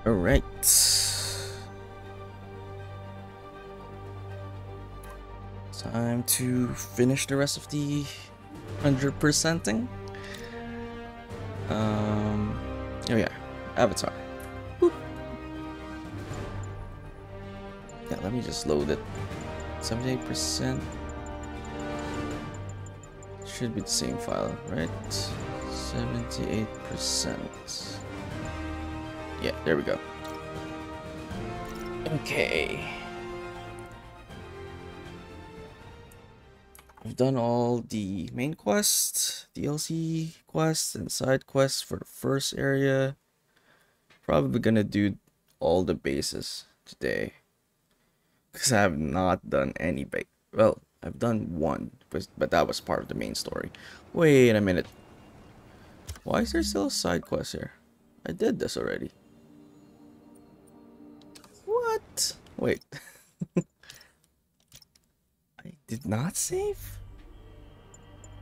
Alright. Time to finish the rest of the 100%ing. Oh yeah, Avatar. Boop. Yeah, let me just load it. 78%. Should be the same file, right? 78%. Yeah, there we go. Okay. I've done all the main quests, DLC quests, and side quests for the first area. Probably gonna do all the bases today. Because I have not done any well, I've done one, but that was part of the main story. Wait a minute. Why is there still a side quest here? I did this already. What? Wait. I did not save?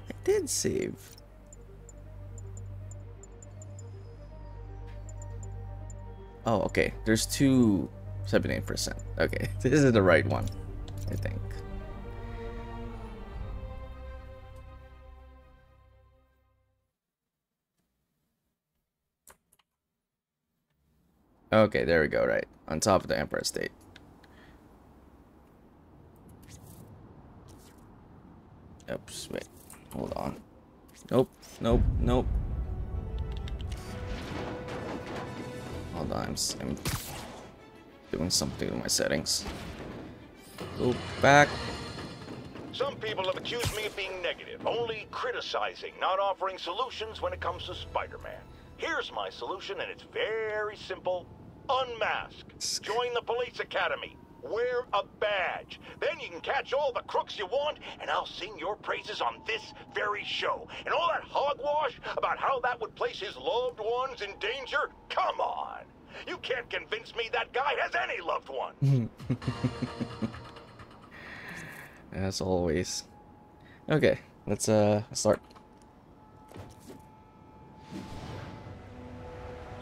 I did save. Oh, okay. There's two 78%. Okay, this is the right one, I think. Okay, there we go, right. On top of the Emperor State. Oops, wait. Hold on. Nope, nope, nope. Hold on, I'm doing something with my settings. Go back. Some people have accused me of being negative, only criticizing, not offering solutions when it comes to Spider-Man. Here's my solution, and it's very simple. Unmask. Join the police academy. Wear a badge. Then you can catch all the crooks you want, and I'll sing your praises on this very show. And all that hogwash about how that would place his loved ones in danger? Come on. You can't convince me that guy has any loved one. As always. Okay, let's start.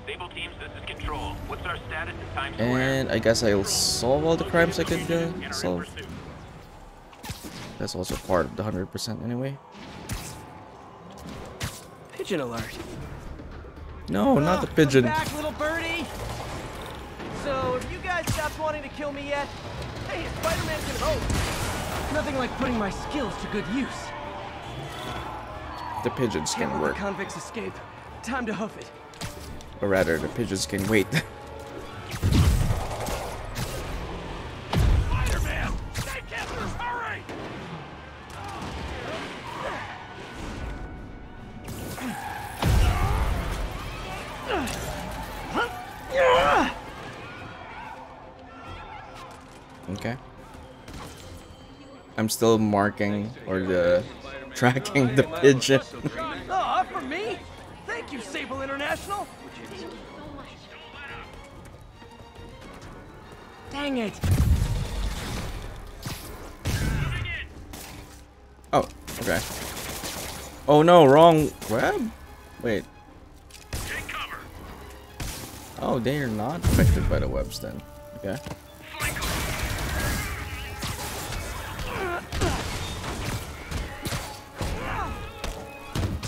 Stable teams, this is Control. What's our status in Times Square? And I guess I'll solve all the crimes I could solve. That's also part of the 100% anyway. Pigeon alert. No, not the pigeon. Come back, little birdie. So, have you guys stopped wanting to kill me yet? Hey, Spider-Man can hope. Nothing like putting my skills to good use. The pigeons Can't can let work. the convicts escape. Time to hoof it. Or rather, the pigeons can wait. Spider-Man! Stay kissers, hurry! Okay. I'm still marking or tracking the pigeon. Oh, for me? Thank you, Sable International. Dang it. Oh, okay. Oh no, wrong web? Wait. Take cover! Oh, they are not affected by the webs then. Okay. Flank them!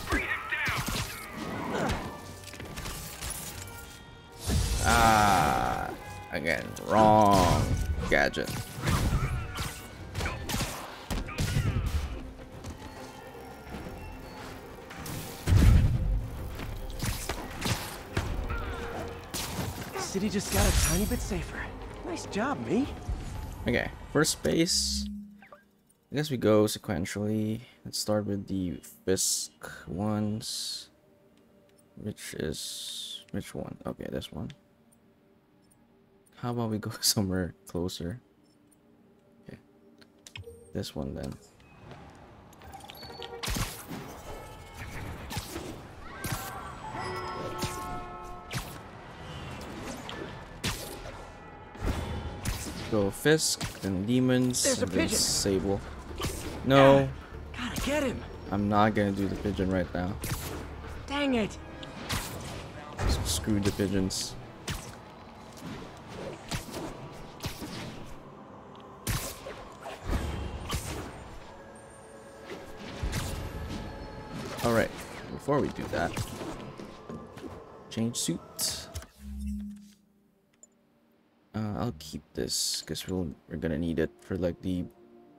Bring him down! Ah, again, wrong gadget. City just got a tiny bit safer. Nice job, me. Okay, first base. I guess we go sequentially. Let's start with the Fisk ones. Which one? Okay, this one. How about we go somewhere closer? Okay. This one then. Go Fisk, then Demons, There's a and then pigeon. Sable. No, Gotta get him. I'm not gonna do the pigeon right now. Dang it. So screw the pigeons. Alright, before we do that, change suit. I'll keep this because we're gonna need it for like the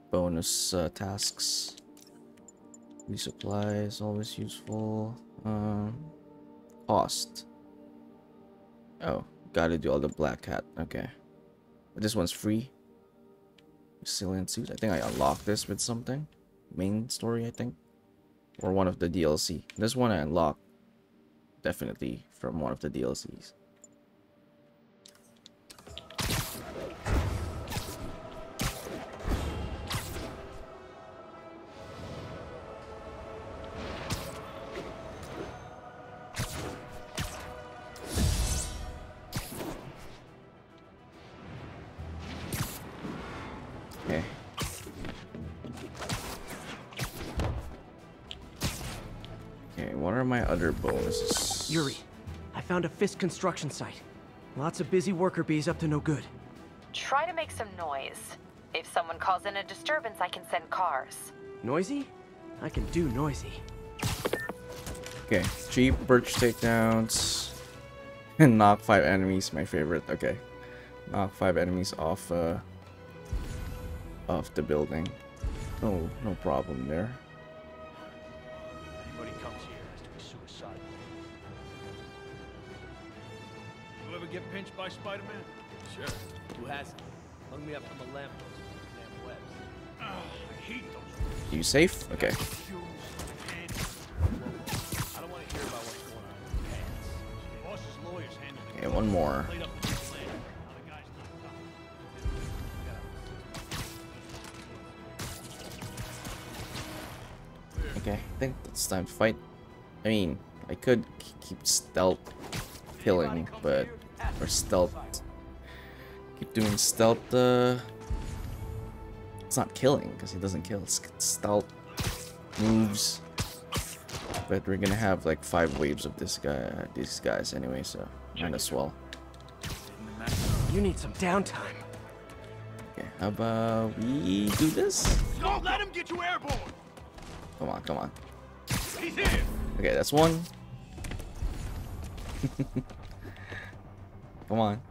bonus tasks. Resupply is always useful. Cost. Oh, gotta do all the black hat. Okay, but this one's free. Resilient suit. I think I unlocked this with something. Main story, I think, or one of the DLC. This one I unlocked definitely from one of the DLCs. Okay. Okay, what are my other bonuses? Yuri, I found a Fisk construction site. Lots of busy worker bees up to no good. Try to make some noise. If someone calls in a disturbance, I can send cars. Noisy? I can do noisy. Okay, cheap birch takedowns and knock 5 enemies. My favorite. Okay, knock 5 enemies off the building. Oh, no problem there. Anybody comes here has to be suicidal. You ever get pinched by Spider-Man? Sure. Who hasn't? Hung me up from a lamppost with damn webs. I hate those. You safe? Okay. Shoes, hands. I don't want to hear about what's going on in your pants. Boss's lawyers handle it. Okay, one more. Played up the plan. Now the guy's knocked out. Okay, I think it's time to fight. I mean, I could keep stealth killing, but or stealth. Keep doing stealth. It's not killing because he doesn't kill. It's stealth moves. But we're gonna have like 5 waves of these guys anyway, so might as well. You need some downtime. Okay, how about we do this? Don't let him get you airborne. Come on, come on. He's here. Okay, that's one. Come on.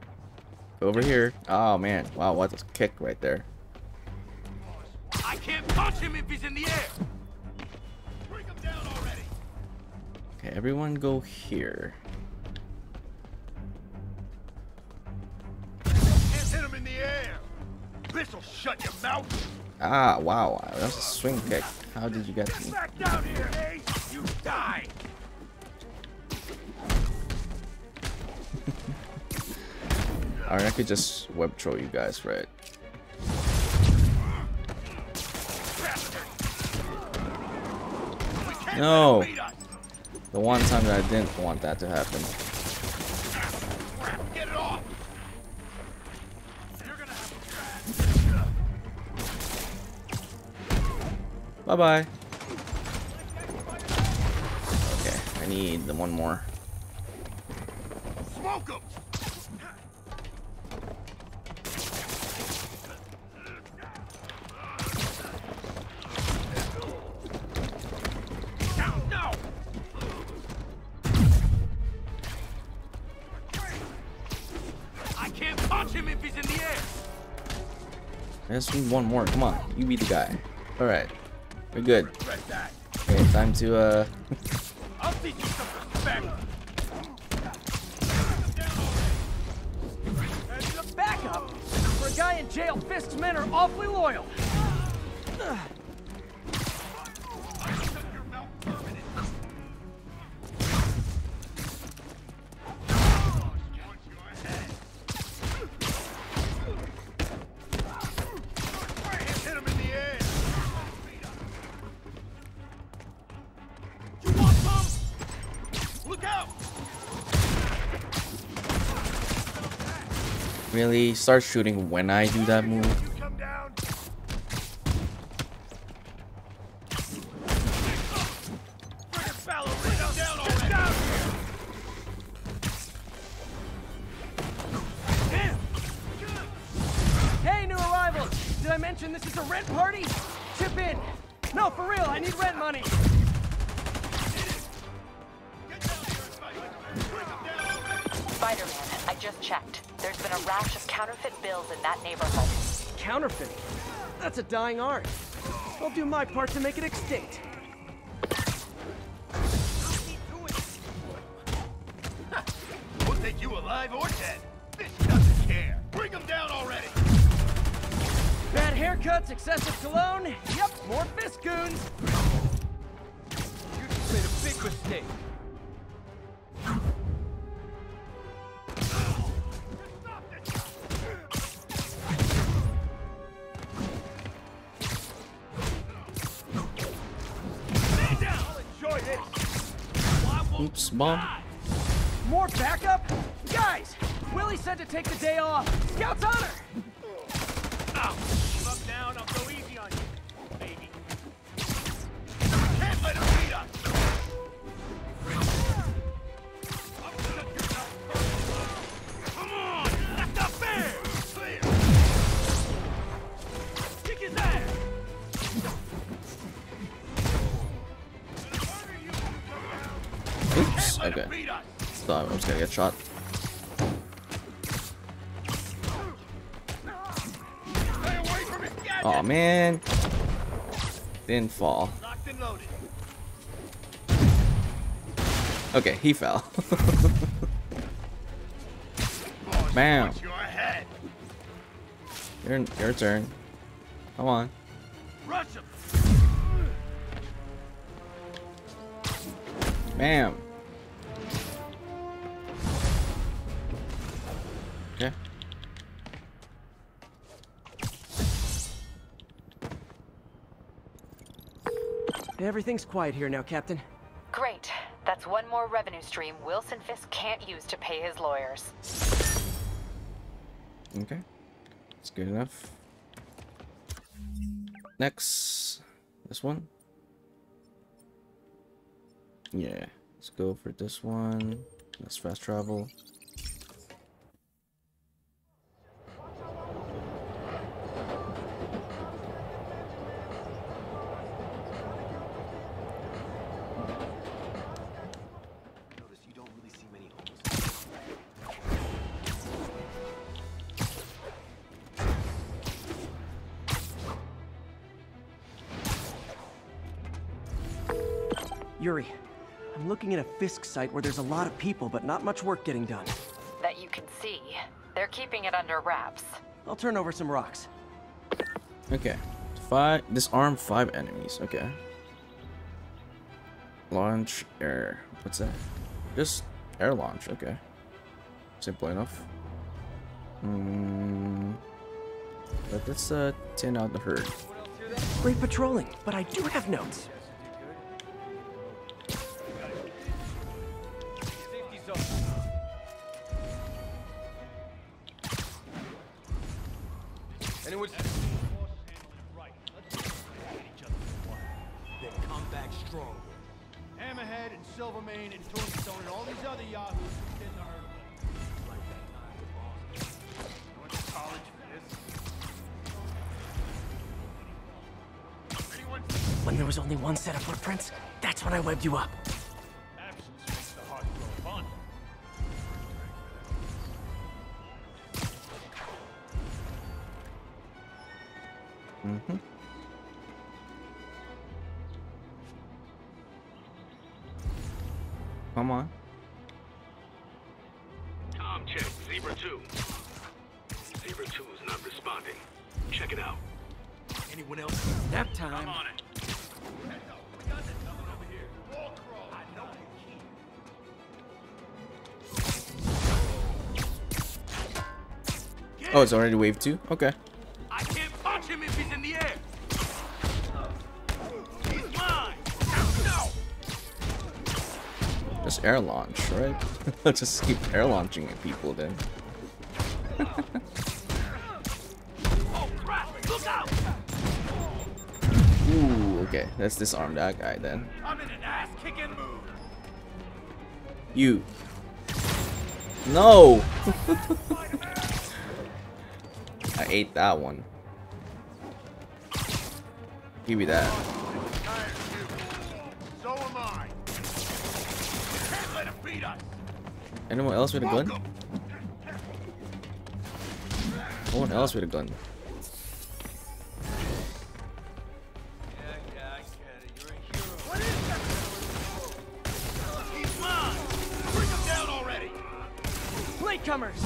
Over here. Oh man. Wow, what a kick right there. I can't punch him if he's in the air. Bring him down already. Okay, everyone go here. Can't hit him in the air. This'll shut your mouth. Ah, wow. That was a swing kick. How did you get me? Back down here, Ace. You die. Alright, I could just web throw you guys, right? No! The one time that I didn't want that to happen. Get it off. Bye-bye. Okay, I need the one more. Smoke him. No. I can't punch him if he's in the air. I just need one more. Come on, you be the guy. Alright, we're good. Regret that. Okay, time to I'll teach you some respect. Back up! For a guy in jail, Fisk's men are awfully loyal. Hit him in the air. You want some? Look out! really start shooting when I do that move. You come down. Friggin' ballerina down already. Down here. Damn. Hey, new arrivals! Did I mention this is a rent party? Chip in! No, for real, I need rent money! checked. There's been a rash of counterfeit bills in that neighborhood. Counterfeiting? That's a dying art. I'll do my part to make it extinct. We'll take you alive or dead. This doesn't care. Bring him down already. Bad haircuts, excessive cologne. Yep, more fist goons. You just made a big mistake. Oops, mom. More backup? Guys, Willie said to take the day off. Scout's honor. Give up now and I'll go easy on you, baby. Can't let him beat us. Come on, that's not fair. Clear. Kick his ass. Oops. Okay. Beat us. Thought I was gonna get shot. Stay away from his gadget. Oh man. Didn't fall. Locked and loaded. Okay, he fell. Boss, Bam. watch your head. Your turn. Come on. Rush him. Bam. Okay. Everything's quiet here now, Captain. Great. That's one more revenue stream Wilson Fisk can't use to pay his lawyers. Okay. That's good enough. Next. This one. Yeah. Let's go for this one. Let's fast travel. Notice you don't really see many homeless. Yuri, I'm looking at a Fisk site where there's a lot of people, but not much work getting done. That you can see. They're keeping it under wraps. I'll turn over some rocks. Okay. Disarm 5 enemies. Okay. Launch air. What's that? Just air launch. Okay. Simple enough. But let's tin out the herd. Great patrolling, but I do have notes. Safety zone. Anyone's right. Let's get each other for a while. Then come back stronger. Hammerhead and Silvermane and Tombstone and all these other yahoos who didn't heard of them. Like that time with Boston. I went to college for this. Anyone? When there was only one set of footprints, that's when I webbed you up. Absence makes the heart grow fond. Come on. Tom check, Zebra 2. Zebra 2 is not responding. Check it out. Anyone else? Nap time. I'm on it. Oh, it's already wave 2? Okay. I can't punch him if he's in the air. He's mine. No. Just air launch, right? Let's just keep air launching at people then. Oh crap! Look out! Ooh, okay. Let's disarm that guy then. I'm in an ass-kicking mood. You. No! I ate that one. Give me that. So am I. Can't let him beat us. Anyone else with a gun? No one else with a gun. Yeah, I get it. You're a hero. What is that? He's mine! Bring him down already! Latecomers!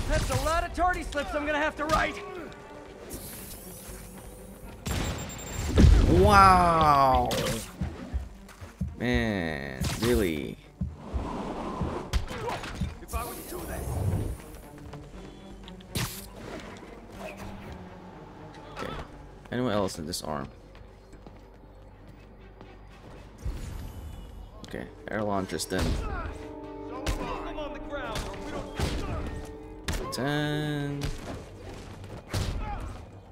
That's a lot of tardy slips I'm gonna have to write. Wow. Man, really. If I was to do that. Okay. Anyone else in this arm? Okay, air launchers then. I'm on the ground, or we don't. 10.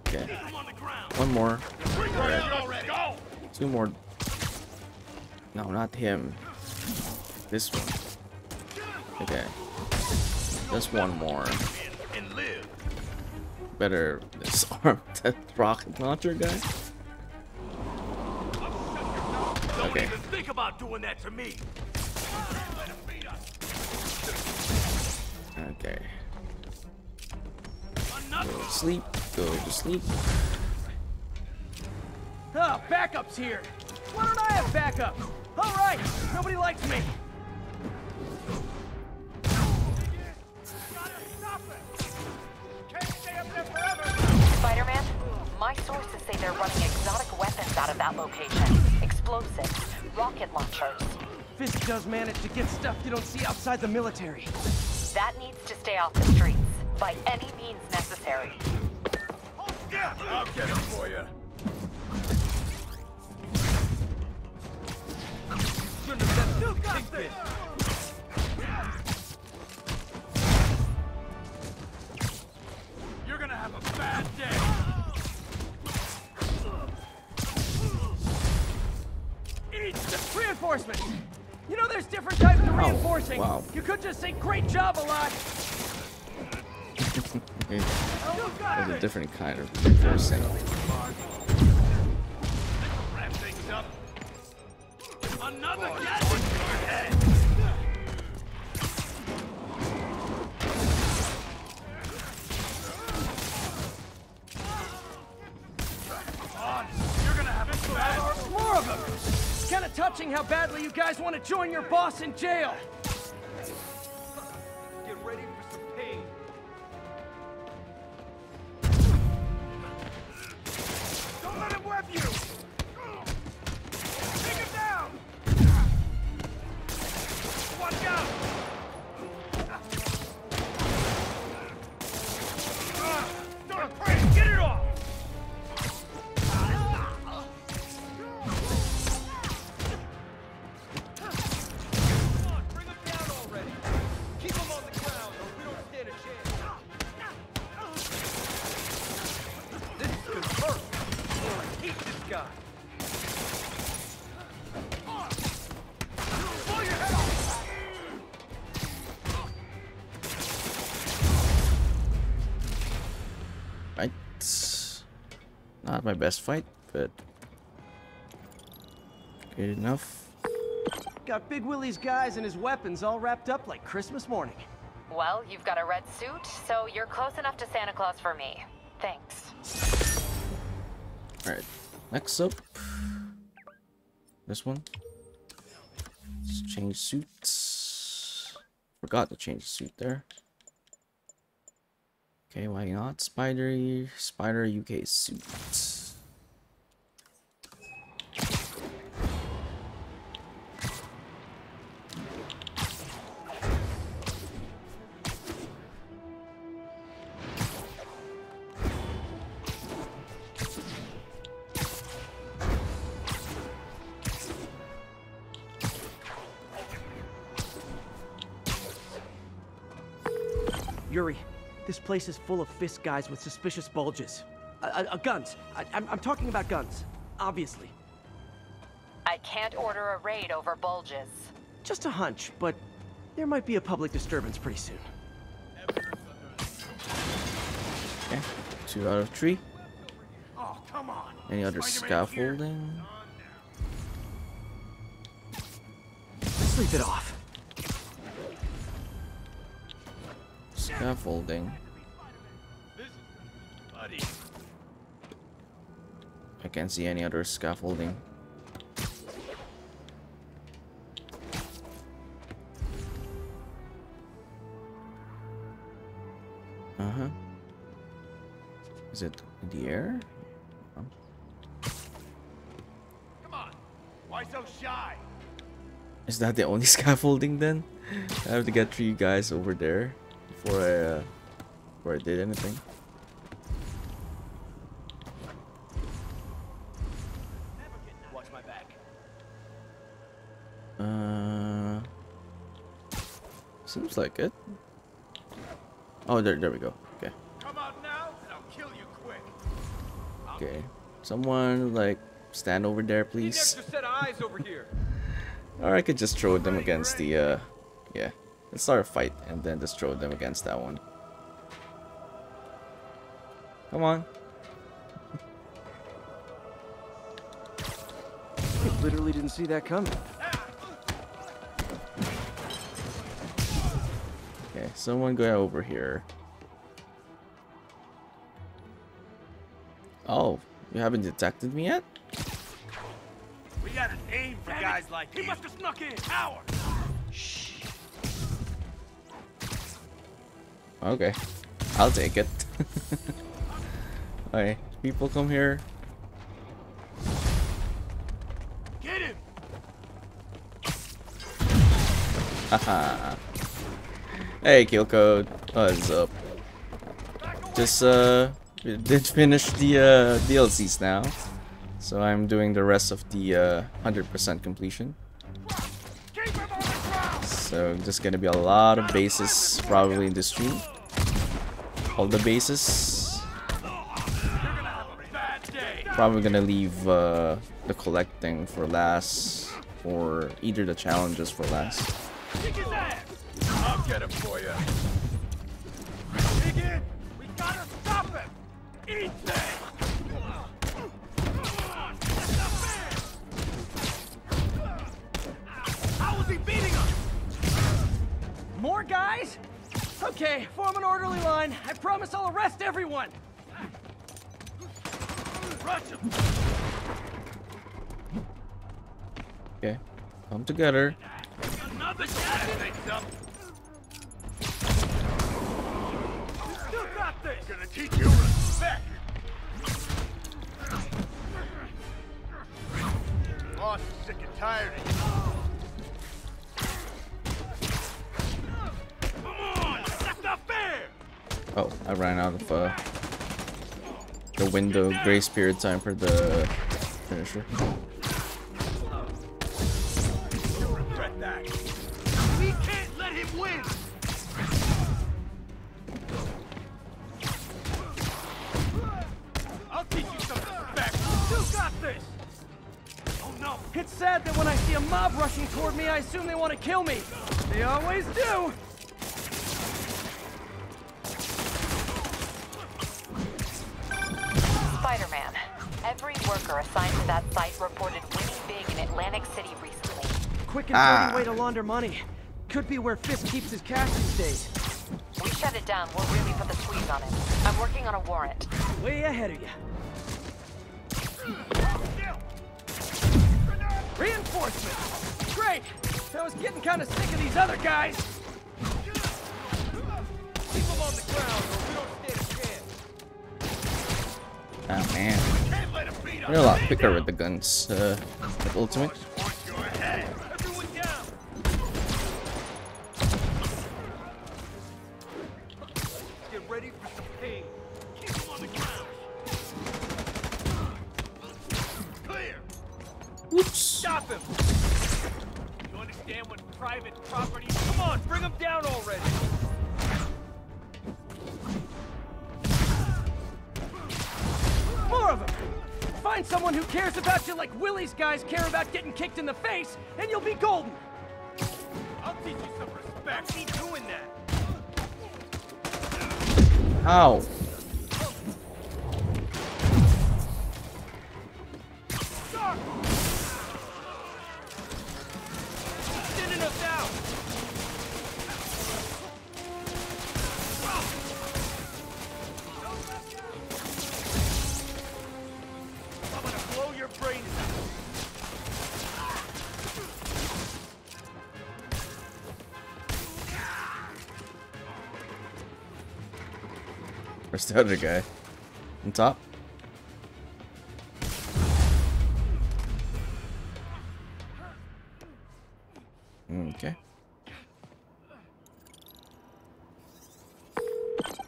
Okay. I'm on the ground! One more. Bring him down already! Go! 2 more. No, not him. This one. Okay. Just one more. And live! Better this arm. That rocket launcher guy. Don't Okay. even think about doing that to me! Okay. Another! Go to sleep. Go to sleep. Ah, backup's here. Why don't I have backup? All right, nobody likes me. Spider-Man, my sources say they're running exotic weapons out of that location. Explosives, rocket launchers. Fisk does manage to get stuff you don't see outside the military. That needs to stay off the streets, by any means necessary. Yeah, I'll get him for you! Shouldn't have said you got this. You're gonna have a bad day! Eat the reinforcements. You know there's different types of reinforcing. Wow. You could just say great job a lot. There's a different kind of reinforcing. Wrap things up! Another gadget to your head! On! You're gonna have a bad... More of them. It's kind of touching how badly you guys want to join your boss in jail. Get ready for some pain. Don't let him web you! Take him down! Watch out! Don't pray! Get it off! Come on, bring him down already. Keep him on the ground, or we don't stand a chance. This could hurt. Oh, I hate this guy. Blow your head off! Right. Not my best fight, but good enough. Got Big Willie's guys and his weapons all wrapped up like Christmas morning. Well, you've got a red suit, so you're close enough to Santa Claus for me. Thanks. Alright. Next up. This one. Let's change suits. Forgot to change the suit there. Okay, why not? Spider UK suit. Yuri, this place is full of Fisk guys with suspicious bulges. Guns. I'm talking about guns, obviously. I can't order a raid over bulges. Just a hunch, but there might be a public disturbance pretty soon. Okay, 2 out of 3. Oh, come on! Any other Spider-Man's here. scaffolding? Sleep it off. Scaffolding. bloody. I can't see any other scaffolding. Uh-huh. Is it in the air? Come on. Why so shy? Is that the only scaffolding then? I have to get 3 guys over there before I did anything. Watch my back. Seems like it. Oh, there we go. Okay. Come out now, and I'll kill you quick. Okay. Someone like stand over there, Need an please. extra set of eyes over here. Or I could just throw them against the yeah. Let's start a fight and then just throw them against that one. Come on. I literally didn't see that coming. Okay, someone go over here. Oh, you haven't detected me yet? We got an aim for guys like He you. must have snuck in. Coward. Okay, I'll take it. Alright, people come here. Get him. Haha. Hey, kill code. What's up? Just we did finish the DLCs now, so I'm doing the rest of the 100% completion. Keep him on the ground. So just gonna be a lot of bases probably in this stream. All the bases. Bad day. Probably gonna leave the collecting for last, or either the challenges for last. Kick his ass. I'll get him for you. Dig in. We gotta stop him. Eat that. How was he beating us? More guys? Okay, form an orderly line. I promise I'll arrest everyone. Rush him. Okay, come together. Another shot. Things up. You got this. Gonna teach you respect. Boss is sick and tired of you. Come on, that's not fair. Oh, I ran out of the window grace period time for the finisher. You'll regret that. We can't let him win. I'll teach you some respect. You got this. Oh no. It's sad that when I see a mob rushing toward me, I assume they want to kill me. They always do. Spider-Man. Every worker assigned to that site reported winning big in Atlantic City recently. Quick and dirty way to launder money. Could be where Fisk keeps his cash these days. We shut it down. We'll really put the squeeze on him. I'm working on a warrant. Way ahead of you. Reinforcements! Great! I was getting kind of sick of these other guys. Keep him on the ground or we don't stand a chance. Ah man, Can't let him beat us. they're a lot quicker with the guns. With ultimate. Want your head. Everyone down. Get ready for some pain. Keep him on the ground. Clear. Whoops. Stop him. You understand what private property is? Come on, bring him down already. More of them! Find someone who cares about you like Willie's guys care about getting kicked in the face, and you'll be golden! I'll teach you some respect. Keep doing that. Ow. Sending us out. Where's the other guy? On top? Okay.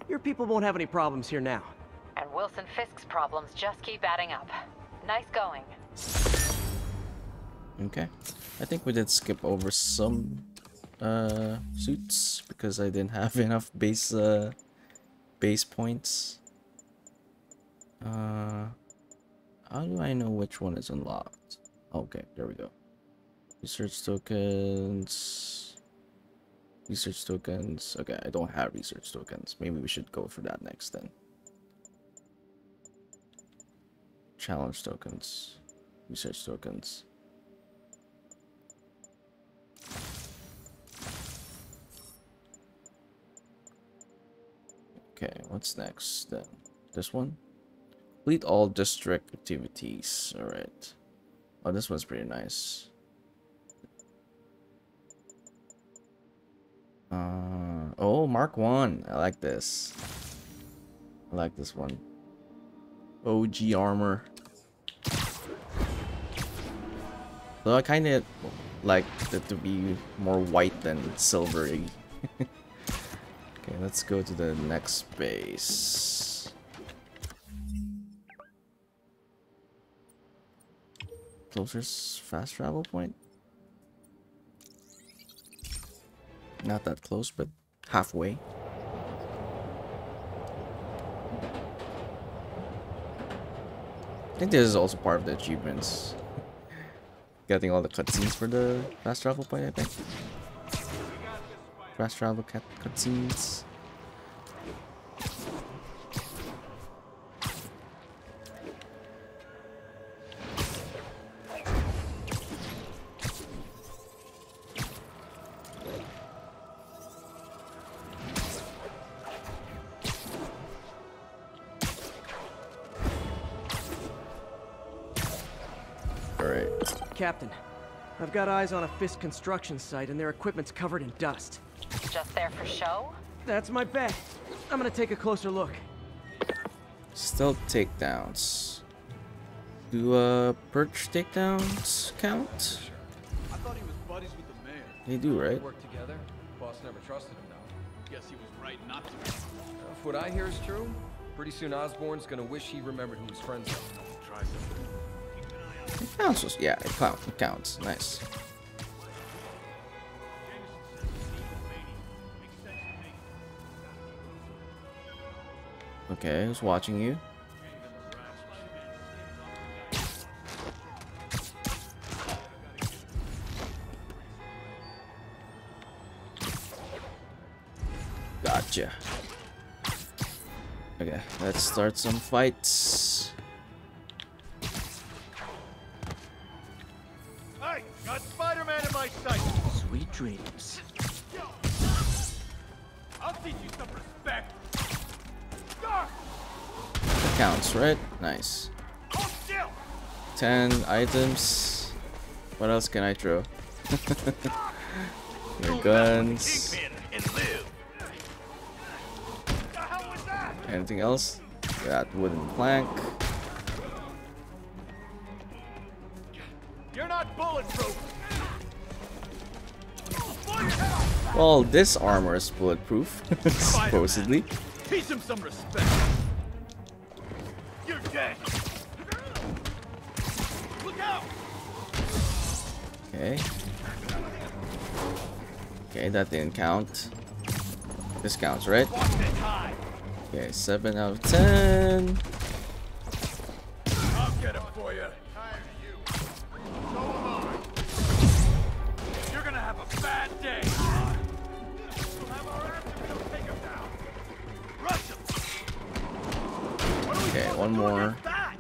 Your people won't have any problems here now. And Wilson Fisk's problems just keep adding up. Nice going. Okay. I think we did skip over some suits because I didn't have enough base points. How do I know which one is unlocked? Okay, there we go. Research tokens. Research tokens. Okay, I don't have research tokens. Maybe we should go for that next then. Challenge tokens. Research tokens. Okay, what's next then? This one? Complete all district activities. Alright. Oh, this one's pretty nice. Oh, Mark 1. I like this. I like this one. OG armor. Though I kind of like it to be more white than silvery. Okay, let's go to the next base. Closest fast travel point? Not that close, but halfway. I think this is also part of the achievements. Getting all the cutscenes for the fast travel point, I think. Fast travel cutscenes. Captain, I've got eyes on a Fisk construction site and their equipment's covered in dust. Just there for show? That's my bet. I'm gonna take a closer look. Still takedowns. Do perch takedowns count? I thought he was buddies with the mayor. They do, right? Work together. Boss never trusted him though. Guess he was right not to. If what I hear is true, pretty soon Osborn's gonna wish he remembered who his friends are. Try something. It counts. Yeah, it counts. It counts. Nice. Okay, who's watching you? Gotcha. Okay, let's start some fights. Hey, got Spider-Man in my sight. Sweet dreams. I'll teach you some respect. That counts, right? Nice. Hold still. 10 items. What else can I throw? Your guns. And live. The hell was that? Anything else? That wooden plank. You're not bulletproof. Well, this armor is bulletproof, supposedly. Teach him some respect. You're dead. Look out. Okay. Okay, that didn't count. This counts, right? Watch it high. Okay, 7 out of 10. I'll get him for you. Tired of you. So am I. You're gonna have a bad day. We'll have our answer. We'll take him down. Rush him. What are we Okay, supposed one to do more. against that?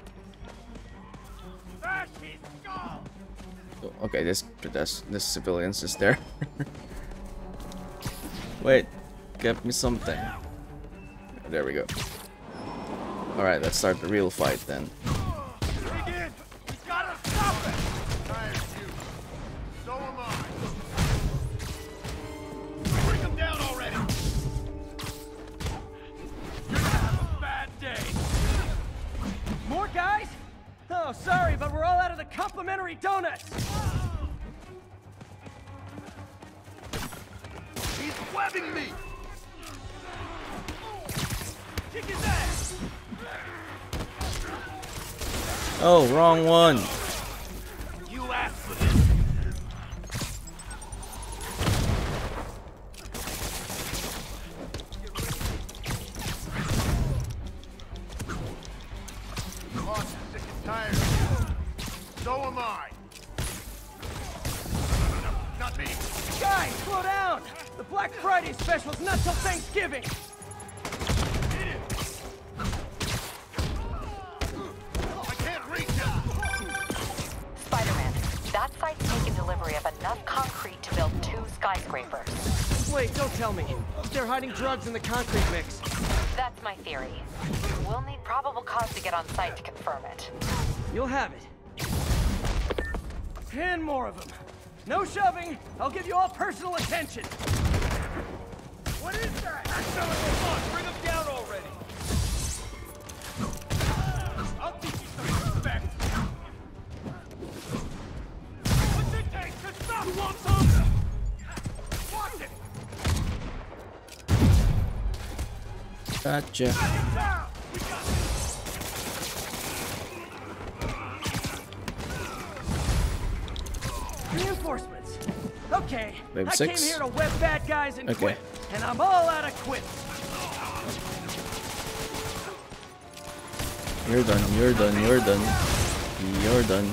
Bash his skull. Oh, okay, this civilian's just there. Wait, get me something. There we go. Alright, let's start the real fight then. Dig in. We gotta stop it. Tired of you. So am I. Bring him down already. You're gonna have a donuts! He's webbing me! Kick his ass! Oh, wrong one. You asked for this! Boss is sick and tired of you. So am I. No, not me. Guys, slow down! The Black Friday special's not till Thanksgiving! I can't reach him. Spider-Man, that site's taken delivery of enough concrete to build 2 skyscrapers. Wait, don't tell me. They're hiding drugs in the concrete mix. That's my theory. We'll need probable cause to get on site to confirm it. You'll have it. And more of them. No shoving. I'll give you all personal attention. What is that? That's not what I Bring him down already. I'll teach you some respect. What's it take to stop? You want some? Watch it. Gotcha. Down. We got this. Reinforcements. Okay. Maybe I 6? came here to web bad guys and Okay. quit. And I'm all out of quits. You're done, you're done, you're done. You're done.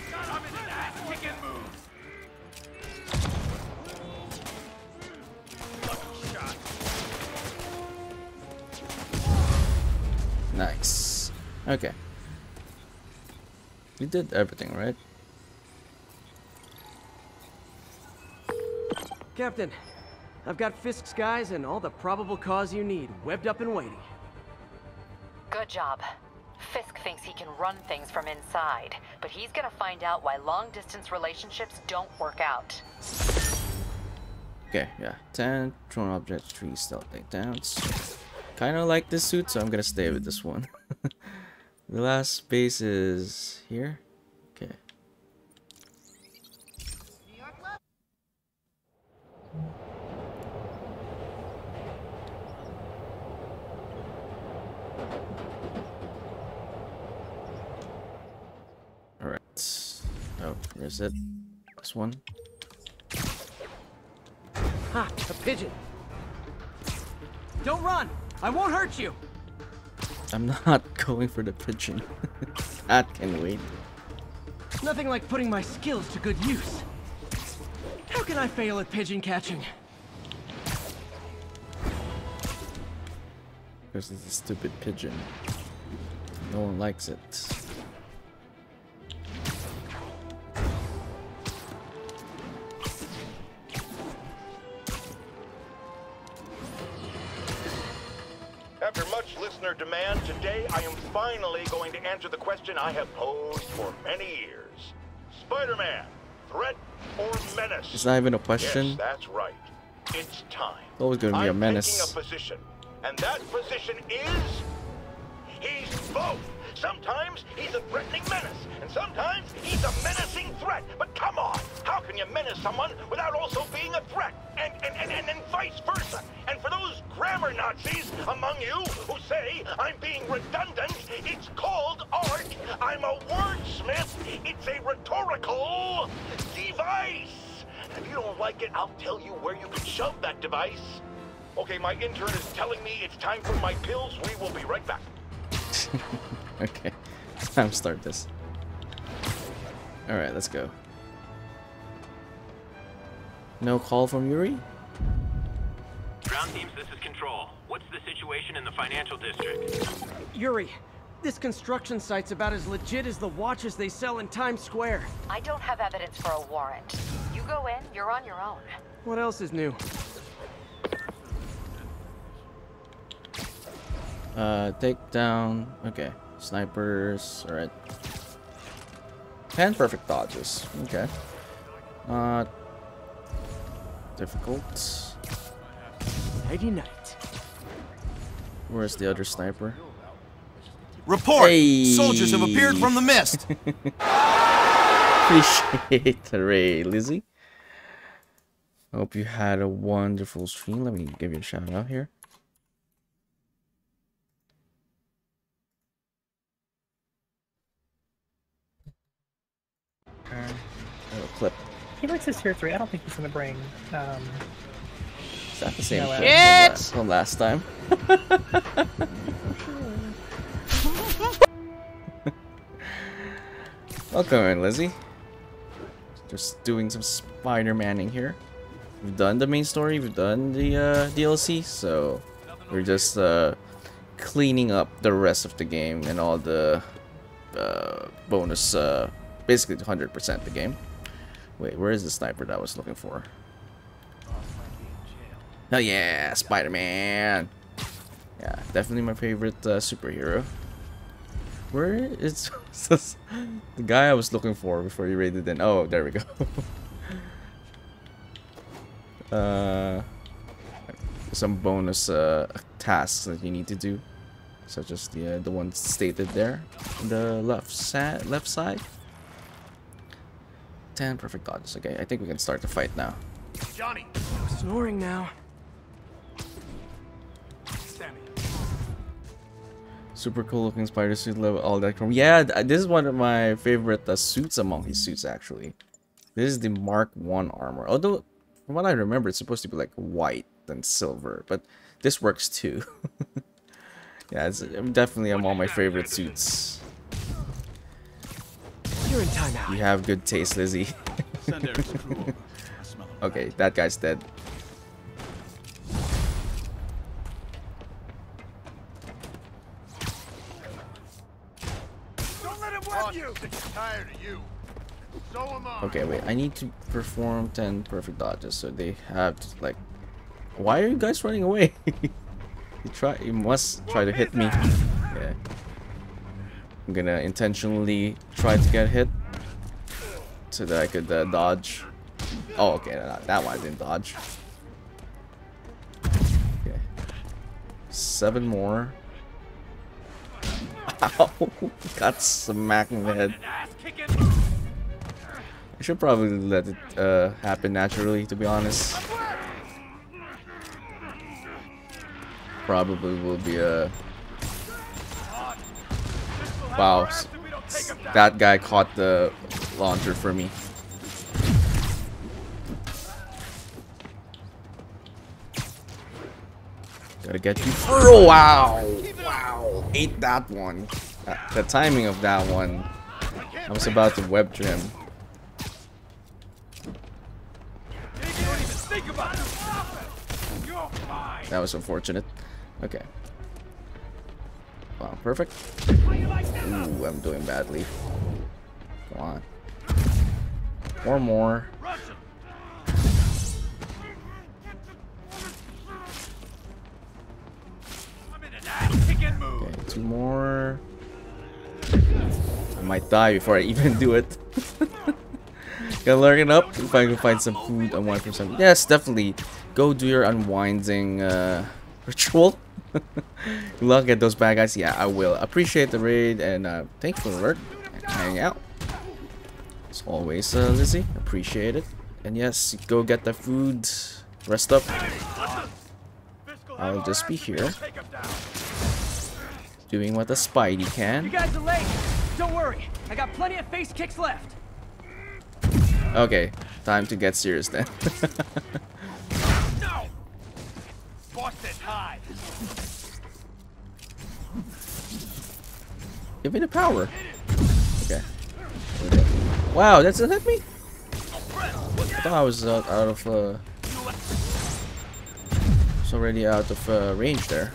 Shut up in the ass kicking move. Lucky shot. Nice. Okay. You did everything, right? Captain, I've got Fisk's guys and all the probable cause you need, webbed up and waiting. Good job. Fisk thinks he can run things from inside, but he's gonna find out why long-distance relationships don't work out. Okay, yeah. 10, thrown objects, 3 stealth takedowns. Kinda like this suit, so I'm gonna stay with this one. The last base is here. Okay. Alright. Oh, where's it? This one. Ha! A pigeon! Don't run! I won't hurt you! I'm not going for the pigeon. That can wait. Nothing like putting my skills to good use. How can I fail at pigeon catching? Because it's a stupid pigeon. No one likes it. After much listener demand, today I am finally going to answer the question I have posed for many years. Spider-Man, threat or menace? It's not even a question. Yes, that's right. It's time. It's always going to be a menace. I'm taking a position, and that position is... he's both. Sometimes he's a threatening menace, and sometimes he's a menacing threat. But come on, how can you menace someone without also being a threat? And vice versa. And for those grammar Nazis among you who say I'm being redundant, it's called art. I'm a wordsmith. It's a rhetorical device. And if you don't like it, I'll tell you where you can shove that device. Okay, my intern is telling me it's time for my pills. We will be right back. Okay, it's time to start this. Alright, let's go. No call from Yuri? Ground teams, this is Control. What's the situation in the financial district? Yuri, this construction site's about as legit as the watches they sell in Times Square. I don't have evidence for a warrant. You go in, you're on your own. What else is new? Take down. Okay, snipers. Alright. 10 perfect dodges. Okay. Not difficult. Nighty night. Where's the other sniper? Report! Hey. Soldiers have appeared from the mist! Appreciate the raid, Lizzie. Hope you had a wonderful stream. Let me give you a shout out here. Oh, clip. He likes his tier 3. I don't think he's gonna bring. Is that the same No, clip from last time? Welcome in, Lizzie. Just doing some Spider-Manning here. We've done the main story, we've done the DLC, so we're just cleaning up the rest of the game and all the bonus, basically 100% the game. Wait, where is the sniper that I was looking for? Oh yeah, Spider-Man! Yeah, definitely my favorite superhero. Where is the guy I was looking for before you raided in? Oh, there we go. Some bonus tasks that you need to do, such as the ones stated there on the left side. 10 perfect dodges. Okay, I think we can start the fight now. Johnny! Snoring now. Sammy. Super cool looking spider suit, love all that chrome. Yeah, this is one of my favorite suits among his suits actually. This is the Mark 1 armor. Although, from what I remember, it's supposed to be like white and silver, but this works too. Yeah, it's definitely among my favorite suits. You're in timeout. You have good taste, Lizzie. Send Eric's crew over. I smell him. Okay, that guy's dead. Don't let him web you! Tired of you. So am I. Okay, wait. I need to perform 10 perfect dodges, so they have to, like. Why are you guys running away? You must try to hit me. Yeah. I'm gonna intentionally try to get hit so that I could dodge. Oh, okay, that one I didn't dodge. Okay. 7 more. Ow! Got smacked in the head. I should probably let it happen naturally, to be honest. Probably will be a... Wow, that guy caught the launcher for me. Gotta get you through. Wow! Wow! Ate that one. The timing of that one. I was about to web to him. That was unfortunate. Okay. Wow, perfect. Ooh, I'm doing badly. Come on. 4 more. Okay, 2 more. I might die before I even do it. Gotta learn it up. If I can find some food, unwind from something. Yes, definitely. Go do your unwinding ritual. Good luck at those bad guys. Yeah, I will. Appreciate the raid and thanks for the work and hanging out. As always, Lizzie, appreciate it. And yes, go get the food. Rest up. I'll just be here, doing what a Spidey can. You guys are late. Don't worry. I got plenty of face kicks left. Okay, time to get serious then. No! Boss said hi. Give me the power. Okay. Wow, that's hit me? I thought I was out of it's already out of range there.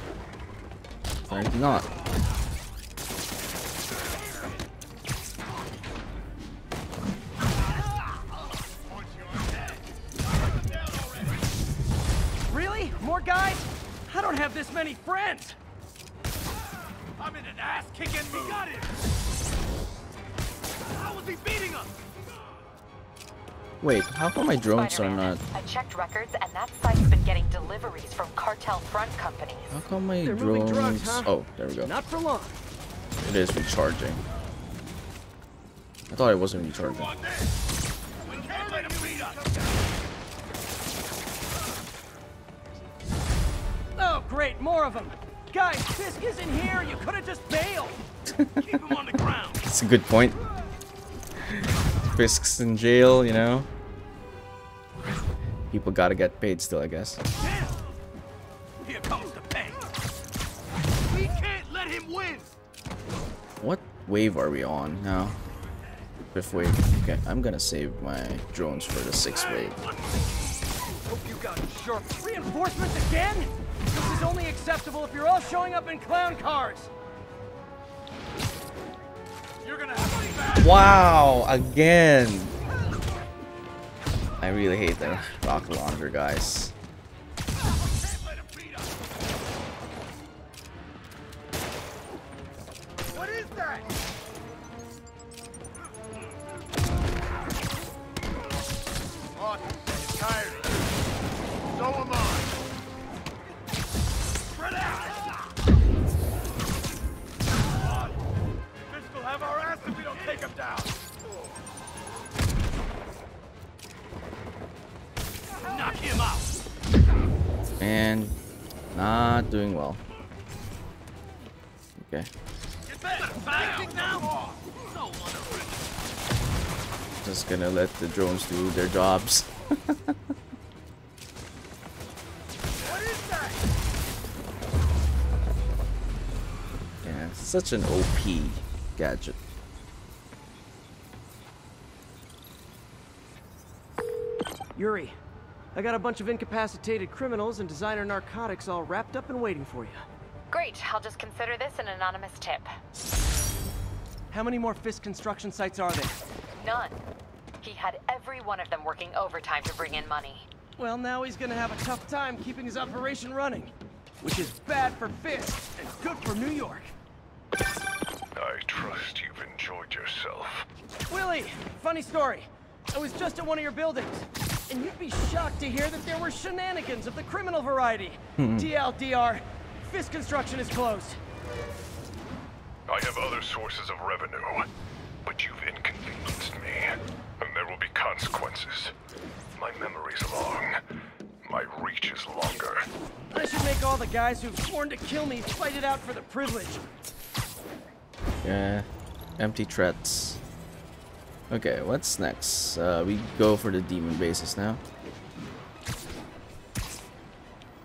Apparently not. Really? More guys? I don't have this many friends. I'm in an ass-kicking mood. He got it. How was he beating us? Wait, how come my drones are Spider-Man, not? I checked records, and that site's been getting deliveries from cartel front companies. How come my They're moving drones? drugs, huh? Oh, there we go. Not for long. It is recharging. I thought it wasn't recharging. We can't let him beat us. Oh, great, more of them. Guys, Fisk isn't here. You could have just bailed. Keep him on the ground. That's a good point. Fisk's in jail, you know. People gotta get paid still, I guess. Damn. Here comes the pain. We can't let him win. What wave are we on now? 5th wave. Okay, I'm gonna save my drones for the 6th wave. Hope you got sharp reinforcements again? This is only acceptable if you're all showing up in clown cars. You're gonna have a bad. Wow, again. I really hate the rocket launcher, guys. Can't let him beat us. What is that? Martin is tired of you. So am I. Spread out. Fisk will have our ass if we don't take him down. Knock him out. And not doing well. Okay. Get back now. Just gonna let the drones do their jobs. What is that? Yeah, such an OP gadget. Yuri, I got a bunch of incapacitated criminals and designer narcotics all wrapped up and waiting for you. Great, I'll just consider this an anonymous tip. How many more Fisk construction sites are there? None. He had every one of them working overtime to bring in money. Well, now he's gonna have a tough time keeping his operation running. Which is bad for Fisk and good for New York. I trust you've enjoyed yourself. Willie, funny story. I was just at one of your buildings, and you'd be shocked to hear that there were shenanigans of the criminal variety. TLDR, Fisk construction is closed. I have other sources of revenue, but you've inconvenienced me, and there will be consequences. My memory's long. My reach is longer. I should make all the guys who've sworn to kill me fight it out for the privilege. Yeah, empty threats. Okay, what's next? We go for the demon bases now.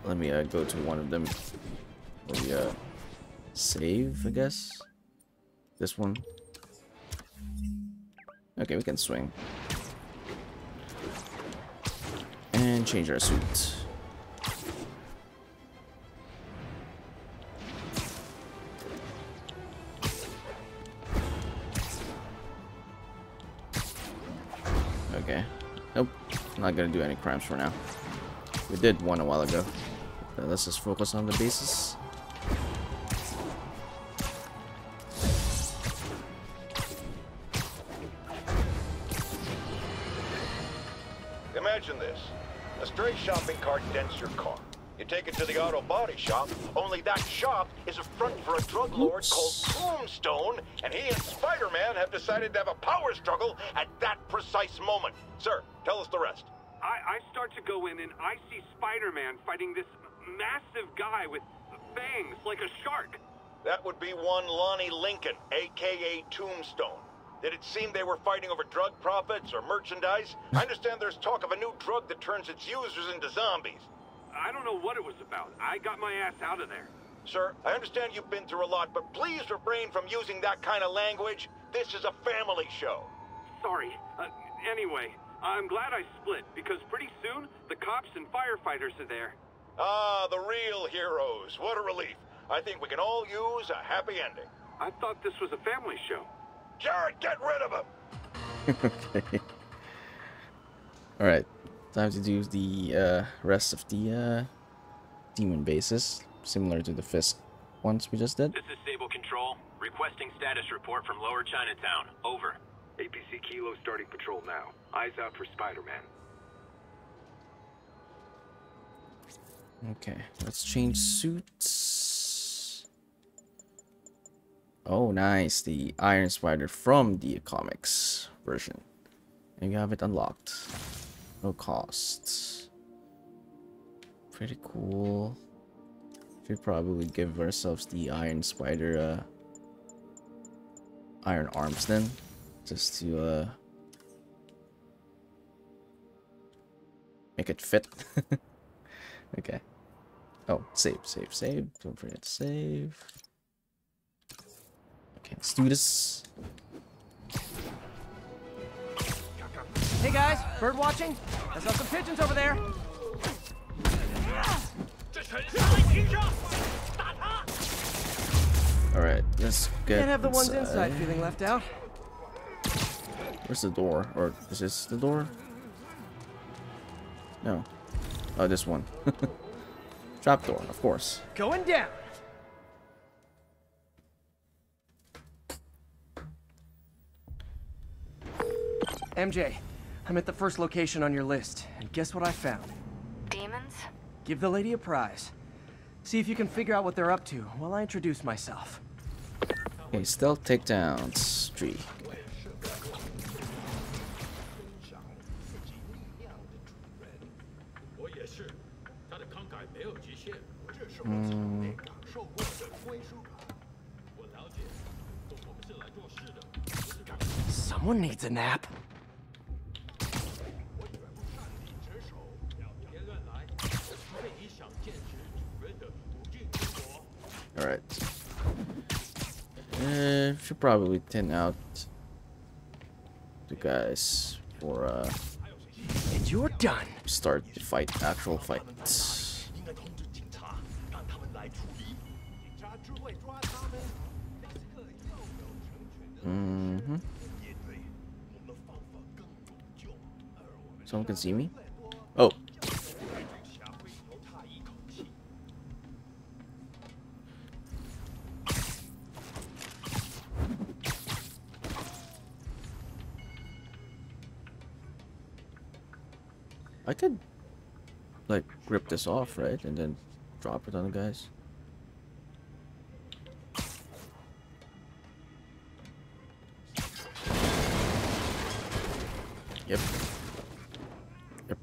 Let me go to one of them. We save, I guess. This one. Okay, we can swing. And change our suit. Okay. Nope. Not gonna do any crimes for now. We did one a while ago. Let's just focus on the bases. Imagine this. A stray shopping cart dents your car. You take it to the auto body shop, only that shop is a front for a drug lord called Tombstone, and he and Spider-Man have decided to have a power struggle at that precise moment. Sir, tell us the rest. I start to go in and I see Spider-Man fighting this massive guy with fangs like a shark. That would be one Lonnie Lincoln, a.k.a. Tombstone. Did it seem they were fighting over drug profits or merchandise? I understand there's talk of a new drug that turns its users into zombies. I don't know what it was about. I got my ass out of there. Sir, I understand you've been through a lot, but please refrain from using that kind of language. This is a family show. Sorry. Anyway, I'm glad I split, because pretty soon, the cops and firefighters are there. Ah, the real heroes. What a relief. I think we can all use a happy ending. I thought this was a family show. Jared, get rid of him! Okay. Alright. Time to do the rest of the demon bases. Similar to the Fisk ones we just did. This is Sable Control. Requesting status report from Lower Chinatown. Over. APC Kilo starting patrol now. Eyes out for Spider-Man. Okay, let's change suits. Oh, nice. The Iron Spider from the comics version. And you have it unlocked. No costs. Pretty cool. Should probably give ourselves the Iron Spider iron arms then. Just to make it fit. Okay. Oh, save. Don't forget to save. Okay, let's do this. Hey guys, bird watching? I saw some pigeons over there. Alright, let's get Can't have the ones inside. inside feeling left out. Where's the door? Or is this the door? No. Oh, this one. Trapdoor, of course. Going down. MJ, I'm at the first location on your list, and guess what I found? Demons? Give the lady a prize. See if you can figure out what they're up to while I introduce myself. Okay, stealth takedowns. 3. Someone needs a nap. Alright. Should probably thin out the guys for And you're done. start the fight, actual fight. Someone can see me? Oh. I could like rip this off, right? And then drop it on the guys. Yep. Yep.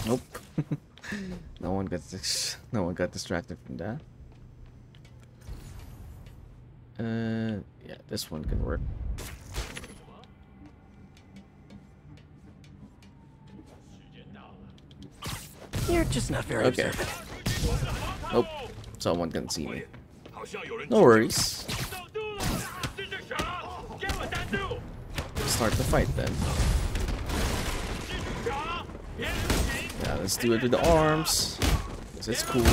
Nope. No one got distracted from that. Yeah, this one can work. You're just not very Okay. observant. Nope. Someone can see me. No worries. Start the fight then. Yeah, let's do it with the arms. 'Cause it's cool.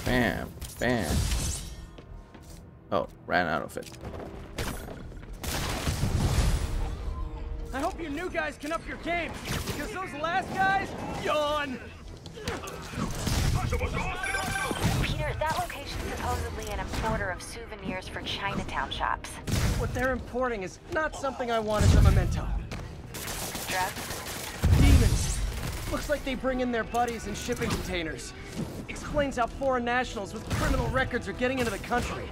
Bam, bam. Oh, ran out of it. I hope you new guys can up your game, because those last guys, yawn. Peter, that location's supposedly an importer of souvenirs for Chinatown shops. What they're importing is not something I want as a memento. Drugs? Demons. Looks like they bring in their buddies in shipping containers. Explains how foreign nationals with criminal records are getting into the country.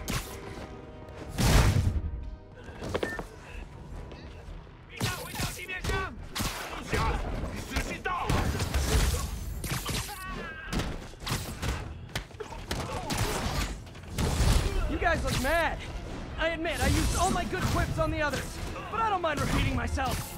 You guys look mad. I admit, I used all my good quips on the others, but I don't mind repeating myself.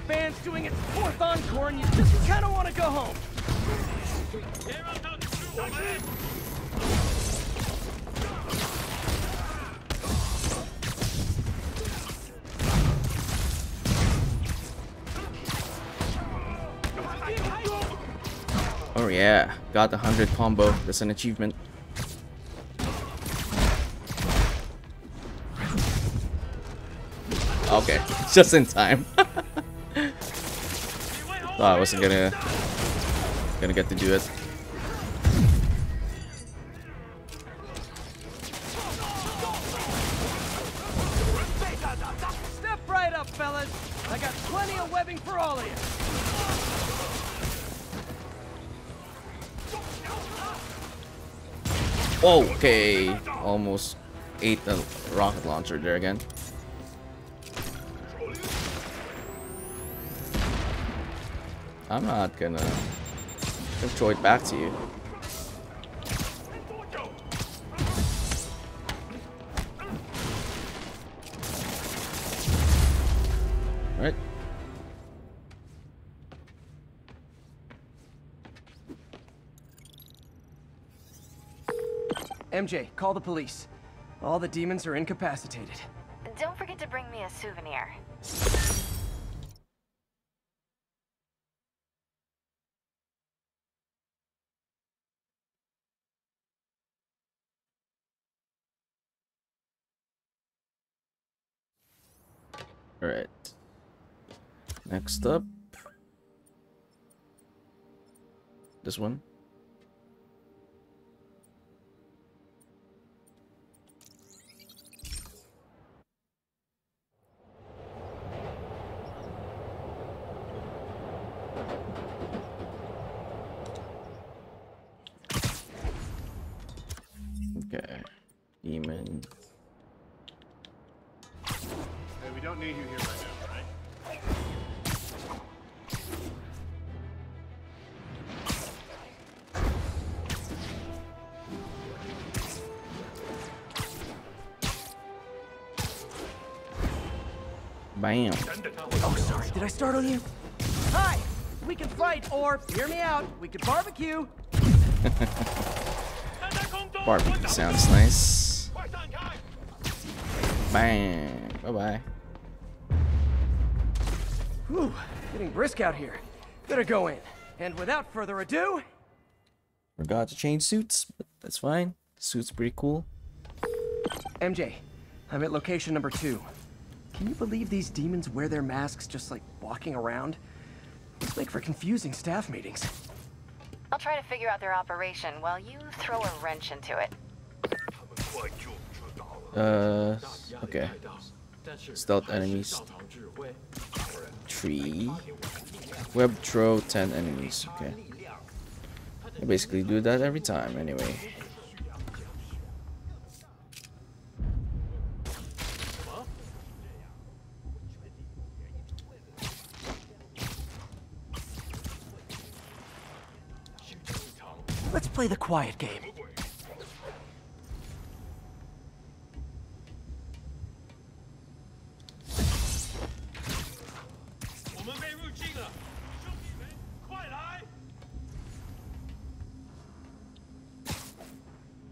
band's doing its 4th encore and you just kind of want to go home. Oh yeah, got the 100 combo. That's an achievement. Okay, just in time. Thought I wasn't gonna get to do it. Step right up, fellas. I got plenty of webbing for all of you. Okay, almost ate the rocket launcher there again. I'm not gonna throw it back to you. Right. MJ, call the police. All the demons are incapacitated. Don't forget to bring me a souvenir. Alright. Next up. This one. Okay. Demon. Hey, we don't need you here right now, right? Bam. Oh, sorry. Did I start on you? Hi! We can fight, or, hear me out, we could barbecue. Barbecue sounds nice. Bam. Bye-bye. Whew, getting brisk out here. Better go in. And without further ado... Forgot to change suits, but that's fine. Suit's pretty cool. MJ, I'm at location number 2. Can you believe these demons wear their masks just like walking around? Must make for confusing staff meetings. I'll try to figure out their operation while you throw a wrench into it. Okay. Stealth enemies. 3. Web throw 10 enemies. Okay. I basically do that every time anyway. Let's play the quiet game.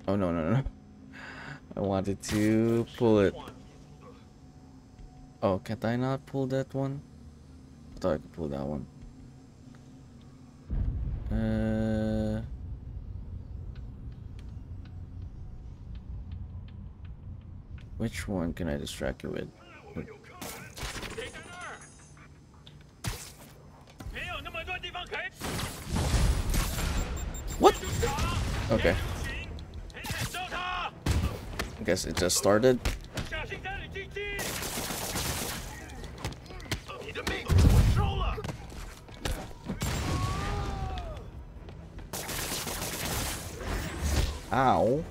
Oh no. I wanted to pull it. Oh, can't I not pull that one? I thought I could pull that one. Which one can I distract you with? What? Okay. I guess it just started. Ow.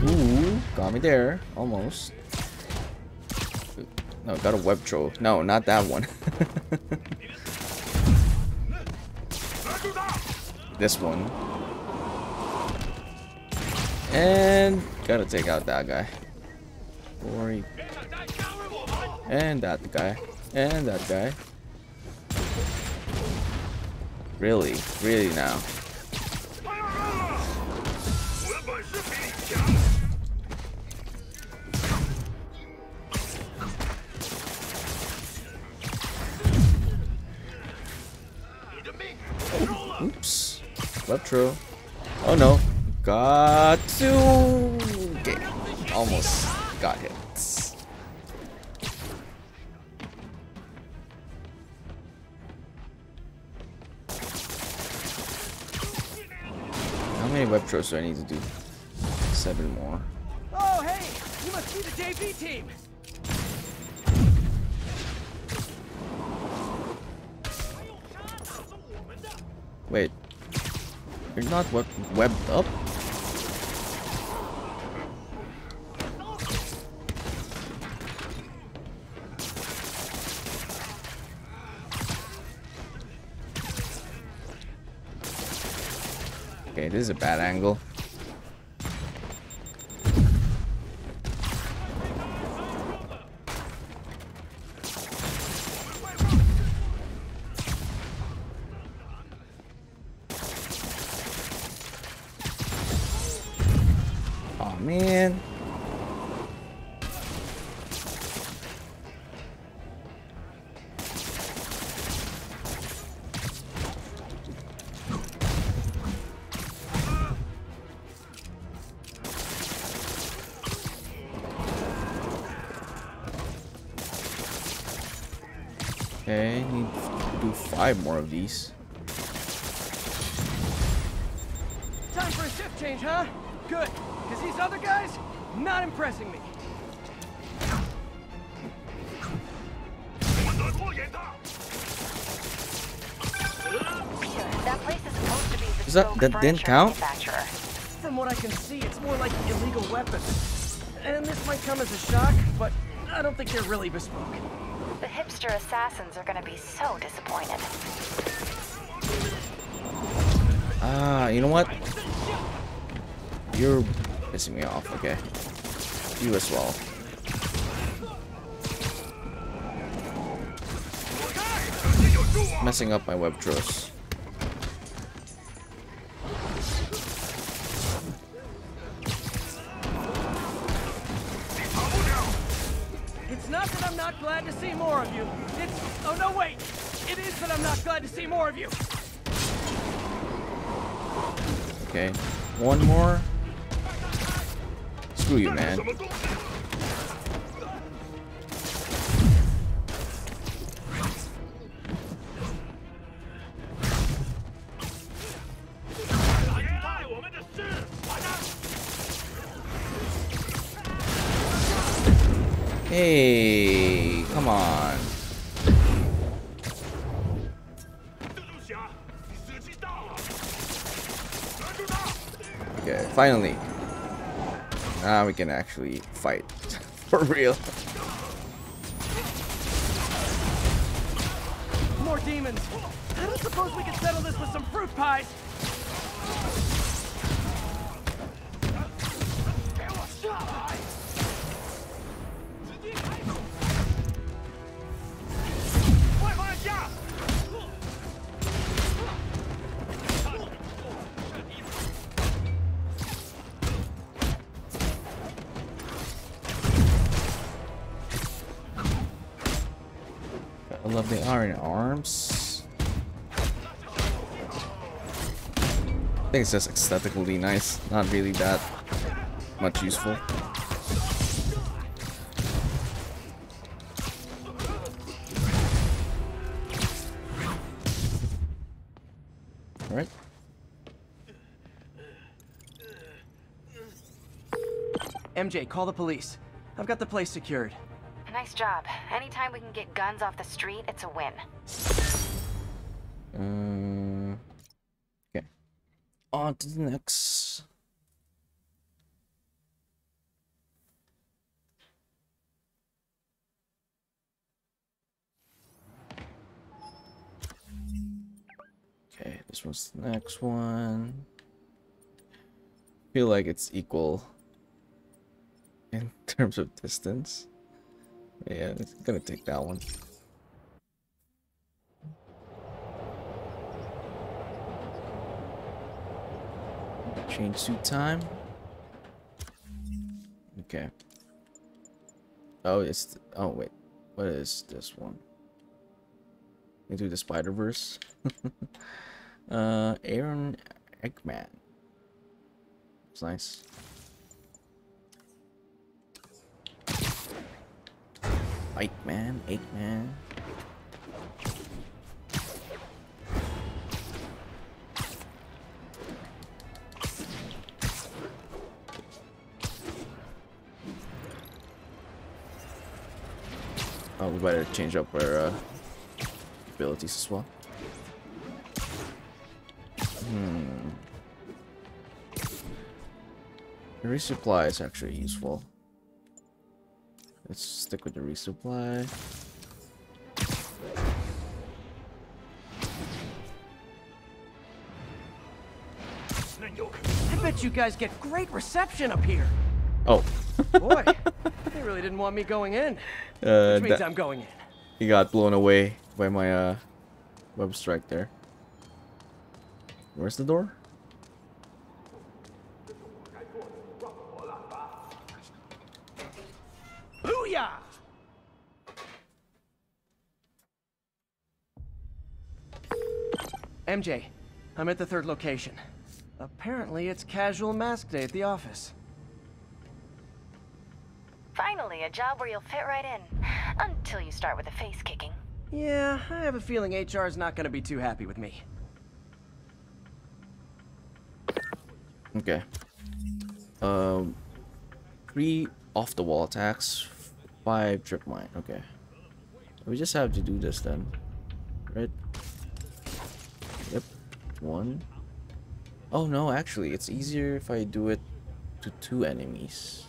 Ooh, got me there. Almost. No, got a web throw. No, not that one. This one. And gotta take out that guy. Worry. And that guy. And that guy. Really? Really now? Oops. Web throw. Oh no. Got to. Okay. Almost got hit. How many web throws do I need to do? 7 more. Oh, hey! You must be the JV team! Wait. You're not webbed up? Okay, this is a bad angle. Oh man. Okay, need to do 5 more of these. Time for a shift change, huh? Good, because these other guys, not impressing me. That place is supposed to be the Is that didn't count? From what I can see, it's more like illegal weapons. And this might come as a shock, but I don't think they're really bespoke. The hipster assassins are gonna be so disappointed. Ah, you know what? You're pissing me off, okay. You as well. Messing up my web throws. It's not that I'm not glad to see more of you. It's... oh no, wait! It is that I'm not glad to see more of you! Okay, 1 more. Screw you, man. Hey, come on. Okay, finally. Now we can actually fight. For real. More demons! I don't suppose we could settle this with some fruit pies! I love the iron arms. I think it's just aesthetically nice, not really that much useful. Alright. MJ, call the police. I've got the place secured. Nice job. Anytime we can get guns off the street, it's a win. Okay. On to the next. Okay, this was the next one. feel like it's equal in terms of distance. Yeah, it's gonna take that one. Change suit time. Okay. Oh, it's oh wait, what is this one? Into the Spider-Verse. Aaron Eggman. It's nice. Eggman. Oh, we better change up our abilities as well. The resupply is actually useful. Let's stick with the resupply. I bet you guys get great reception up here. Oh. Boy, they really didn't want me going in. Which means I'm going in. He got blown away by my web strike there. Where's the door? Booyah! MJ, I'm at the third location. Apparently it's casual mask day at the office. Finally, a job where you'll fit right in. Until you start with the face kicking. Yeah, I have a feeling HR is not going to be too happy with me. Okay. 3 off-the-wall attacks, 5 trip mine. Okay. We just have to do this then. Right? Yep. 1. Oh no, actually, it's easier if I do it to 2 enemies.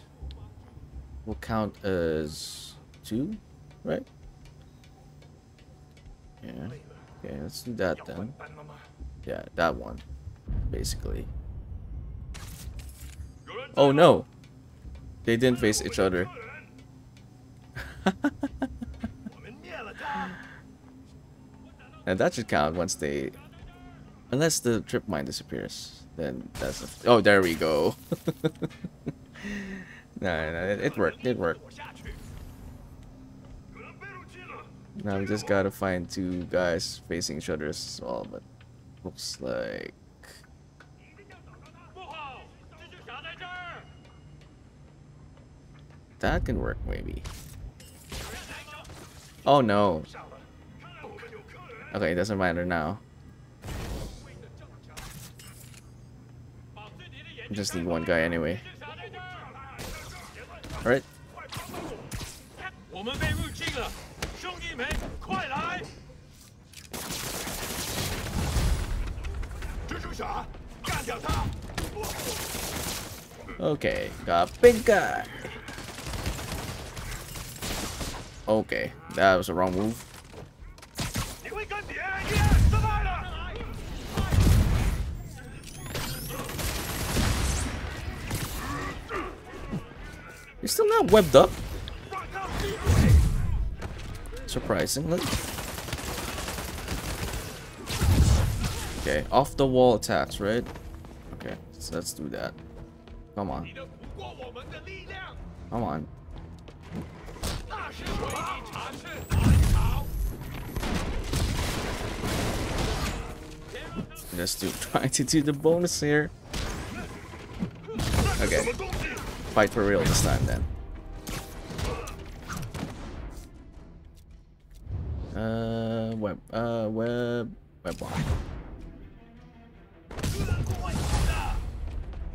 Will count as 2, right? Yeah. Okay, let's do that then. Yeah, that one, basically. Oh no! They didn't face each other. And that should count once they... Unless the trip mine disappears. Then that's... Oh, there we go. No, it worked. It worked. Now we just gotta find 2 guys facing each other as well, but looks like that can work maybe. Oh no. Okay, it doesn't matter now. I just need 1 guy anyway. Alright. Okay, got big guy. Okay, that was a wrong move. You're still not webbed up. Surprisingly. Okay, off the wall attacks, right? Okay, so let's do that. Come on. Come on. Just trying to do the bonus here. Okay. Fight for real this time then. Web bomb.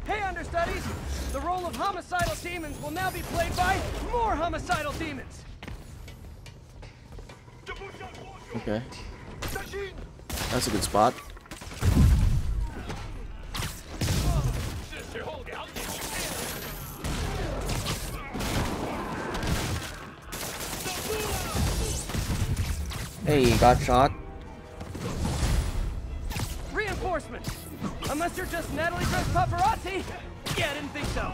Hey, understudies! The role of homicidal demons will now be played by more homicidal demons! Okay. That's a good spot. Hey, you got shot. Reinforcements! Unless you're just Natalie dressed paparazzi, Yeah, I didn't think so.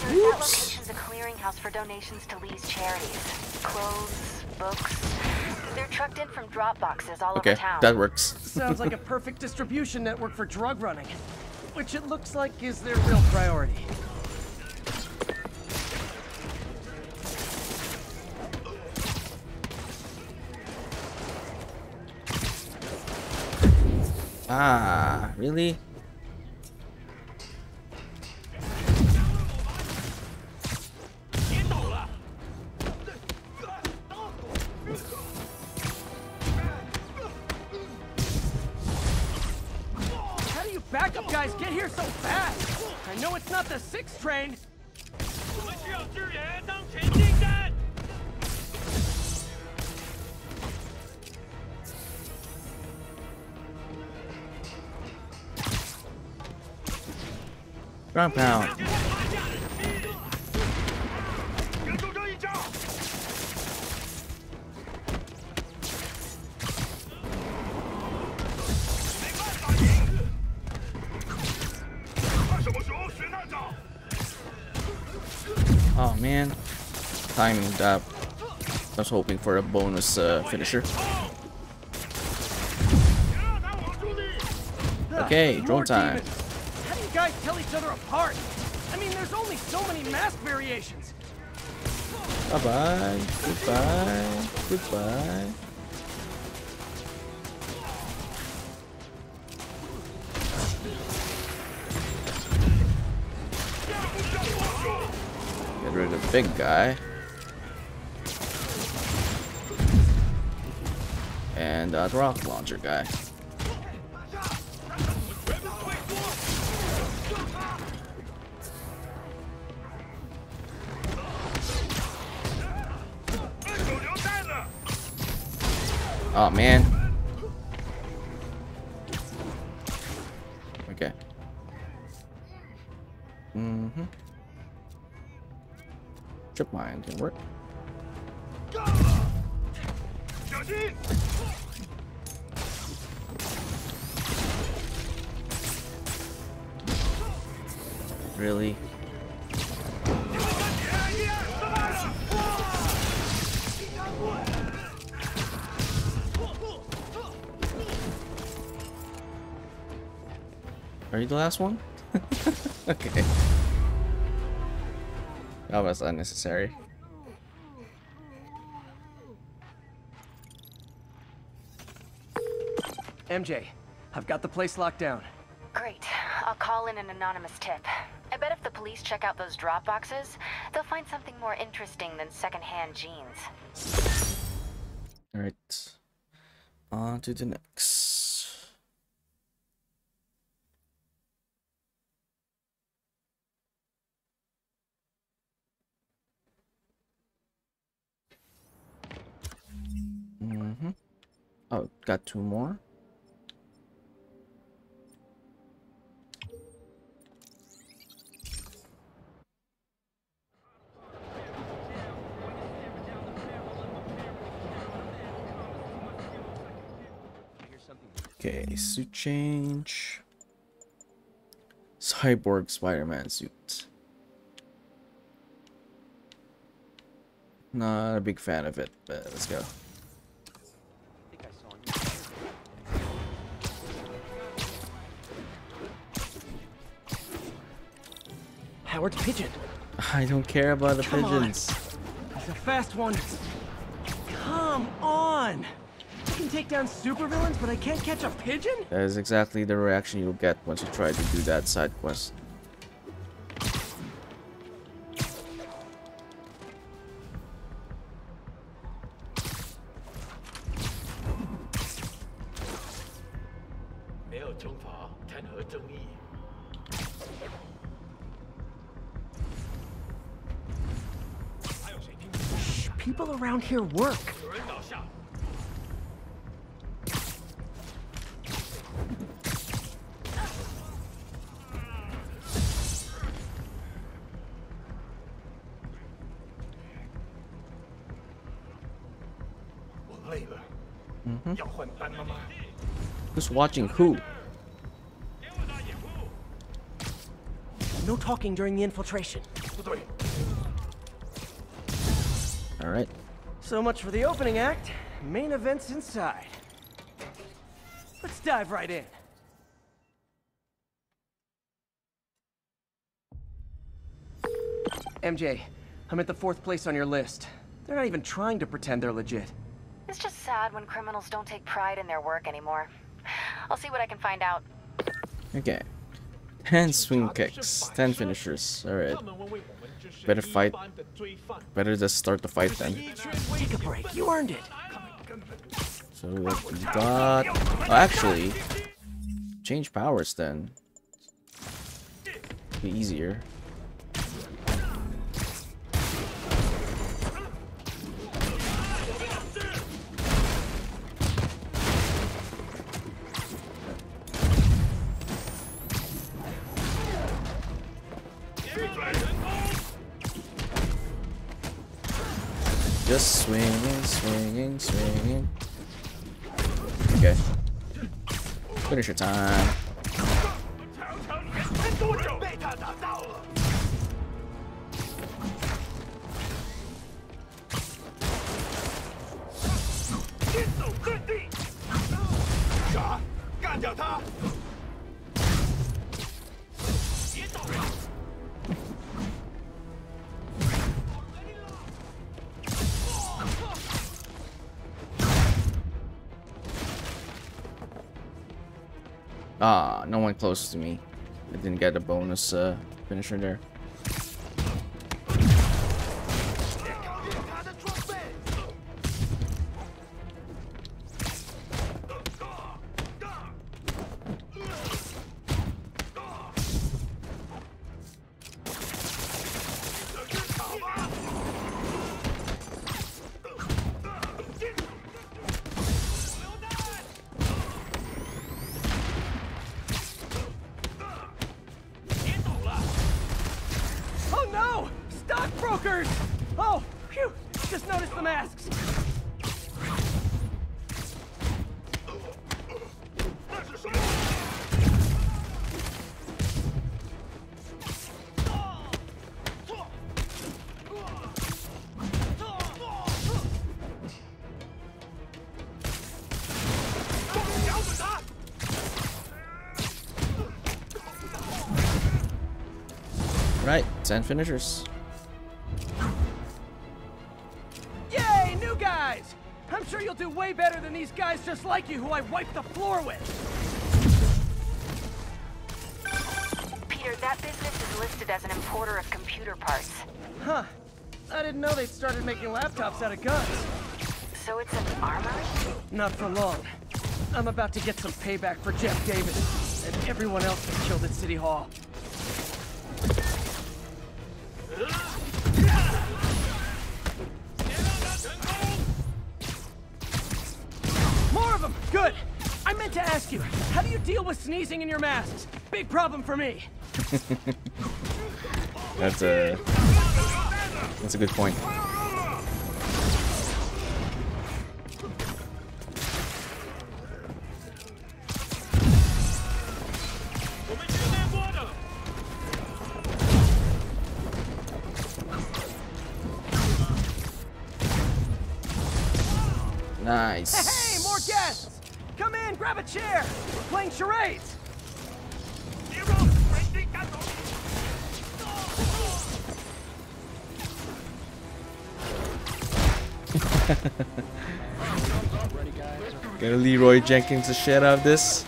That location's a clearinghouse for donations to Lee's charities. Clothes, books. They're trucked in from drop boxes all over town. That works. Sounds like a perfect distribution network for drug running, which it looks like is their real priority. Ah, really? How do you backup guys get here so fast? I know it's not the 6th train. Ground pound. Oh man, timing that. I was hoping for a bonus finisher. Okay, drone time. How do you guys tell each other apart? I mean, there's only so many mask variations. Bye bye. Goodbye. Goodbye. Get rid of the big guy. And the rocket launcher guy. Oh man. Okay. Trip mine can work. Really? Are you the last one? Okay. That was unnecessary. MJ, I've got the place locked down. Great. I'll call in an anonymous tip. I bet if the police check out those drop boxes, they'll find something more interesting than secondhand jeans. Alright. On to the next. Oh, got 2 more. Okay, suit change. Cyborg Spider-Man suit. Not a big fan of it, but let's go. Howard's pigeon. I don't care about the Come pigeons. On. He's a fast one. Come on! I can take down supervillains, but I can't catch a pigeon? That is exactly the reaction you'll get once you try to do that side quest. People around here work. Who's watching who? No talking during the infiltration. Alright. So much for the opening act. Main event's inside. Let's dive right in. MJ, I'm at the 4th place on your list. They're not even trying to pretend they're legit. It's just sad when criminals don't take pride in their work anymore. I'll see what I can find out. Okay. 10 swing kicks, 10 finishers. Alright. Better fight. Better just start the fight then. Take a break. You earned it. So what we got... Oh, actually, change powers then. Be easier. Just swinging, swinging, swinging. Okay. Finish your time. Ah, no one close to me. I didn't get a bonus finisher there. Oh no! Stockbrokers! Oh, phew! Just noticed the masks. Right, 10 finishers. Yay, new guys! I'm sure you'll do way better than these guys just like you who I wiped the floor with. Peter, that business is listed as an importer of computer parts. Huh. I didn't know they'd started making laptops out of guns. So it's an armory? Not for long. I'm about to get some payback for Jeff Davis and everyone else that killed at City Hall. More of them! Good! I meant to ask you, how do you deal with sneezing in your masks? Big problem for me. That's a good point. Nice. Hey, more guests! Come in, grab a chair. We're playing charades. Gonna Leroy Jenkins the shit out of this.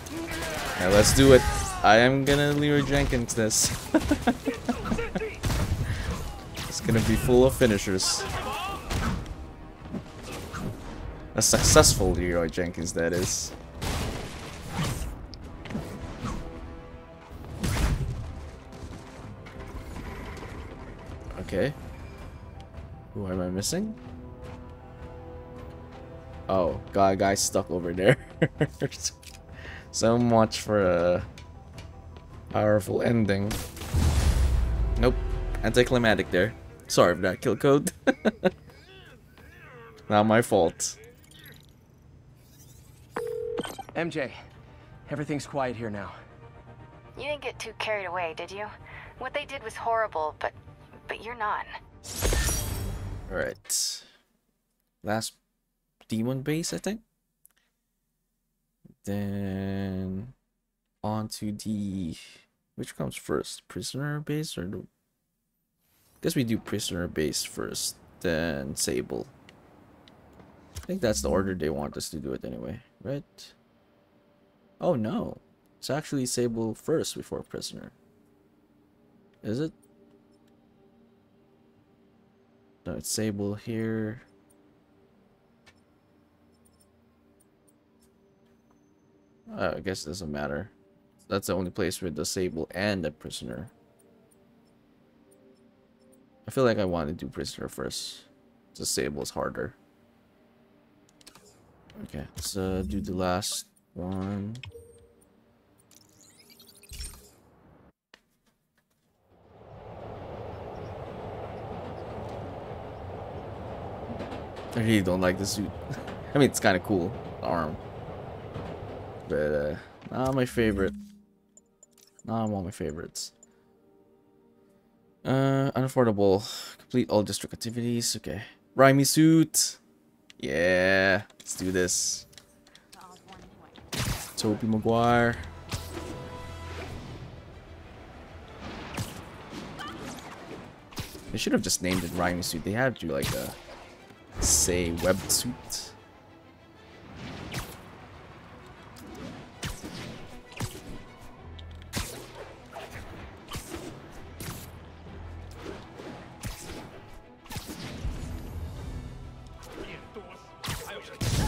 Yeah, let's do it. I am gonna Leroy Jenkins this. It's gonna be full of finishers. A successful Leroy Jenkins, that is. Okay. Who am I missing? Oh, guy stuck over there. So much for a powerful ending. Nope. Anticlimactic there. Sorry for that kill code. MJ, Everything's quiet here now. You didn't get too carried away, did you? What they did was horrible, but you're not. Alright. Last demon base, I think. Then on to the... Which comes first? Prisoner base or the... Guess we do prisoner base first, then Sable. I think that's the order they want us to do it anyway, right? Oh no. It's actually Sable first before prisoner. Is it? No, it's Sable here. I guess it doesn't matter. That's the only place with the Sable and the prisoner. I feel like I want to do prisoner first. The Sable is harder. Okay, let's do the last one. I really don't like the suit. I mean, it's kind of cool, the arm. But, not my favorite. Not among my favorites. Unaffordable. Complete all district activities. Okay. Rhymy suit. Yeah. Let's do this. Tobey Maguire. They should have just named it Rhymy suit. They had to, like, say web suit.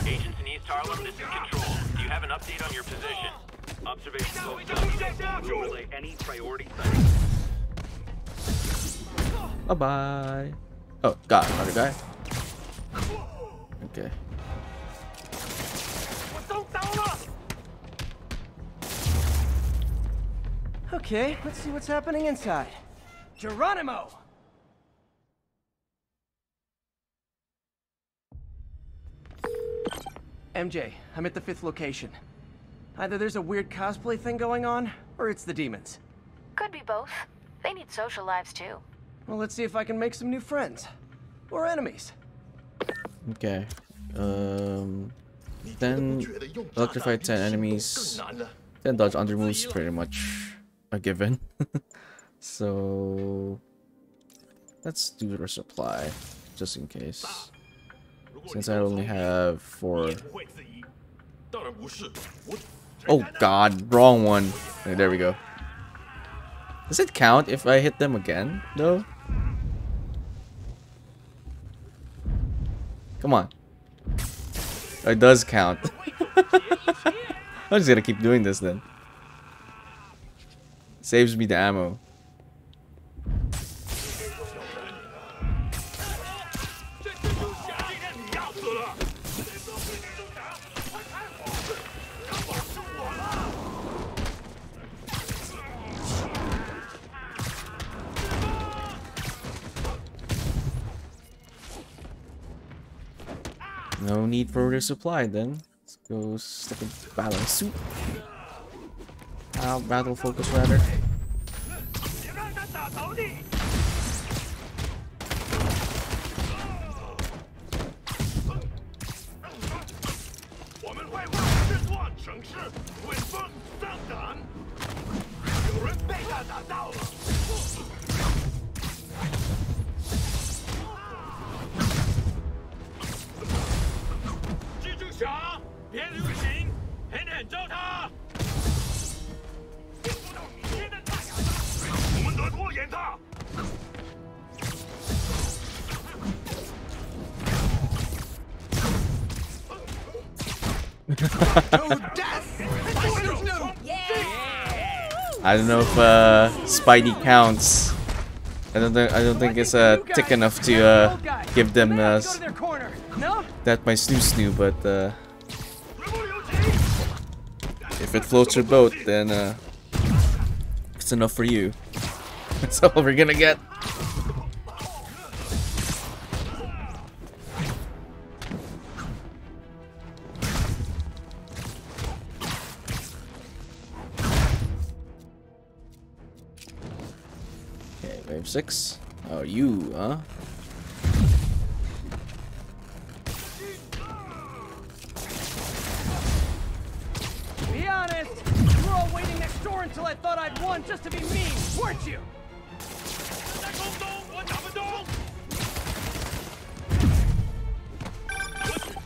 Agents in East Harlem, this is Control. Do you have an update on your position? Observation code. We'll relay any priority sites. Bye-bye. Oh, got another guy. Okay. Okay, let's see what's happening inside. Geronimo! MJ, I'm at the 5th location. Either there's a weird cosplay thing going on, or it's the demons. Could be both. They need social lives too. Well, let's see if I can make some new friends. Or enemies. Okay. 10 electrified 10 enemies. 10 dodge under moves, pretty much a given. So let's do the supply, just in case. Since I only have 4. Oh god, wrong one. Okay, there we go. Does it count if I hit them again, though? Come on. It does count. I'm just gonna keep doing this then. Saves me the ammo. No need for resupply then. Let's go stick a balance suit. Battle focus rather. I don't know if Spidey counts. I don't think it's thick enough to give them that my snoo, but if it floats your boat, then it's enough for you. That's all we're gonna get. 5, 6. Oh, you, huh? Be honest, you were all waiting next door until I thought I'd won just to be mean, weren't you?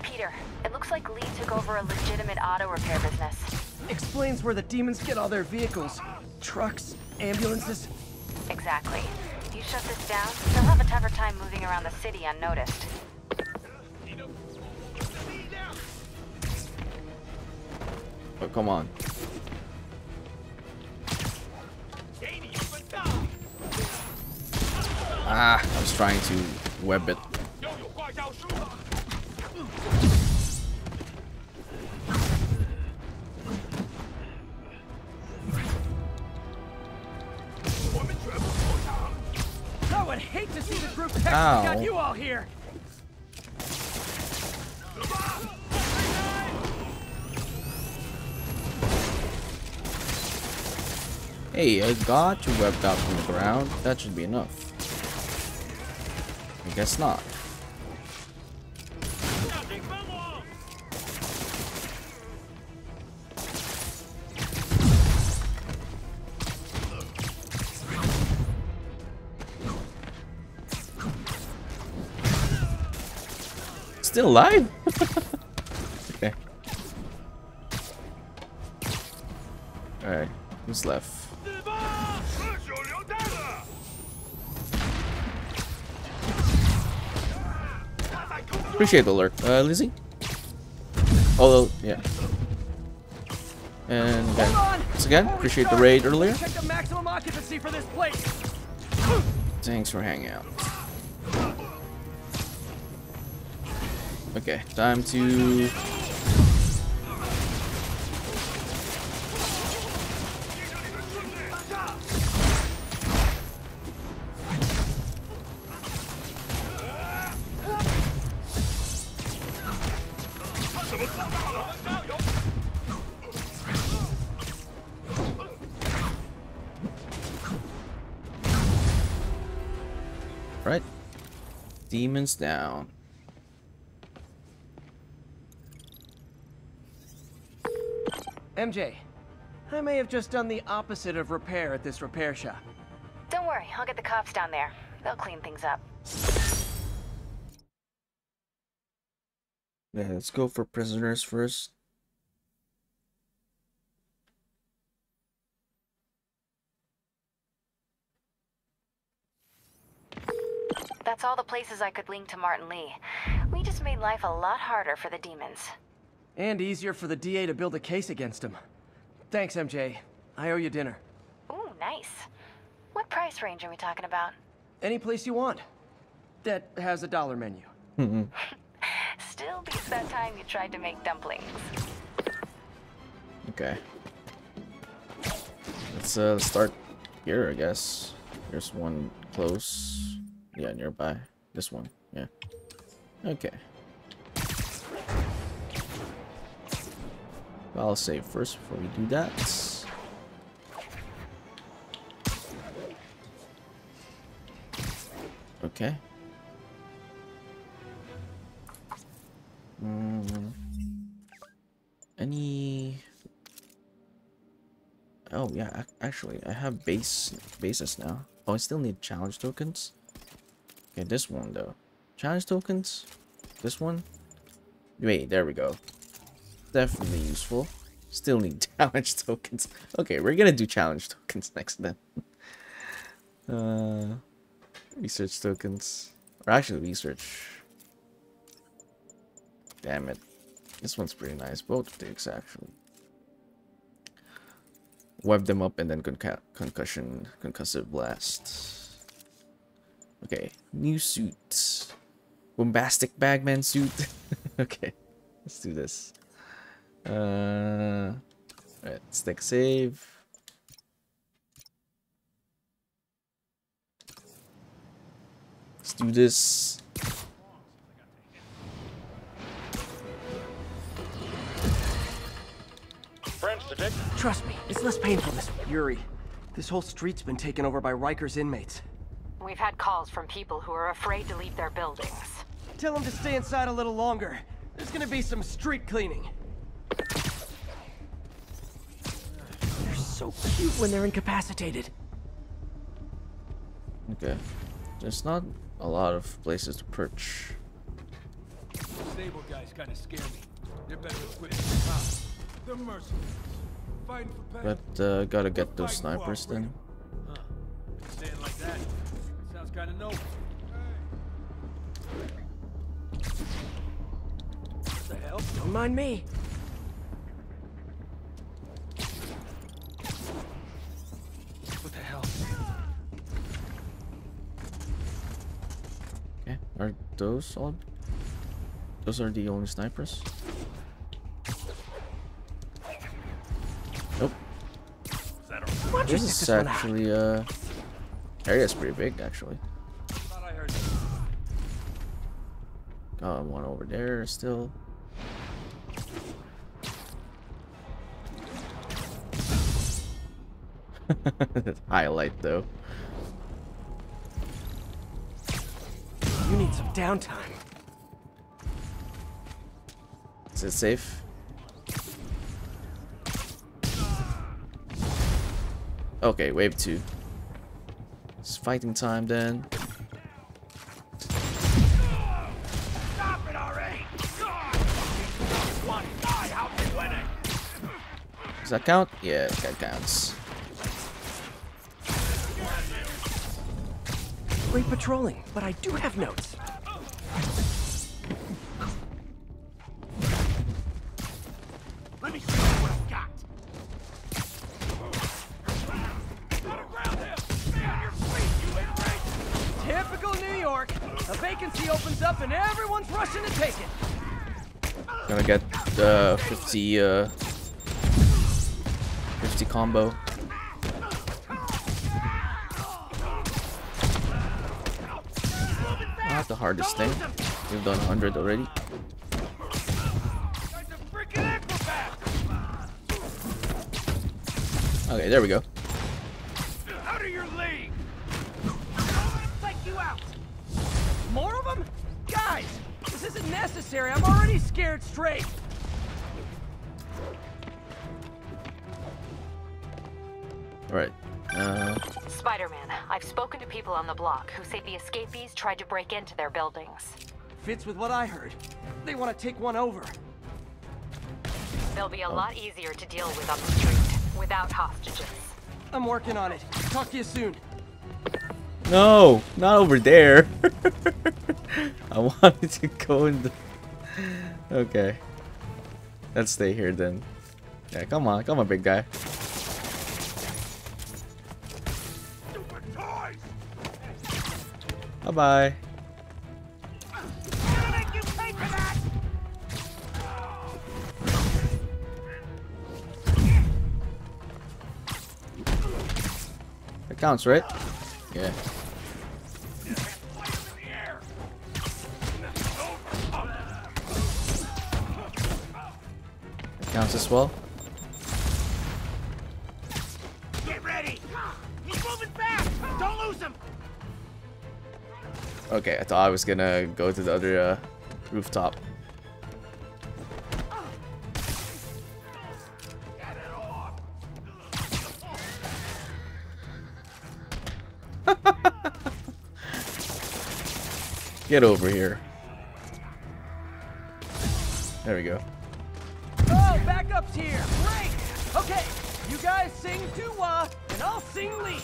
Peter, it looks like Lee took over a legitimate auto repair business. Explains where the demons get all their vehicles. Trucks, ambulances. Exactly. You shut this down, they'll have a tougher time moving around the city unnoticed. Oh, come on. Ah, I was trying to web it. I would hate to see the group text Ow. got you all here. Hey, I got you webbed out from the ground. That should be enough. I guess not. Still alive? Okay. Alright, who's left? Appreciate the alert, Lizzie. Although, yeah. And again, once again, appreciate the raid earlier. Check the maximum occupancy for this place. Thanks for hanging out. Okay, time to... Right. Demons down. MJ, I may have just done the opposite of repair at this repair shop. Don't worry, I'll get the cops down there. They'll clean things up. Yeah, let's go for prisoners first. That's all the places I could link to Martin Lee. We just made life a lot harder for the demons. And easier for the DA to build a case against him. Thanks, MJ. I owe you dinner. Ooh, nice. What price range are we talking about? Any place you want. That has a dollar menu. Still beats that time you tried to make dumplings. Okay. Let's start here, I guess. There's one close. Yeah, nearby. This one. Yeah. Okay. I'll save first before we do that. Okay. Any... Oh yeah, actually I have bases now. Oh, I still need challenge tokens. Okay, this one though. Challenge tokens? This one? Wait, there we go. Definitely useful. Still need challenge tokens. Okay, we're gonna do challenge tokens next then. Research tokens. Or actually research. Damn it. This one's pretty nice. Both things actually. Web them up and then concussive blast. Okay, new suit. Bombastic bagman suit. Okay, let's do this. Alright, stick save. Let's do this. Friends to take. Trust me, it's less painful this way. Yuri, this whole street's been taken over by Riker's inmates. We've had calls from people who are afraid to leave their buildings. Tell them to stay inside a little longer. There's gonna be some street cleaning. They're so cute when they're incapacitated. Okay. There's not a lot of places to perch. Stable guys kind of scare me. They're better equipped than the cops. They're mercenaries. Fighting for pay. But gotta get those snipers then. Huh. Saying like that sounds kind of noble. What the hell? Don't mind me. What the hell? Okay, are those all? Those are the only snipers? Nope. This is actually area's pretty big actually. Thought I heard. Got one over there still. Highlight though. You need some downtime. Is it safe? Okay, wave 2. It's fighting time then. Stop it already! One guy out there winning! Does that count? Yeah, that counts. Great patrolling, but I do have notes. Let me show you what I've got! Gotta ground him! Stay on your feet, you idiot! Typical New York. A vacancy opens up and everyone's rushing to take it. Gonna get 50 combo. Not the hardest thing. We've done 100 already. Guy's a freaking acrobat! Okay, there we go. Out of your league! Take you out! More of them? Guys, this isn't necessary. I'm already scared straight. Alright. Spider-Man, I've spoken to people on the block who say the escapees tried to break into their buildings. Fits with what I heard. They want to take one over. They'll be a lot easier to deal with on the street, without hostages. I'm working on it. Talk to you soon. No, not over there. I wanted to go in the... Okay. Let's stay here then. Yeah, come on, big guy. Bye-bye. That counts, right? Yeah. That counts as well. Get ready! He's moving fast! Don't lose him! Okay, I thought I was gonna go to the other rooftop. Get over here. There we go. Oh, backup's here. Great. Okay, you guys sing doo-wah, and I'll sing lead.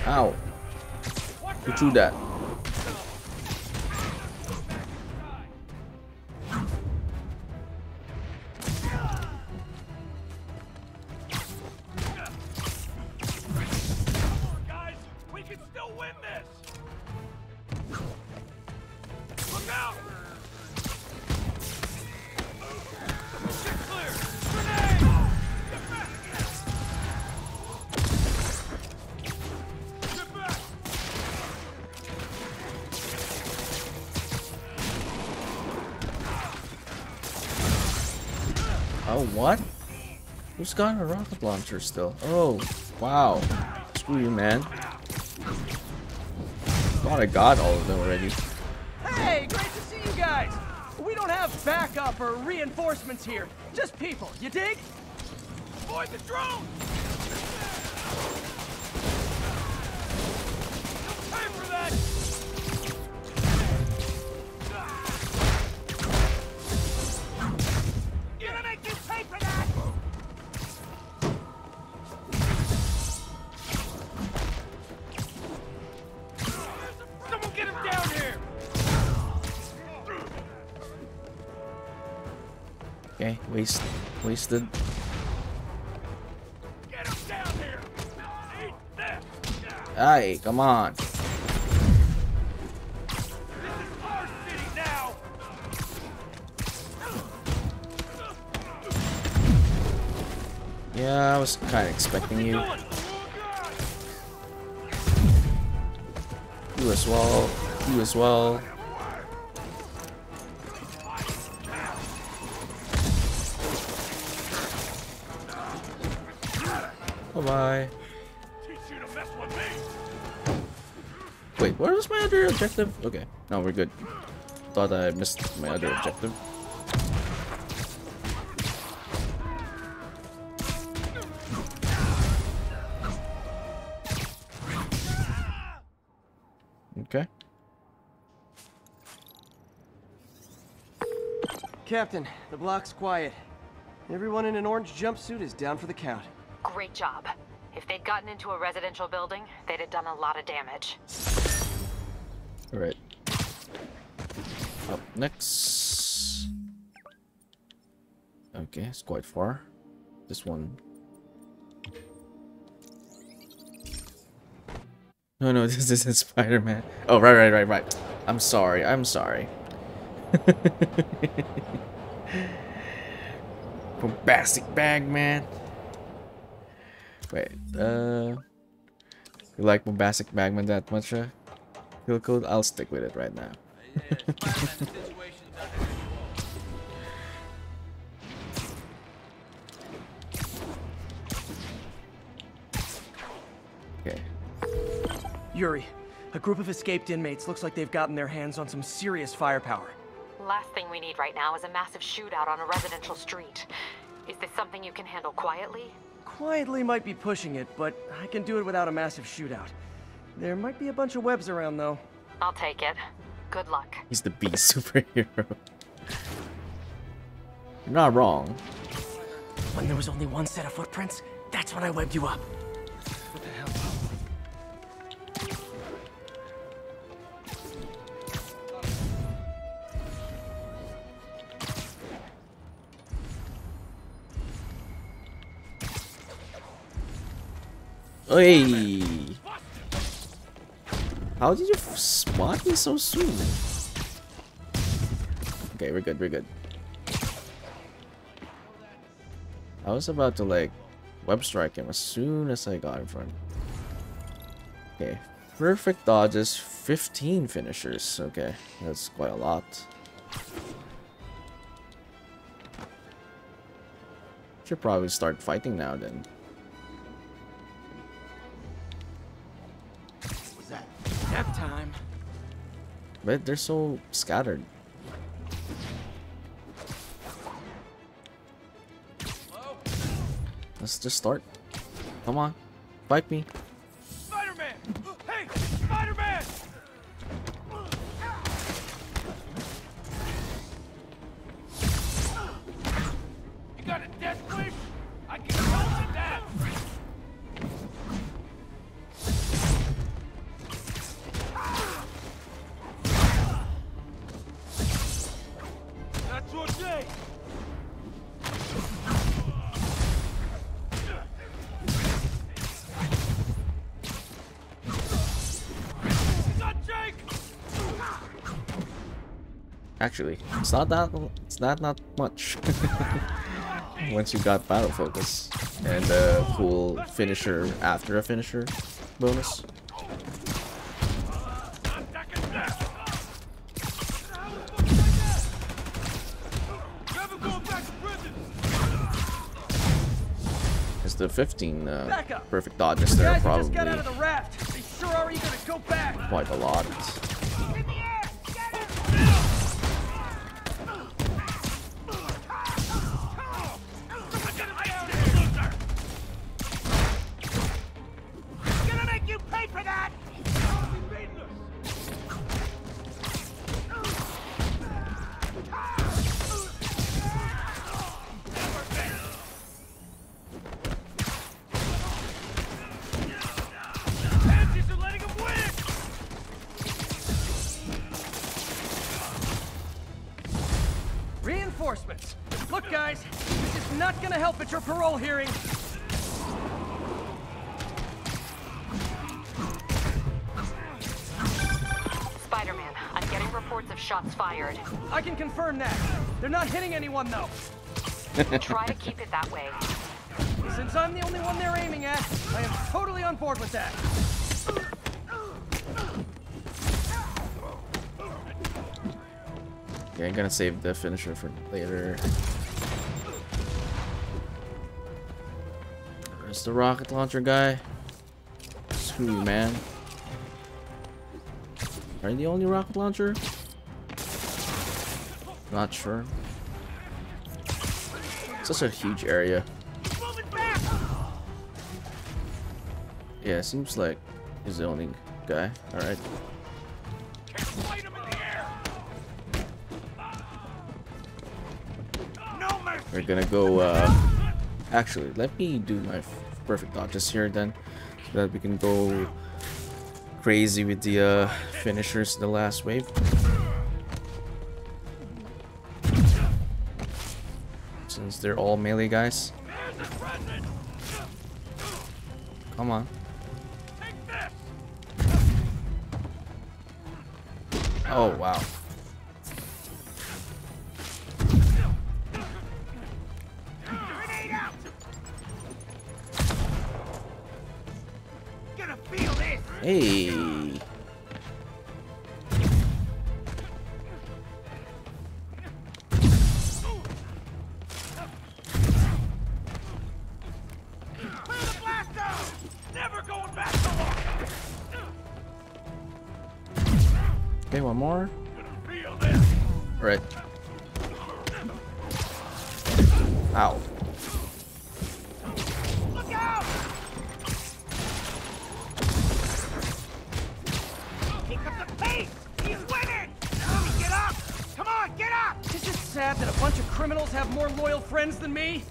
Ow. Who threw that? Guys, we can still win this! Look out! Get clear! Grenade! Get back! Get back! Oh, what? Who's got a rocket launcher still? Oh, wow. Screw you, man. Thought I got all of them already. Hey, great to see you guys. We don't have backup or reinforcements here. Just people, you dig? Avoid the drone! You'll pay for that! Gonna make you pay for that! Someone get him down here! Okay, wasted. Get him down here! Eat this! Hey, come on. This is our city now! Yeah, I was kind of expecting you. You as well. You as well. Bye-bye. Wait, what was my other objective? Okay, no, we're good. Thought I missed my other objective. Okay. Captain, the block's quiet. Everyone in an orange jumpsuit is down for the count. Great job. If they'd gotten into a residential building, they'd have done a lot of damage. Alright. Up next. Okay, it's quite far. This one. No, no, this isn't Spider-Man. Oh, right. I'm sorry. Bombastic bag, man. Wait, you like Bombastic Bagman that much, Feel code? I'll stick with it right now. Okay. Yuri, a group of escaped inmates looks like they've gotten their hands on some serious firepower. Last thing we need right now is a massive shootout on a residential street. Is this something you can handle quietly? Quietly might be pushing it, but I can do it without a massive shootout. There might be a bunch of webs around, though. I'll take it. Good luck. He's the beast superhero. You're not wrong. When there was only one set of footprints, that's when I webbed you up. What the hell? Hey! How did you spot me so soon? Okay, we're good. I was about to like web strike him as soon as I got in front. Okay, perfect dodges, 15 finishers. Okay, that's quite a lot. Should probably start fighting now then. Nap time. But they're so scattered. Let's just start. Come on. Fight me. Spider-Man! Hey! Spider-Man! You got a death wish? I can help with that! That's your day! Actually, it's not much. Once you got battle focus and the full finisher after a finisher bonus. Because the 15 Back up. perfect dodges The there guys are who just got out probably of the raft. They sure are eager to go back. quite a lot. In the air! Get him! Gonna make you pay for that! Pansies are letting him win! Reinforcements. Look, guys, this is not gonna help at your parole hearing. Spider-Man, I'm getting reports of shots fired. I can confirm that. They're not hitting anyone, though. Try to keep it that way. Since I'm the only one they're aiming at, I am totally on board with that. Yeah, I'm gonna save the finisher for later. There's the rocket launcher guy. Screw you, man. Are you the only rocket launcher? Not sure. Such a huge area. Yeah, seems like he's the only guy. Alright. We're gonna go, actually, let me do my perfect dodges here then, so that we can go crazy with the finishers in the last wave. Since they're all melee guys. Come on. Oh, wow. Grenade out! Gonna feel this! Hey. Clear the blast zone! Never going back to walk! Okay, one more. Gonna feel this! Right. Ow. Look out! Pick up the pace! He's winning! Tommy, get up! Come on, get up! It's just sad that a bunch of criminals have more loyal friends than me.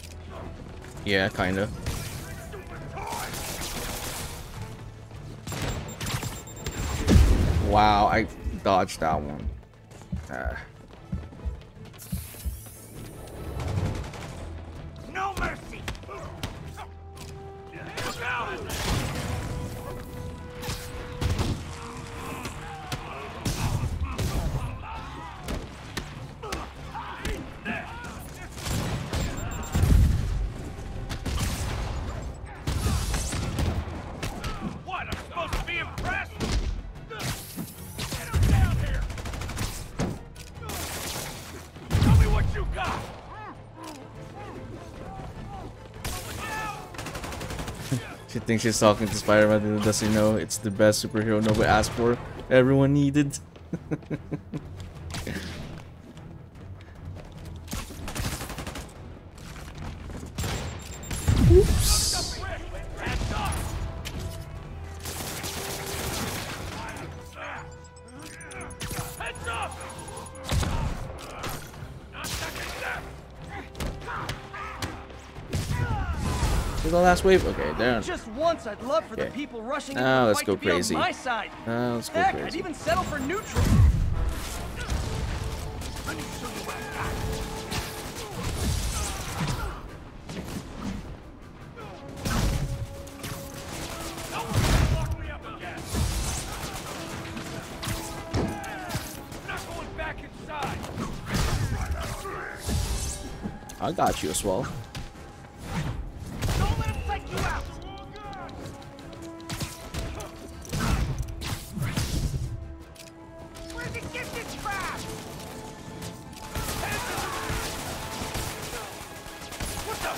Yeah, kinda. Wow, I dodged that one. No mercy! Look out! What? I'm supposed to be impressed? Get him down here! Tell me what you got! She thinks she's talking to Spider-Man, doesn't know it's the best superhero nobody asked for. Everyone needed. Oops. Hands up! Heads up! Not second step! To the last wave? Okay, down. Just once, I'd love for the Okay. people rushing Now into the let's fight go to be on crazy. my side. Let's go Heck, I'd crazy. even settle for neutral. Lock me up again! Not going back inside! I got you as well. Don't let him psych you out! Where's the gifted crab? What the?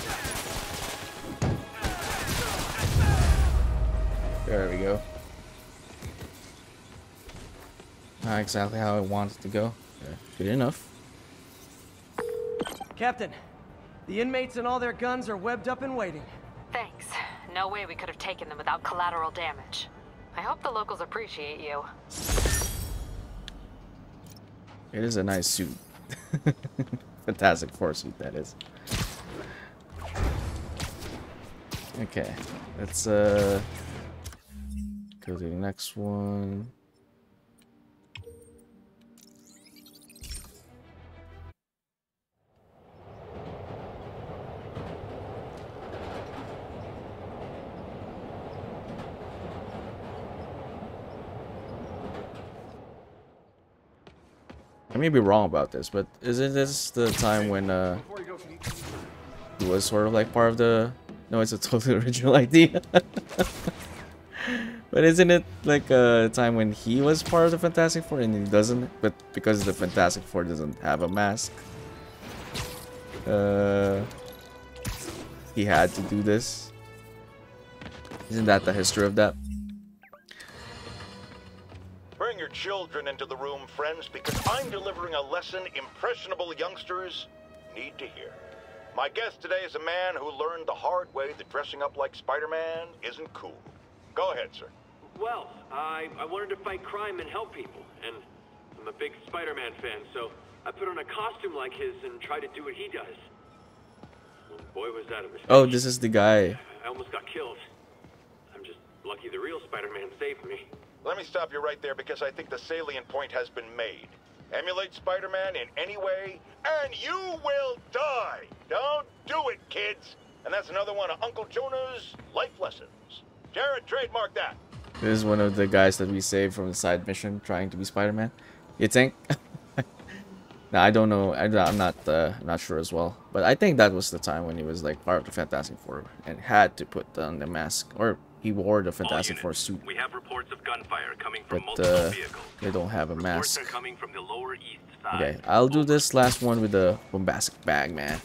Not exactly how I want it to go. Yeah, good enough. Captain, the inmates and all their guns are webbed up and waiting. Thanks. No way we could have taken them without collateral damage. I hope the locals appreciate you. It is a nice suit. Fantastic Four suit, that is. Okay, let's go to the next one. I may be wrong about this, but isn't this the time when he was sort of like part of the... No, it's a totally original idea. But isn't it like a time when he was part of the Fantastic Four and he doesn't? But because the Fantastic Four doesn't have a mask, he had to do this. Isn't that the history of that? Bring your children into the room, friends, because I'm delivering a lesson impressionable youngsters need to hear. My guest today is a man who learned the hard way that dressing up like Spider-Man isn't cool. Go ahead, sir. Well, I wanted to fight crime and help people, and I'm a big Spider-Man fan, so I put on a costume like his and tried to do what he does. Boy, was that a mistake. Oh, this is the guy. I almost got killed. I'm just lucky the real Spider-Man saved me. Let me stop you right there because I think the salient point has been made. Emulate Spider-Man in any way, and you will die. Don't do it, kids. And that's another one of Uncle Jonah's life lessons. Jared, trademark that. This is one of the guys that we saved from the side mission trying to be Spider-Man. You think? Nah, I don't know. I'm not sure as well. But I think that was the time when he was like part of the Fantastic Four and had to put on the mask, or he wore the Fantastic Four suit. We have reports of gunfire coming from But multiple vehicles. they don't have a Reports mask. are coming from the lower east side. Okay, I'll do this last one with the bombastic bag, man.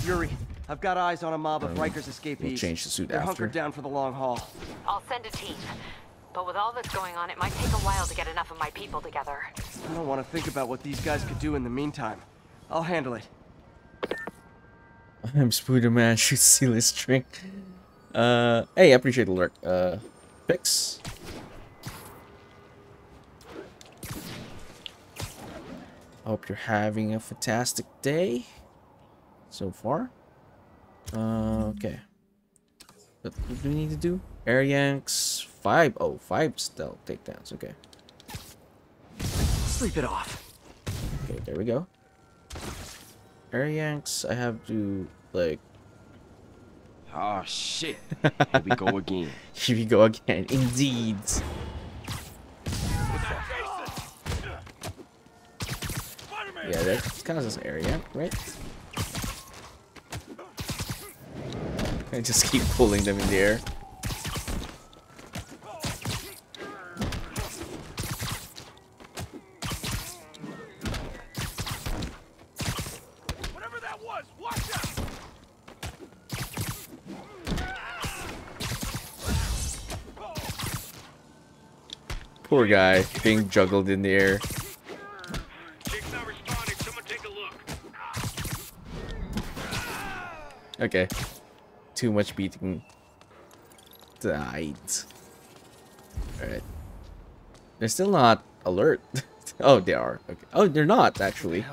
Yuri, I've got eyes on a mob of Riker's escapees. We'll change the suit They're after. hunkered down for the long haul. I'll send a team. But with all that's going on, it might take a while to get enough of my people together. I don't want to think about what these guys could do in the meantime. I'll handle it. I'm Spider-Man, shoot seal his string. Hey, I appreciate the lurk. Picks. Hope you're having a fantastic day so far. Okay. What do we need to do? Air yanks 5. Oh, 5 stealth takedowns. Okay. Sleep it off. Okay, there we go. Air yanks, I have to like. Oh shit! Here we go again. Here we go again. Indeed. Yeah, that counts as air yank, right? I just keep pulling them in the air. Whatever that was, watch out! Poor guy being juggled in the air. Jake's not responding. Someone take a look. Okay. Too much beating. Died. Alright. They're still not alert. Oh, they are. Okay. Oh, they're not, actually.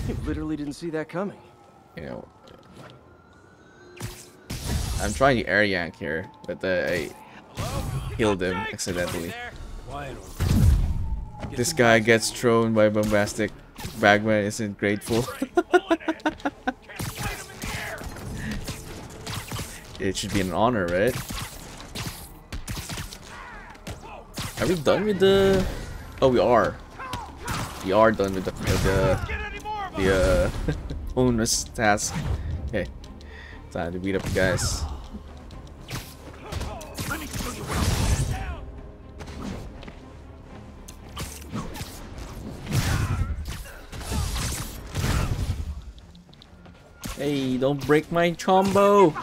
You literally didn't see that coming. You know. I'm trying to air yank here, but I killed him accidentally. This guy gets thrown by bombastic bagman isn't grateful. It should be an honor, right? Are we done with the... Oh, we are. We are done with the bonus task. Okay. Time to beat up the guys. Hey, don't break my combo!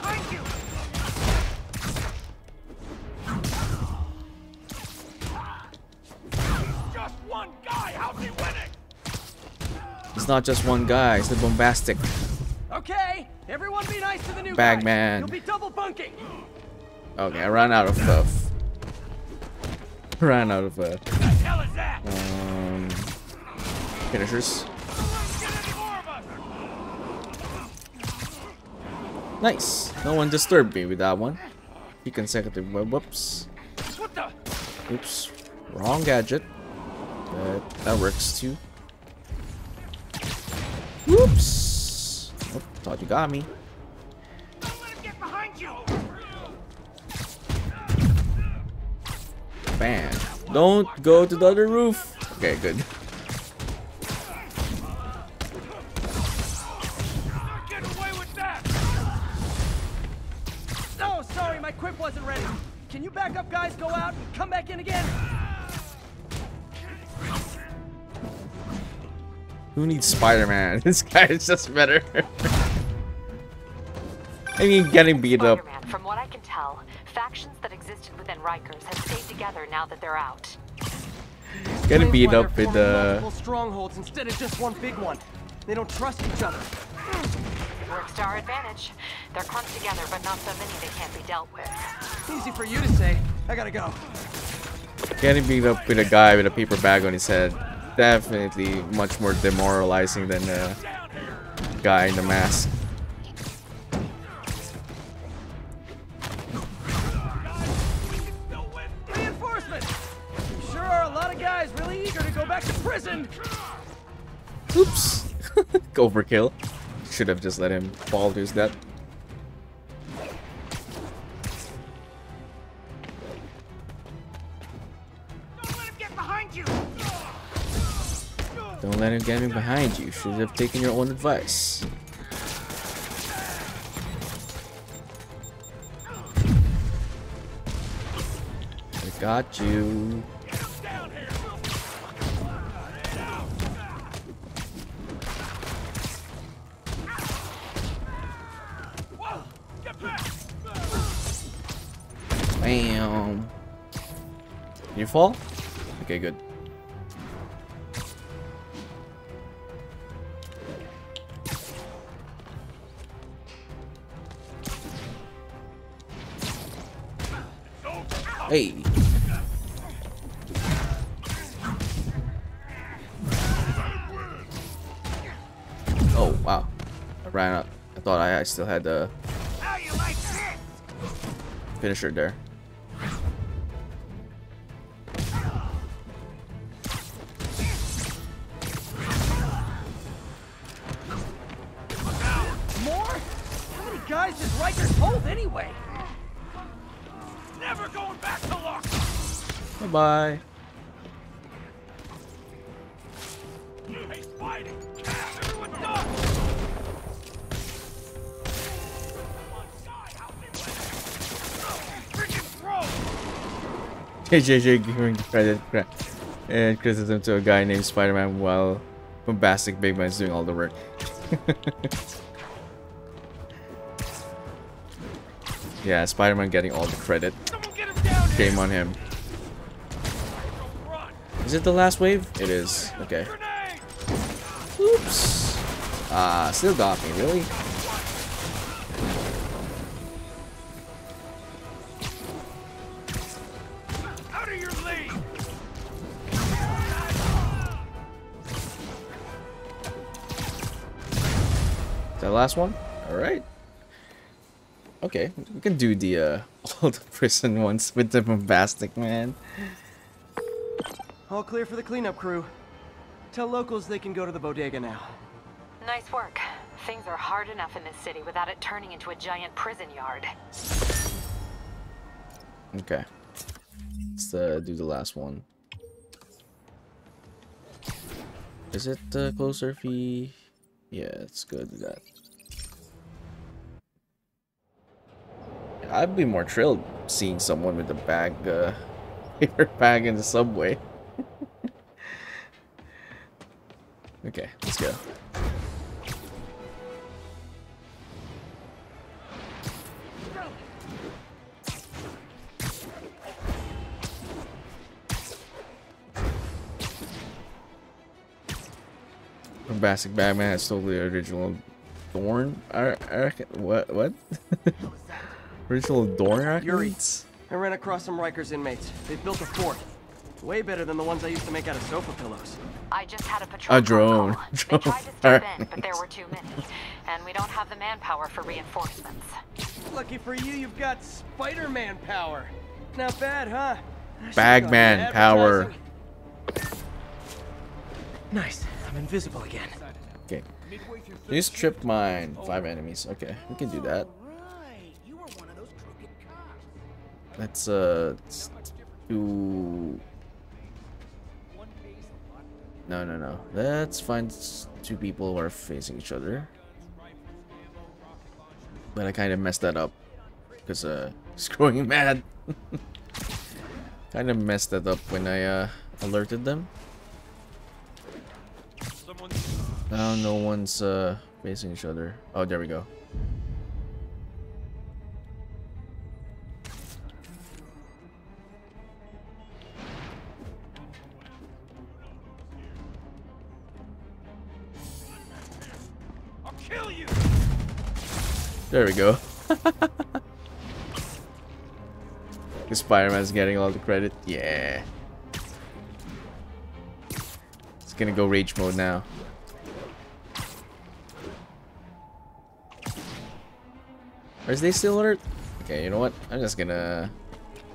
Just one guy It's not just one guy, it's the bombastic Okay, everyone be nice to the new bag guy. man. You'll be double bunking. Okay, I ran out of stuff. Ran out of finishers. Nice. No one disturbed me with that one. 3 consecutive whoops. What the? Oops. Wrong gadget. But that works too. Whoops. Oh, thought you got me. Don't let him get behind you. Bam. Don't go to the other roof. Okay, good. Get away with that. Oh, sorry, my quip wasn't ready. Can you back up, guys? Go out and come back in again. Who needs Spider-Man? This guy is just better. I mean, getting beat up. Spider-Man, from what I can tell, factions that existed within Rikers have stayed together now that they're out. Getting beat Explains why up they're with forming multiple strongholds instead of just one big one. They don't trust each other. Works to our advantage. They're clumped together, but not so many they can't be dealt with. Easy for you to say. I gotta go. Getting beat up with a guy with a paper bag on his head. Definitely much more demoralizing than a guy in the mask. Reinforcements! You sure are a lot of guys really eager to go back to prison. Oops. Overkill. Should have just let him fall to his death. Don't let him get behind you. Don't let him get in behind you. Should have taken your own advice. I got you. Bam. You fall? Okay, good. Hey. Oh, wow. I ran up. I thought I still had the finisher there. More? How many guys does Rikers hold anyway? Never going back to lock. Bye-bye. You hate fighting. Everyone duck. JJ giving credit and criticism to a guy named Spider-Man while bombastic Big Man is doing all the work. Yeah, Spider-Man getting all the credit. Shame on him. Is it the last wave? It is. Okay. Oops. Ah, still got me, really? Out of your league. Is that the last one? Alright. Okay, we can do the all the prison ones with the bombastic man. All clear for the cleanup crew. Tell locals they can go to the bodega now. Nice work. Things are hard enough in this city without it turning into a giant prison yard. Okay. Let's do the last one. Is it closer fee? Yeah, it's good with that. I'd be more thrilled seeing someone with a bag, paper bag in the subway. Okay, let's go. Bombastic Batman has totally original Dorn. What? Original Dorn Yuri, arcades? I ran across some Rikers inmates. They've built a fort. Way better than the ones I used to make out of sofa pillows. I just had a patrol A drone. call. They tried to step in, but there were too many. And we don't have the manpower for reinforcements. Lucky for you, you've got Spider-Man power. Not bad, huh? Bagman power. Nice. I'm invisible again. Okay. Use strip mine. 5 enemies. Okay, we can do that. Let's do. No. Let's find 2 people who are facing each other. But I kind of messed that up because screwing mad. Kind of messed that up when I alerted them. Now no one's facing each other. Oh, there we go. I'll kill you. There we go. Spider-Man's getting all the credit. Yeah. It's gonna go rage mode now. Or is they still alert? Okay, you know what? I'm just gonna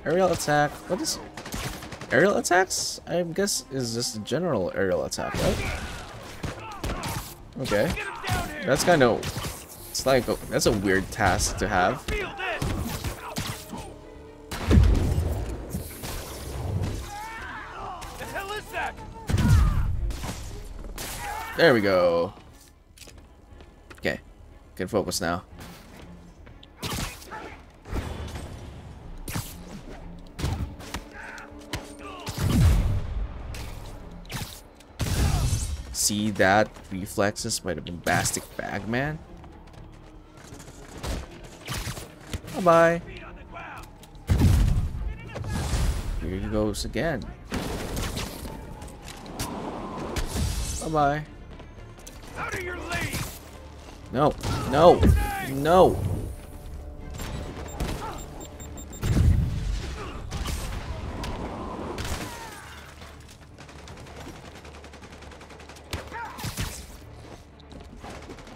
aerial attack. What is aerial attacks? I guess is just a general aerial attack, right? Okay, that's kind of. It's like that's a weird task to have. There we go. Okay, can focus now. See that reflexes by the bombastic Bagman. Bye bye. Here he goes again. Bye bye. No, no, no.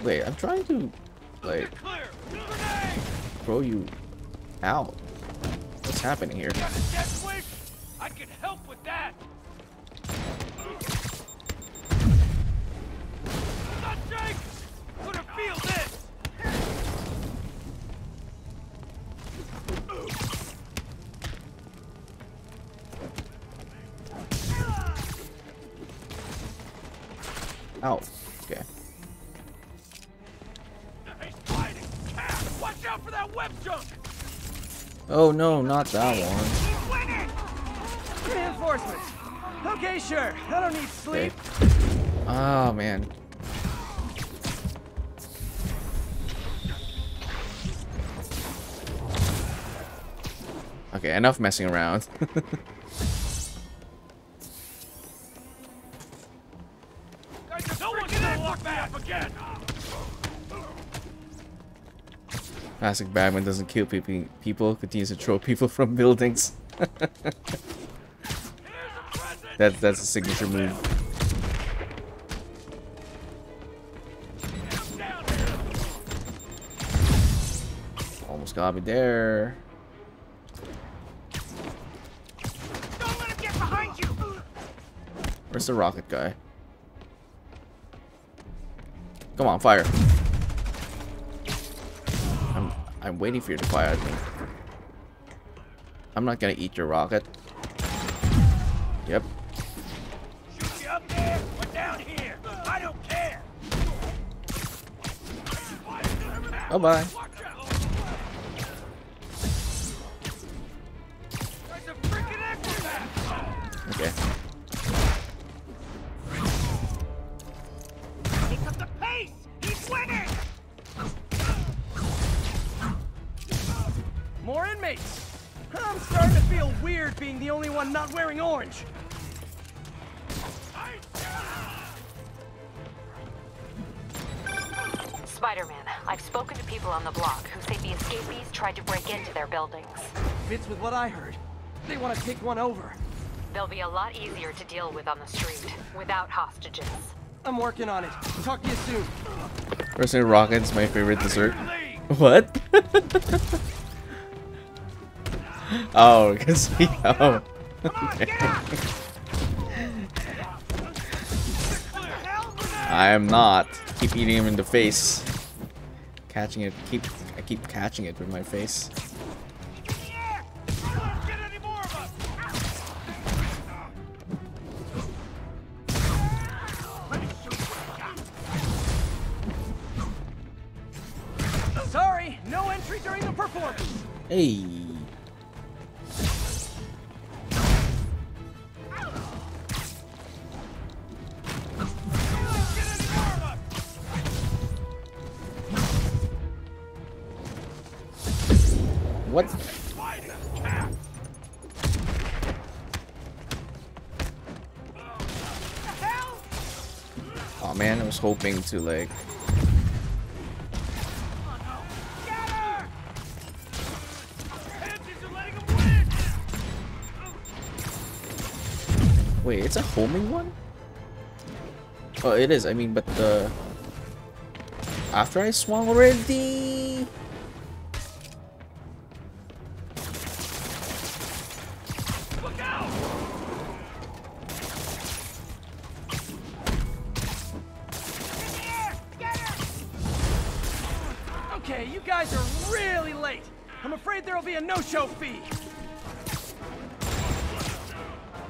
Wait, I'm trying to, like, throw you out. What's happening here? I can help with that. Feel this. Ow. Okay. Watch out for that web junk. Oh no, not that one. Reinforcements. Okay, sure. I don't need sleep. Okay. Oh man. Okay, enough messing around. Classic Batman doesn't kill people, continues to throw people from buildings. That's a signature move. Almost got me there. Don't let him get behind you. Where's the rocket guy? Come on, fire. I'm waiting for you to fire at me. I'm not gonna eat your rocket. Yep. Shoot you up there or down here. I don't care. Bye-bye. Okay. Pick up the pace. He's winning. More inmates. I'm starting to feel weird being the only one not wearing orange. Spider-Man, I've spoken to people on the block who say the escapees tried to break into their buildings. Fits with what I heard. They want to take one over. They'll be a lot easier to deal with on the street, without hostages. I'm working on it. Talk to you soon. Personally, rocket's my favorite dessert. What? Oh, because oh. Okay. I am not. Keep eating him in the face. Catching it. I keep catching it with my face. Sorry, no entry during the performance. Hey. What? Oh man, I was hoping to like. Wait, it's a homing one? Oh, it is. I mean, but the after I swung already. Okay, you guys are really late. I'm afraid there'll be a no-show fee.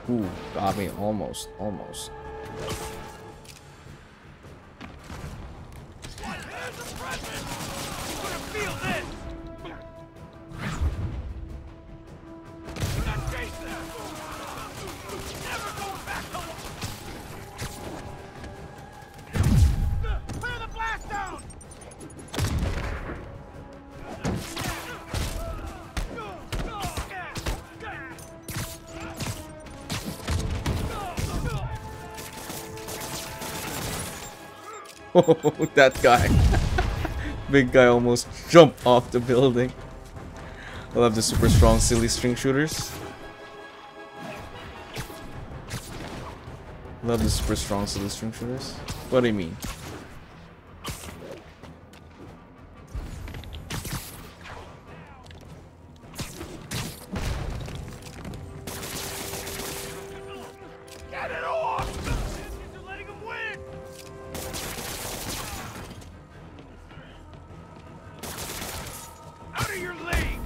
Ooh, got me almost. Oh, that guy. Big guy almost jumped off the building. I love the super strong silly string shooters. Love the super strong silly string shooters. What do you mean? Get it off! You're letting him win! Out of your league!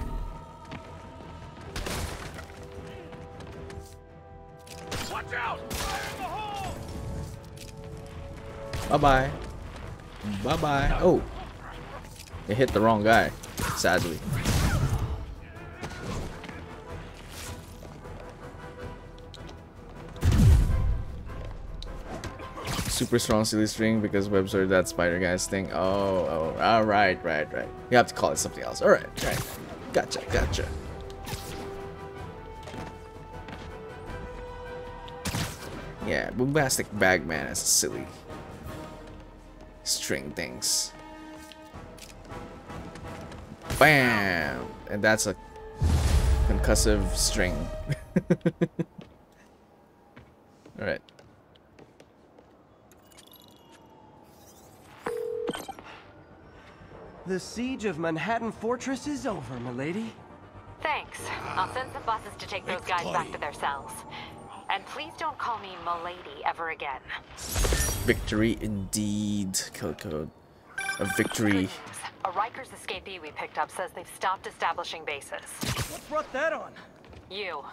Watch out! Fire in the hole! Bye-bye. Bye-bye. Oh. It hit the wrong guy, sadly. Super strong silly string because webs are that spider guy's thing. Oh, right. You have to call it something else. Alright. Gotcha. Yeah, bombastic bagman is silly string things. Bam! And that's a concussive string. Alright. The siege of Manhattan Fortress is over, milady. Thanks. I'll send some buses to take those guys back to their cells. And please don't call me Milady ever again. Victory indeed. Kill code. A victory. A Rikers escapee we picked up says they've stopped establishing bases. What brought that on? You.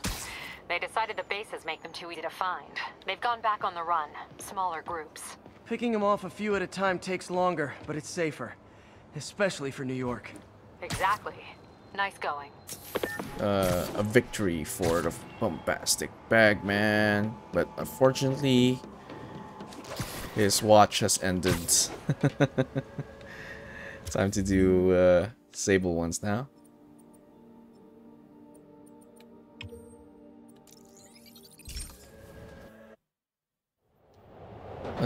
They decided the bases make them too easy to find. They've gone back on the run. Smaller groups. Picking them off a few at a time takes longer, but it's safer. Especially for New York. Exactly. Nice going. A victory for the bombastic bagman. But unfortunately, his watch has ended. Time to do Sable ones now.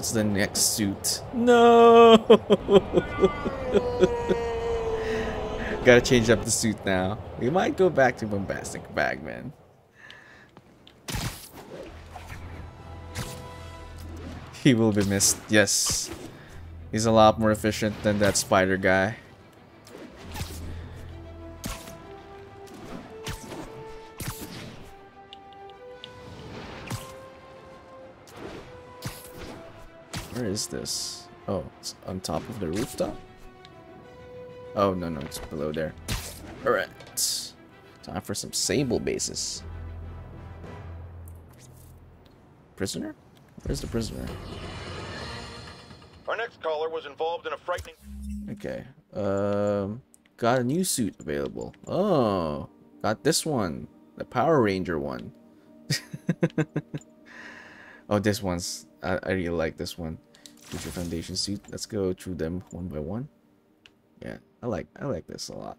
What's the next suit? No! Gotta change up the suit now. We might go back to Bombastic Bagman. He will be missed. Yes. He's a lot more efficient than that spider guy. Where is this? Oh, it's on top of the rooftop? Oh, no, it's below there. Alright. Time for some Sable bases. Prisoner? Where's the prisoner? Our next caller was involved in a frightening... Okay. Got a new suit available. Oh, got this one. The Power Ranger one. Oh, this one's... I really like this one. Future Foundation suit. Let's go through them one by one. Yeah, I like this a lot.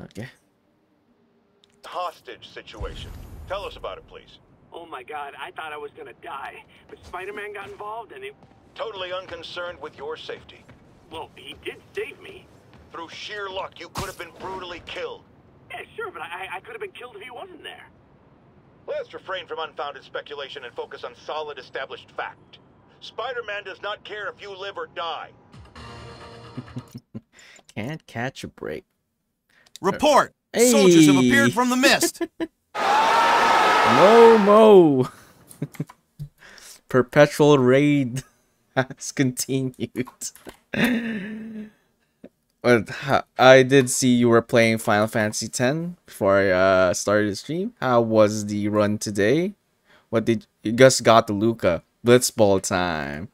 Okay. Hostage situation. Tell us about it, please. Oh my god, I thought I was gonna die. But Spider-Man got involved and it... Totally unconcerned with your safety. Well, he did save me. Through sheer luck, you could have been brutally killed. Yeah, sure, but I could have been killed if he wasn't there. Let's refrain from unfounded speculation and focus on solid established fact. Spider-Man does not care if you live or die. Can't catch a break. Report! Hey. Soldiers have appeared from the mist! Momo! Perpetual raid has continued. But I did see you were playing Final Fantasy X before I started the stream. How was the run today? What did you just got the Luca? Blitzball time.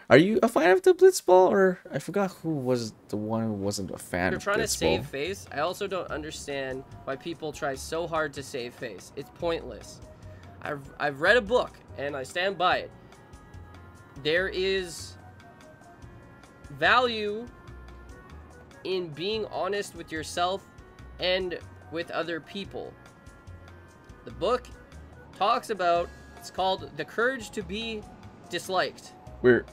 Are you a fan of the Blitzball, or I forgot who was the one who wasn't a fan of Blitzball? You're trying to save face. I also don't understand why people try so hard to save face. It's pointless. I've read a book and I stand by it. There is value in being honest with yourself and with other people. The book talks about, it's called The Courage to Be Disliked. We're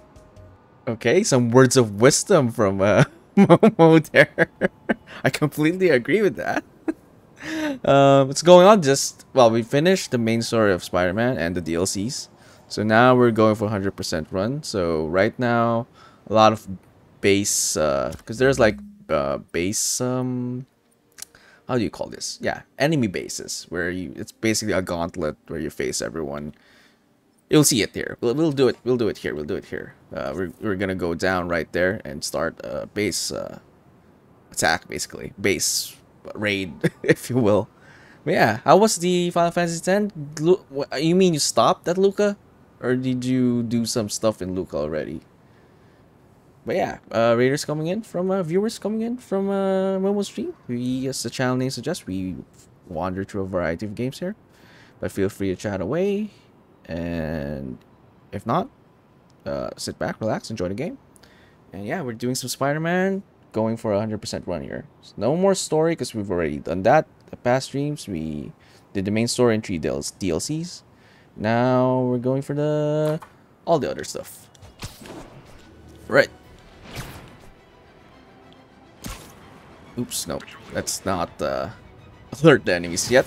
okay, some words of wisdom from Momo there. I completely agree with that. What's going on? Well, we finished the main story of Spider-Man and the DLCs. So now we're going for 100% run. So right now, a lot of base, because there's like base, how do you call this? Yeah, enemy bases, where it's basically a gauntlet where you face everyone. You'll see it here. We'll do it. We'll do it here. We'll do it here. We're gonna go down right there and start a base attack, basically base raid, if you will. But yeah, how was the Final Fantasy X? You mean you stopped at Luca, or did you do some stuff in Luca already? But yeah, raiders coming in from viewers coming in from Momo stream. We, as the channel name suggests, we wander through a variety of games here. But feel free to chat away. And if not, sit back, relax, enjoy the game. And yeah, we're doing some Spider-Man, going for a 100% run here. So no more story because we've already done that. The past streams, we did the main story and 3 DLCs. Now we're going for all the other stuff. Right. Oops, no, let's not alert the enemies yet.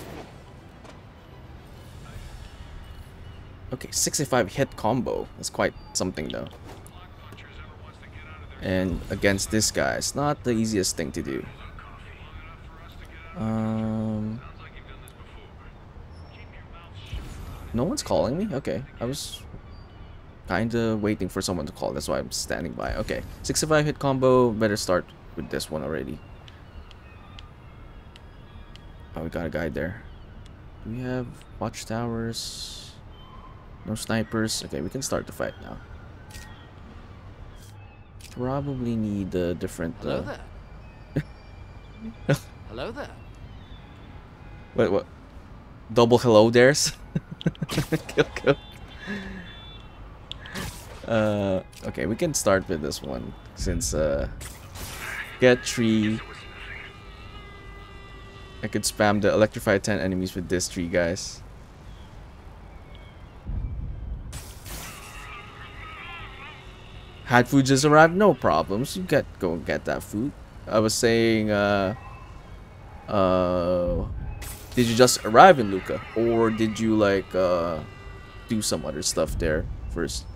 Okay, 65 hit combo. That's quite something though. And against this guy, it's not the easiest thing to do. No one's calling me? Okay, I was kinda waiting for someone to call. That's why I'm standing by. Okay, 65 hit combo. Better start with this one already. Oh, we got a guy there. Do we have watchtowers? No snipers. Okay, we can start the fight now. Probably need a different. Hello there. Hello there. What? Double hello there's. Kill. Okay, we can start with this one since get 3. I could spam the electrify 10 enemies with this 3 guys. Had food just arrived, no problems. You go and get that food. I was saying, did you just arrive in Luca, or did you like do some other stuff there first?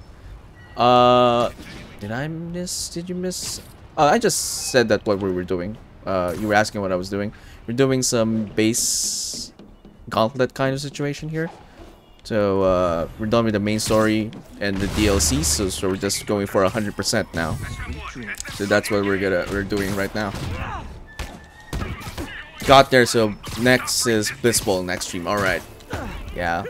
Did I miss? Did you miss? I just said that what we were doing. You were asking what I was doing. We're doing some base gauntlet kind of situation here. So we're done with the main story and the DLC, so we're just going for 100% now. So that's what we're doing right now. Got there, so next is Blitzball next stream. All right, yeah.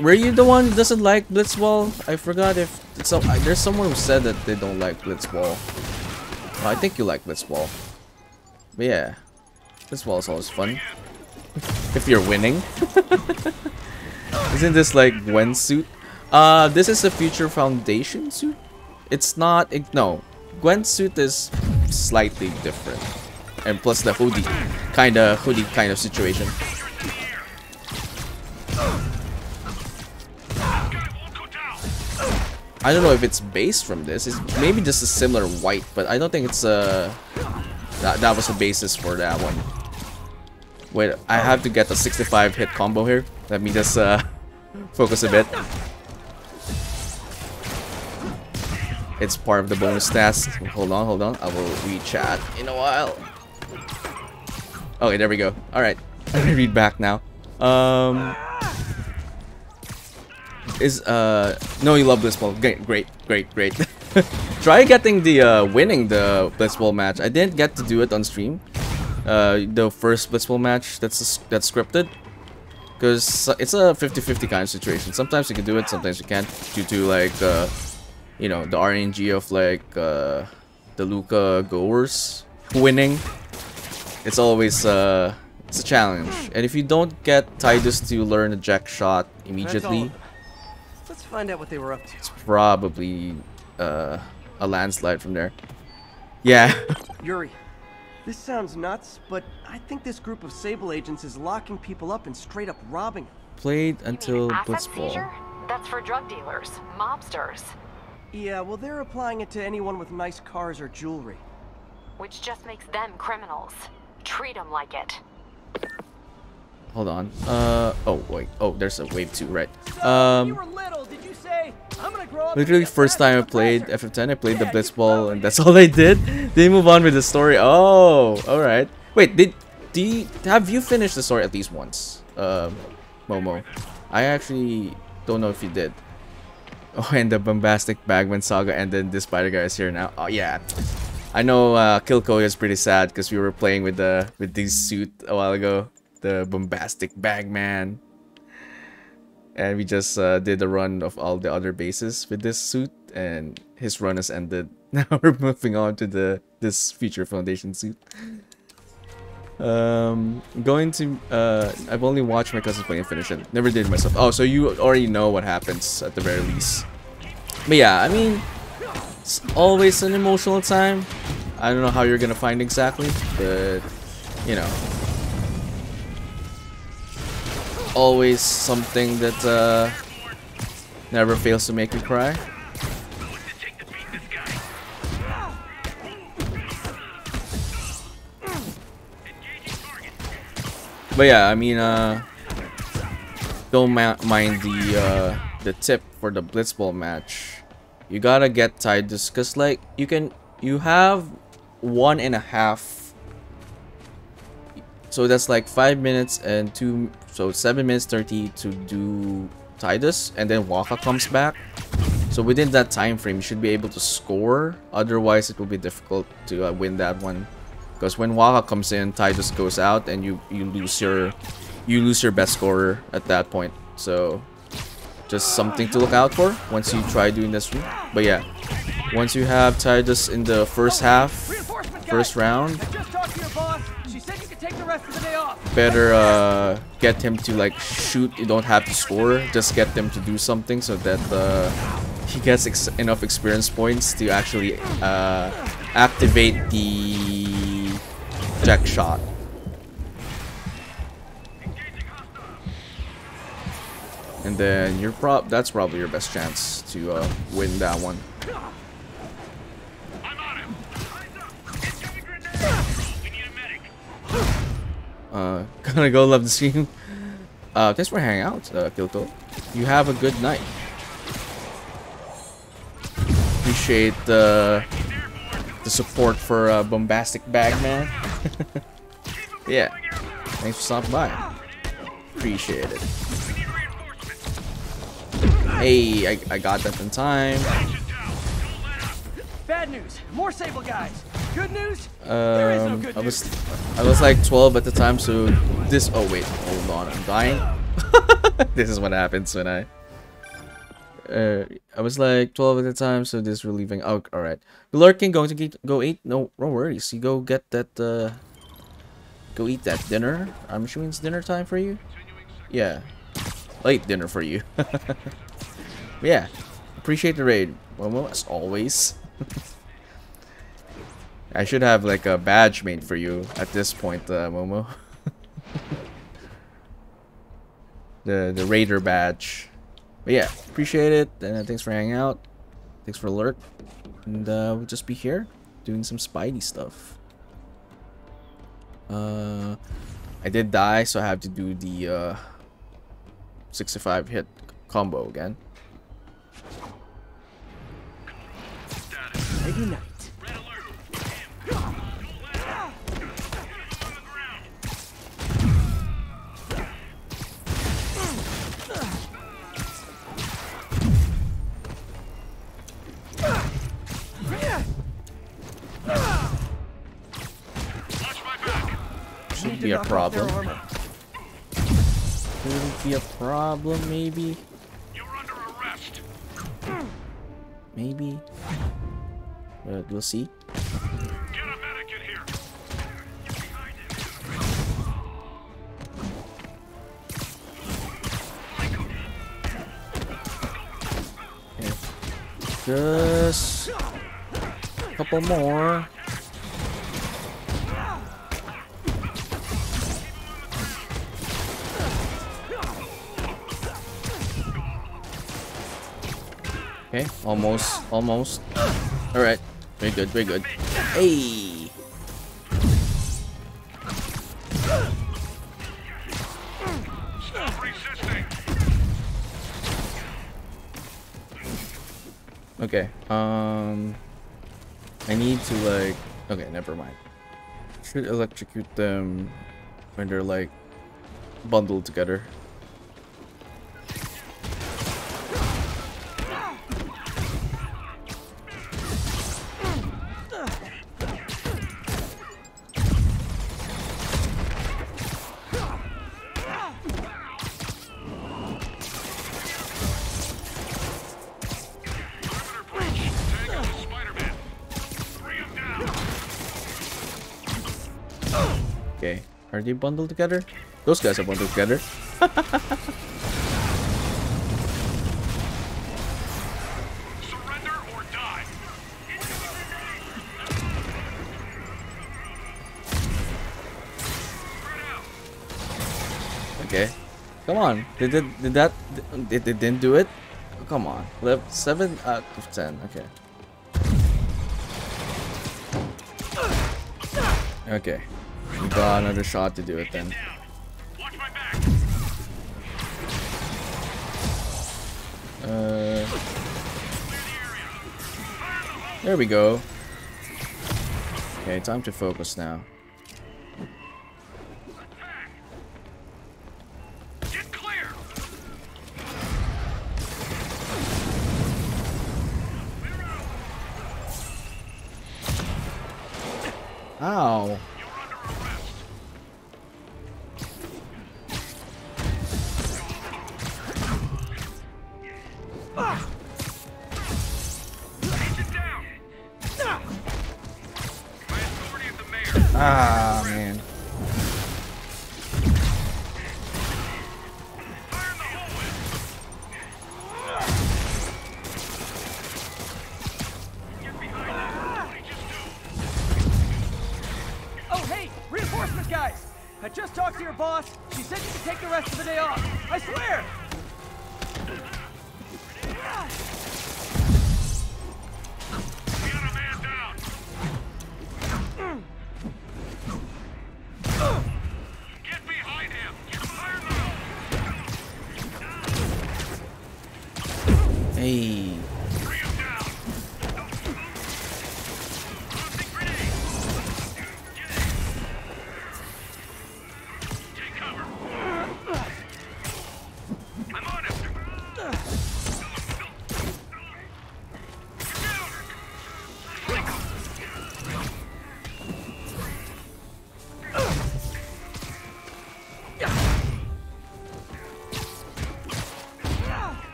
Were you the one who doesn't like Blitzball? I forgot if it's there's someone who said that they don't like Blitzball. Well, I think you like Blitzball. But yeah, Blitzball is always fun if you're winning. Isn't this like Gwen's suit? This is the Future Foundation suit. It's not. No, Gwen's suit is slightly different, and plus the hoodie kind of situation. I don't know if it's based from this. It's maybe just a similar white, but I don't think it's that was the basis for that one. Wait, I have to get the 65 hit combo here. Let me just focus a bit. It's part of the bonus task. Hold on. I will read chat in a while. Okay, there we go. All right, I can read back now. No, you love Blitzball. Great. Try getting the winning the Blitzball match. I didn't get to do it on stream. The first Blitzball match that's scripted, because it's a 50-50 kind of situation. Sometimes you can do it, sometimes you can't, due to like you know, the RNG of like the Luca goers winning. It's always it's a challenge, and if you don't get Tidus to learn a jack shot immediately, let's find out what they were up to. It's probably a landslide from there. Yeah. Yuri, this sounds nuts, but I think this group of Sable agents is locking people up and straight up robbing them. Played until asset Blitzball. seizure? That's for drug dealers, mobsters. Yeah, well, they're applying it to anyone with nice cars or jewelry. Which just makes them criminals. Treat them like it. Hold on. Oh wait. Oh, there's a wave 2, right? So, you were little, did you say, I'm gonna grow up Literally first time I played FF10, I played the Blitzball, and that's all I did. They move on with the story. Oh, all right. Wait, have you finished the story at least once, Momo? I actually don't know if you did. Oh, and the bombastic Bagman saga, and then this spider guy is here now. Oh yeah. I know Kilko is pretty sad because we were playing with this suit a while ago, the bombastic Bagman, and we just did a run of all the other bases with this suit, and his run has ended. Now we're moving on to this Future Foundation suit. Going to I've only watched my cousins play and finish it. Never did myself. Oh, so you already know what happens at the very least. But yeah, I mean, it's always an emotional time. I don't know how you're gonna find exactly, but you know, always something that never fails to make you cry. But yeah, I mean, don't mind the tip for the Blitzball match. You gotta get Tidus, cause like you have 1.5. So that's like 5 minutes and 2. So 7 minutes 30 to do Tidus, and then Waka comes back. So within that time frame, you should be able to score. Otherwise, it will be difficult to win that one. Because when Waka comes in, Tidus goes out, and you lose your best scorer at that point. So just something to look out for once you try doing this route. But yeah, once you have Tidus in the first half, first round, better get him to like shoot. You don't have to score, just get them to do something so that he gets enough experience points to actually activate the jack shot. And then that's probably your best chance to win that one. Gonna go love the stream. Thanks for hanging out, Kilto. You have a good night. Appreciate the support for Bombastic Bagman. Yeah, thanks for stopping by. Appreciate it. Hey, I got that in time. Bad news. More Sable guys. Good news. There is no good news. I was like 12 at the time, so this. Oh wait, hold on, I'm dying. This is what happens when I was like 12 at the time, so this relieving. Oh, all right. Lurking, going to go eat. No worries. You go get that. Go eat that dinner. I'm assuming it's dinner time for you. Yeah, late dinner for you. Yeah, appreciate the raid, Momo, as always. I should have like a badge made for you at this point, Momo. the raider badge. But yeah, appreciate it, and thanks for hanging out. Thanks for alert, and we'll just be here doing some Spidey stuff. I did die, so I have to do the 65 hit combo again. Ignite. Shouldn't be a problem. Shouldn't be a problem, maybe. Maybe. But we'll see. Okay. Just a couple more. Okay, almost. All right, very good, very good. Hey. Okay. I need to like. Okay, never mind. Should electrocute them when they're like bundled together. Okay, are they bundled together? Those guys are bundled together. Okay, come on. They didn't do it. Oh, come on, left 7 out of 10. Okay. Okay. We got another shot to do it then. There we go. Okay, time to focus now. Ow. Ah, man. Oh, hey, reinforcements, guys. I just talked to your boss. She said you can take the rest of the day off. I swear.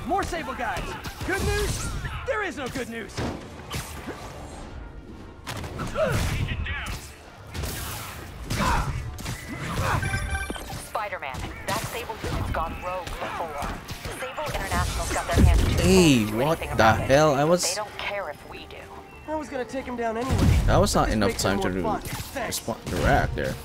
more Sable guys. Good news? There is no good news. Spider-Man, that Sable unit's gone rogue before. Sable International's got their hands too full Hey, to do what anything the about it. hell? They don't care if we do. I was gonna take him down anyway. That was not This enough makes time it to more fun. Thanks. respond to react there.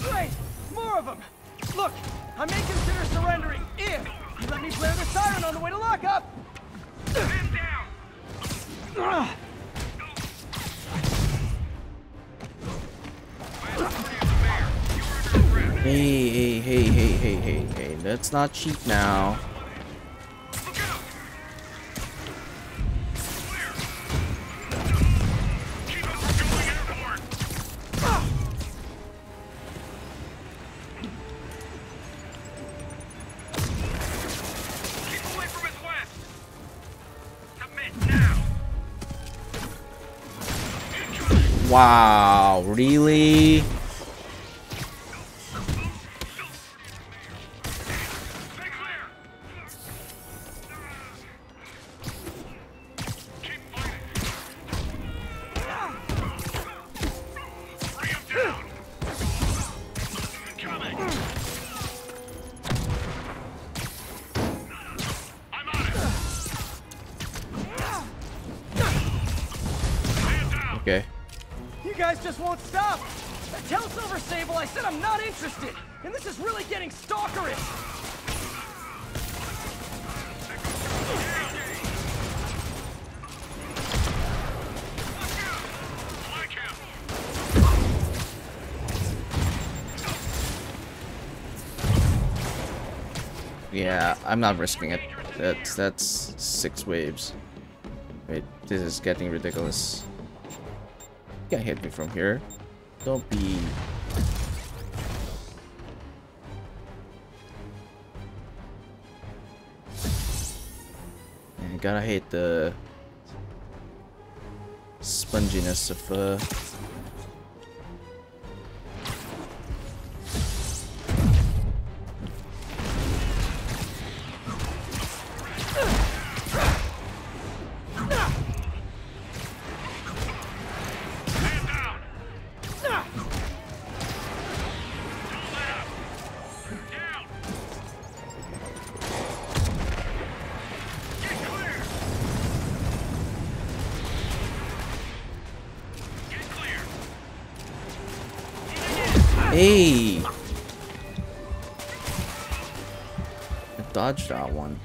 Great! More of them! Look, I may consider surrendering if you let me blare the siren on the way to lockup! Hey, let's not cheat now. Wow, really? Okay. You guys just won't stop! Tell Silver Sable I said I'm not interested! And this is really getting stalkerish! Yeah, I'm not risking it. That's 6 waves. Wait, this is getting ridiculous. You can't hit me from here. Don't be... I gotta hate the sponginess of Hey! I dodged that one.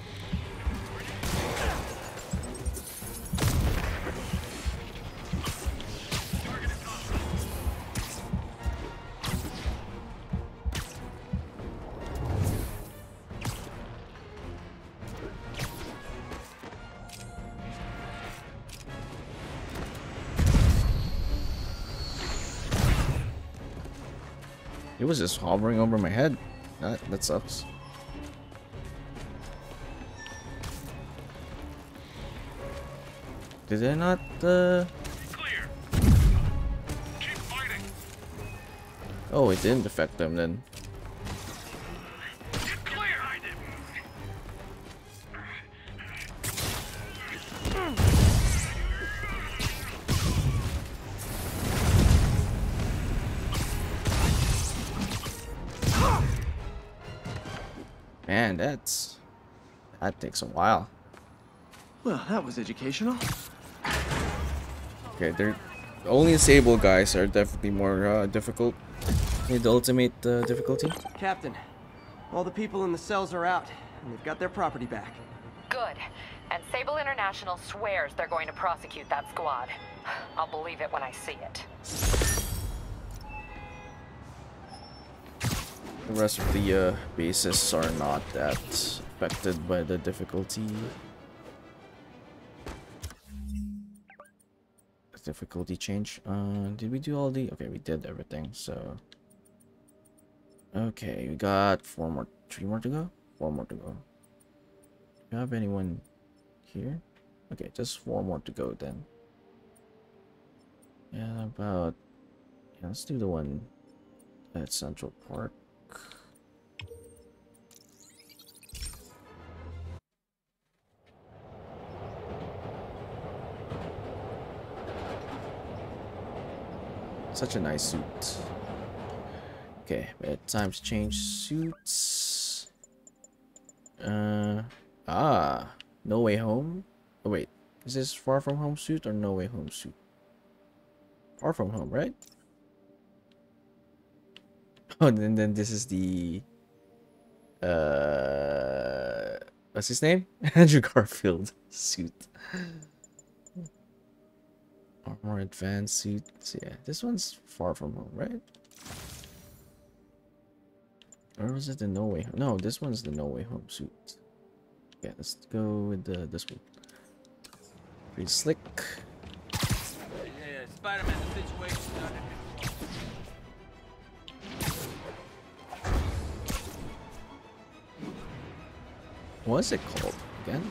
It was just hovering over my head. That sucks. Did I not Oh, it didn't affect them then. Man, that takes a while. Well, that was educational. Okay, they're only Sable guys are definitely more difficult. Need the ultimate difficulty. Captain, all the people in the cells are out, and they've got their property back. Good. And Sable International swears they're going to prosecute that squad. I'll believe it when I see it. The rest of the bases are not that affected by the difficulty. I difficulty change. Did we do all the? Okay, we did everything. So okay, we got 3 more to go. 4 more to go. Do you have anyone here? Okay, just 4 more to go then. Yeah, about. Yeah, let's do the one at Central Park. Such a nice suit. Okay, time to change suits. No Way Home. Oh wait, is this Far From Home suit or No Way Home suit? Far From Home, right? Oh, and then this is the what's his name? Andrew Garfield suit. More advanced suits. Yeah, this one's Far From Home, right? Or was it the No Way Home? No, this one's the No Way Home suit. Yeah, let's go with this one. Pretty slick. Yeah, Spider-Man, the situation's under control. What's it called again?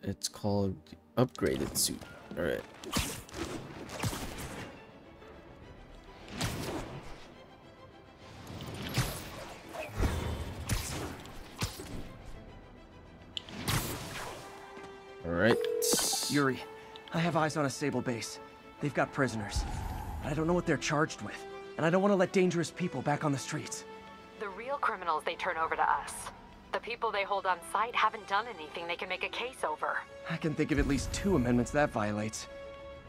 It's called upgraded suit. All right. All right. Yuri, I have eyes on a Sable base. They've got prisoners. I don't know what they're charged with, and I don't want to let dangerous people back on the streets. The real criminals they turn over to us. The people they hold on site haven't done anything they can make a case over. I can think of at least 2 amendments that violates.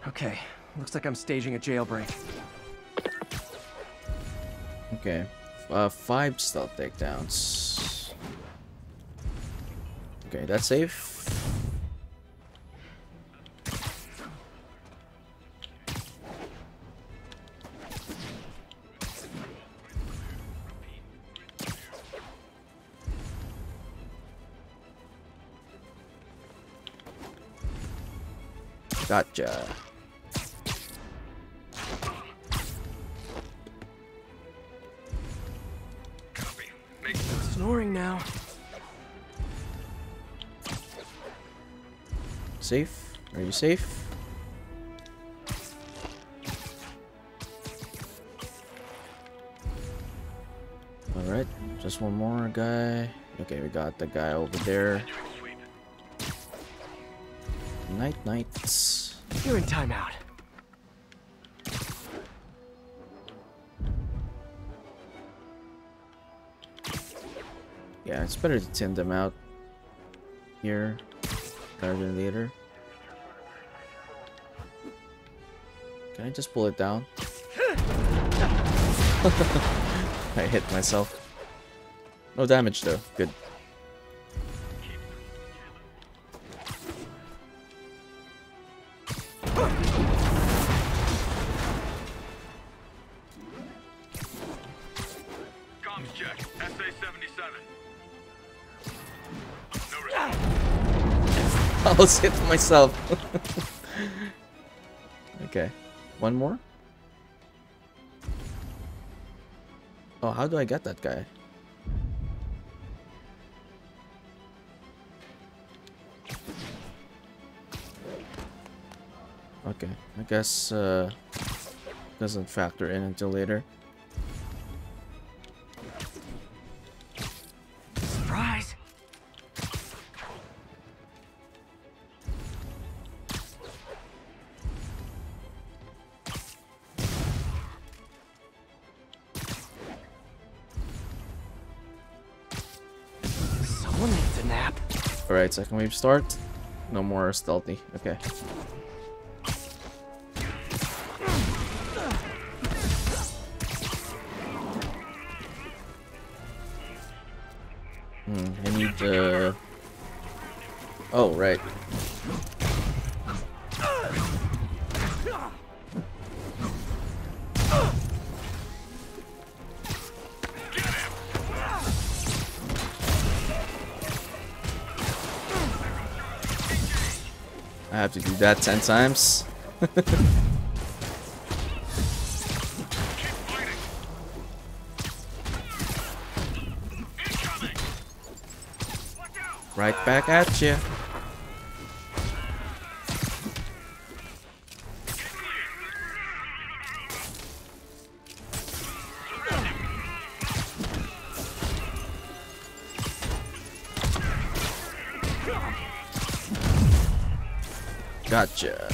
Okay, looks like I'm staging a jailbreak. Okay. 5 stealth takedowns. Okay, that's safe. Gotcha. Snoring now. Safe? Are you safe? Alright, just one more guy. Okay, we got the guy over there. Nights. You're in timeout. Yeah, it's better to thin them out here rather than later. Can I just pull it down? I hit myself. No damage though. Good. Comms check. SA-77. No response. I almost hit myself. Okay. One more? Oh, how do I get that guy? Okay, I guess doesn't factor in until later. Surprise! Someone needs a nap. Alright, second wave start. No more stealthy. Okay. I need oh, right. I have to do that 10 times. Right back at you. Gotcha.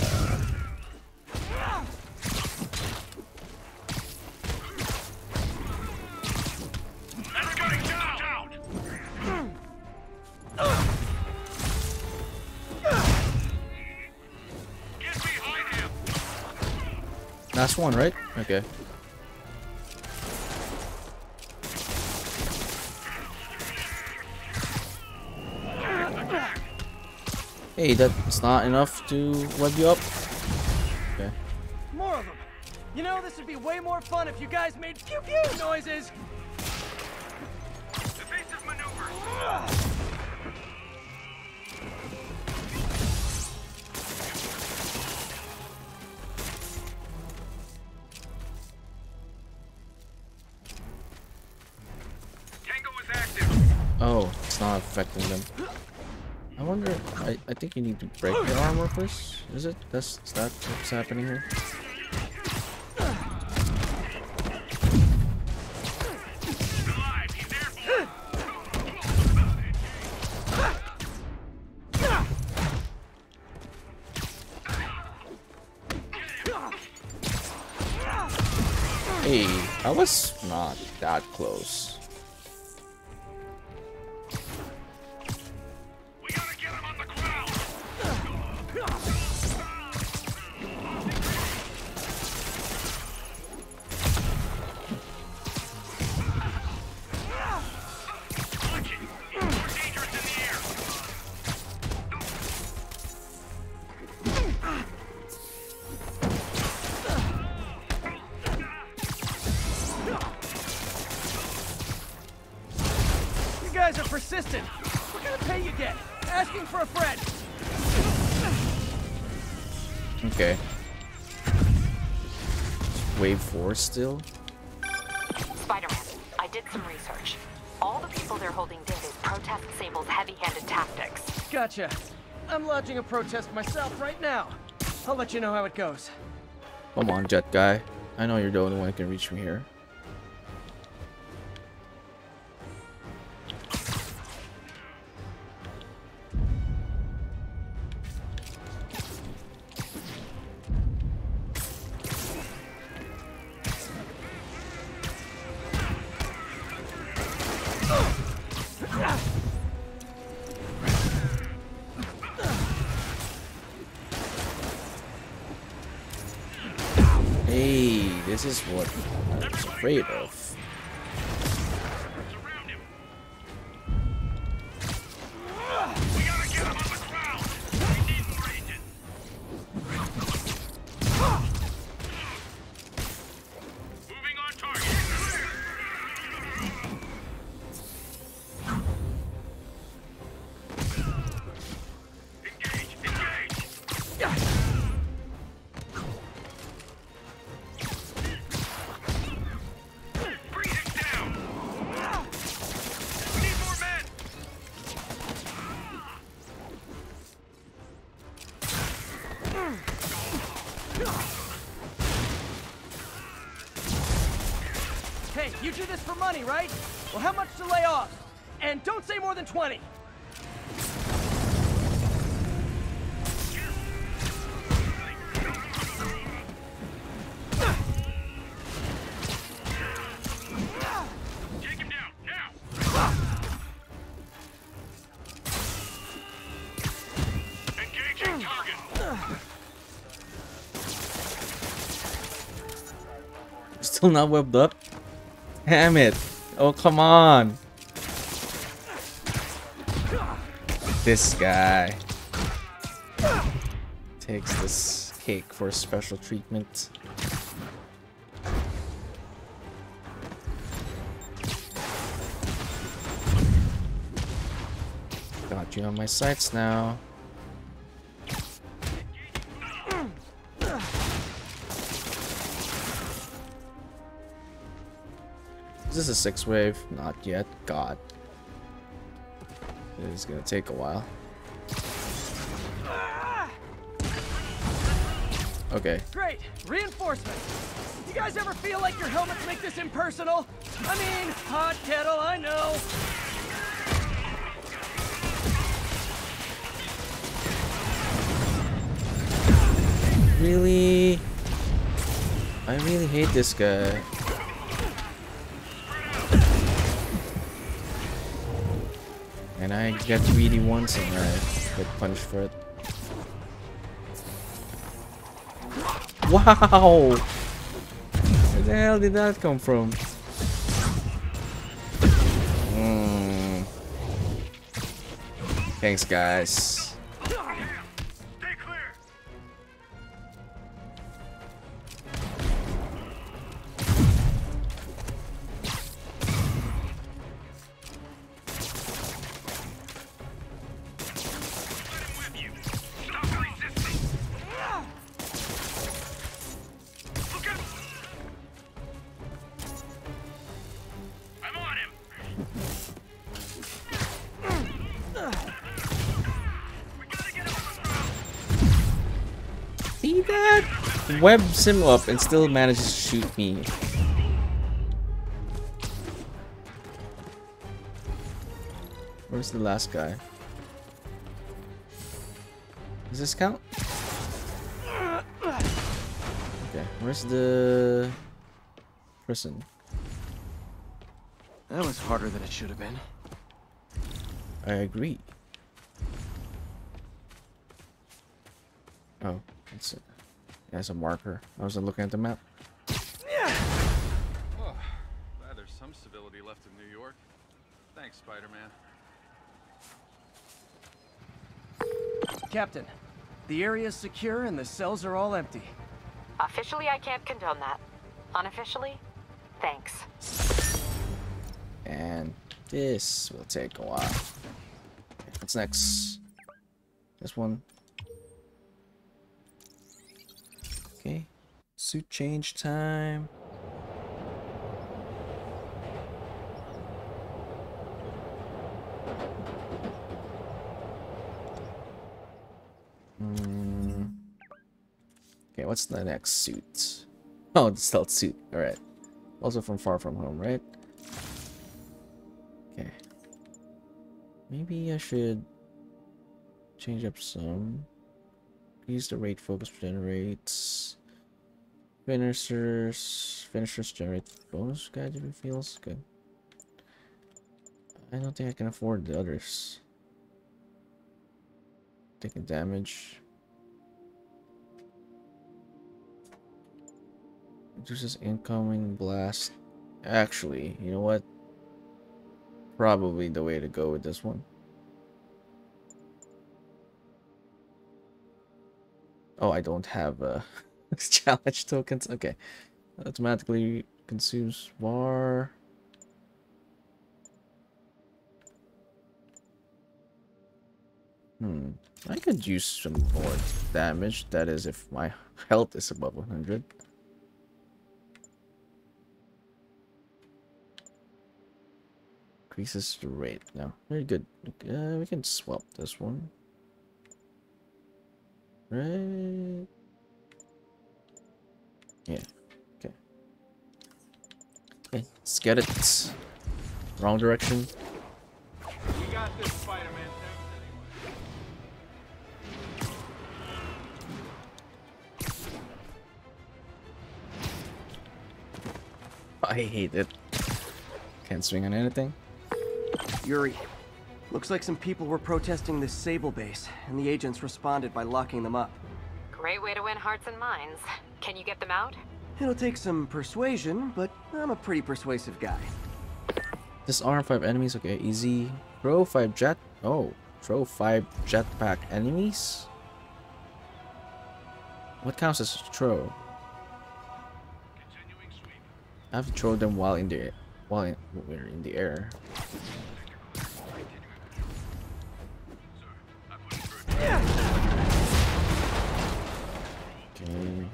Last one, right? Okay. Hey, that's not enough to web you up? Okay. More of them. You know, this would be way more fun if you guys made pew pew noises. Evasive maneuver. Tango is active. Oh, it's not affecting them. I wonder, I think you need to break your armor first. Is it? Is that what's happening here? Hey, I was not that close. You guys are persistent. What kind of pay you get? Asking for a friend. Okay. Wave 4 still? Spider-Man, I did some research. All the people they're holding dead is protest Sable's heavy-handed tactics. Gotcha. I'm lodging a protest myself right now. I'll let you know how it goes. Come on, Jet Guy. I know you're the only one who can reach me here. Hey, this is what I was afraid of. Hey, you do this for money, right? Well, how much to lay off? And don't say more than 20. Take him down, now! Engaging target! Still not webbed up? Damn it. Oh, come on. This guy takes this cake for special treatment. Got you on my sights now. Is this a 6 wave? Not yet. God. It is gonna take a while. Okay. Great! Reinforcement! You guys ever feel like your helmets make this impersonal? I mean, hot kettle, I know! Really? I really hate this guy. And I get greedy once and I get punished for it. Wow! Where the hell did that come from? Thanks, guys. See that? Webs him up and still manages to shoot me. Where's the last guy? Does this count? Okay, where's the prison? That was harder than it should have been. I agree. Oh, it's as a marker. I wasn't looking at the map. Oh, glad there's some stability left in New York. Thanks, Spider-Man. Captain, the area is secure and the cells are all empty. Officially, I can't condone that. Unofficially, thanks. And this will take a while. What's next? This one. Okay. Suit change time. Okay, what's the next suit? Oh, the stealth suit. Alright. Also from Far From Home, right? Okay. Maybe I should change up some. Use the rate focus generates. Finishers generate bonus guide if it feels good. I don't think I can afford the others. Taking damage. Reduces incoming blast. Actually, you know what? Probably the way to go with this one. Oh, I don't have challenge tokens. Okay. Automatically consumes bar. I could use some more damage. That is if my health is above 100. Increases the rate. No, very good. We can swap this one. Right. Yeah. Okay. Okay, let's get it. Wrong direction. You got this, Spider-Man. I hate it. Can't swing on anything. Yuri, looks like some people were protesting this Sable base, and the agents responded by locking them up. Great way to win hearts and minds. Can you get them out? It'll take some persuasion, but I'm a pretty persuasive guy. Disarm 5 enemies. Okay, easy. Throw 5 jet. Oh, throw 5 jetpack enemies. What counts as a throw? I have to throw them while in the we're in the air. Okay.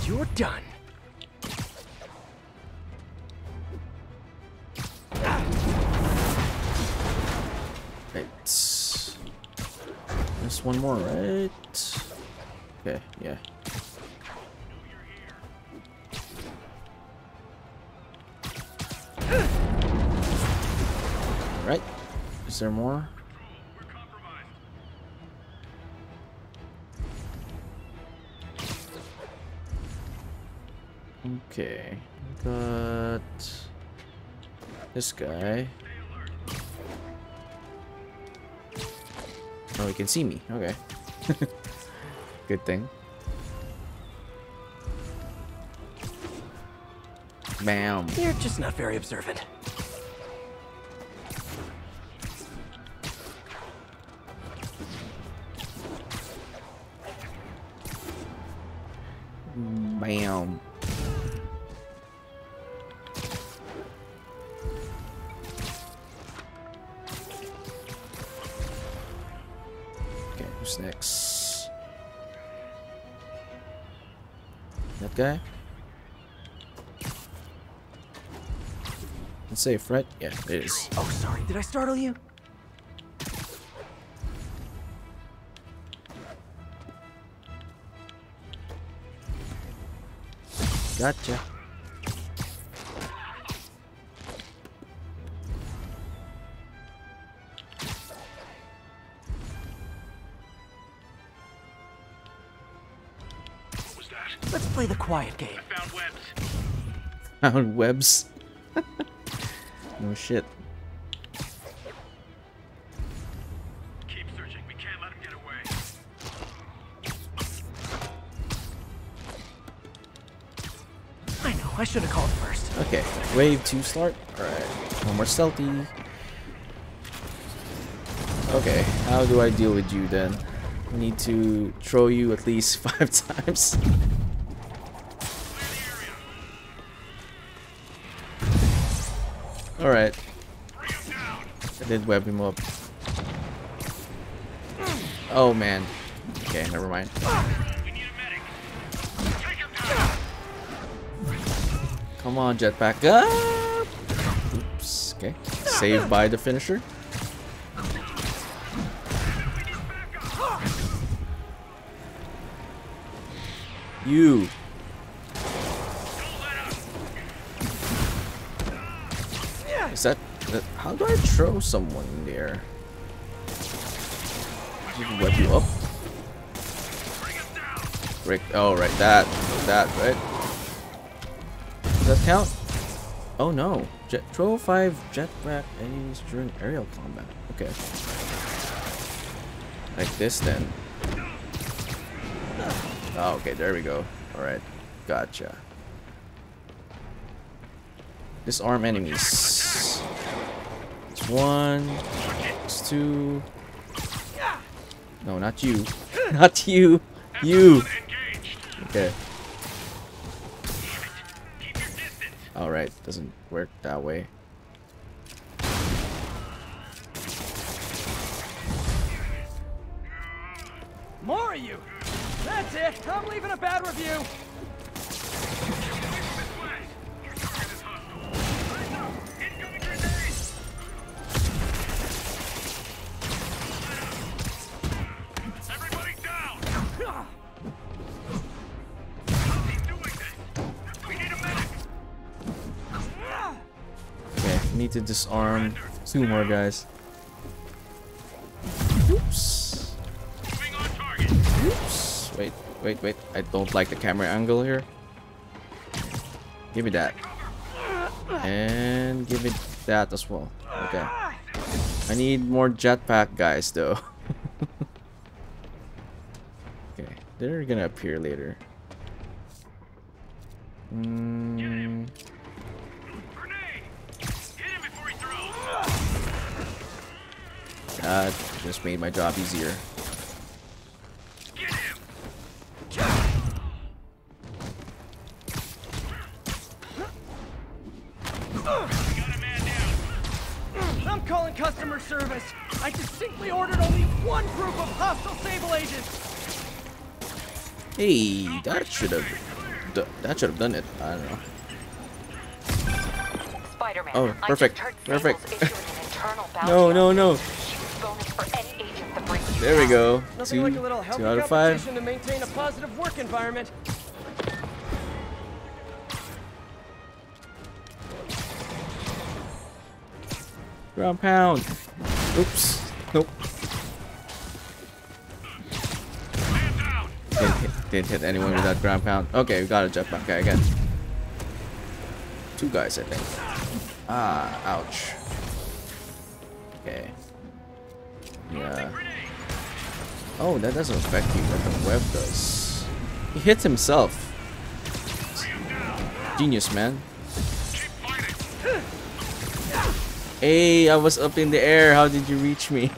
You're done. Right. Just one more, right? Okay, yeah. Right. Is there more? Okay. Got this guy. Oh, he can see me. Okay. Good thing. Bam. You're just not very observant. Bam. Okay, who's next? That guy? It's safe, right? Yeah, it is. Oh, sorry. Did I startle you? Gotcha. Let's play the quiet game. I found webs. Found webs. No shit. Keep searching. We can't let him get away. I know. I should have called first. Okay, wave 2 start. Alright, one more stealthy. Okay, how do I deal with you then? I need to throw you at least 5 times. Alright. I did web him up. Oh man. Okay, never mind. Come on, jetpack. Ah! Oops. Okay. Saved by the finisher. You. Is that how do I throw someone in there? Just web you up. Break. Oh, right. That, right? Does that count? Oh no. Throw 5 jetpack enemies during aerial combat. Okay. Like this then. Oh, okay, there we go. Alright. Gotcha. Disarm enemies. It's 1. It's 2. No, not you. Not you. You. Okay. Alright, doesn't work that way. More of you. That's it. I'm leaving a bad review. Everybody down. We need a medic. Okay, need to disarm 2 more guys. Oops. Oops. Wait. I don't like the camera angle here. Give me that. And give me that as well. Okay. I need more jetpack guys though. Okay, they're gonna appear later. That just made my job easier. I'm calling customer service. I distinctly ordered only 1 group of hostile Sable agents. Hey, that should have done it. I don't know. Spider-Man, Oh, perfect. Perfect. an internal bounty No. bonus for any agent that brings you There we down. go. Nothing like a little healthy 2 out of 5. competition to maintain a positive work environment. Ground pound. Oops. Nope. Didn't hit anyone with that ground pound. Okay, we got a jetpack guy again. 2 guys, I think. Ah, ouch. Okay. Yeah. Oh, that doesn't affect you, but the web does. He hits himself. Genius, man. Hey, I was up in the air. How did you reach me?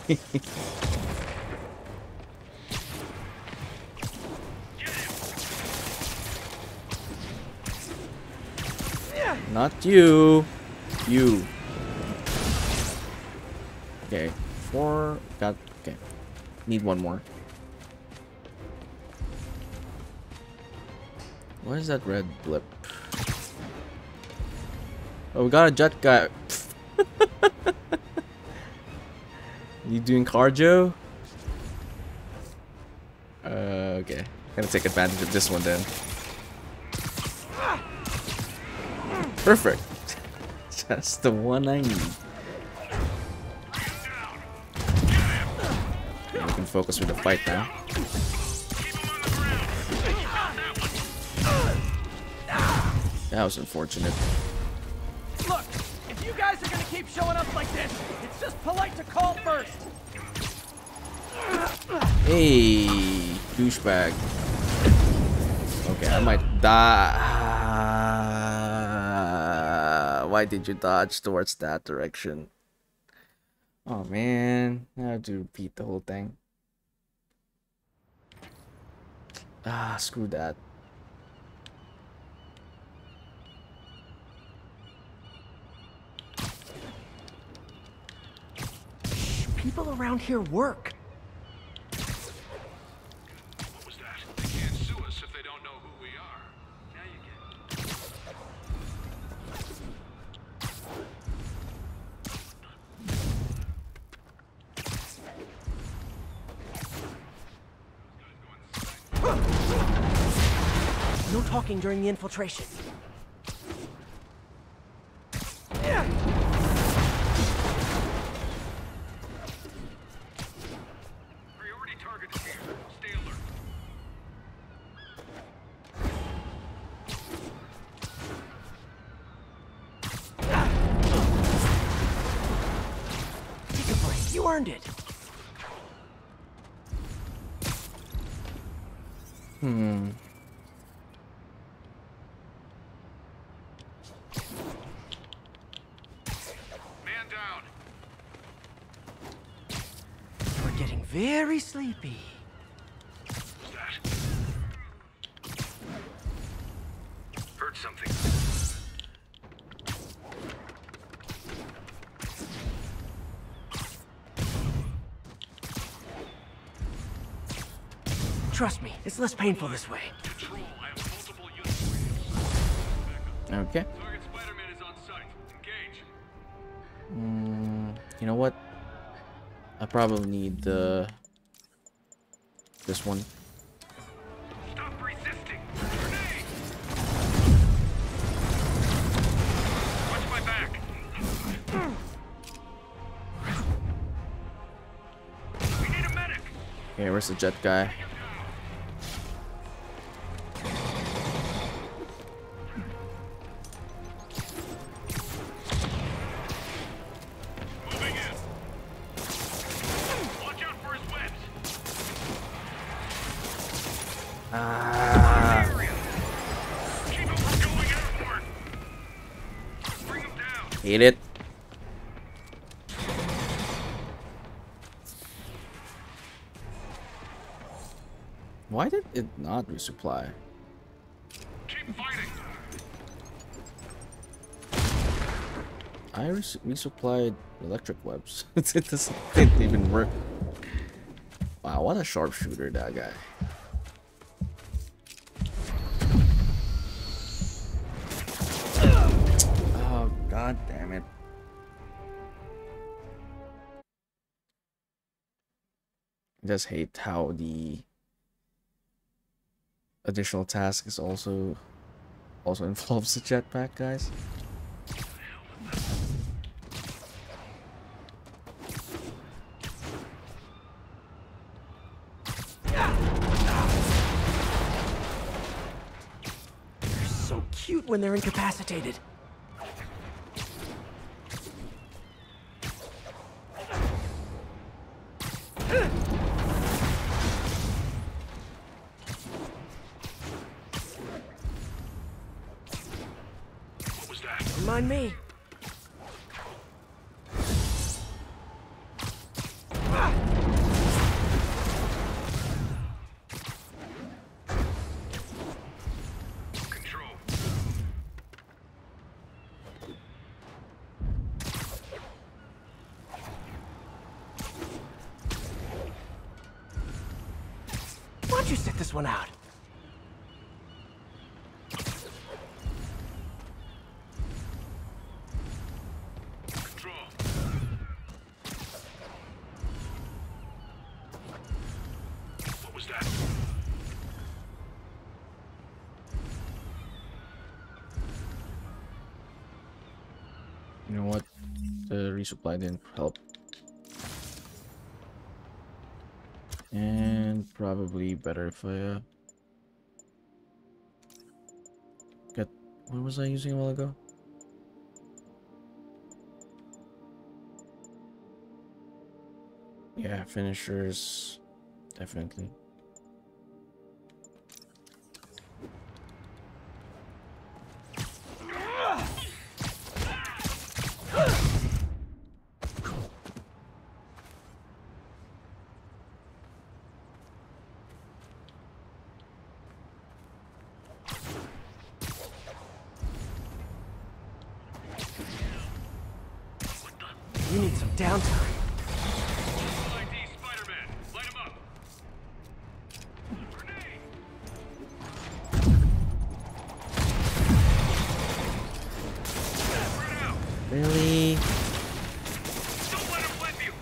Not you. You. Okay. 4. Got. Okay. Need 1 more. What is that red blip? Oh, we got a jet guy. You doing cardio? Okay. Gonna take advantage of this one then. Perfect. Just the one I need. Okay, we can focus with the fight now. That was unfortunate. Look, if you guys are gonna keep showing up like this, it's just polite to call first. Hey, douchebag. Okay, I might die. Why did you dodge towards that direction? Oh man, I have to repeat the whole thing. Ah, screw that. People around here work. What was that? They can't sue us if they don't know who we are. Now you No talking during the infiltration. Priority target is here. Stay alert. Take a break. You earned it. Hmm. Man down. We're getting very sleepy. What's that? Heard something. Trust me, it's less painful this way. Control, I have multiple units. Okay. Target Spider-Man is on site. Engage. You know what? I probably need this one. Stop resisting. Grenade. Watch my back. We need a medic. Okay, where's the jet guy? Moving in. Watch out for his webs. Ah, Keep him from going outward. Bring him down. hate it. Why did it not resupply? Keep fighting. I resupplied electric webs. It didn't even work. Wow, what a sharpshooter that guy. Oh, god damn it. just hate how the additional task is also involves the jetpack, guys. They're so cute when they're incapacitated. Mind me. Control. Why don't you sit this one out? You know what? The resupply didn't help. And probably better if I get, what was I using a while ago? Yeah, finishers, definitely. You need some downtime. Really? Don't let him flip you.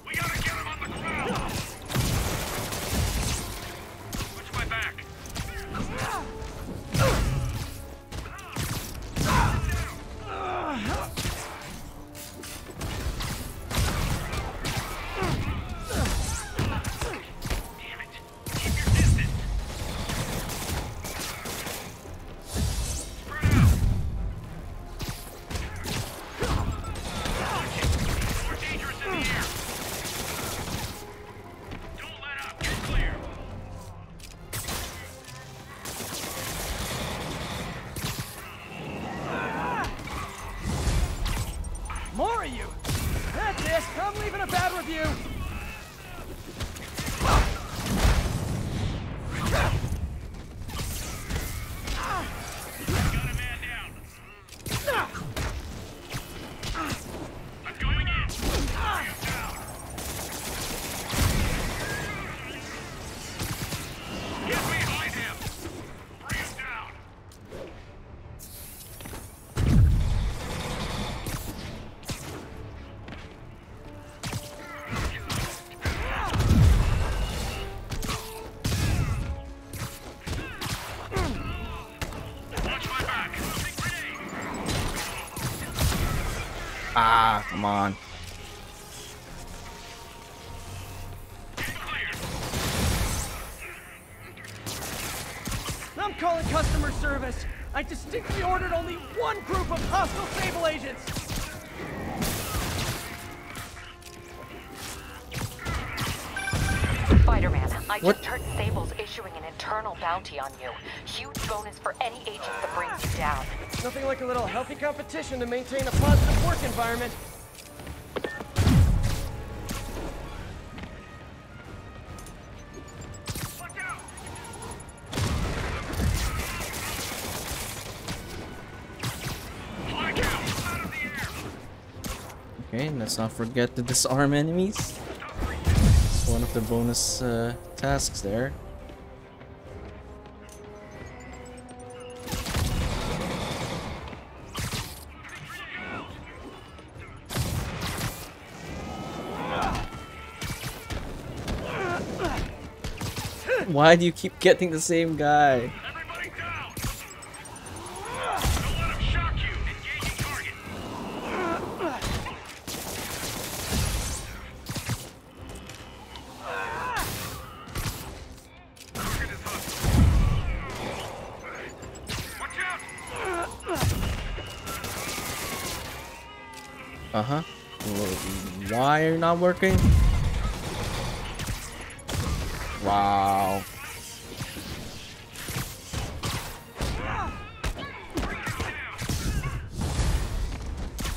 We gotta get him on the ground. Watch my back. More of you! That's it! I'm leaving a bad review! Ah, come on. I'm calling customer service. I distinctly ordered only one group of hostile Sable agents. Spider-Man, I What? just heard Sable's issuing an internal bounty on you. Huge bonus for any agent that brings you down. Nothing like a little healthy competition to maintain a positive work environment. Okay, let's not forget to disarm enemies. It's one of the bonus tasks there. Why do you keep getting the same guy? Everybody down! Don't let him shock you! Engaging target! Target is hostile. Watch out! Uh-huh. Why are you not working? Wow.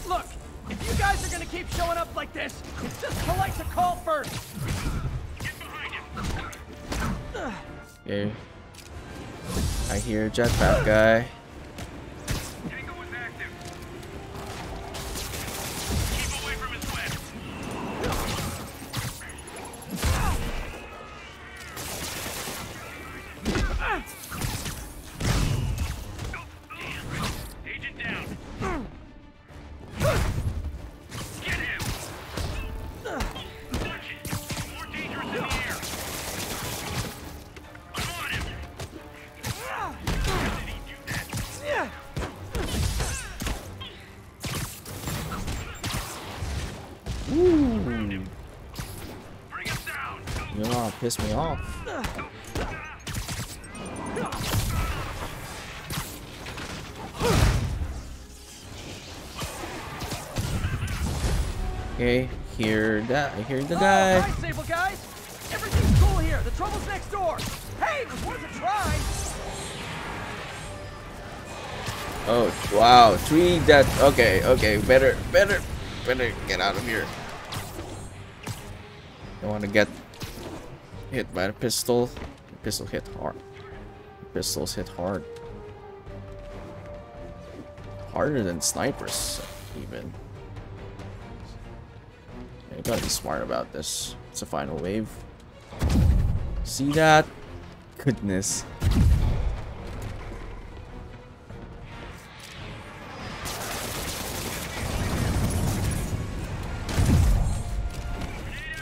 Look, if you guys are gonna keep showing up like this, it's just polite to call first. Okay. I hear jetpack guy. Agent down! Get him! Watch it! More dangerous in the air! I'm on him! Did he do that? Ooh. Bring him down! You don't want to piss me off. Okay, hear that. I hear the guy. Hi, Sable guys. Everything's cool here. The trouble's next door. Hey, it was worth a try. Oh, wow. 3 dead. Okay, okay. Better get out of here. Don't want to get hit by the pistol. The pistol hit hard. Pistols hit hard. Harder than snipers, even. You gotta be smart about this. It's a final wave. See that? Goodness.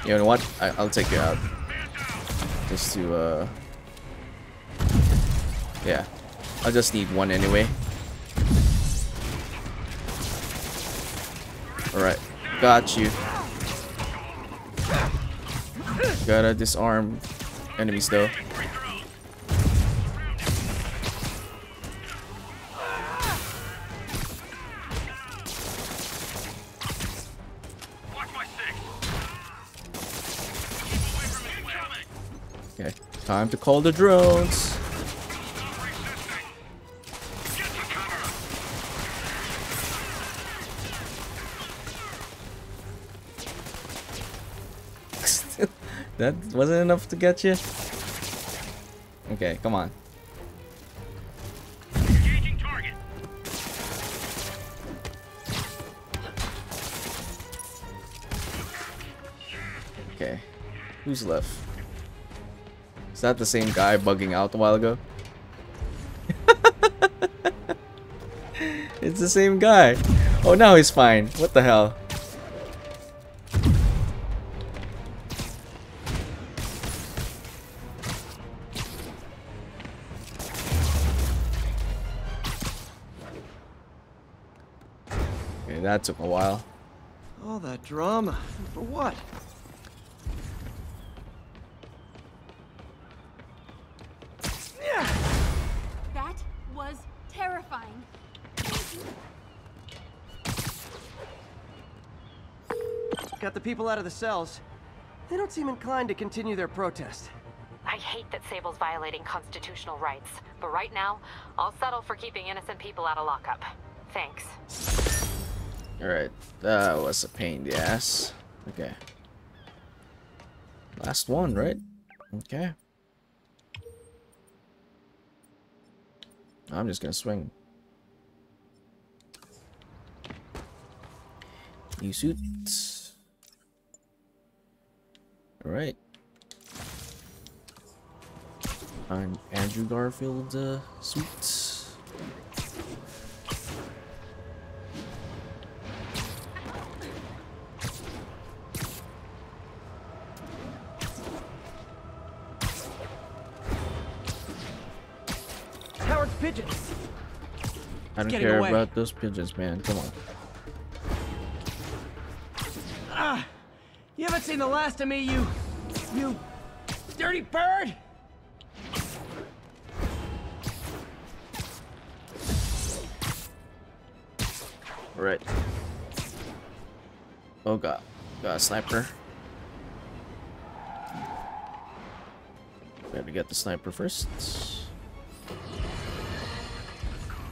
You know what? I'll take you out. Just to, yeah. I'll just need one anyway. Alright. Got you. Gotta disarm enemies though. Okay, time to call the drones. That wasn't enough to get you? Okay, come on. Engaging target. Okay, who's left? Is that the same guy bugging out a while ago? It's the same guy. Oh, now he's fine. What the hell? Okay, that took a while. All that drama. For what? That was terrifying. Got the people out of the cells. They don't seem inclined to continue their protest. I hate that Sable's violating constitutional rights, but right now, I'll settle for keeping innocent people out of lockup. Thanks. Alright, that was a pain in the ass. Okay. Last one, right? Okay. I'm just gonna swing. New suit. Alright. I'm Andrew Garfield suit. pigeons. I don't Getting care away. about those pigeons, man. Come on. Ah, you haven't seen the last of me, you dirty bird. Right. Oh god. Got a sniper. Better get the sniper first.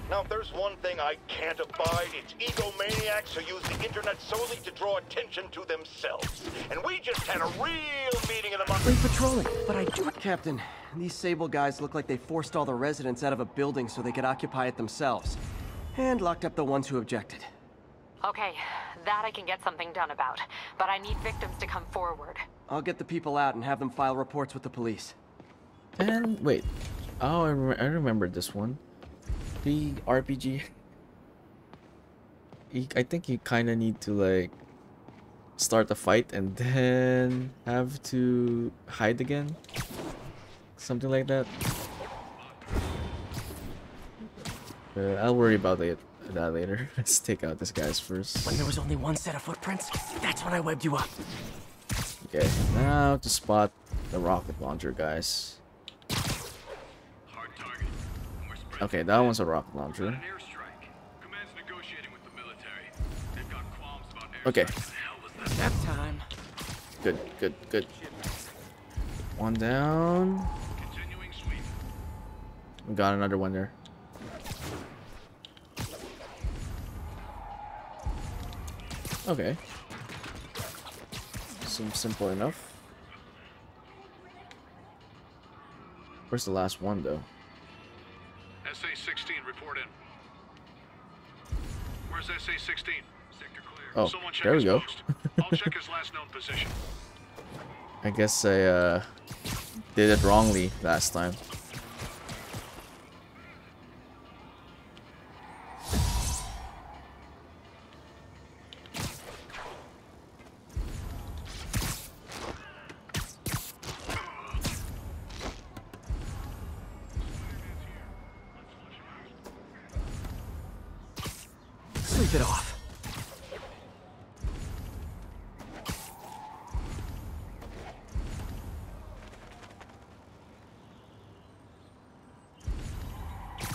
Now, if there's one thing I can't abide, it's egomaniacs who use the internet solely to draw attention to themselves. And we just had a real meeting in the... Free patrolling, but I do it, Captain. These Sable guys look like they forced all the residents out of a building so they could occupy it themselves. And locked up the ones who objected. Okay, that I can get something done about. But I need victims to come forward. I'll get the people out and have them file reports with the police. And wait. Oh, I remember this one. The RPG. I think you kind of need to like start a fight and then have to hide again. Something like that. I'll worry about that later. Let's take out this guy's first. When there was only one set of footprints, that's when I webbed you up. Okay, now to spot the rocket launcher guys. Okay, that one's a rocket launcher. Okay. That time. Good, good, good. One down. We got another one there. Okay. Seems simple enough. Where's the last one though? SA-16, report in. Where's SA-16? Sector clear. Oh, Someone check there we his go. post. I'll check his last known position. I guess I did it wrongly last time. Sleep it off.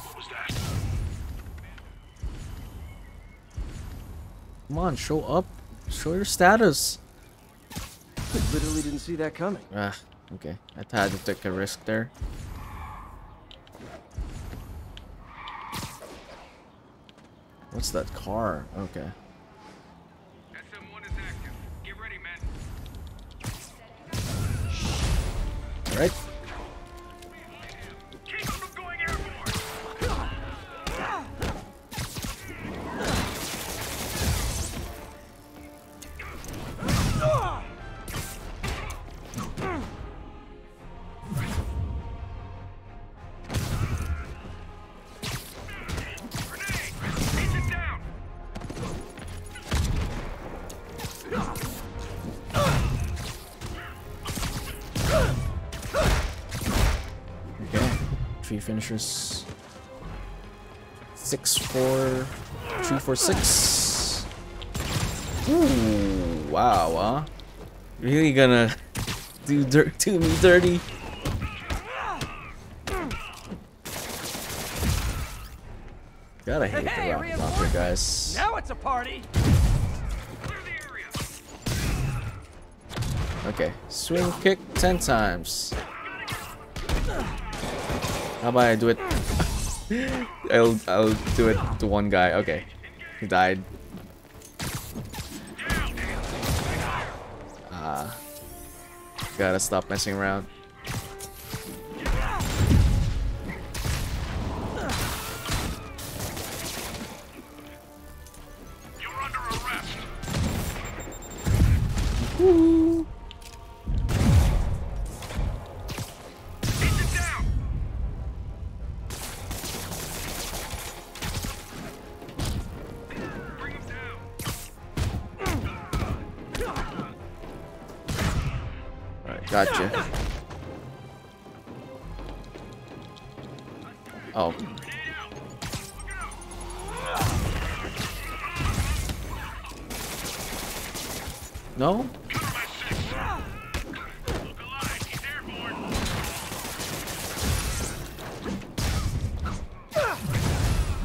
What was that? Come on, show up. Show your status. Literally didn't see that coming. Ah, okay. I had to take a risk there. What's that car? Okay. SM-1 is active. Get ready, men. Alright. Keep them from going airborne. Okay. 3 finishers. 6, 4, 3, 4, 6. Ooh, wow, huh? Really gonna do me dirty? Gotta hate the rocket launcher, guys. Now it's a party. Okay, swing kick 10 times. How about I do it? I'll do it to one guy. Okay, he died. Gotta stop messing around. You're under arrest. Woo. Gotcha. Oh. No?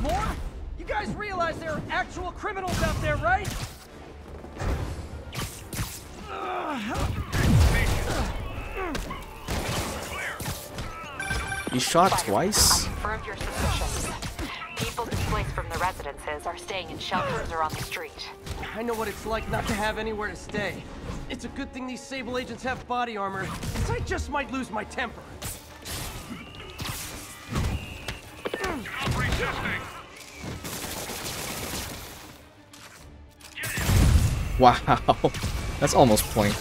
More? You guys realize there are actual criminals out there, right? You shot twice? I confirmed your suspicions. People displaced from the residences are staying in shelters or on the street. I know what it's like not to have anywhere to stay. It's a good thing these Sable agents have body armor, 'cause I just might lose my temper. Wow. That's almost point.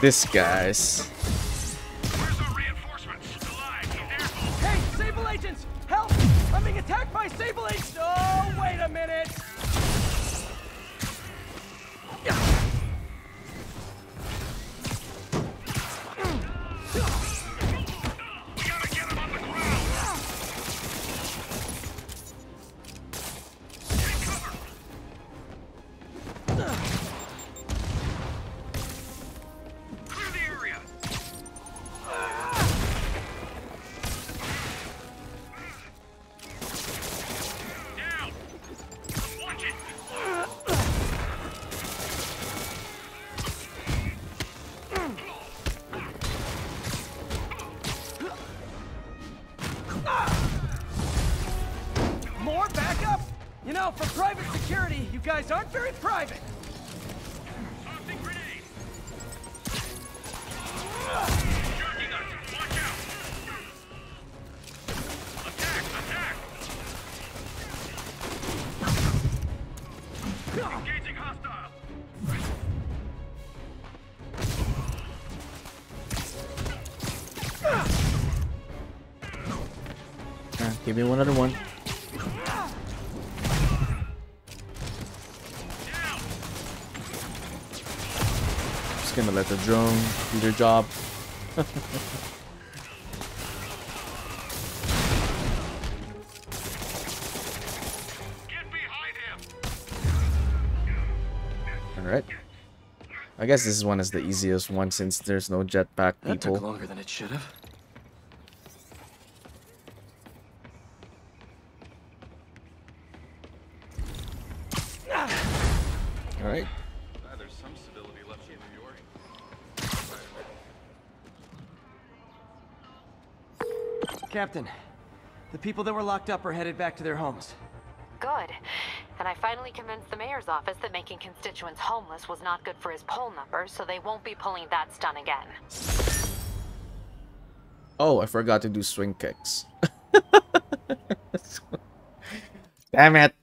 This guy's. Hey, Sable agents! Help! I'm being attacked by Sable agents! Oh, wait a minute! More backup? You know, for private security, you guys aren't very private. Engaging hostile. Give me another one. Just gonna let the drone do their job. Alright. I guess this one is the easiest one since there's no jetpack people. That took longer than it should have. Alright. There's some stability left in New York. Captain, the people that were locked up are headed back to their homes. Good. And I finally convinced the mayor's office that making constituents homeless was not good for his poll numbers, so they won't be pulling that stunt again. Oh, I forgot to do swing kicks. Damn it.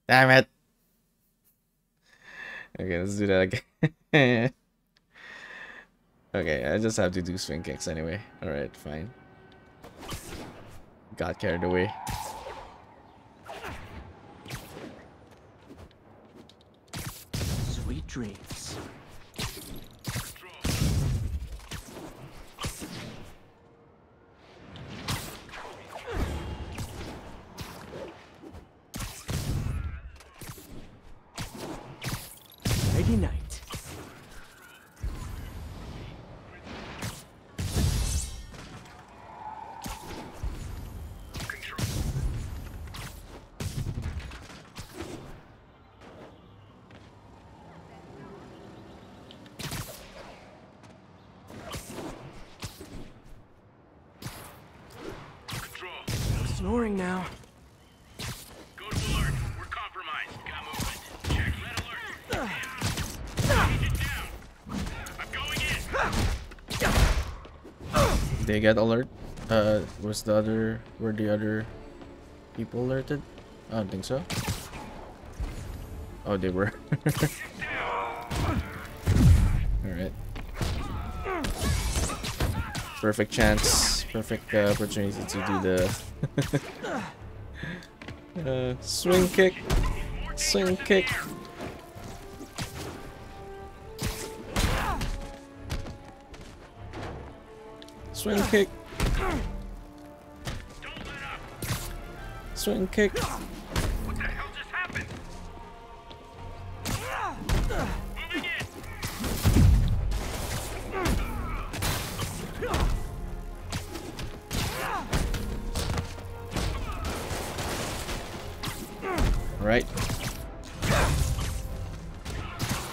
Damn it. Okay, let's do that again. Okay, I just have to do swing kicks anyway. Alright, fine. Got carried away. Sweet dreams. Nighty night. Snoring now. Go to alert. We're compromised. Got movement. Check. Red alert. Agent down. I'm going in. They get alert? Were the other people alerted? I don't think so. Oh, they were. Alright. Perfect chance. Perfect opportunity to do the swing kick. Swing kick. Swing kick. Swing kick. What the hell just happened? Right.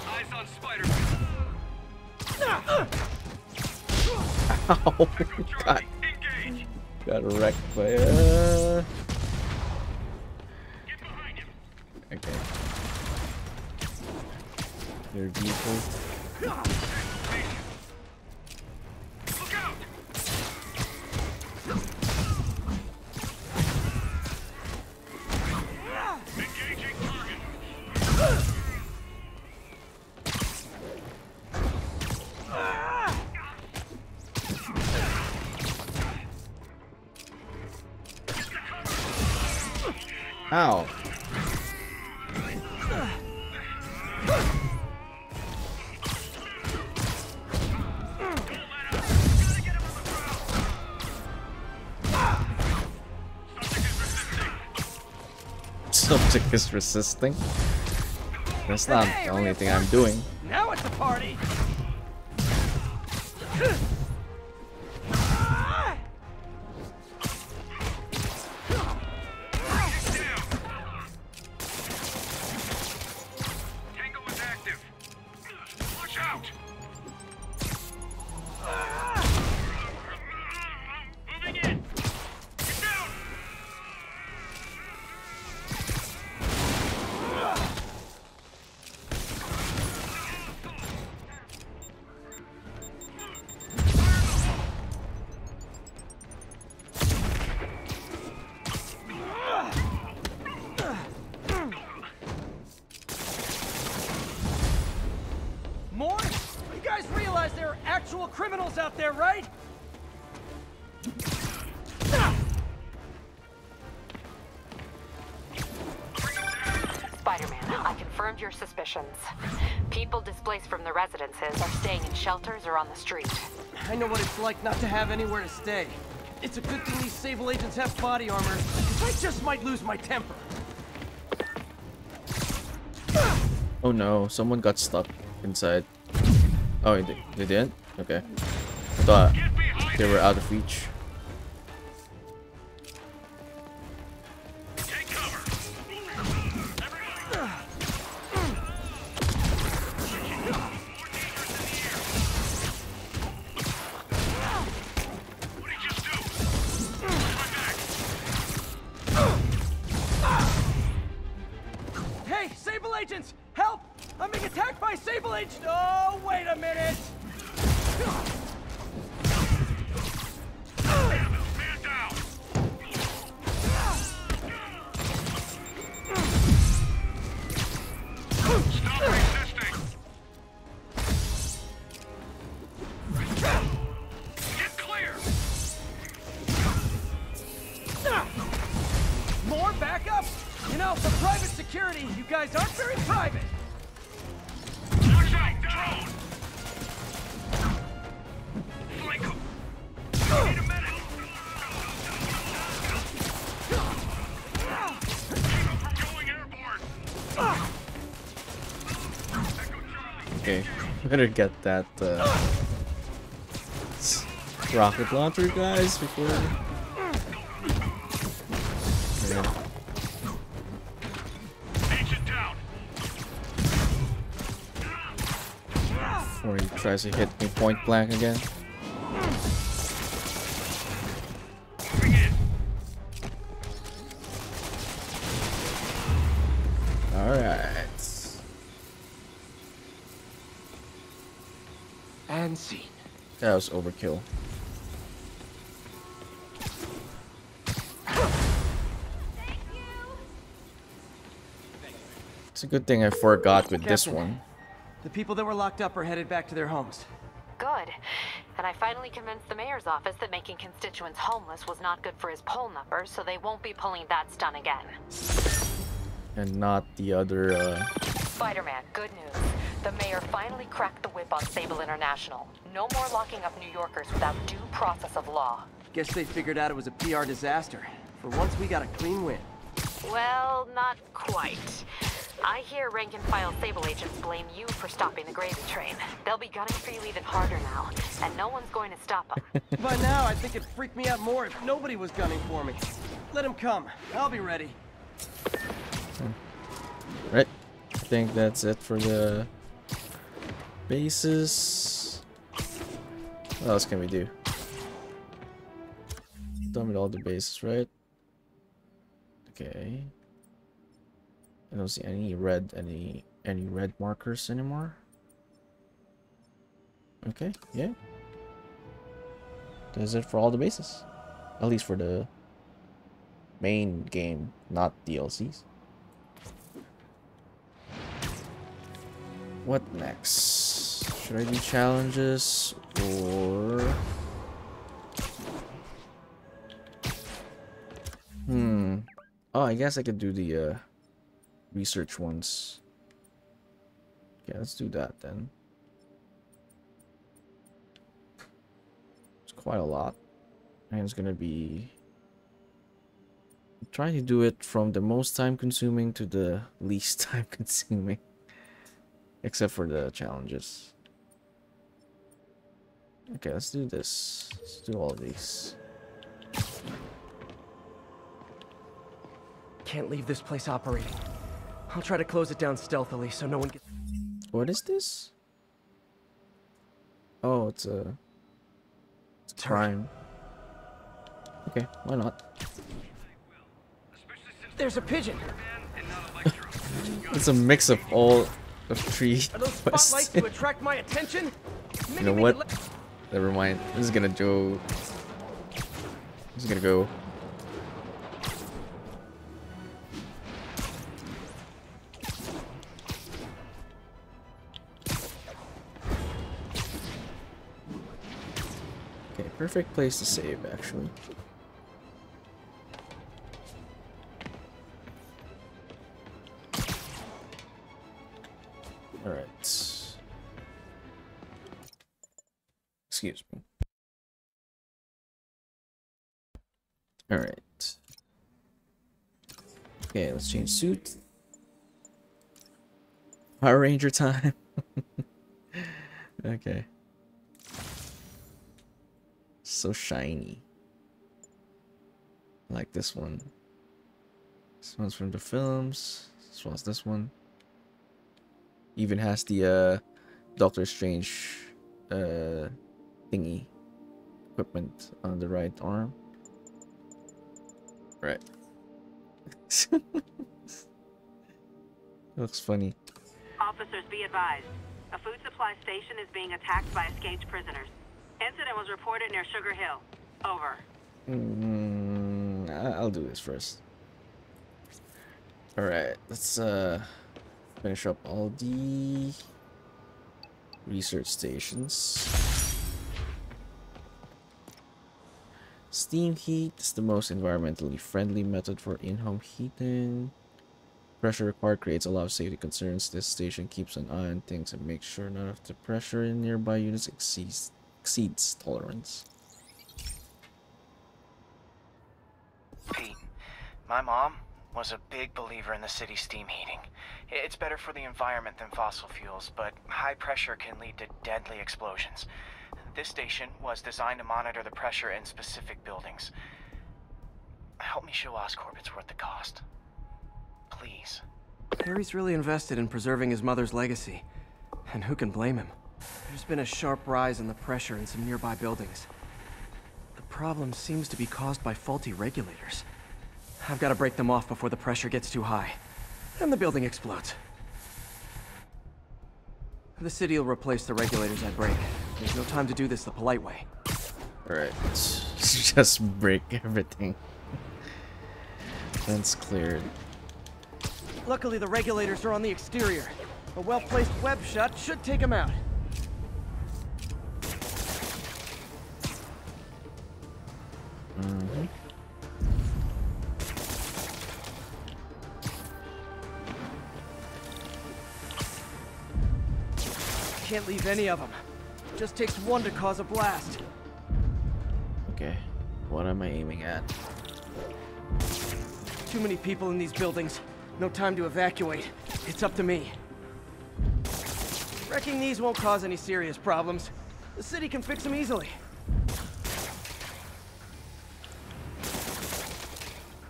Eyes on Spider. Ow, God. Got wrecked by Okay. Their vehicle. Look out! Engaging target. Ow. Subject is resisting. That's not the only thing I'm doing. Now it's a party. Tango is active. Watch out! Moving in. Get down. More? You guys realize there are actual criminals out there, right? Spider-Man, I confirmed your suspicions. People displaced from the residences are staying in shelters or on the street. I know what it's like not to have anywhere to stay. It's a good thing these Sable agents have body armor, 'cause I just might lose my temper. Oh no, someone got stuck inside. Oh, they didn't? Okay. I thought they were out of reach. Hey, Sable agents! Help! I'm being attacked by Sable agents! Oh, wait a minute! Man down. Stop resisting. Get clear. More backup? You know, for private security, you guys aren't very private. Watch out, drone. Flank him. Need a minute. Keep him from going airborne. Okay, better get that rocket launcher, guys, before. Yeah. Agent down. Before he tries to hit me point blank again. Bring in. Alright. And scene. That was overkill. It's a good thing I forgot with this Captain, one. The people that were locked up are headed back to their homes. Good. And I finally convinced the mayor's office that making constituents homeless was not good for his poll numbers, so they won't be pulling that stunt again. And not the other, Spider-Man, good news. The mayor finally cracked the whip on Sable International. No more locking up New Yorkers without due process of law. Guess they figured out it was a PR disaster. For once, we got a clean win. Well, not quite. I hear rank-and-file Sable agents blame you for stopping the gravy train. They'll be gunning for you even harder now, and no one's going to stop them. By now, I think it'd freak me out more if nobody was gunning for me. Let him come. I'll be ready. think that's it for the bases. What else can we do? Done with all the bases, right? Okay. I don't see any red markers anymore. Okay, yeah. That's it for all the bases. At least for the main game, not DLCs. What next? Should I do challenges or... Oh, I guess I could do the research ones. Okay, let's do that then. It's quite a lot. And it's gonna be... I'm trying to do it from the most time consuming to the least time consuming. Except for the challenges. Okay, let's do this. Let's do all these. Can't leave this place operating. I'll try to close it down stealthily so no one gets... What is this? Oh, it's a crime. Okay, why not? There's a pigeon. It's a mix of all of three Are those quests. spotlights to attract my attention? You know what? Never mind. This is gonna go. This is gonna go. Okay, perfect place to save, actually. Alright. Excuse me. Alright. Okay, let's change suit. Power Ranger time. Okay. So shiny. I like this one. This one's from the films. This one's this one. Even has the Doctor Strange thingy equipment on the right arm. Right. Looks funny. Officers, be advised. A food supply station is being attacked by escaped prisoners. Incident was reported near Sugar Hill. Over. I'll do this first. Alright, let's finish up all the research stations. Steam heat is the most environmentally friendly method for in-home heating. Pressure required creates a lot of safety concerns. This station keeps an eye on things and makes sure none of the pressure in nearby units exceeds tolerance. Pete, my mom was a big believer in the city's steam heating. It's better for the environment than fossil fuels, but high pressure can lead to deadly explosions. This station was designed to monitor the pressure in specific buildings. Help me show Oscorp it's worth the cost. Please. Harry's really invested in preserving his mother's legacy. And who can blame him? There's been a sharp rise in the pressure in some nearby buildings. The problem seems to be caused by faulty regulators. I've got to break them off before the pressure gets too high. And the building explodes. The city will replace the regulators I break. There's no time to do this the polite way. Alright, just break everything. That's cleared. Luckily, the regulators are on the exterior. A well-placed web shot should take them out. Can't leave any of them. Just takes one to cause a blast. Okay, what am I aiming at? Too many people in these buildings. No time to evacuate. It's up to me. Wrecking these won't cause any serious problems. The city can fix them easily.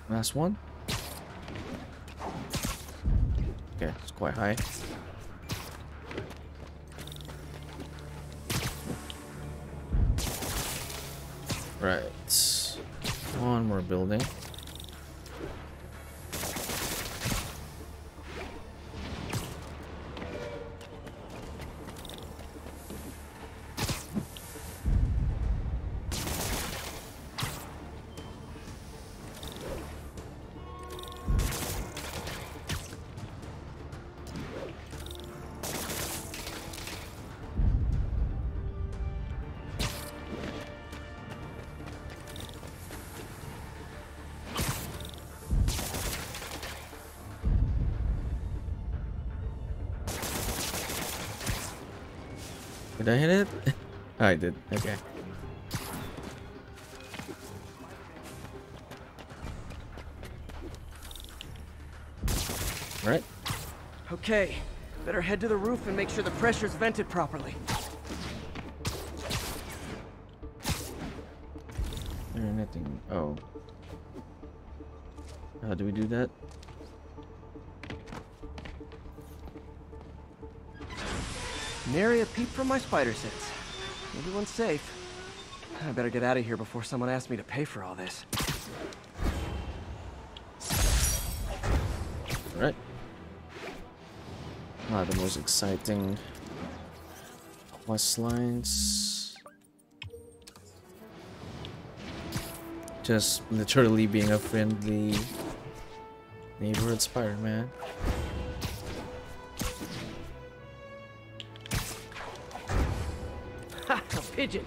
Last one. Okay, it's quite high. Right. One more building. Did I hit it? Oh, I did. Okay. Right. Okay, better head to the roof and make sure the pressure's vented properly. There anything? Oh. How do we do that? Nary a peep from my spider sense. Everyone's safe. I better get out of here before someone asks me to pay for all this. Right. Not the most exciting quest lines. Just literally being a friendly neighborhood Spider-Man. Ha! A pigeon!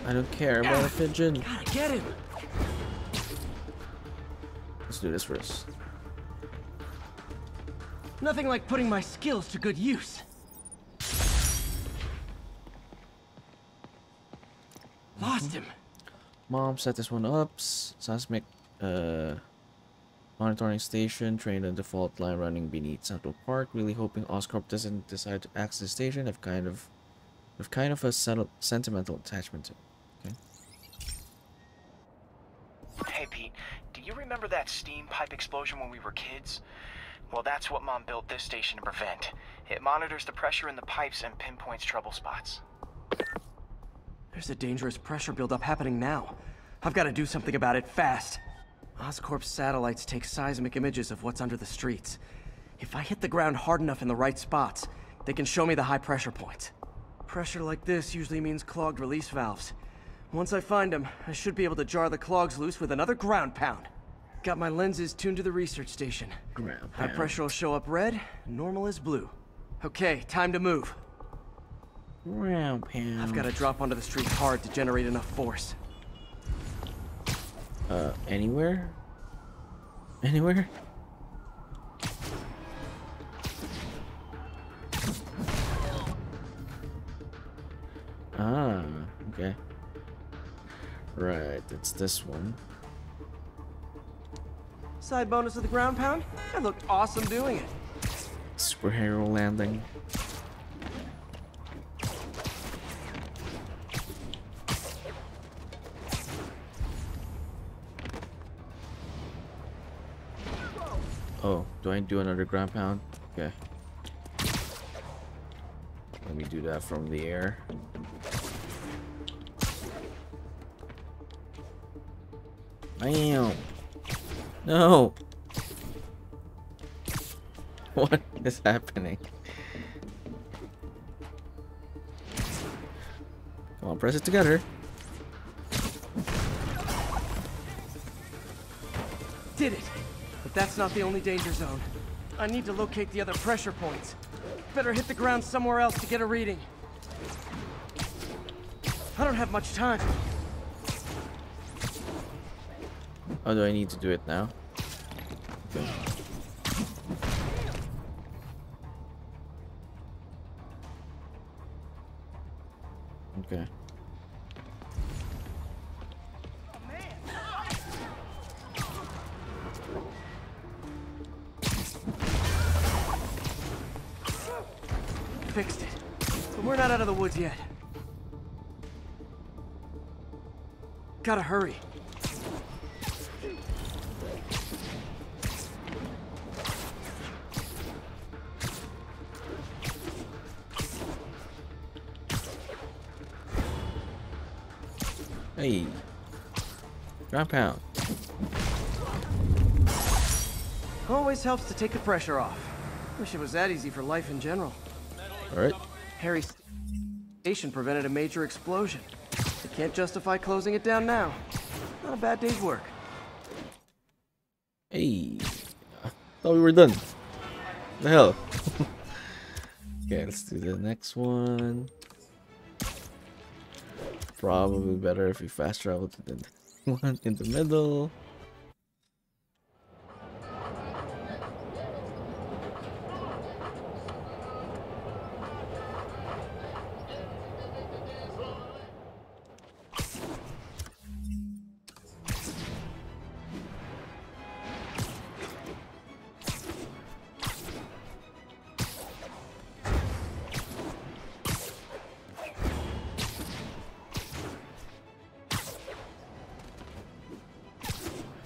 I don't care about a pigeon. Gotta get him! Let's do this first. Nothing like putting my skills to good use. Lost him. Mom set this one up. Seismic monitoring station trained on the fault line running beneath Central Park. Really hoping Oscorp doesn't decide to access the station. I've kind of a sentimental attachment to it. Okay. Hey Pete, do you remember that steam pipe explosion when we were kids? Well, that's what Mom built this station to prevent. It monitors the pressure in the pipes and pinpoints trouble spots. There's a dangerous pressure buildup happening now. I've got to do something about it fast. Oscorp's satellites take seismic images of what's under the streets. If I hit the ground hard enough in the right spots, they can show me the high pressure points. Pressure like this usually means clogged release valves. Once I find them, I should be able to jar the clogs loose with another ground pound. Got my lenses tuned to the research station. High pressure will show up red, normal is blue. Okay, time to move. Ground pound. I've got to drop onto the street hard to generate enough force. Anywhere? Anywhere? Ah, okay. Right, it's this one. Side bonus of the ground pound? I looked awesome doing it. Superhero landing. Oh, do I do another ground pound? Okay. Let me do that from the air. Bam! No! What is happening? Come on, press it together. Did it! But that's not the only danger zone. I need to locate the other pressure points. Better hit the ground somewhere else to get a reading. I don't have much time. Oh, do I need to do it now? Okay. Okay. Fixed it. But we're not out of the woods yet. Gotta hurry. Hey. Ground pound. Always helps to take the pressure off. Wish it was that easy for life in general. Alright. Harry's station prevented a major explosion. They can't justify closing it down now. Not a bad day's work. Hey. I thought we were done. The hell? Okay, let's do the next one. Probably better if we fast travel to the one in the middle.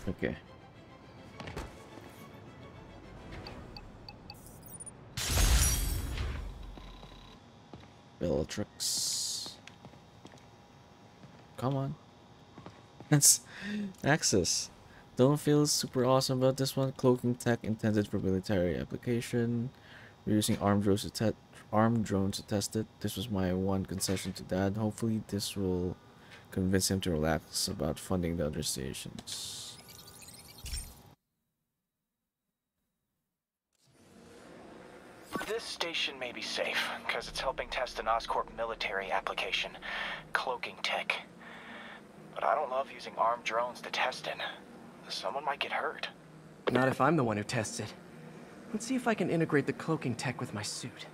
Okay. Bellatrix. Come on. That's access. Don't feel super awesome about this one. Cloaking tech intended for military application. We're using armed drones to test it. This was my one concession to Dad. Hopefully this will convince him to relax about funding the other stations. This station may be safe, because it's helping test an Oscorp military application, cloaking tech. But I don't love using armed drones to test it. Someone might get hurt. Not if I'm the one who tests it. Let's see if I can integrate the cloaking tech with my suit.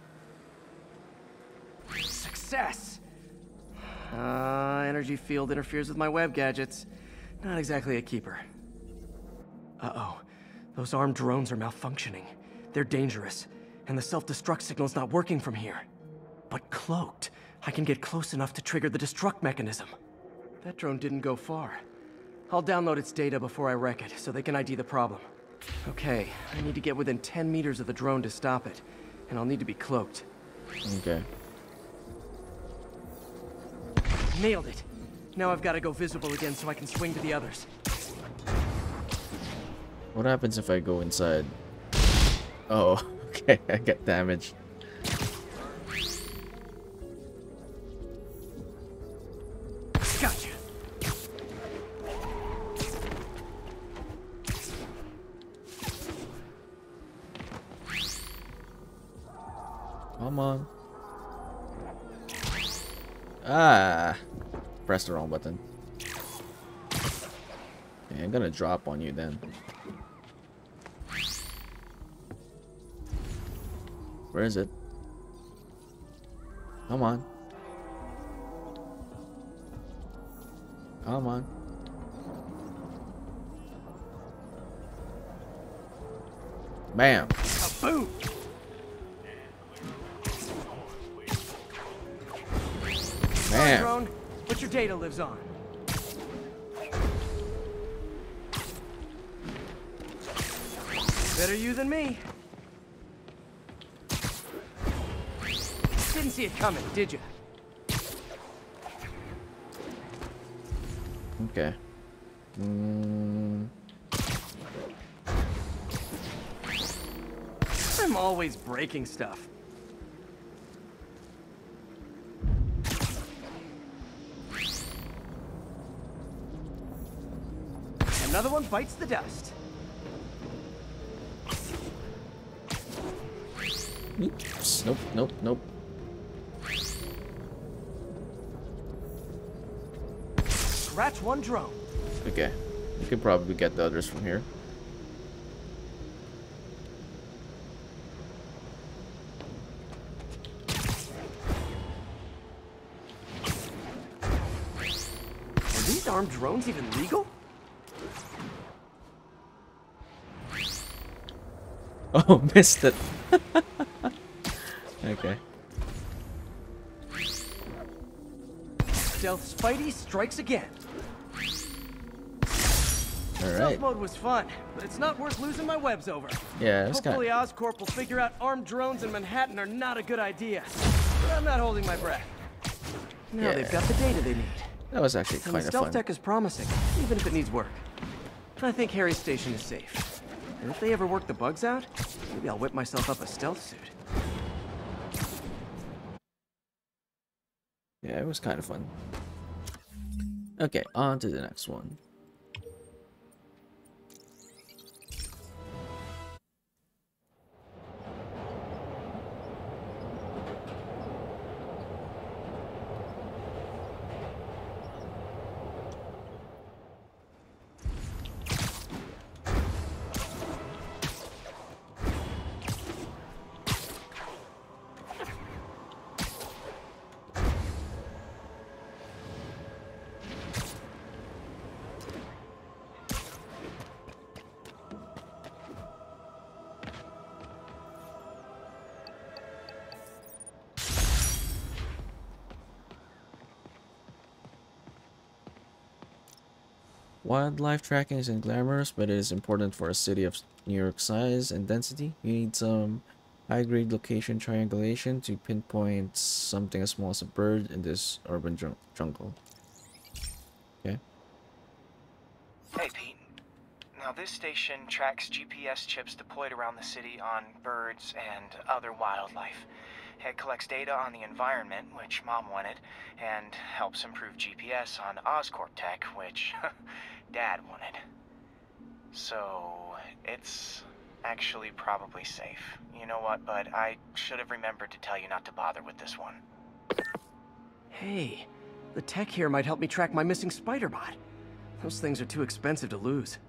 Success! Energy field interferes with my web gadgets. Not exactly a keeper. Uh-oh. Those armed drones are malfunctioning. They're dangerous. And the self-destruct signal's not working from here. But cloaked, I can get close enough to trigger the destruct mechanism. That drone didn't go far. I'll download its data before I wreck it, so they can ID the problem. Okay, I need to get within 10 meters of the drone to stop it. And I'll need to be cloaked. Okay. Nailed it. Now I've got to go visible again so I can swing to the others. What happens if I go inside? Oh, okay, I get damaged. Gotcha. Come on. Ah, press the wrong button. Okay, I'm gonna drop on you then. Where is it? Come on. Come on. Bam. Boom. Man. Drone, what your data lives on. Better you than me. Didn't see it coming, did you? Okay. I'm always breaking stuff. Another one bites the dust. Oops. Nope, nope, nope. Scratch one drone. Okay. We can probably get the others from here. Are these armed drones even legal? Oh, missed it. Okay. Stealth Spidey strikes again. All right. Stealth mode was fun, but it's not worth losing my webs over. Yeah, it's Hopefully Oscorp will figure out armed drones in Manhattan are not a good idea. But I'm not holding my breath. Now they've got the data they need. That was actually And kind the of stealth fun. tech is promising, even if it needs work. I think Harry's station is safe. And if they ever work the bugs out, maybe I'll whip myself up a stealth suit. Yeah, it was kind of fun. Okay, on to the next one. Wildlife tracking isn't glamorous, but it is important for a city of New York's size and density. You need some high-grade location triangulation to pinpoint something as small as a bird in this urban jungle. Okay. Hey, Pete. Now, this station tracks GPS chips deployed around the city on birds and other wildlife. It collects data on the environment, which Mom wanted, and helps improve GPS on Oscorp tech, which Dad wanted. So, it's actually probably safe. You know what, bud? I should have remembered to tell you not to bother with this one. Hey, the tech here might help me track my missing spider bot. Those things are too expensive to lose.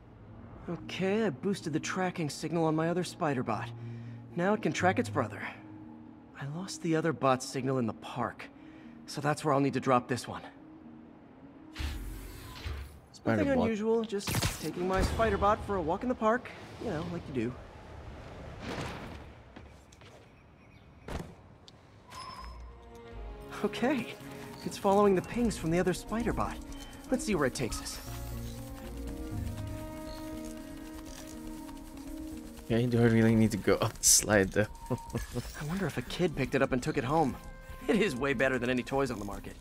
Okay, I boosted the tracking signal on my other spider bot. Now it can track its brother. I lost the other bot's signal in the park, so that's where I'll need to drop this one. Nothing unusual, just taking my spider bot for a walk in the park, you know, like you do. Okay, it's following the pings from the other spider bot. Let's see where it takes us. Okay, do I really need to go up the slide though? I wonder if a kid picked it up and took it home. It is way better than any toys on the market.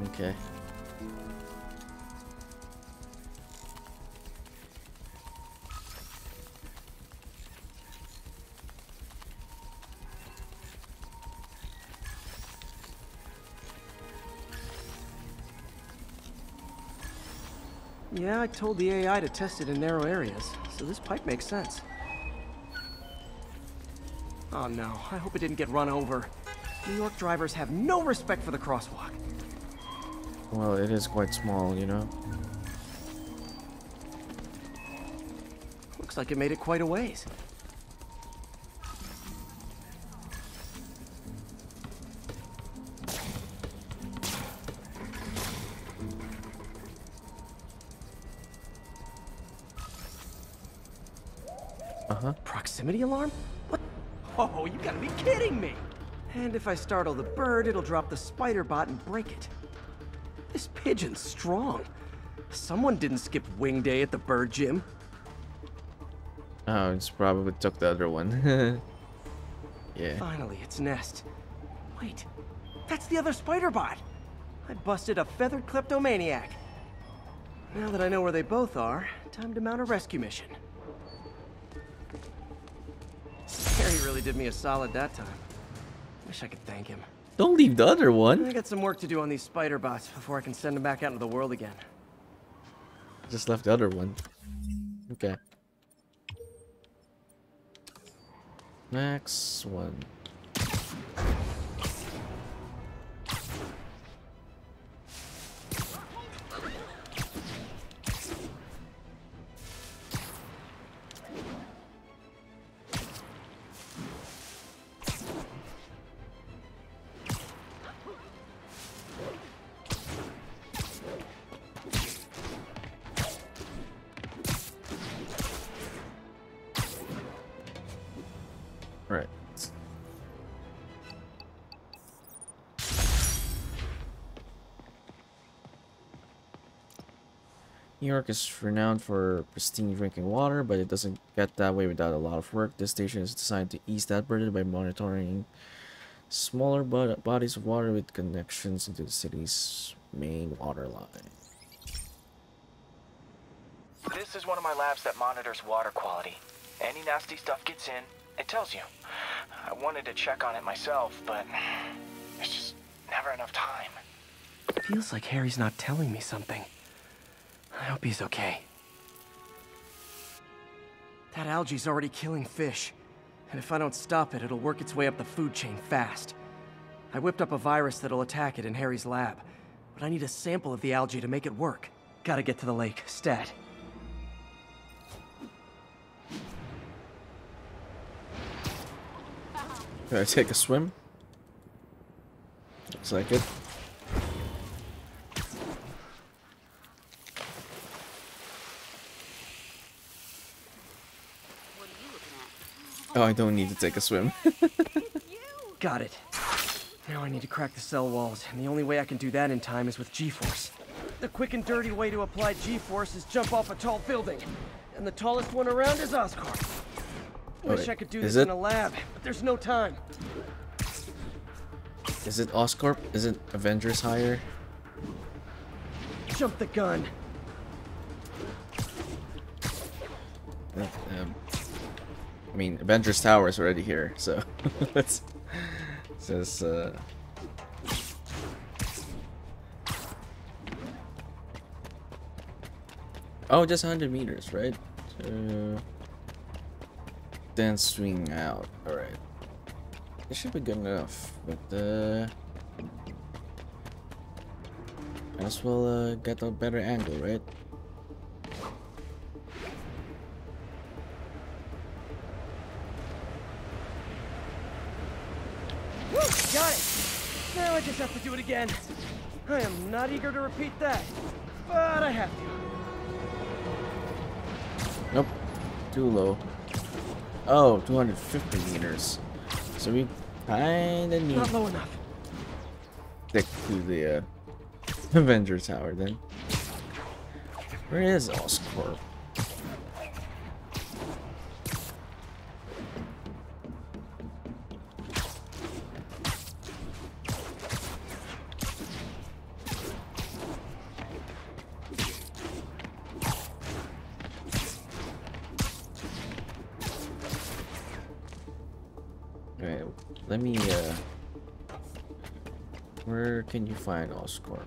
Okay. Yeah, I told the AI to test it in narrow areas, so this pipe makes sense. Oh no, I hope it didn't get run over. New York drivers have no respect for the crosswalk. Well, it is quite small, you know. Looks like it made it quite a ways. Proximity alarm? What? Oh, you gotta be kidding me! And if I startle the bird, it'll drop the spider bot and break it. This pigeon's strong. Someone didn't skip wing day at the bird gym. Oh, it's probably took the other one. Yeah. Finally, its nest. Wait, that's the other spider bot. I busted a feathered kleptomaniac. Now that I know where they both are, time to mount a rescue mission. Harry really did me a solid that time. Wish I could thank him. Don't leave the other one. I got some work to do on these spider bots before I can send them back out into the world again. Just left the other one. Okay. Next one. Right. New York is renowned for pristine drinking water, but it doesn't get that way without a lot of work. This station is designed to ease that burden by monitoring Smaller bodies of water with connections into the city's main water line. This is one of my labs that monitors water quality. Any nasty stuff gets in, it tells you. I wanted to check on it myself, but there's just never enough time. Feels like Harry's not telling me something. I hope he's okay. That algae's already killing fish. And if I don't stop it, it'll work its way up the food chain fast. I whipped up a virus that'll attack it in Harry's lab. But I need a sample of the algae to make it work. Gotta get to the lake, stat. Can I take a swim? Looks like it. Oh, I don't need to take a swim. Got it. Now I need to crack the cell walls, and the only way I can do that in time is with G-Force. The quick and dirty way to apply G-Force is jump off a tall building. And the tallest one around is Oscorp. Wish I could do this in a lab, but there's no time. Is it Oscorp? Is it Avengers higher? Jump the gun. I mean, Avengers Tower is already here, so let's just oh, just 100 meters, right? So then swing out. All right, it should be good enough. But might as well get a better angle, right? Got it! Now I just have to do it again. I am not eager to repeat that, but I have to. Nope. Too low. Oh, 250 meters. So we kinda need Not low enough. stick to the Avenger Tower then. Where is Oscorp? Let me, where can you find Oscorp?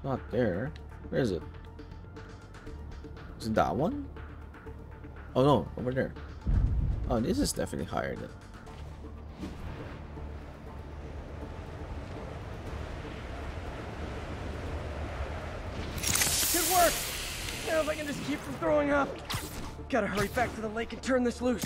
Not there. Where is it? Is it that one? Oh no, over there. Oh, this is definitely higher than. Good work! Now if I can just keep from throwing up. Gotta hurry back to the lake and turn this loose.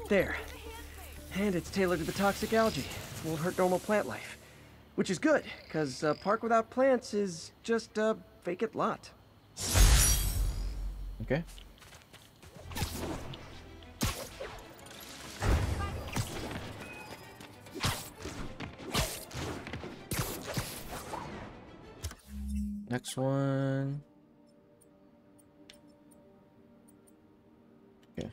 There. And it's tailored to the toxic algae. Won't hurt normal plant life. Which is good, because a park without plants is just a vacant lot. Okay. Next one. Okay.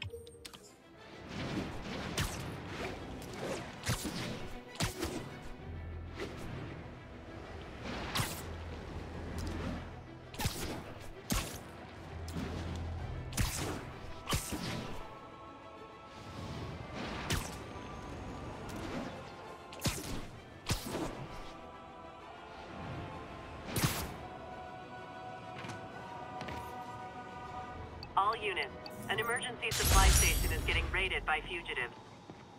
All units, an emergency supply station is getting raided by fugitives.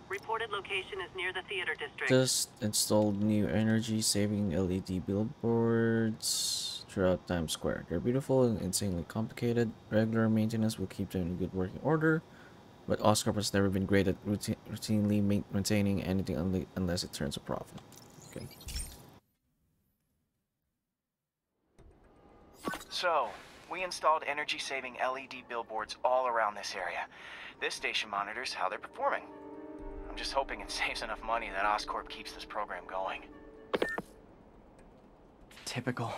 Reported location is near the theater district. Just installed new energy-saving LED billboards throughout Times Square. They're beautiful and insanely complicated. Regular maintenance will keep them in good working order, but Oscorp has never been great at routinely maintaining anything unless it turns a profit. Okay. So, we installed energy-saving LED billboards all around this area. This station monitors how they're performing. I'm just hoping it saves enough money that Oscorp keeps this program going. Typical.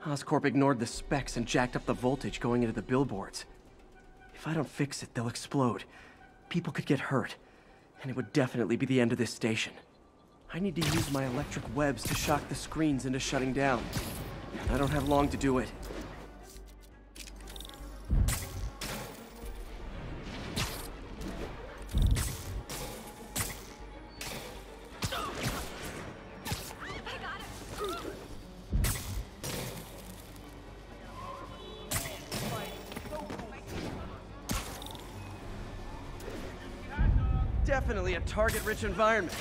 Oscorp ignored the specs and jacked up the voltage going into the billboards. If I don't fix it, they'll explode. People could get hurt. And it would definitely be the end of this station. I need to use my electric webs to shock the screens into shutting down. And I don't have long to do it. Definitely a target-rich environment.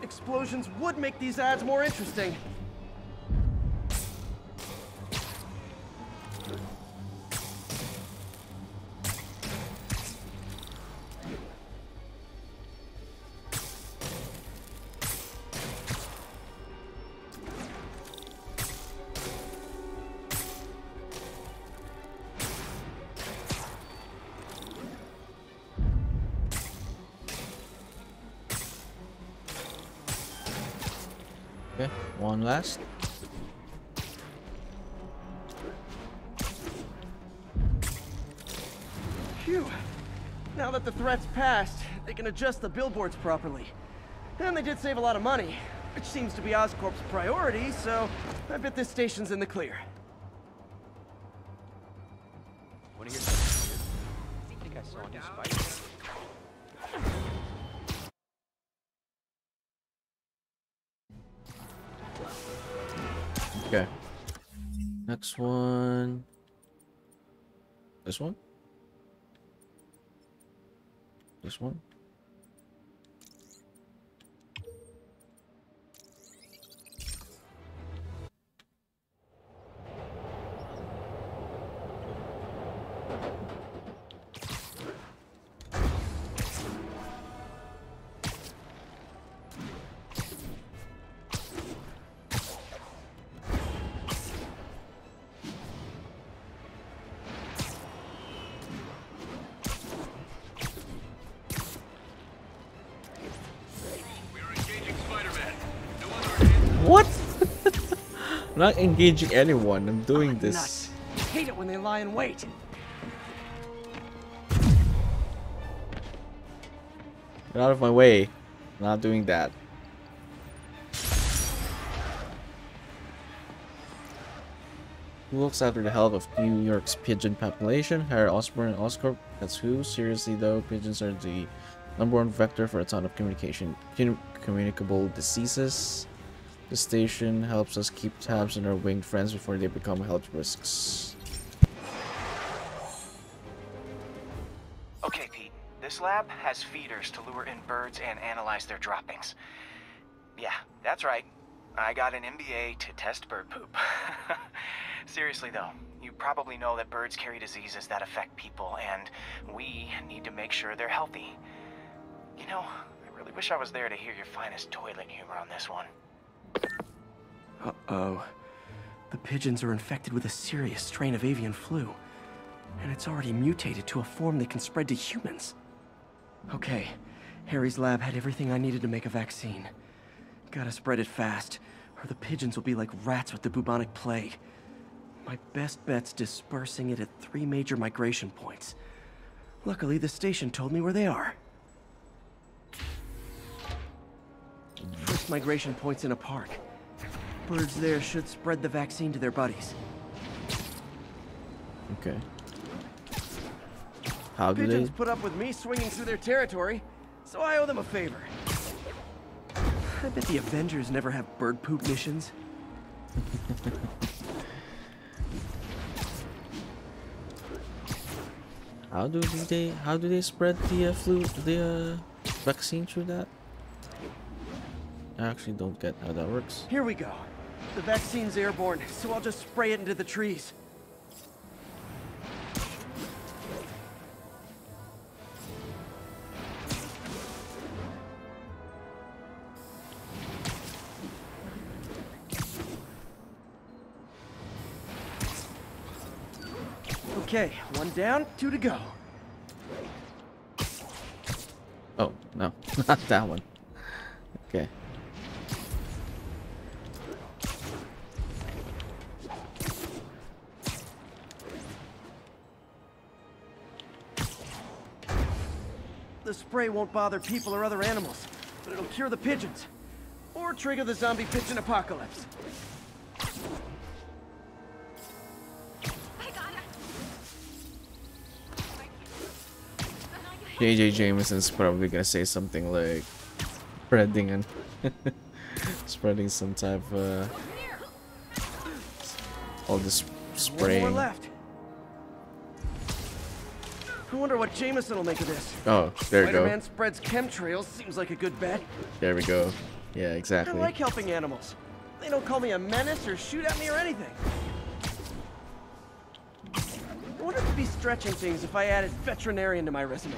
Explosions would make these ads more interesting. Okay, one last. Phew. Now that the threat's passed, they can adjust the billboards properly. And they did save a lot of money, which seems to be Oscorp's priority, so I bet this station's in the clear. One of your I think I saw a new spider. Okay. Next one. This one? This one? What? I'm not engaging anyone. I'm doing this. Nuts. I hate it when they lie in wait. Get out of my way. I'm not doing that. Who looks after the health of New York's pigeon population? Harry Osborn and Oscorp. That's who. Seriously though, pigeons are the #1 vector for a ton of communicable diseases. The station helps us keep tabs on our winged friends before they become health risks. Okay, Pete. This lab has feeders to lure in birds and analyze their droppings. Yeah, that's right. I got an MBA to test bird poop. Seriously though, you probably know that birds carry diseases that affect people, and we need to make sure they're healthy. You know, I really wish I was there to hear your finest toilet humor on this one. Uh-oh. The pigeons are infected with a serious strain of avian flu. And it's already mutated to a form that can spread to humans. Okay, Harry's lab had everything I needed to make a vaccine. Gotta spread it fast, or the pigeons will be like rats with the bubonic plague. My best bet's dispersing it at 3 major migration points. Luckily, the station told me where they are. First migration point's in a park. Birds there should spread the vaccine to their buddies. Okay. How do Pigeons they? put up with me swinging through their territory, so I owe them a favor. I bet the Avengers never have bird poop missions. How do they spread the vaccine through that? I actually don't get how that works. Here we go. The vaccine's airborne, so I'll just spray it into the trees. Okay, one down, two to go. Oh, no. Not that one. Okay. The spray won't bother people or other animals, but it'll cure the pigeons. Or trigger the zombie pigeon apocalypse. JJ Jameson's probably gonna say something like spreading and spreading some type of all this spraying. One more left. I wonder what Jameson will make of this. Oh, there you go. Spider-Man spreads chemtrails. Seems like a good bet. There we go. Yeah, exactly. I like helping animals. They don't call me a menace or shoot at me or anything. I wonder if it'd be stretching things if I added veterinarian to my resume.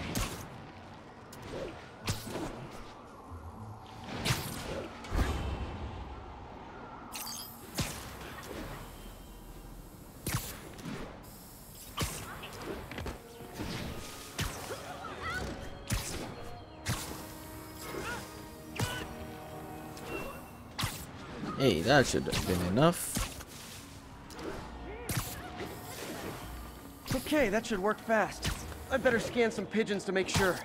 Hey, that should have been enough. Okay, that should work fast. I'd better scan some pigeons to make sure.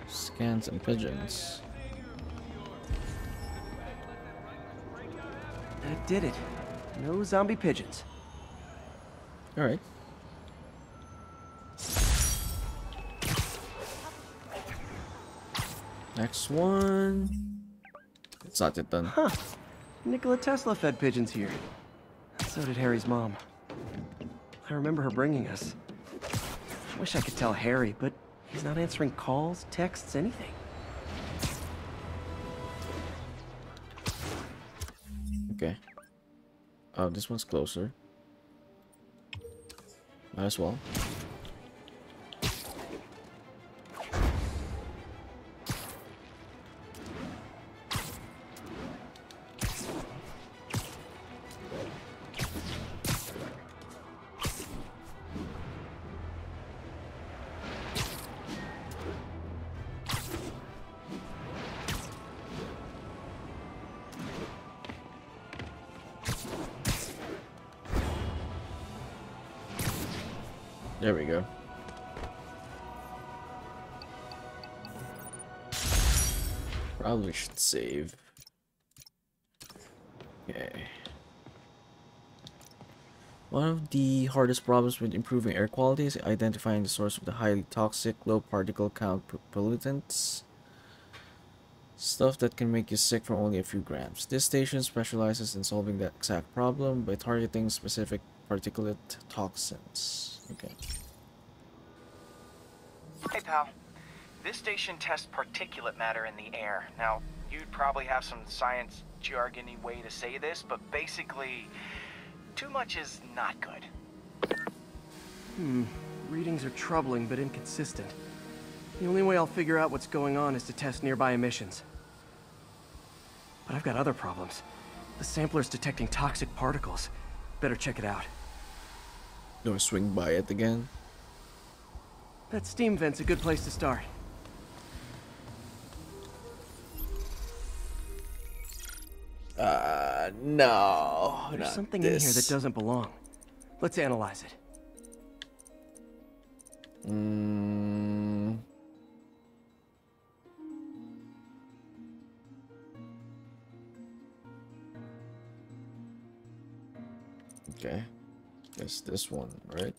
Scan some pigeons. That did it. No zombie pigeons. Alright. Next one. It's not yet done. Huh. Nikola Tesla fed pigeons here. So did Harry's mom. I remember her bringing us. I wish I could tell Harry, but he's not answering calls, texts, anything. Okay. Oh, this one's closer. Might as well. There we go. Probably should save. Okay. One of the hardest problems with improving air quality is identifying the source of the highly toxic, low particle count pollutants. Stuff that can make you sick from only a few grams. This station specializes in solving that exact problem by targeting specific particulate toxins. Okay. Hey, pal. This station tests particulate matter in the air. Now, you'd probably have some science jargony way to say this, but basically, too much is not good. Readings are troubling but inconsistent. The only way I'll figure out what's going on is to test nearby emissions. But I've got other problems. The sampler's detecting toxic particles. Better check it out. Do I swing by it again? That steam vent's a good place to start. No. There's something in here that doesn't belong. Let's analyze it. Okay. Guess this one, right?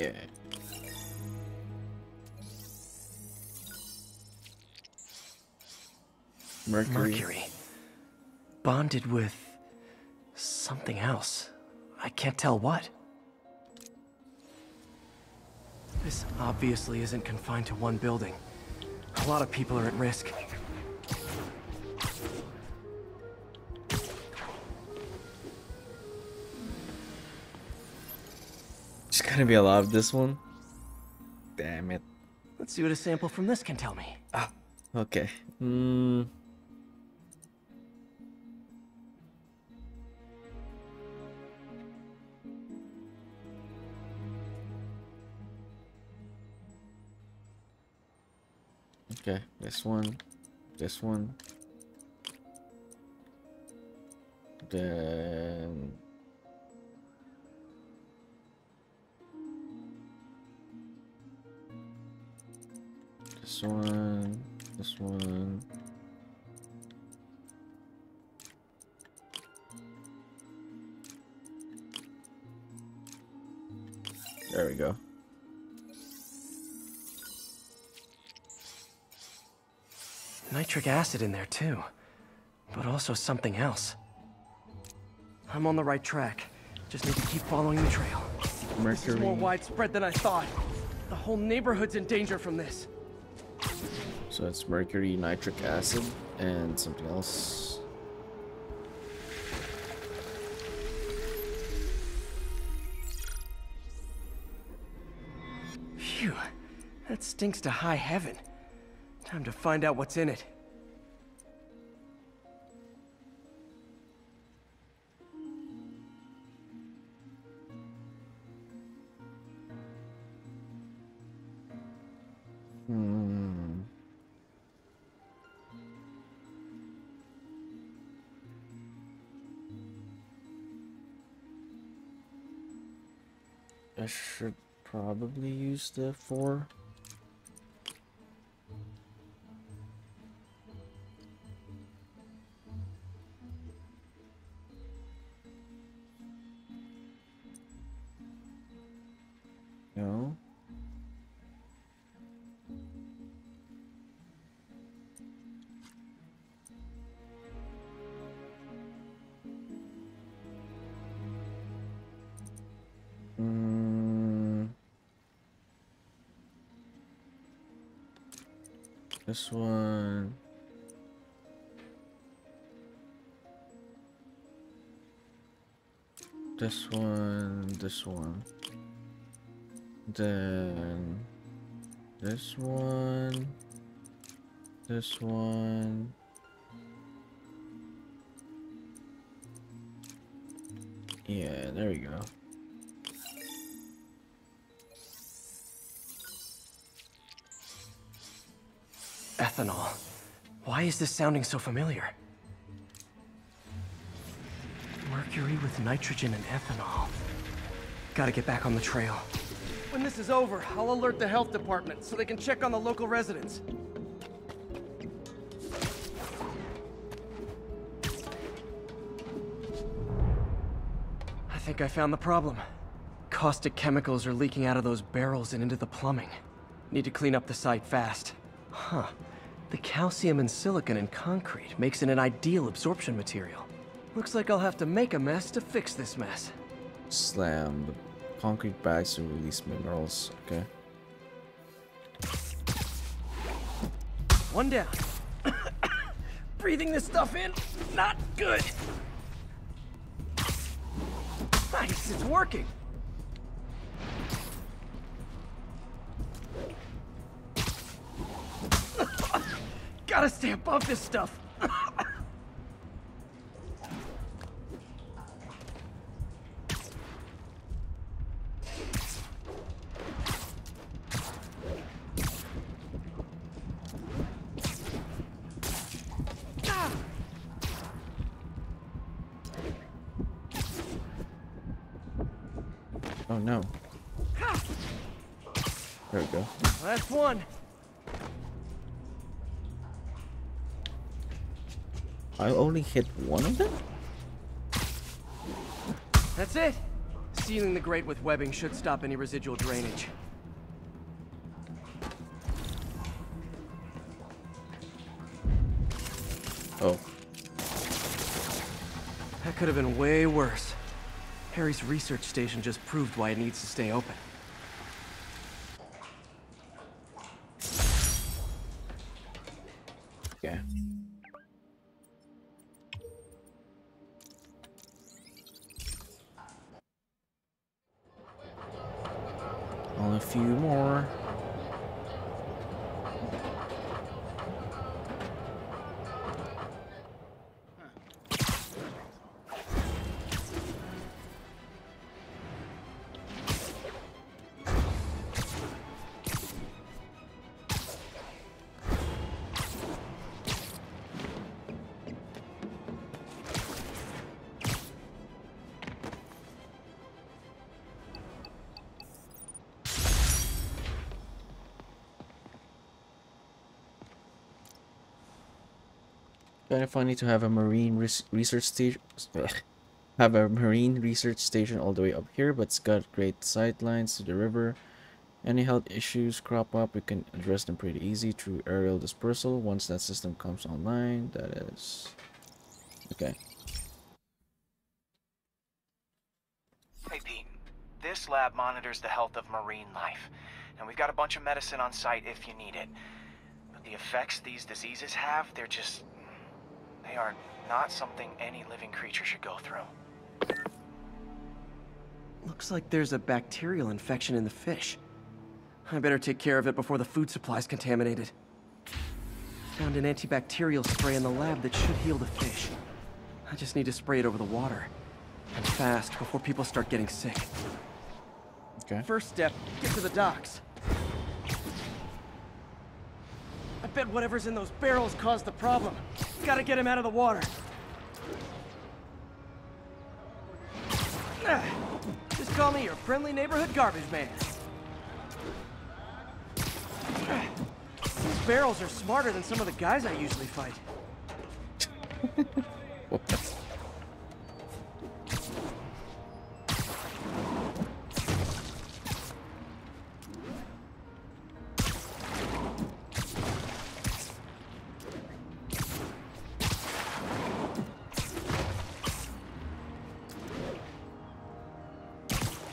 Yeah. Mercury. Bonded with something else. I can't tell what. This obviously isn't confined to one building. A lot of people are at risk. There's gonna be a lot of this one. Damn it. Let's see what a sample from this can tell me. Ah, okay. Okay, this one, then this one. There we go. Nitric acid in there too, but also something else. I'm on the right track. Just need to keep following the trail. Mercury. This is more widespread than I thought. The whole neighborhood's in danger from this. So it's mercury, nitric acid, and something else. Phew, that stinks to high heaven. Time to find out what's in it. I should probably use the 4. No. This one. This one. Then this one. This one. Yeah, there we go. Ethanol. Why is this sounding so familiar? Mercury with nitrogen and ethanol. Gotta get back on the trail. When this is over, I'll alert the health department so they can check on the local residents. I think I found the problem. Caustic chemicals are leaking out of those barrels and into the plumbing. Need to clean up the site fast. Huh. The calcium and silicon in concrete makes it an ideal absorption material. Looks like I'll have to make a mess to fix this mess. Slam the concrete bags to release minerals. Okay. One down. Breathing this stuff in, not good. Nice, it's working. Gotta stay above this stuff. Oh no. There we go. Last one. I only hit one of them? That's it. Sealing the grate with webbing should stop any residual drainage. Oh. That could have been way worse. Harry's research station just proved why it needs to stay open. Okay. Only a few more. Kind of funny to have a marine research station. Have a marine research station all the way up here, but it's got great sight lines to the river. Any health issues crop up, we can address them pretty easy through aerial dispersal once that system comes online. That is okay. Hey Pete, this lab monitors the health of marine life, and we've got a bunch of medicine on site if you need it. But the effects these diseases have, they are not something any living creature should go through. Looks like there's a bacterial infection in the fish. I better take care of it before the food supply's contaminated. Found an antibacterial spray in the lab that should heal the fish. I just need to spray it over the water. And fast, before people start getting sick. Okay. First step, get to the docks. I bet whatever's in those barrels caused the problem. Gotta get him out of the water. Just call me your friendly neighborhood garbage man. These barrels are smarter than some of the guys I usually fight.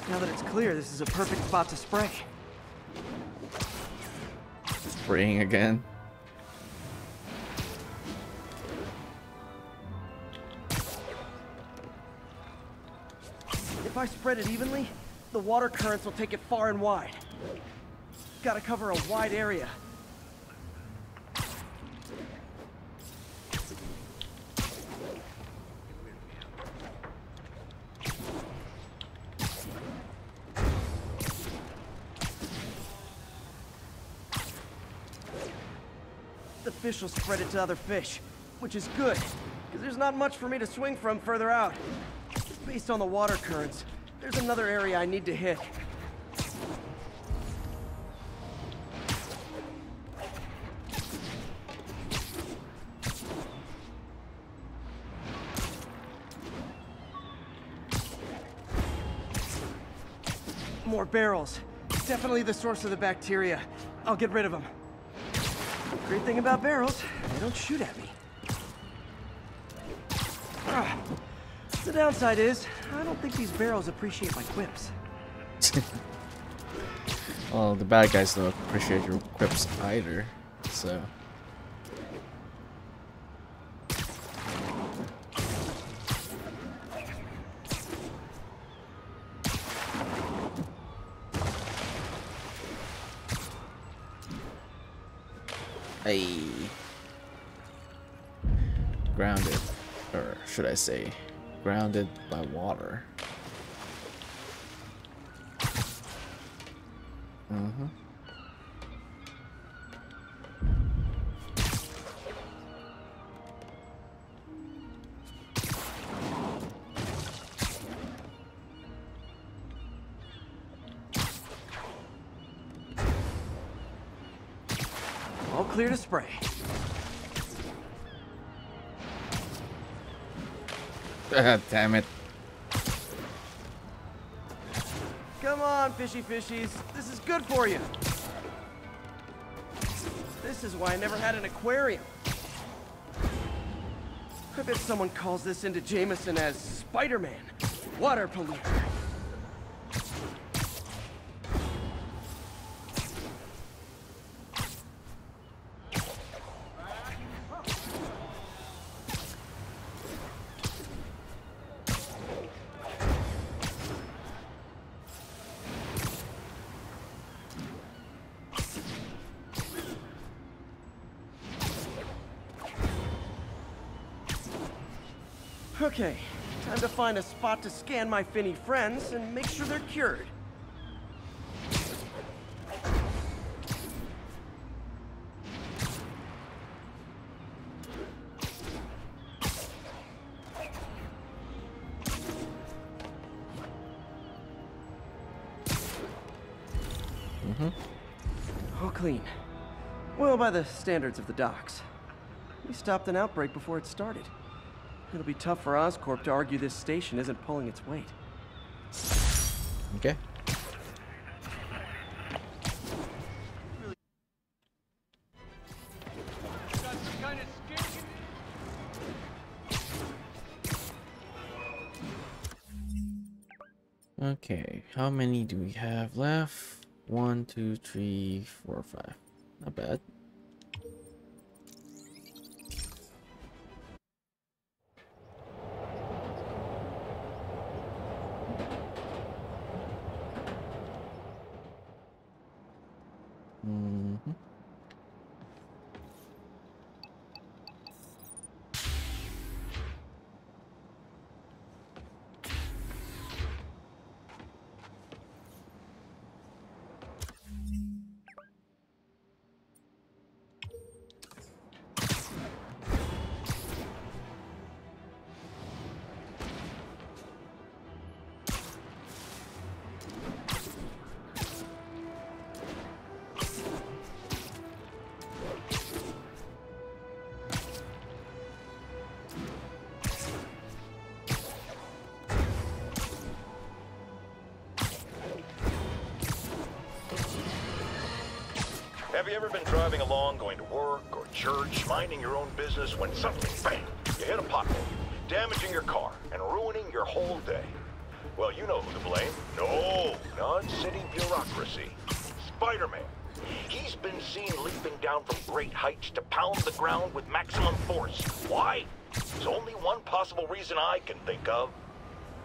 Now that it's clear, this is a perfect spot to spray. Spraying again. If I spread it evenly, the water currents will take it far and wide. Gotta cover a wide area. The fish will spread it to other fish, which is good, because there's not much for me to swing from further out. Based on the water currents, there's another area I need to hit. More barrels. Definitely the source of the bacteria. I'll get rid of them. Great thing about barrels, they don't shoot at me. The downside is, I don't think these barrels appreciate my quips. Well, the bad guys don't appreciate your quips either, so... Hey. Grounded. Or should I say, grounded by water. Mm-hmm. All clear to spray. Damn it. on, fishy fishies. This is good for you. This is why I never had an aquarium. I bet someone calls this into Jameson as Spider-Man, water polluter. Okay, time to find a spot to scan my finny friends and make sure they're cured. All clean. Well, by the standards of the docks. We stopped an outbreak before it started. It'll be tough for Oscorp to argue this station isn't pulling its weight. Okay. Okay, how many do we have left? 1, 2, 3, 4, 5. Not bad. Have you ever been driving along, going to work or church, minding your own business, when suddenly, bang, you hit a pothole, damaging your car and ruining your whole day? Well, you know who to blame. No, not city bureaucracy. Spider-Man. He's been seen leaping down from great heights to pound the ground with maximum force. Why? There's only one possible reason I can think of.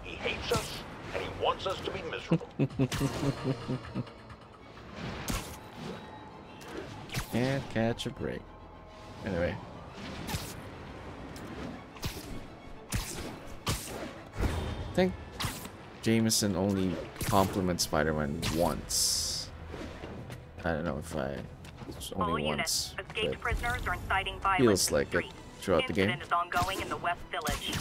He hates us, and he wants us to be miserable. Can't catch a break. Anyway. I think Jameson only compliments Spider-Man once. I don't know if it's only All once. units, escaped prisoners are inciting violence. Feels like it throughout the game. Incident is ongoing in the West Village.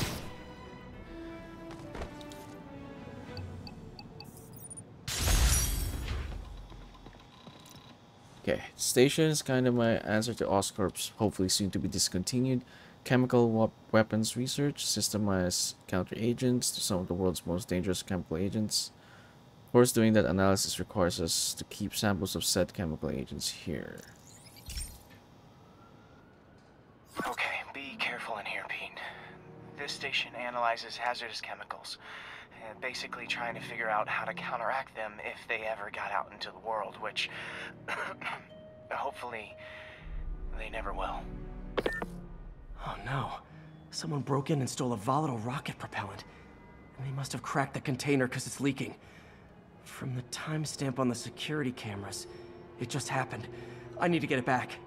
Okay, station is kind of my answer to Oscorp's hopefully soon to be discontinued chemical weapons research, systemized counter agents to some of the world's most dangerous chemical agents. Of course, doing that analysis requires us to keep samples of said chemical agents here. Okay, be careful in here, Pete. This station analyzes hazardous chemicals, basically trying to figure out how to counteract them if they ever got out into the world, which hopefully they never will. Oh no. Someone broke in and stole a volatile rocket propellant. And they must have cracked the container because it's leaking. From the timestamp on the security cameras, it just happened. I need to get it back.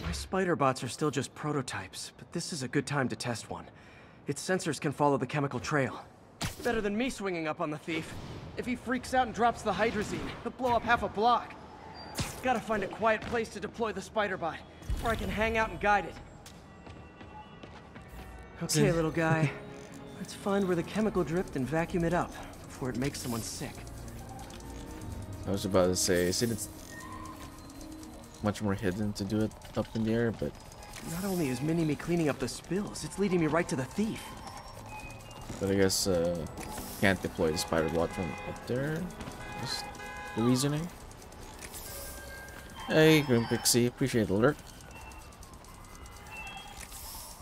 My spider bots are still just prototypes, but this is a good time to test one. Its sensors can follow the chemical trail. Better than me swinging up on the thief. If he freaks out and drops the hydrazine, he'll blow up half a block. Gotta find a quiet place to deploy the spider bot, where I can hang out and guide it. Okay, little guy. Let's find where the chemical dripped and vacuum it up before it makes someone sick. I was about to say, see, it's much more hidden to do it up in the air, but Not only is Mini-Me cleaning up the spills, it's leading me right to the thief. I guess can't deploy the spider bot from up there. Just the reasoning. Hey, Grim Pixie, appreciate the alert.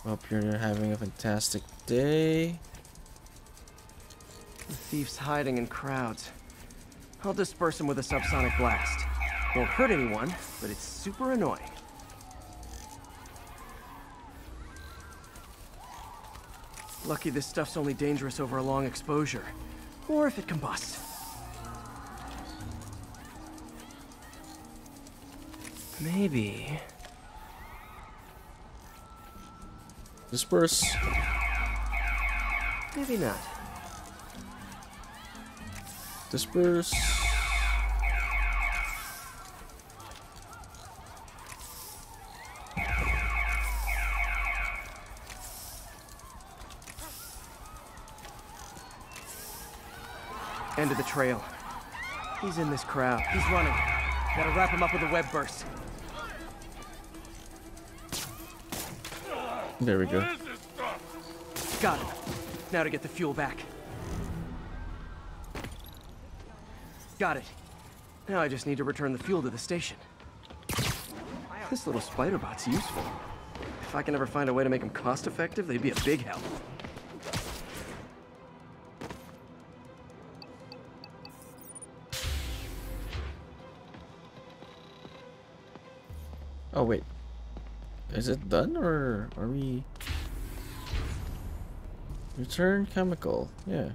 Hope you're having a fantastic day. The thief's hiding in crowds. I'll disperse him with a subsonic blast. Won't hurt anyone, but it's super annoying. Lucky this stuff's only dangerous over a long exposure. Or if it combusts. Maybe... Disperse. Maybe not. Disperse. End of the trail. He's in this crowd. He's running. Gotta wrap him up with a web burst. There we go. Got him. Now to get the fuel back. Got it. Now I just need to return the fuel to the station. This little spider bot's useful. If I can ever find a way to make them cost-effective, they'd be a big help. Oh wait, is it done or are we... Return chemical, yeah.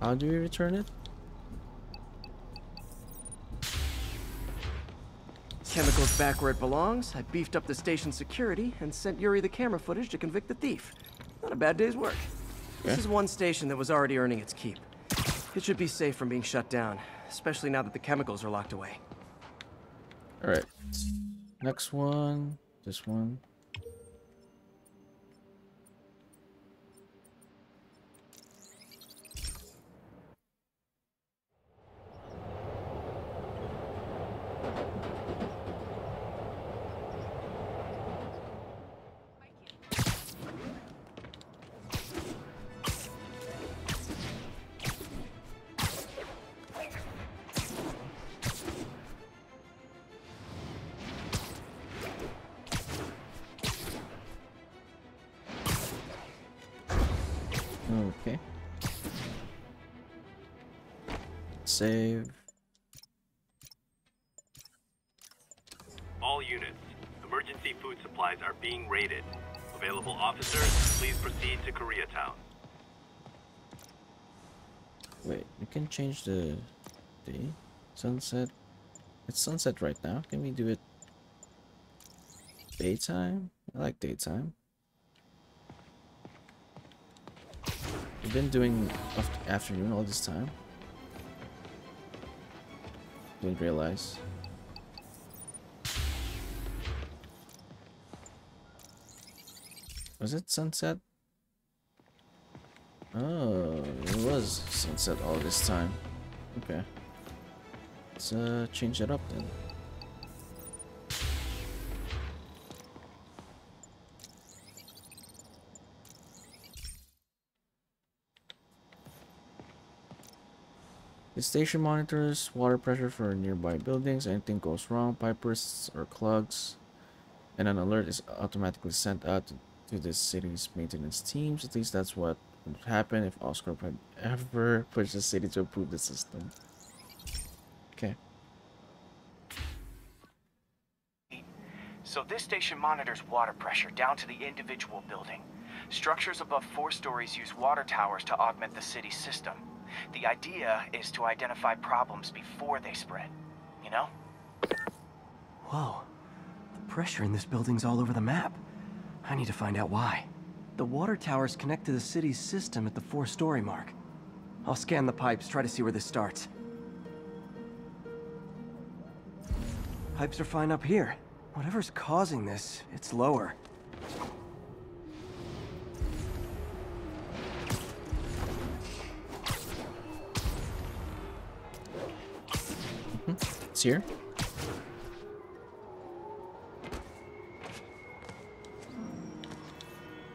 How do we return it? Chemical's back where it belongs. I beefed up the station security and sent Yuri the camera footage to convict the thief. Not a bad day's work. This is one station that was already earning its keep. It should be safe from being shut down, especially now that the chemicals are locked away. Alright. Next one. This one. Okay. Save. All units, emergency food supplies are being raided. Available officers, please proceed to Koreatown. Wait, we can change the day. Sunset. It's sunset right now. Can we do it daytime? I like daytime. We've been doing afternoon all this time. Didn't realize. Was it sunset? Oh, it was sunset all this time. Okay. Let's change it up then. The station monitors water pressure for nearby buildings. Anything goes wrong, pipe bursts or clogs, and an alert is automatically sent out to the city's maintenance teams. At least that's what would happen if Oscorp had ever pushed the city to approve the system. Okay. So this station monitors water pressure down to the individual building. Structures above 4 stories use water towers to augment the city's system. The idea is to identify problems before they spread, you know? Whoa. The pressure in this building's all over the map. I need to find out why. The water towers connect to the city's system at the 4-story mark. I'll scan the pipes, try to see where this starts. Pipes are fine up here. Whatever's causing this, it's lower. It's here.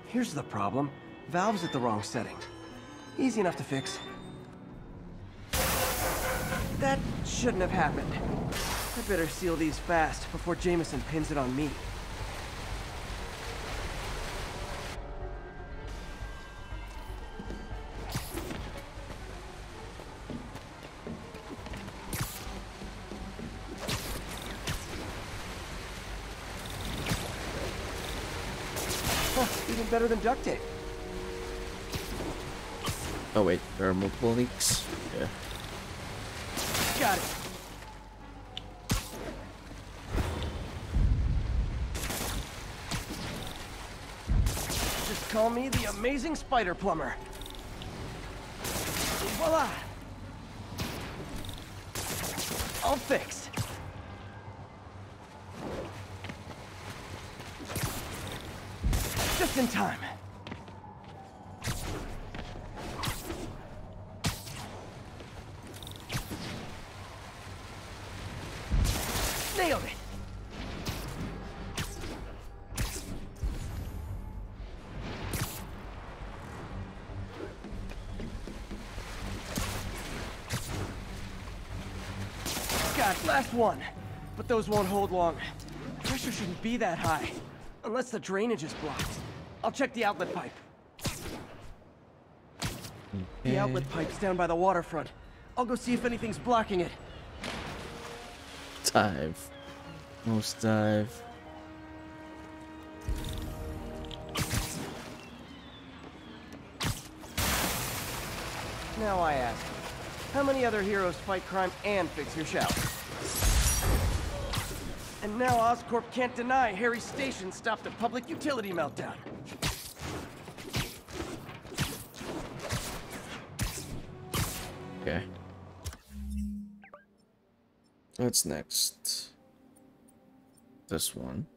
Here's the problem. Valve's at the wrong setting. Easy enough to fix. That shouldn't have happened. I better seal these fast before Jameson pins it on me. Even better than duct tape. Oh wait, there are multiple leaks? Yeah. Got it. Just call me the amazing spider plumber. Voila! All fixed. Just in time. Nailed it. God, last one. But those won't hold long. Pressure shouldn't be that high. Unless the drainage is blocked. I'll check the outlet pipe. The outlet pipe's down by the waterfront. I'll go see if anything's blocking it. Dive. Most dive. Now I ask, how many other heroes fight crime and fix your shower? And now Oscorp can't deny Harry's station stopped a public utility meltdown. Okay. What's next? This one.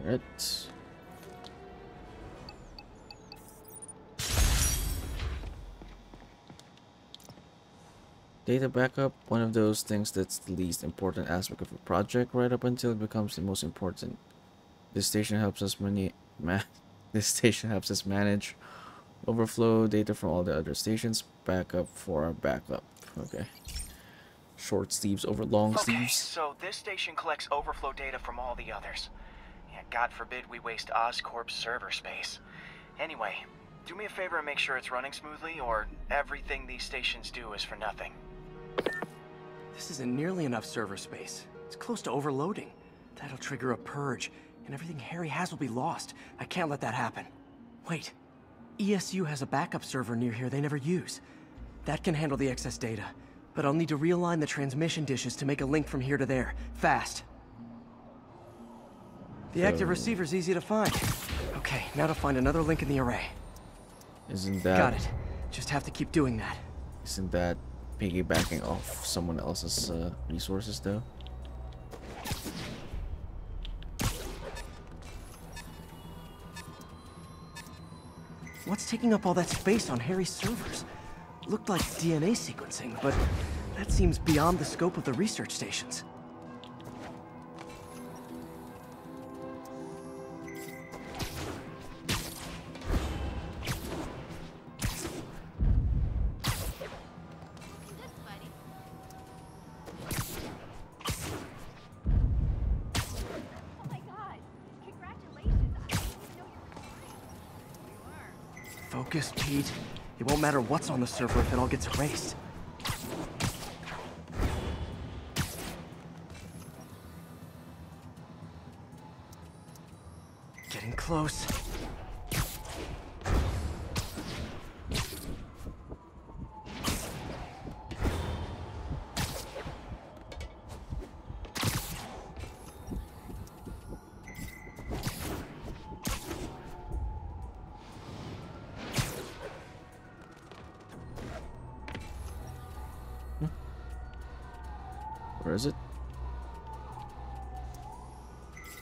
Alright. Data backup, one of those things that's the least important aspect of a project right up until it becomes the most important. This station helps us manage overflow data from all the other stations. Backup for our backup. Okay. Short sleeves over long sleeves. So this station collects overflow data from all the others. Yeah, God forbid we waste Oscorp's server space. Anyway, do me a favor and make sure it's running smoothly, or everything these stations do is for nothing. This isn't nearly enough server space. It's close to overloading. That'll trigger a purge, and everything Harry has will be lost. I can't let that happen. Wait. ESU has a backup server near here they never use. That can handle the excess data, but I'll need to realign the transmission dishes to make a link from here to there, fast. The active receiver's easy to find. Okay, now to find another link in the array. Isn't that... Got it. Just have to keep doing that. Isn't that piggybacking off someone else's resources, though? What's taking up all that space on Harry's servers? Looked like DNA sequencing, but that seems beyond the scope of the research stations. Focus, Pete. It won't matter what's on the server if it all gets erased. Getting close. Where is it?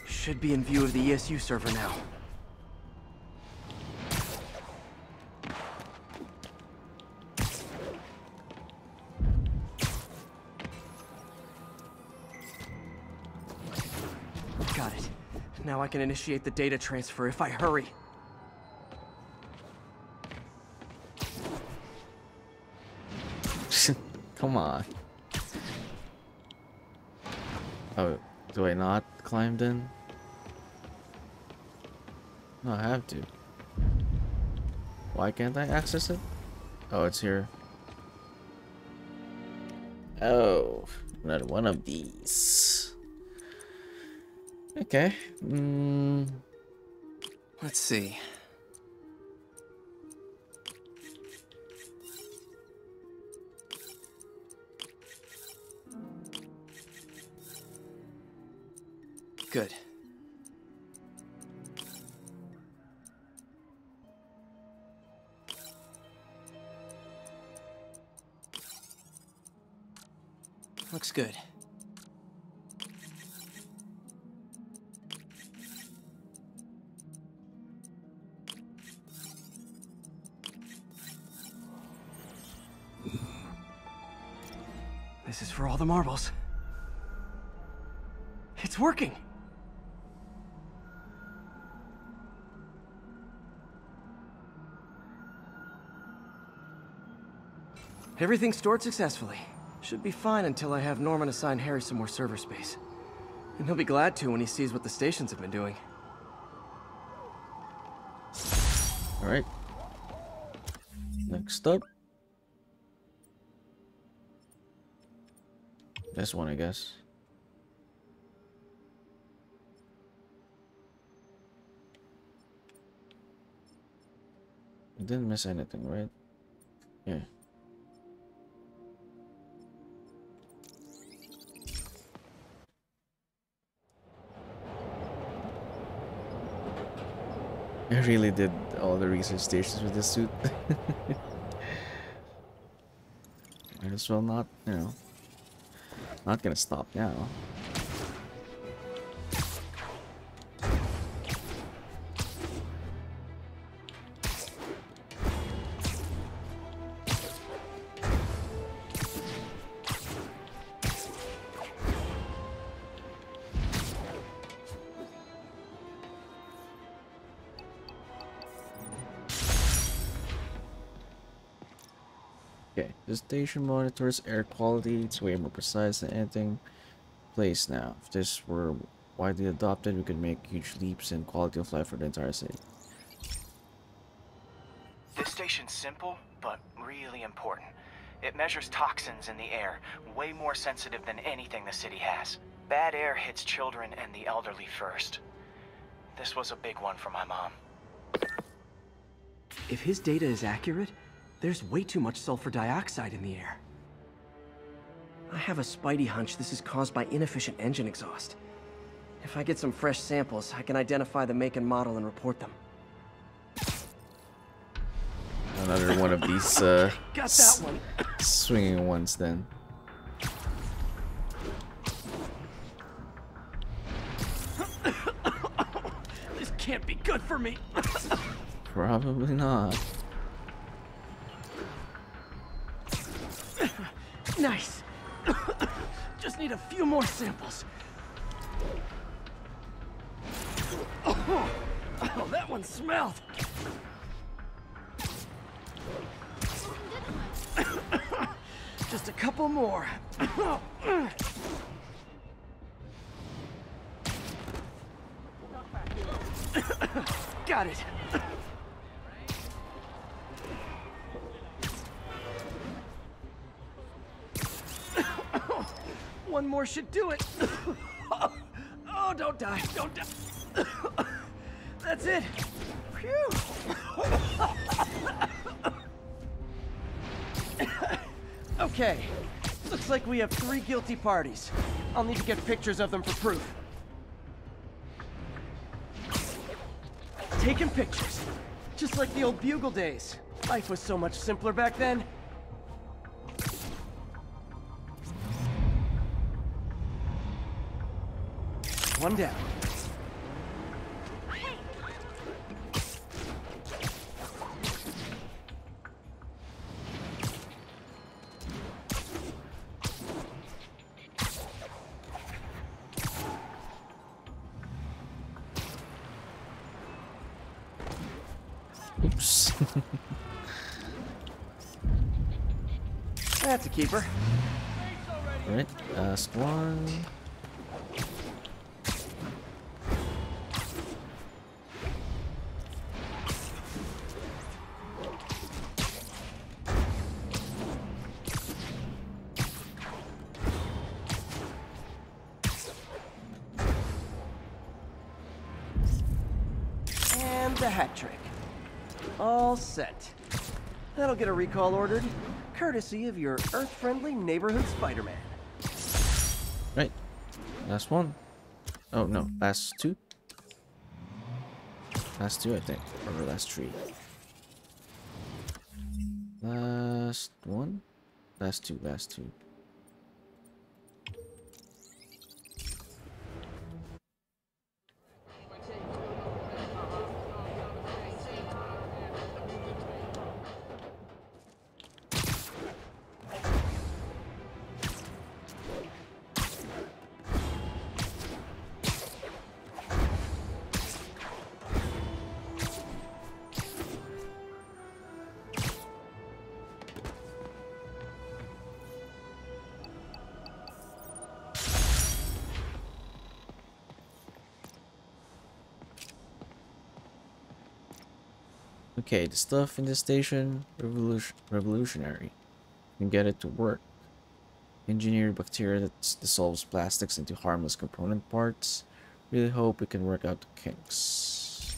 Should be in view of the ESU server now. Got it. Now I can initiate the data transfer if I hurry. Come on. Oh, do I not climb then? No, I have to. Why can't I access it? Oh, it's here. Oh, another one of these. Okay. Let's see. Good. Looks good. This is for all the marbles. It's working! Everything's stored successfully. Should be fine until I have Norman assign Harry some more server space. And he'll be glad to when he sees what the stations have been doing. Alright. Next up. This one, I guess. I didn't miss anything, right? Yeah. I really did all the research stations with this suit. Might as well not, you know. Not gonna stop now. Okay, this station monitors air quality. It's way more precise than anything placed now. If this were widely adopted, we could make huge leaps in quality of life for the entire city. This station's simple, but really important. It measures toxins in the air, way more sensitive than anything the city has. Bad air hits children and the elderly first. This was a big one for my mom. If his data is accurate, there's way too much sulfur dioxide in the air. I have a spidey hunch this is caused by inefficient engine exhaust. If I get some fresh samples, I can identify the make and model and report them. Another one of these Got that one. swinging ones then. This can't be good for me. Probably not. Nice. Just need a few more samples. Oh, that one smelled. Just a couple more. Got it. One more should do it. Oh, don't die. Don't die. That's it. Phew. Okay. Looks like we have 3 guilty parties. I'll need to get pictures of them for proof. Taking pictures. Just like the old Bugle days. Life was so much simpler back then. One down. Oops. That's a keeper. Alright, last one. And the hat trick. All set. That'll get a recall ordered, courtesy of your Earth-friendly neighborhood Spider-Man. Right. Last one. Oh no, last two. Last two, I think. Or last three. Last one? Last two, last two. Okay, the stuff in this station, revolutionary. You can get it to work. Engineered bacteria that dissolves plastics into harmless component parts. Really hope we can work out the kinks.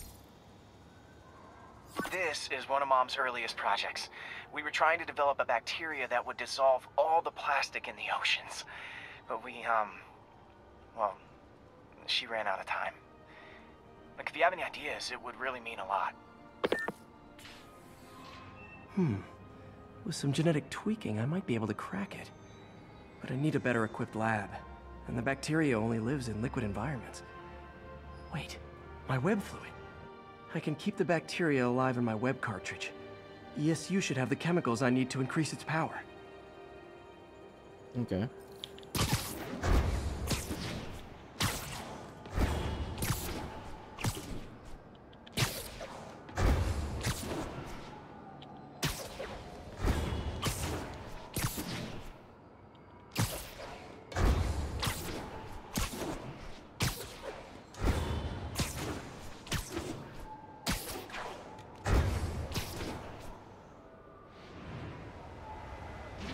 This is one of Mom's earliest projects. We were trying to develop a bacteria that would dissolve all the plastic in the oceans. But well, she ran out of time. Like, if you have any ideas, it would really mean a lot. With some genetic tweaking, I might be able to crack it. But I need a better equipped lab. And the bacteria only lives in liquid environments. Wait, my web fluid. I can keep the bacteria alive in my web cartridge. ESU should have the chemicals I need to increase its power. Okay.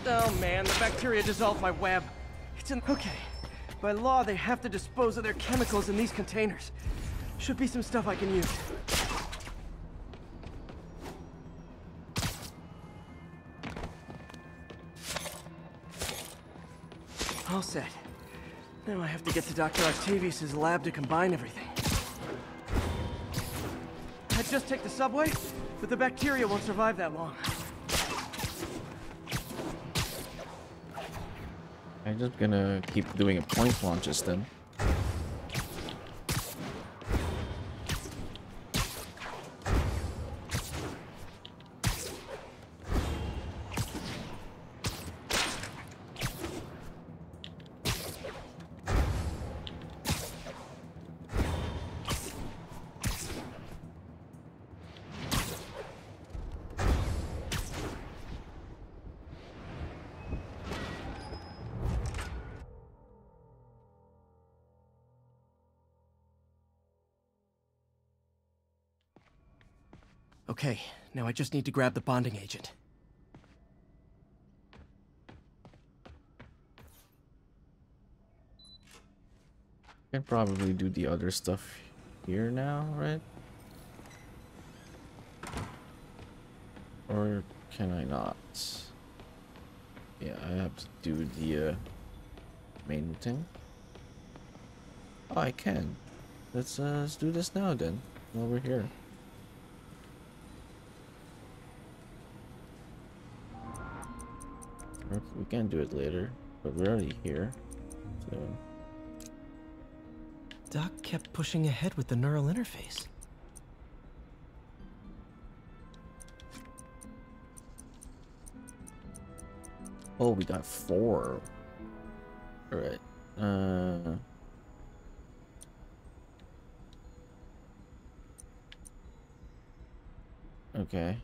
Oh man, the bacteria dissolved my web. It's in... Okay. By law, they have to dispose of their chemicals in these containers. Should be some stuff I can use. All set. Now I have to get to Dr. Octavius' lab to combine everything. I'd just take the subway, but the bacteria won't survive that long. I'm just gonna keep doing a point launches then. Okay, now I just need to grab the bonding agent. Can probably do the other stuff here now, right? Or can I not? Yeah, I have to do the main thing. Oh, I can. Let's do this now then, while we're here. Or we can do it later, but we're already here, so... Doc kept pushing ahead with the neural interface. Oh, we got 4. Alright. Okay.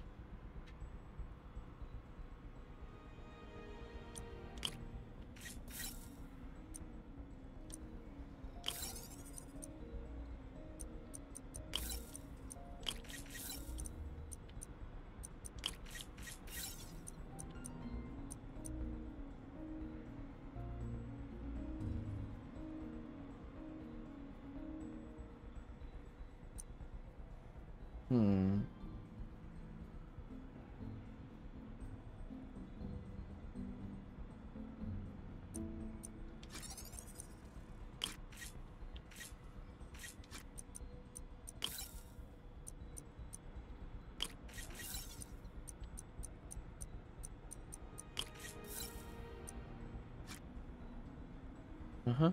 Uh-huh.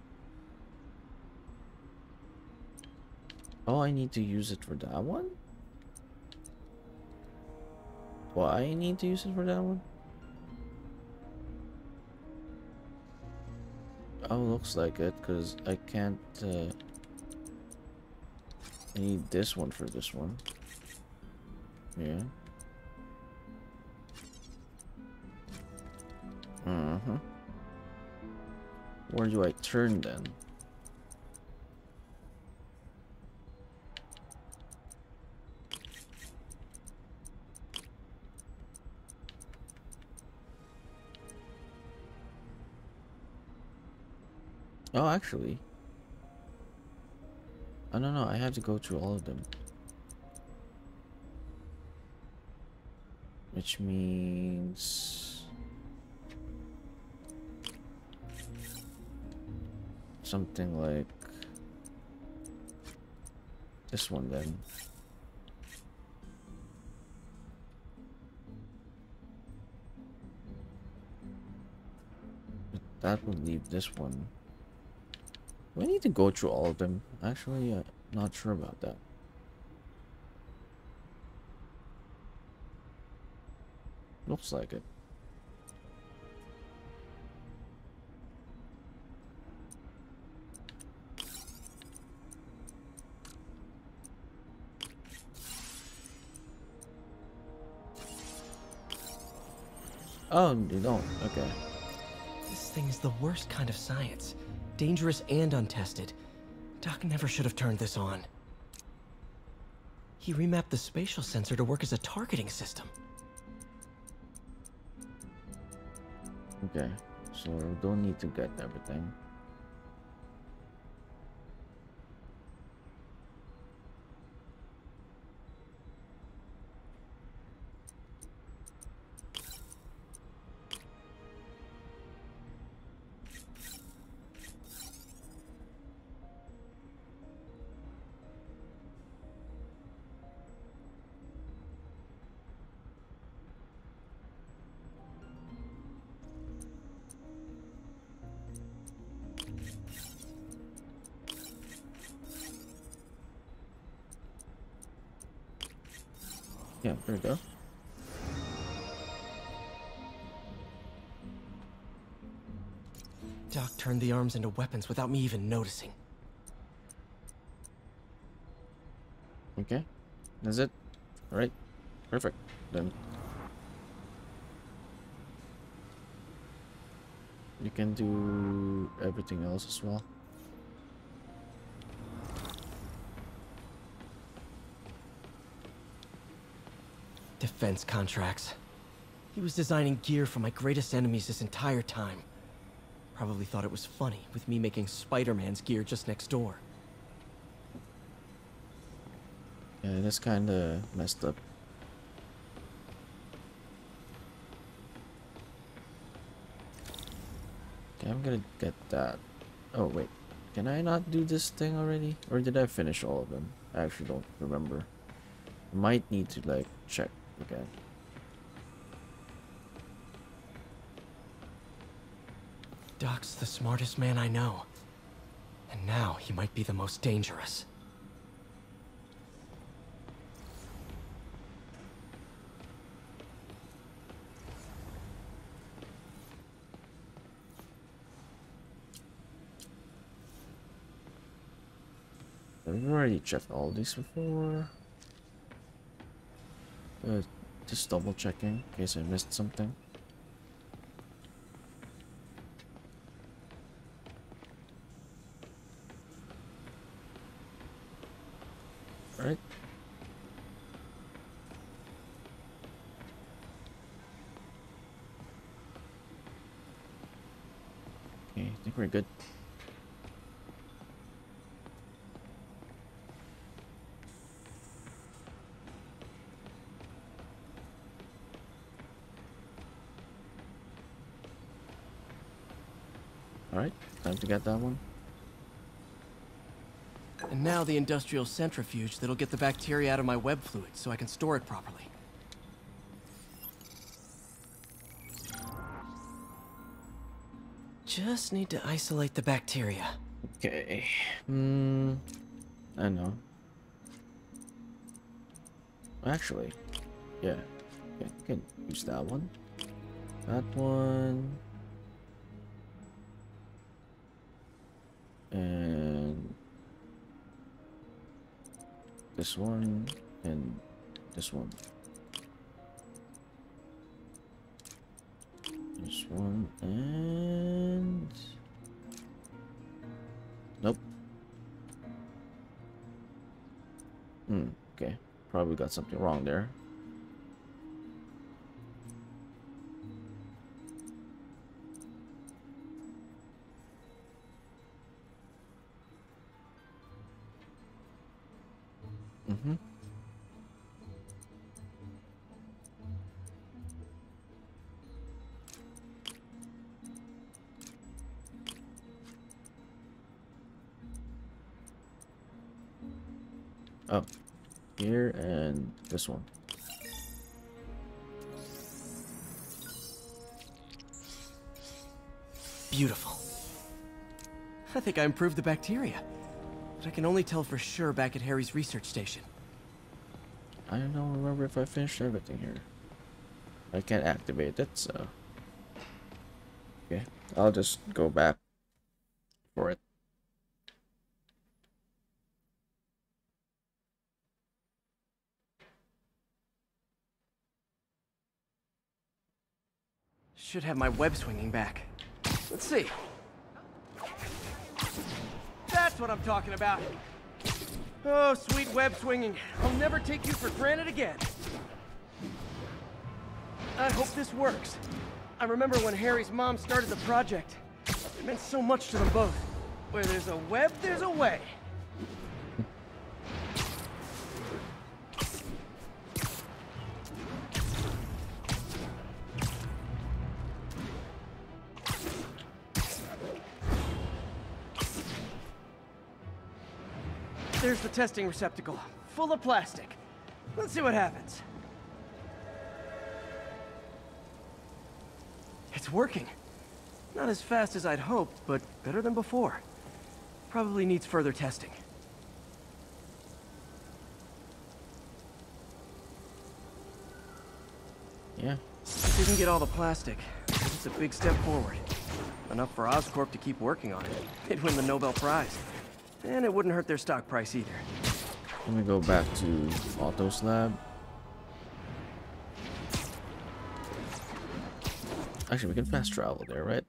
Oh, I need to use it for that one? Why I need to use it for that one? Oh, looks like it, because I can't, I need this one for this one. Yeah. Uh-huh. Where do I turn then? Oh, actually. I don't know. I have to go through all of them. Which means... something like... this one then. But that would leave this one. Do I need to go through all of them? Actually, I'm not sure about that. Looks like it. Oh, you don't. Okay. This thing is the worst kind of science. Dangerous and untested. Doc never should have turned this on. He remapped the spatial sensor to work as a targeting system. Okay, so don't need to get everything. Yeah, there we go. Doc turned the arms into weapons without me even noticing. Okay, that's it. All right, perfect. Then you can do everything else as well. Defense contracts. He was designing gear for my greatest enemies this entire time. Probably thought it was funny with me making Spider-Man's gear just next door. Yeah, that's kind of messed up. Okay, I'm gonna get that. Oh wait, can I not do this thing already? Or did I finish all of them? I actually don't remember. Might need to like check again. Doc's the smartest man I know. And now he might be the most dangerous. I've already checked all these before. Just double checking in case I missed something. Alright. Okay, I think we're good. Alright, time to get that one. And now the industrial centrifuge that'll get the bacteria out of my web fluid so I can store it properly. Just need to isolate the bacteria. Okay. I know. Actually, yeah. Okay, I can use that one. That one. And this one and this one. This one and nope. Okay. Probably got something wrong there. Oh, here and this one. Beautiful. I think I improved the bacteria, but I can only tell for sure back at Harry's research station. I don't remember if I finished everything here. I can't activate it, so okay, I'll just go back for it. Should have my web swinging back. Let's see. That's what I'm talking about. Oh, sweet web swinging. I'll never take you for granted again. I hope this works. I remember when Harry's mom started the project. It meant so much to them both. Where there's a web, there's a way. There's the testing receptacle, full of plastic. Let's see what happens. It's working. Not as fast as I'd hoped, but better than before. Probably needs further testing. Yeah. Didn't get all the plastic. It's a big step forward. Enough for Oscorp to keep working on it. They'd win the Nobel Prize. And it wouldn't hurt their stock price either. Let me go back to Otto's lab. Actually, we can fast travel there, right?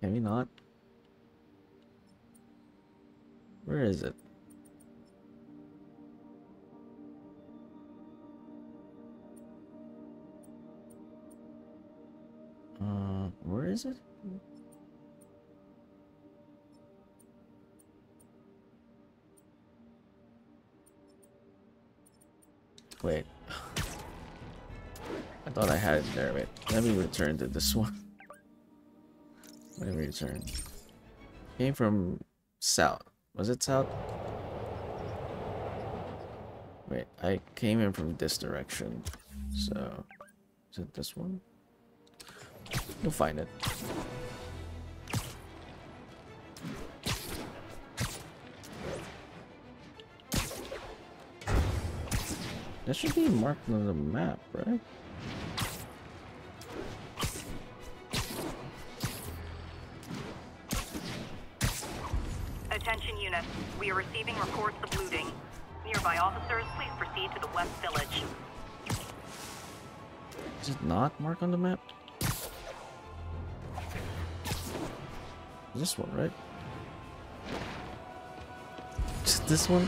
Can we not? Where is it? Where is it? Wait. I thought I had it there. Wait. Let me return to this one. Let me return. Came from south. Was it south? Wait, I came in from this direction. So, is it this one? You'll find it. That should be marked on the map, right? Attention units. We are receiving reports of looting. Nearby officers, please proceed to the West Village. Is it not marked on the map? This one, right? Is it this one?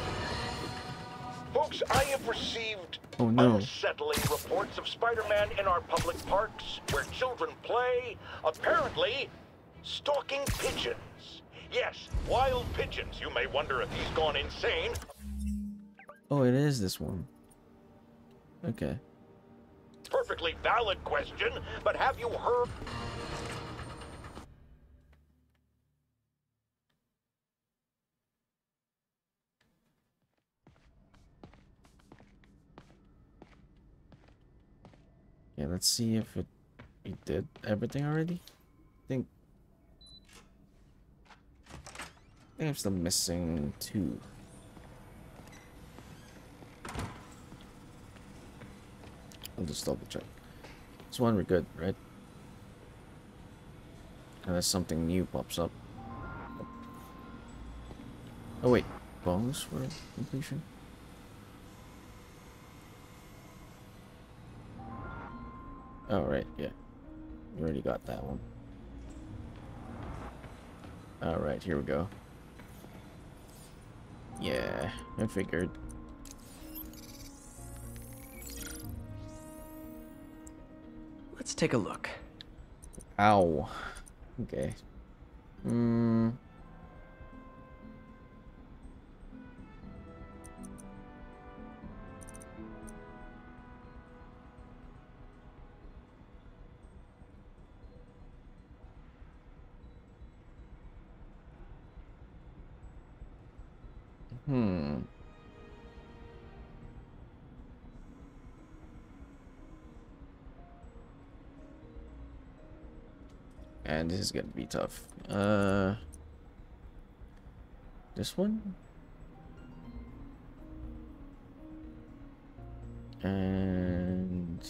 Folks, I have received unsettling reports of Spider-Man in our public parks, where children play, apparently stalking pigeons. Yes, wild pigeons. You may wonder if he's gone insane. Oh, it is this one. Okay. Perfectly valid question, but have you heard? Yeah, let's see if it did everything already. I think I'm still missing 2. I'll just double check. This one we're good, right? Unless something new pops up. Oh wait, bonus for completion? Oh right, yeah. You already got that one. Alright, here we go. Yeah, I figured. Let's take a look. Ow. Okay. And this is gonna be tough. This one? And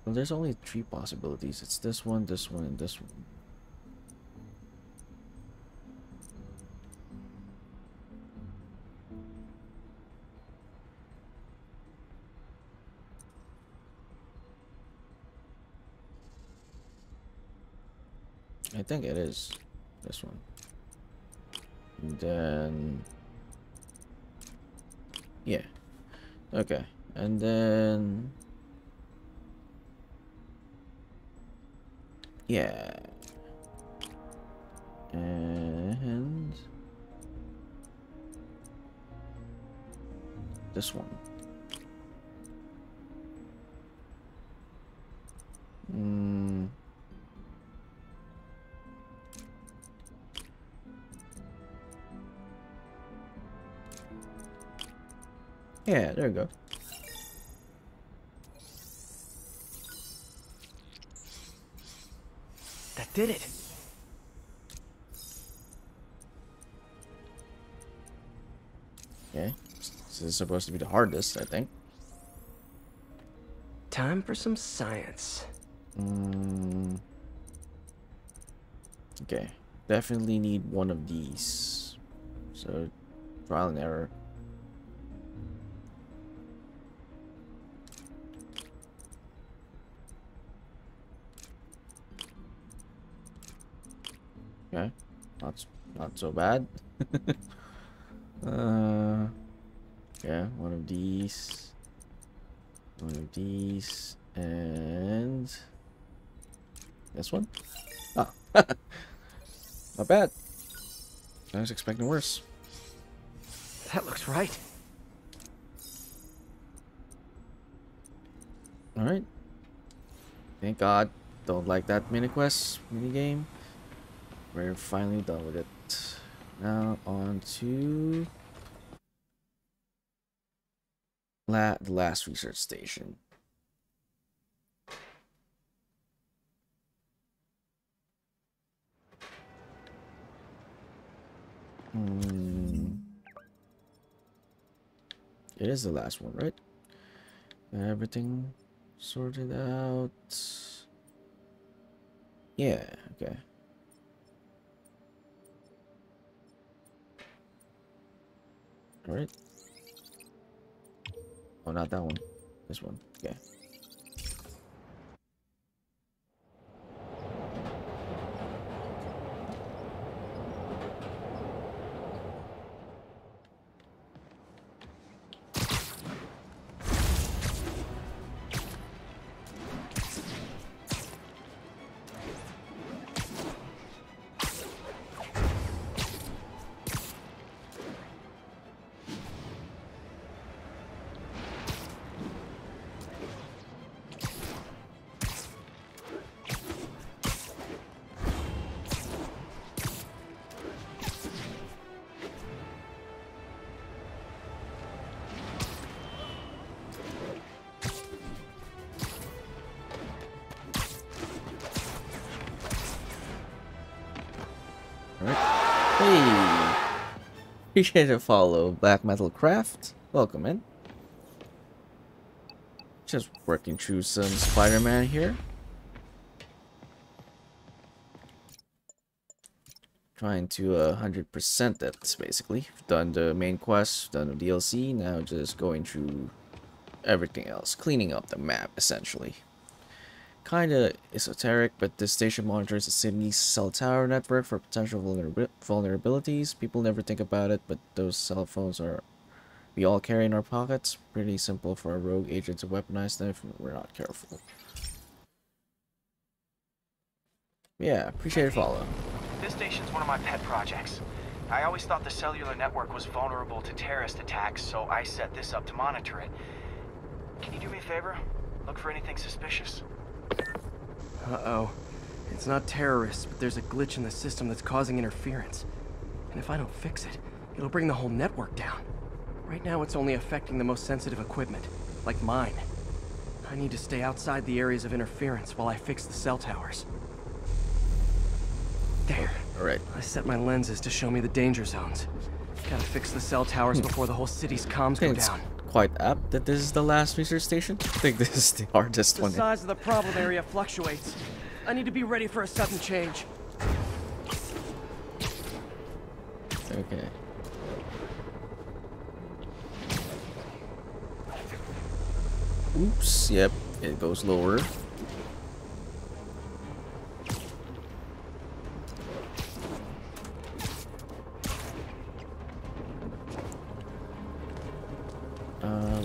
well, there's only 3 possibilities. It's this one, this one, and this one. I think it is this one. And then yeah. Okay. And then yeah. And this one. Yeah, there we go. That did it. Okay. This is supposed to be the hardest, I think. Time for some science. Okay. Definitely need one of these. So, trial and error. Okay, not so bad. Yeah, one of these, and this one. Ah, not bad. I was expecting worse. That looks right. All right. Thank God. Don't like that mini quest mini game. We're finally done with it. Now on to the last research station. It is the last one, right? Everything sorted out. Yeah, okay. Alright. Oh, not that one. This one. Okay. Hey! Appreciate a follow, Black Metal Craft. Welcome in. Just working through some Spider-Man here. Trying to 100% that, basically. Done the main quest, done the DLC, now just going through everything else. Cleaning up the map, essentially. Kinda esoteric, but this station monitors the city's cell tower network for potential vulnerabilities. People never think about it, but those cell phones we all carry in our pockets. Pretty simple for a rogue agent to weaponize them if we're not careful. Yeah, appreciate it, follow. This station's one of my pet projects. I always thought the cellular network was vulnerable to terrorist attacks, so I set this up to monitor it. Can you do me a favor? Look for anything suspicious. Uh-oh. It's not terrorists, but there's a glitch in the system that's causing interference. And if I don't fix it, it'll bring the whole network down. Right now it's only affecting the most sensitive equipment, like mine. I need to stay outside the areas of interference while I fix the cell towers. There. Alright. I set my lenses to show me the danger zones. Gotta fix the cell towers before the whole city's comms go down. Quite apt that this is the last research station. I think this is the hardest one. The size of the problem area fluctuates. I need to be ready for a sudden change. Okay. Oops, yep, it goes lower.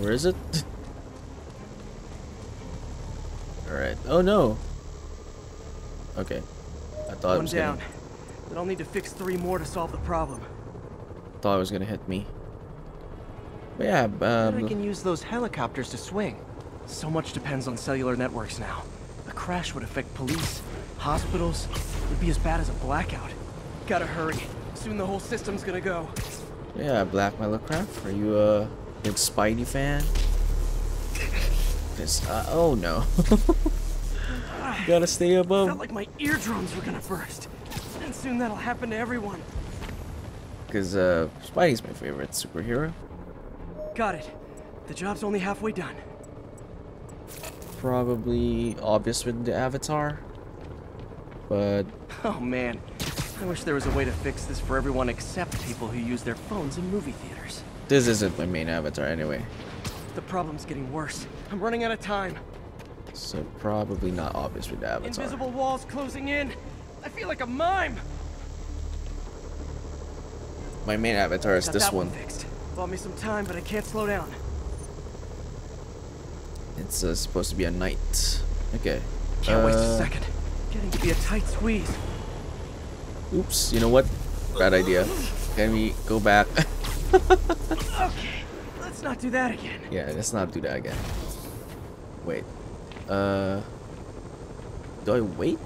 Where is it? Alright. Oh no. Okay. I thought it was down. But I'll need to fix 3 more to solve the problem. Thought it was gonna hit me. But yeah, I can use those helicopters to swing. So much depends on cellular networks now. A crash would affect police, hospitals. It'd be as bad as a blackout. Gotta hurry. Soon the whole system's gonna go. Yeah, Black Metal Craft. Are you a big Spidey fan? Cause, oh no. Gotta stay above. Felt like my eardrums were gonna burst. And soon that'll happen to everyone. Cause Spidey's my favorite superhero. Got it. The job's only halfway done. Probably obvious with the Avatar. But oh man. I wish there was a way to fix this for everyone except people who use their phones in movie theaters. This isn't my main avatar anyway. The problem's getting worse. I'm running out of time. So probably not obvious with the avatar. Invisible walls closing in. I feel like a mime. My main avatar is this one. Fixed. Bought me some time, but I can't slow down. It's supposed to be a night. Okay. Can't waste a second. Getting to be a tight squeeze. Oops, you know what? Bad idea. Can we go back? Okay, let's not do that again. Yeah, let's not do that again. Wait. Do I wait?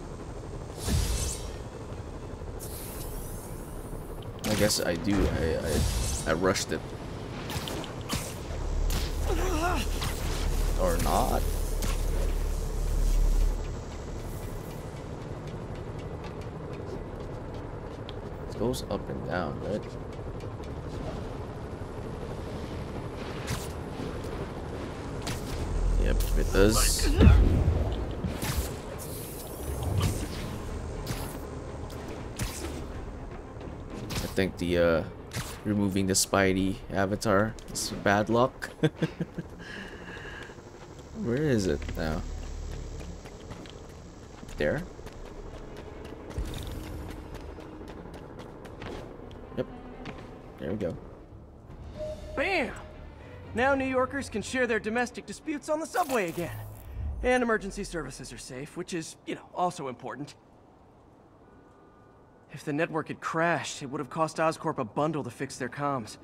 I guess I do. I rushed it. Or not. It goes up and down, right? Yep, it does. I think the removing the Spidey avatar is bad luck. Where is it now? There? Yep. There we go. Bam! Now New Yorkers can share their domestic disputes on the subway again. And emergency services are safe, which is, you know, also important. If the network had crashed, it would have cost Oscorp a bundle to fix their comms.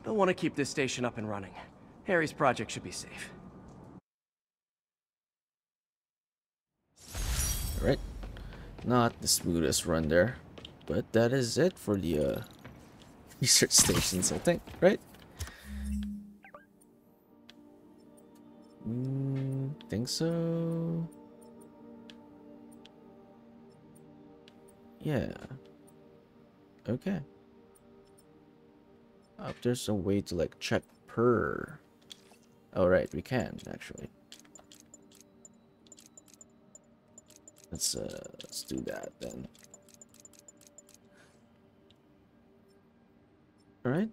They'll want to keep this station up and running. Harry's project should be safe. Alright. Not the smoothest run there. But that is it for the research stations, I think, right? Think so. Yeah. Okay. There's a way to like check per. Oh right, we can actually. Let's do that then. All right.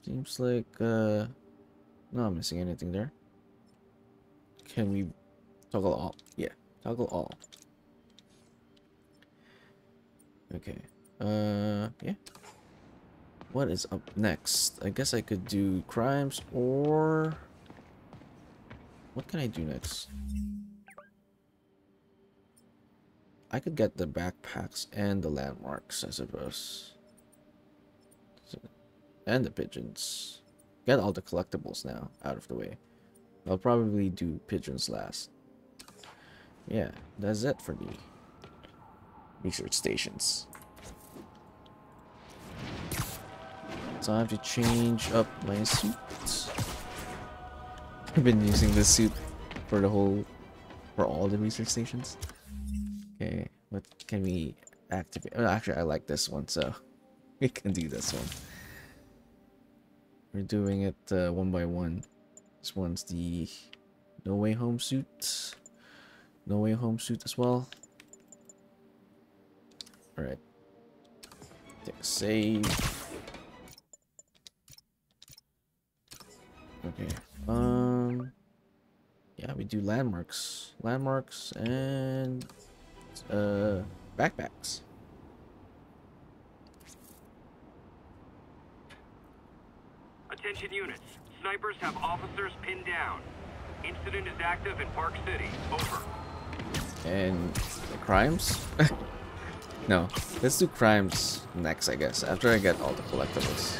Seems like no, I'm missing anything there. Can we toggle all? Yeah, toggle all. Okay. Yeah. What is up next? I guess I could do crimes or what can I do next? I could get the backpacks and the landmarks, I suppose. And the pigeons. Get all the collectibles now out of the way. I'll probably do pigeons last. Yeah, that's it for the research stations. Time to change up my suit. I've been using this suit for all the research stations. Okay, what can we activate? Oh, actually, I like this one, so we can do this one. We're doing it one by one. This one's the No Way Home suit. No Way Home suit as well. Alright. Take a save. Okay. Yeah, we do landmarks. Landmarks and backpacks. Attention units. Snipers have officers pinned down. Incident is active in Park City. Over. And the crimes? No, let's do crimes next, I guess, after I get all the collectibles.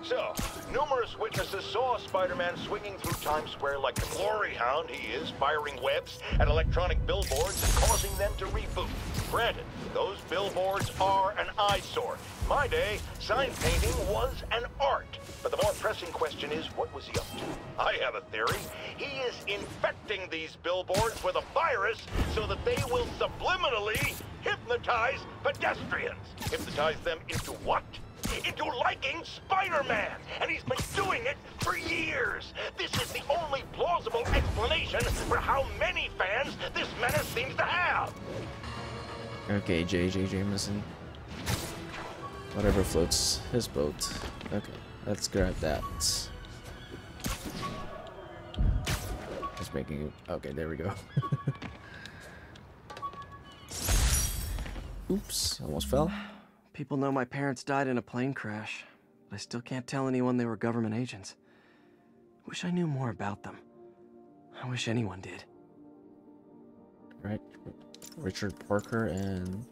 So, numerous witnesses saw Spider-Man swinging through Times Square like the glory hound he is, firing webs at electronic billboards and causing them to reboot. Granted, those billboards are an eyesore. In my day, sign painting was an art. But the more pressing question is, what was he up to? I have a theory. He is infecting these billboards with a virus so that they will subliminally hypnotize pedestrians. Hypnotize them into what? Into liking Spider-Man! And he's been doing it for years! This is the only plausible explanation for how many fans this menace seems to have! Okay, J.J. Jameson. Whatever floats his boat. Okay, let's grab that. Just making it... Okay, there we go. Oops, almost fell. People know my parents died in a plane crash, but I still can't tell anyone they were government agents. Wish I knew more about them. I wish anyone did. Right, Richard Parker and...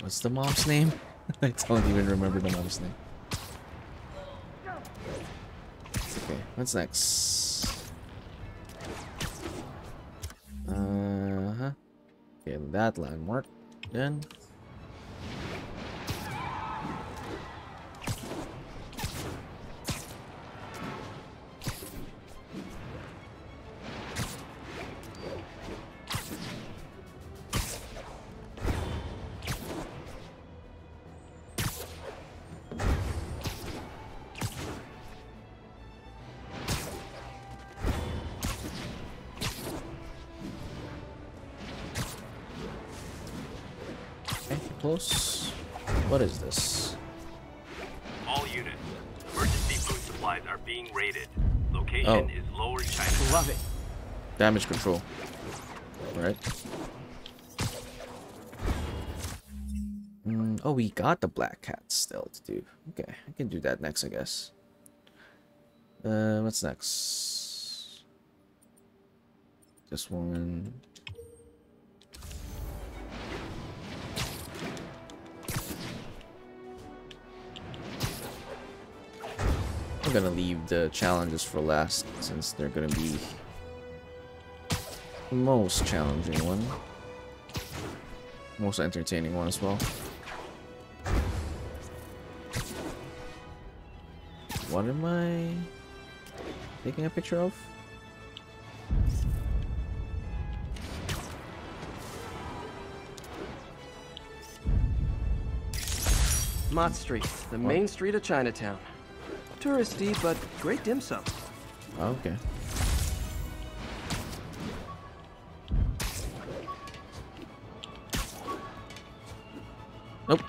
What's the mom's name? I don't even remember the mom's name. Okay, what's next? Okay, that landmark. Then... close. What is this? All units, emergency food supplies are being raided. Location is Lower China. Love it. Damage control. Alright. Oh, we got the Black Cat still to do. Okay, I can do that next, I guess. What's next? This one. I'm gonna leave the challenges for last, since they're gonna be the most challenging one. Most entertaining one as well. What am I taking a picture of? Mott Street, the main street of Chinatown. Touristy, but great dim sum. Okay. Nope.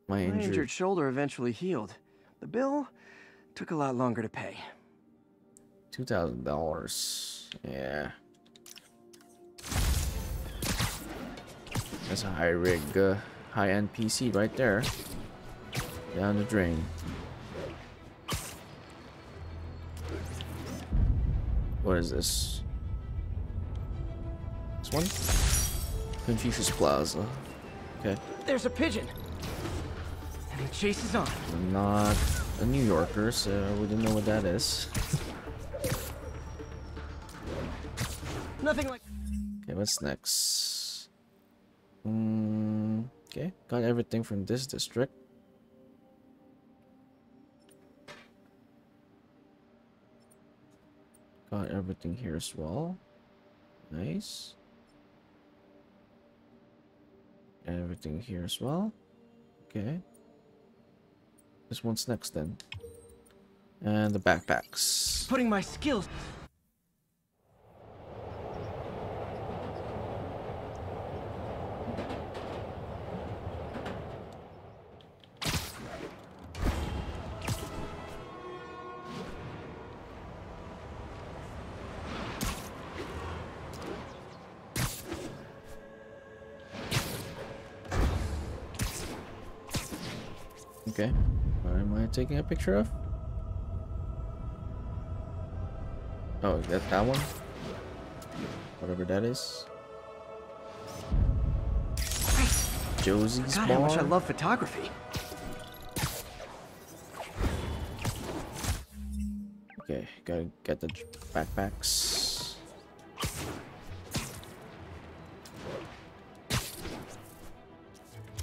My injured shoulder eventually healed. The bill took a lot longer to pay. $2,000. Yeah. That's a high rig, high-end PC right there. Down the drain. What is this? This one? Confucius Plaza. Okay. There's a pigeon. And the chase is on. I'm not a New Yorker, so I wouldn't know what that is. Nothing like. Okay, what's next? Okay, got everything from this district. Got everything here as well. Nice. Everything here as well. Okay. This one's next then. And the backpacks. Putting my skills. Okay. What am I taking a picture of? Oh, is that one? Whatever that is. Josie's God, bar. how much I love photography. Okay, gotta get the backpacks.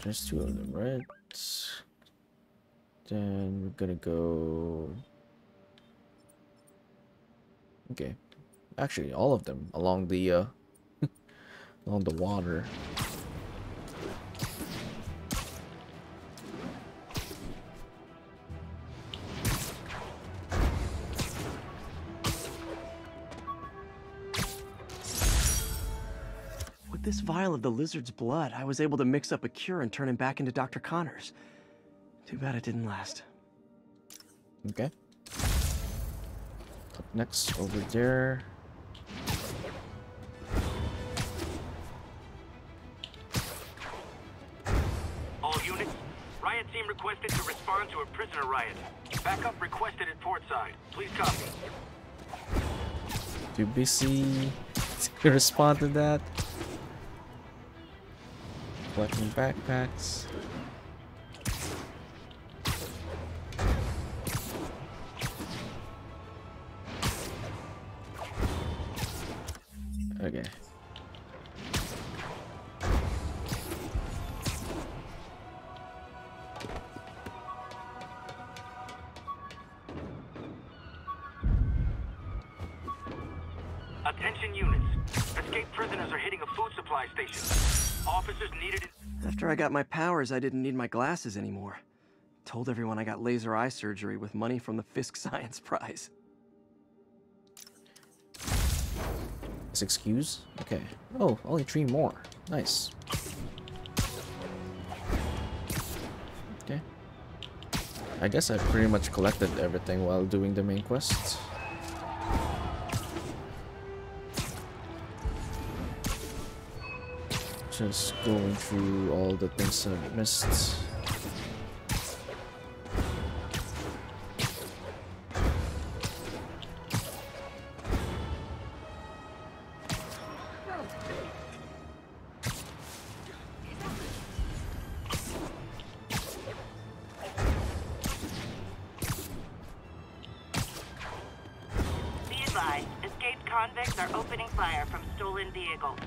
There's two of them, right? Then we're gonna go. Okay, actually, all of them along the along the water. With this vial of the lizard's blood, I was able to mix up a cure and turn him back into Dr. Connors. Too bad it didn't last. Okay. Up next, over there. All units, riot team requested to respond to a prisoner riot. Backup requested at Portside. Please copy. Too busy to respond to that. Collecting backpacks. Okay. Attention units. Escaped prisoners are hitting a food supply station. Officers needed it. After I got my powers, I didn't need my glasses anymore. Told everyone I got laser eye surgery with money from the Fisk Science Prize. 6 queues? Okay. Oh, only 3 more. Nice. Okay. I guess I pretty much collected everything while doing the main quest. Just going through all the things I've missed. Be advised, escaped convicts are opening fire from stolen vehicles.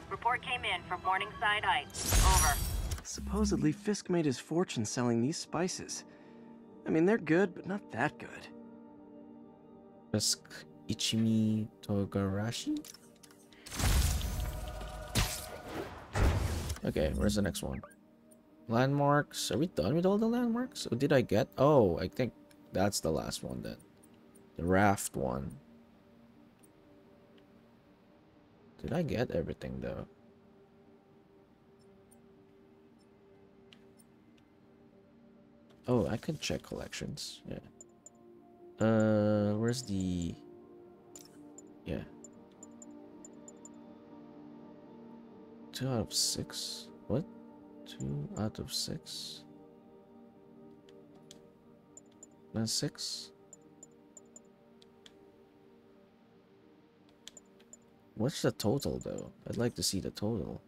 Report came in from Morningside Heights. Over. Supposedly, Fisk made his fortune selling these spices. I mean, they're good, but not that good. Fisk Ichimi Togarashi? Okay, where's the next one? Landmarks. Are we done with all the landmarks? Or did I get? Oh, I think that's the last one then. The raft one. Did I get everything though? Oh, I can check collections. Yeah. Where's the... Yeah. 2 out of 6. What? 2 out of 6? That's 6? What's the total though? I'd like to see the total.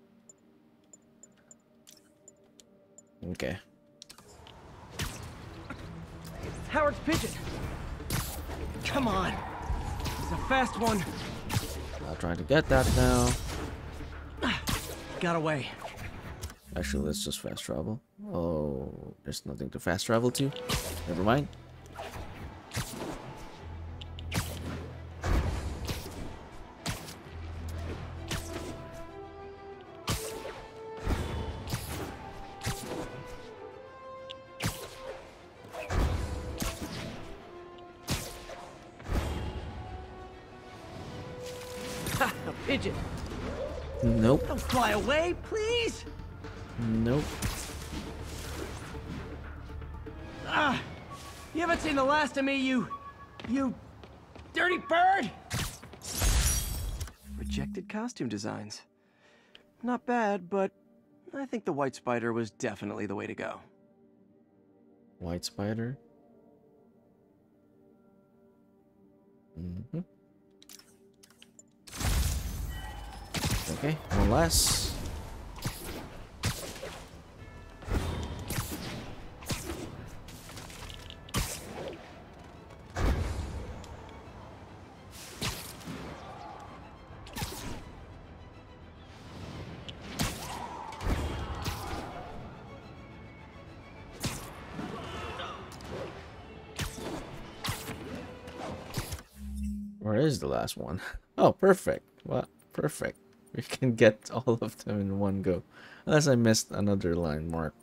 Okay. Howard's pigeon! Come on! He's a fast one! Not trying to get that now. Got away. Actually, let's just fast travel. Oh, there's nothing to fast travel to. Never mind. Ha! A pigeon! Nope. Don't fly away, please! Nope. Ah! You haven't seen the last of me, you dirty bird! Rejected costume designs. Not bad, but I think the White Spider was definitely the way to go. White Spider? Mm-hmm. Okay, one less. Where is the last one? Oh, perfect. Well, perfect. We can get all of them in one go. Unless I missed another landmark.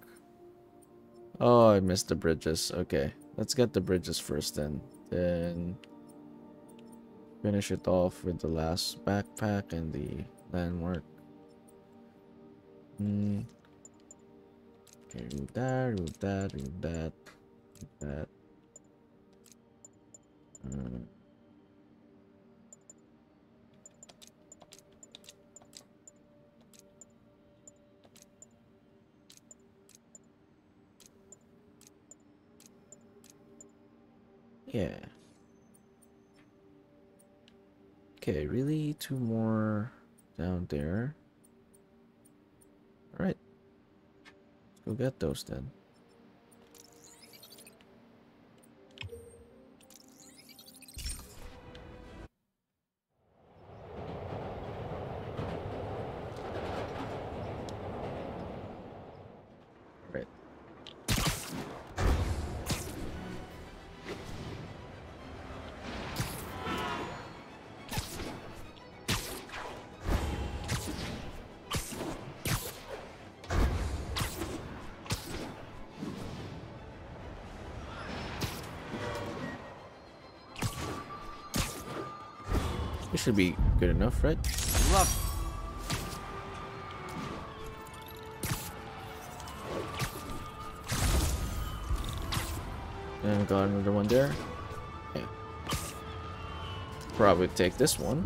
Oh, I missed the bridges. Okay, let's get the bridges first then. Then finish it off with the last backpack and the landmark. Okay, read that, read that, read that, read that. Yeah. Okay, really? 2 more down there. Alright. Let's go get those then. Right. It should be good enough, right? Love And got another one there. Okay. Probably take this one.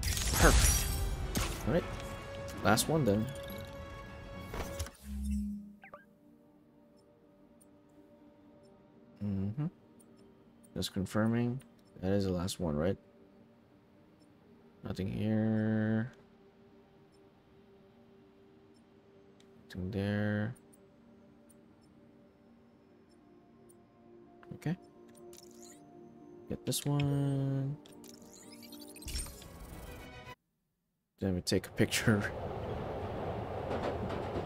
Perfect. Alright. Last one then. Just confirming. That is the last one, right? Nothing here. Nothing there. Okay. Get this one. Then we take a picture.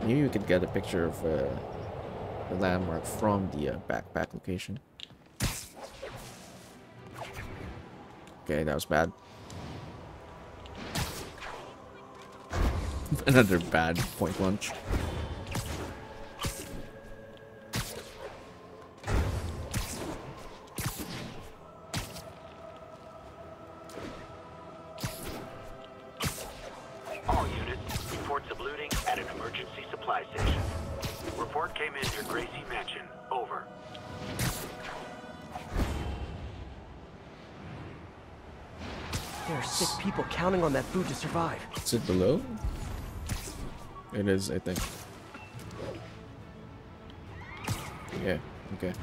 Maybe we could get a picture of the landmark from the backpack location. Okay, that was bad. Another bad point launch. All units, reports of looting at an emergency supply station. Report came in near Gracie Mansion. Over. There are sick people counting on that food to survive. Is it below? It is, I think. Yeah, okay.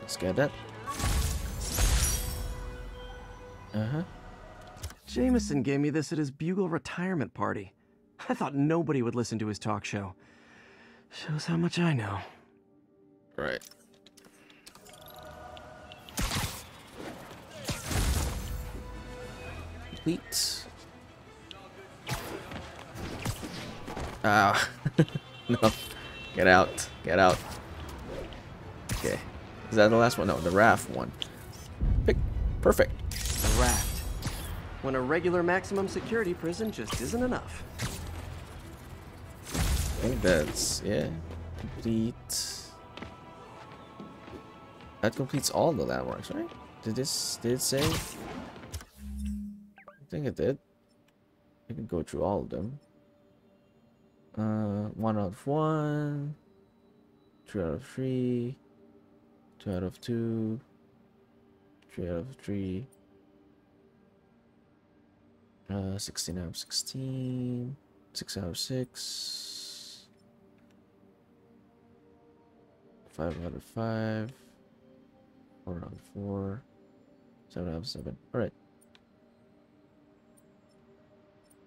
Let's get that. Uh-huh. Jameson gave me this at his Bugle retirement party. I thought nobody would listen to his talk show. Shows how much I know. Right. Complete. Ah. No. Get out. Get out. Okay. Is that the last one? No, the raft one. Perfect. The raft. When a regular maximum security prison just isn't enough. I think that's, yeah, complete. That completes all the landmarks, right? Did it say? I think it did. I can go through all of them. 1 out of 1, 3 out of 3, 2 out of 2, 3 out of 3, 16 out of 16, 6 out of 6, 5 out of 5, 4 out of 4, 7 out of 7. Alright.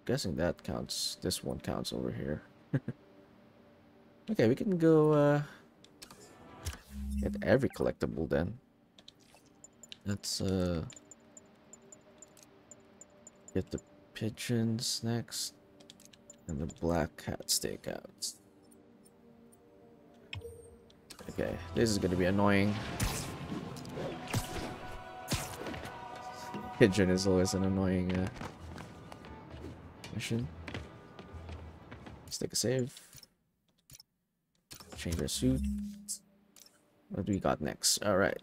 Guessing that counts. This one counts over here. Okay, we can go get every collectible then. Let's get the pigeons next and the black cat stakeouts. Okay, this is gonna be annoying. Pigeon is always an annoying mission. Let's take a save. Change our suit. What do we got next? Alright.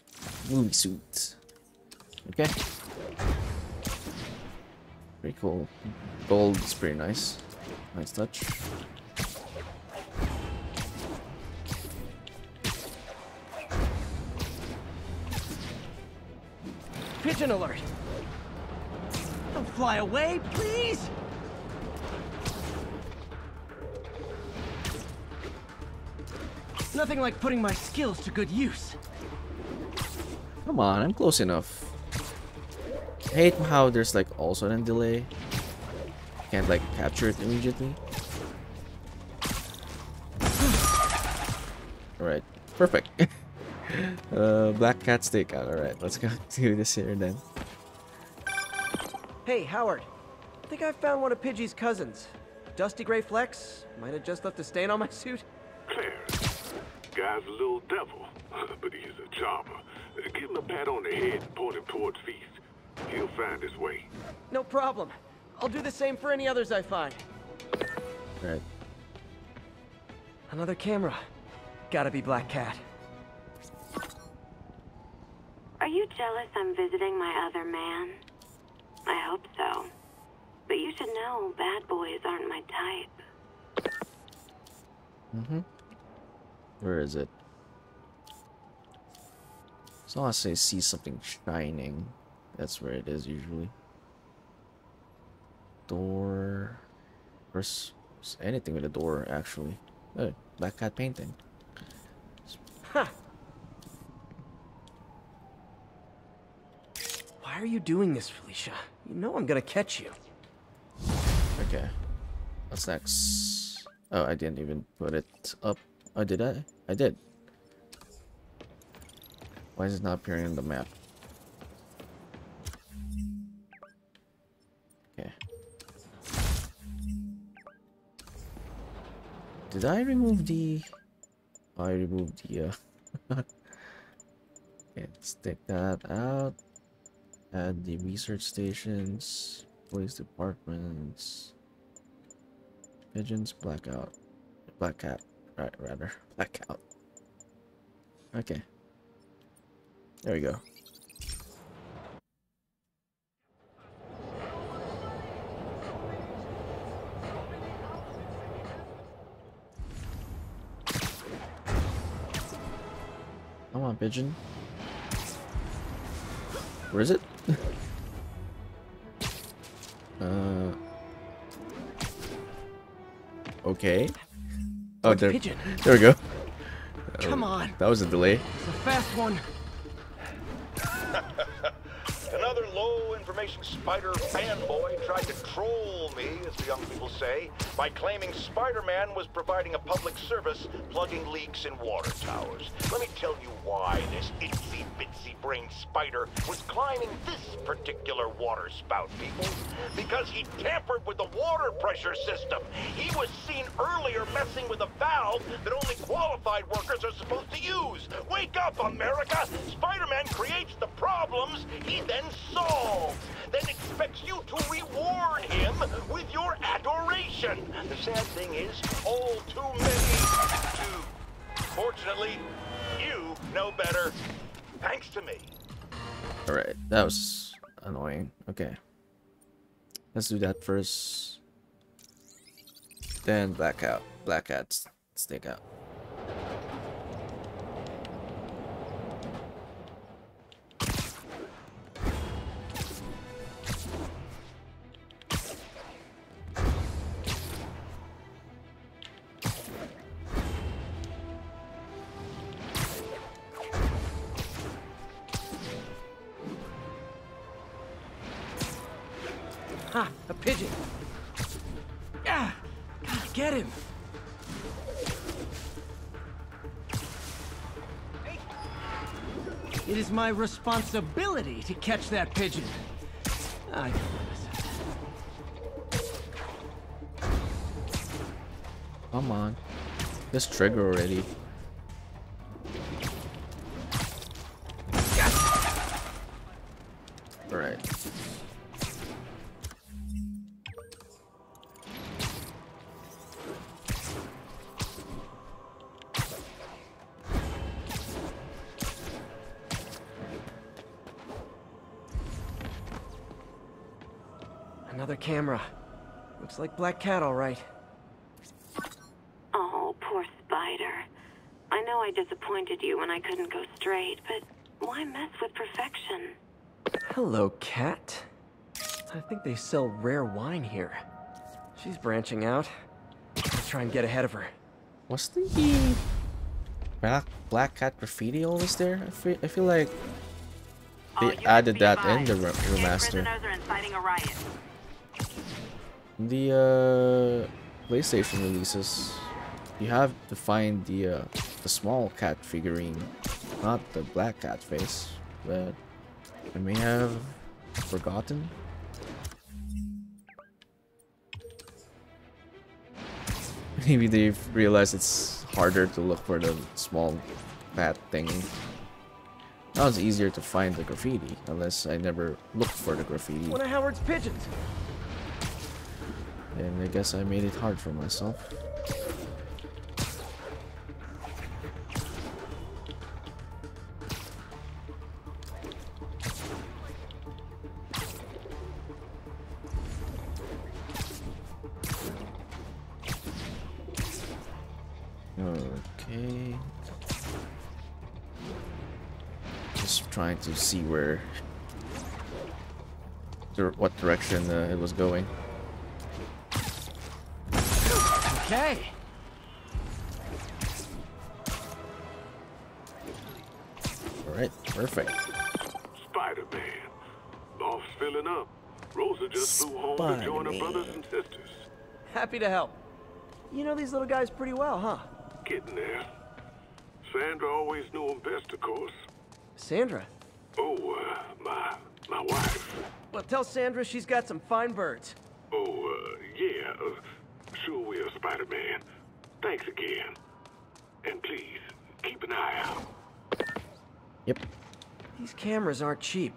Movie suit. Okay. Pretty cool. Gold is pretty nice. Nice touch. Pigeon alert! Don't fly away, please! Nothing like putting my skills to good use. Come on, I'm close enough. I hate how there's like also a delay. Can't like capture it immediately. Alright, perfect. Black cat stakeout. Alright, let's go do this here then. Hey, Howard. I think I found one of Pidgey's cousins. Dusty gray flecks. Might have just left a stain on my suit. Clarence. Guy's a little devil, but he's a charmer. Give him a pat on the head and point him towards Feast. He'll find his way. No problem. I'll do the same for any others I find. Right. Another camera. Gotta be Black Cat. Are you jealous I'm visiting my other man? I hope so. But you should know bad boys aren't my type. Where is it? As long as I see something shining, that's where it is usually. Door. Or anything with a door, actually. Oh, Black Cat painting. Huh. Why are you doing this, Felicia? You know I'm gonna catch you. Okay. What's next? Oh, I didn't even put it up. Oh, did I? I did. Why is it not appearing on the map? Okay. Did I remove the... Oh, I removed the... Okay, let's take that out. Add the research stations. Police departments. Pigeons, blackout. Black Cat. Right, rather. Blackout. Okay. There we go. Come on, pigeon. Where is it? Okay. Oh, there. Pigeon. There we go. Come on. That was a delay. It's a fast one. Another low-information spider fanboy tried to troll me, as the young people say, by claiming Spider-Man was providing a public service plugging leaks in water towers. Let me tell you why this itsy-bitsy brain spider was climbing this particular water spout, people. Because he tampered with the water pressure system. He was seen earlier messing with a valve that only qualified workers are supposed to use. Wake up, America! Spider-Man creates the problems he then solves, then expects you to reward him with your adoration. The sad thing is, all too many do. Fortunately, you know better, thanks to me. Alright, that was annoying. Okay. Let's do that first. Then Black Cat's stick out. Ha! A pigeon! Ah! Gotta get him! It is my responsibility to catch that pigeon. I Come on. Just trigger already. Alright. Another camera. Looks like Black Cat, all right. Oh, poor Spider. I know I disappointed you when I couldn't go straight, but why mess with perfection? Hello, Cat. I think they sell rare wine here. She's branching out. I'll try and get ahead of her. What's the Black Cat graffiti always there? I feel like they added that in the remaster. Prisoners are inciting a riot. The PlayStation releases, you have to find the small cat figurine, not the Black Cat face, but I may have forgotten. Maybe they've realized it's harder to look for the small cat thing. Now it's easier to find the graffiti, unless I never looked for the graffiti. One of Howard's pigeons. And I guess I made it hard for myself. Okay. Just trying to see what direction it was going. Okay. Alright, perfect. Spider-Man. Boss filling up. Rosa just flew home to join her brothers and sisters. Happy to help. You know these little guys pretty well, huh? Getting there. Sandra always knew him best, of course. Sandra? Oh, my wife. Well, tell Sandra she's got some fine birds. Oh, yeah. Sure will, Spider-Man. Thanks again. And please, keep an eye out. Yep. These cameras aren't cheap.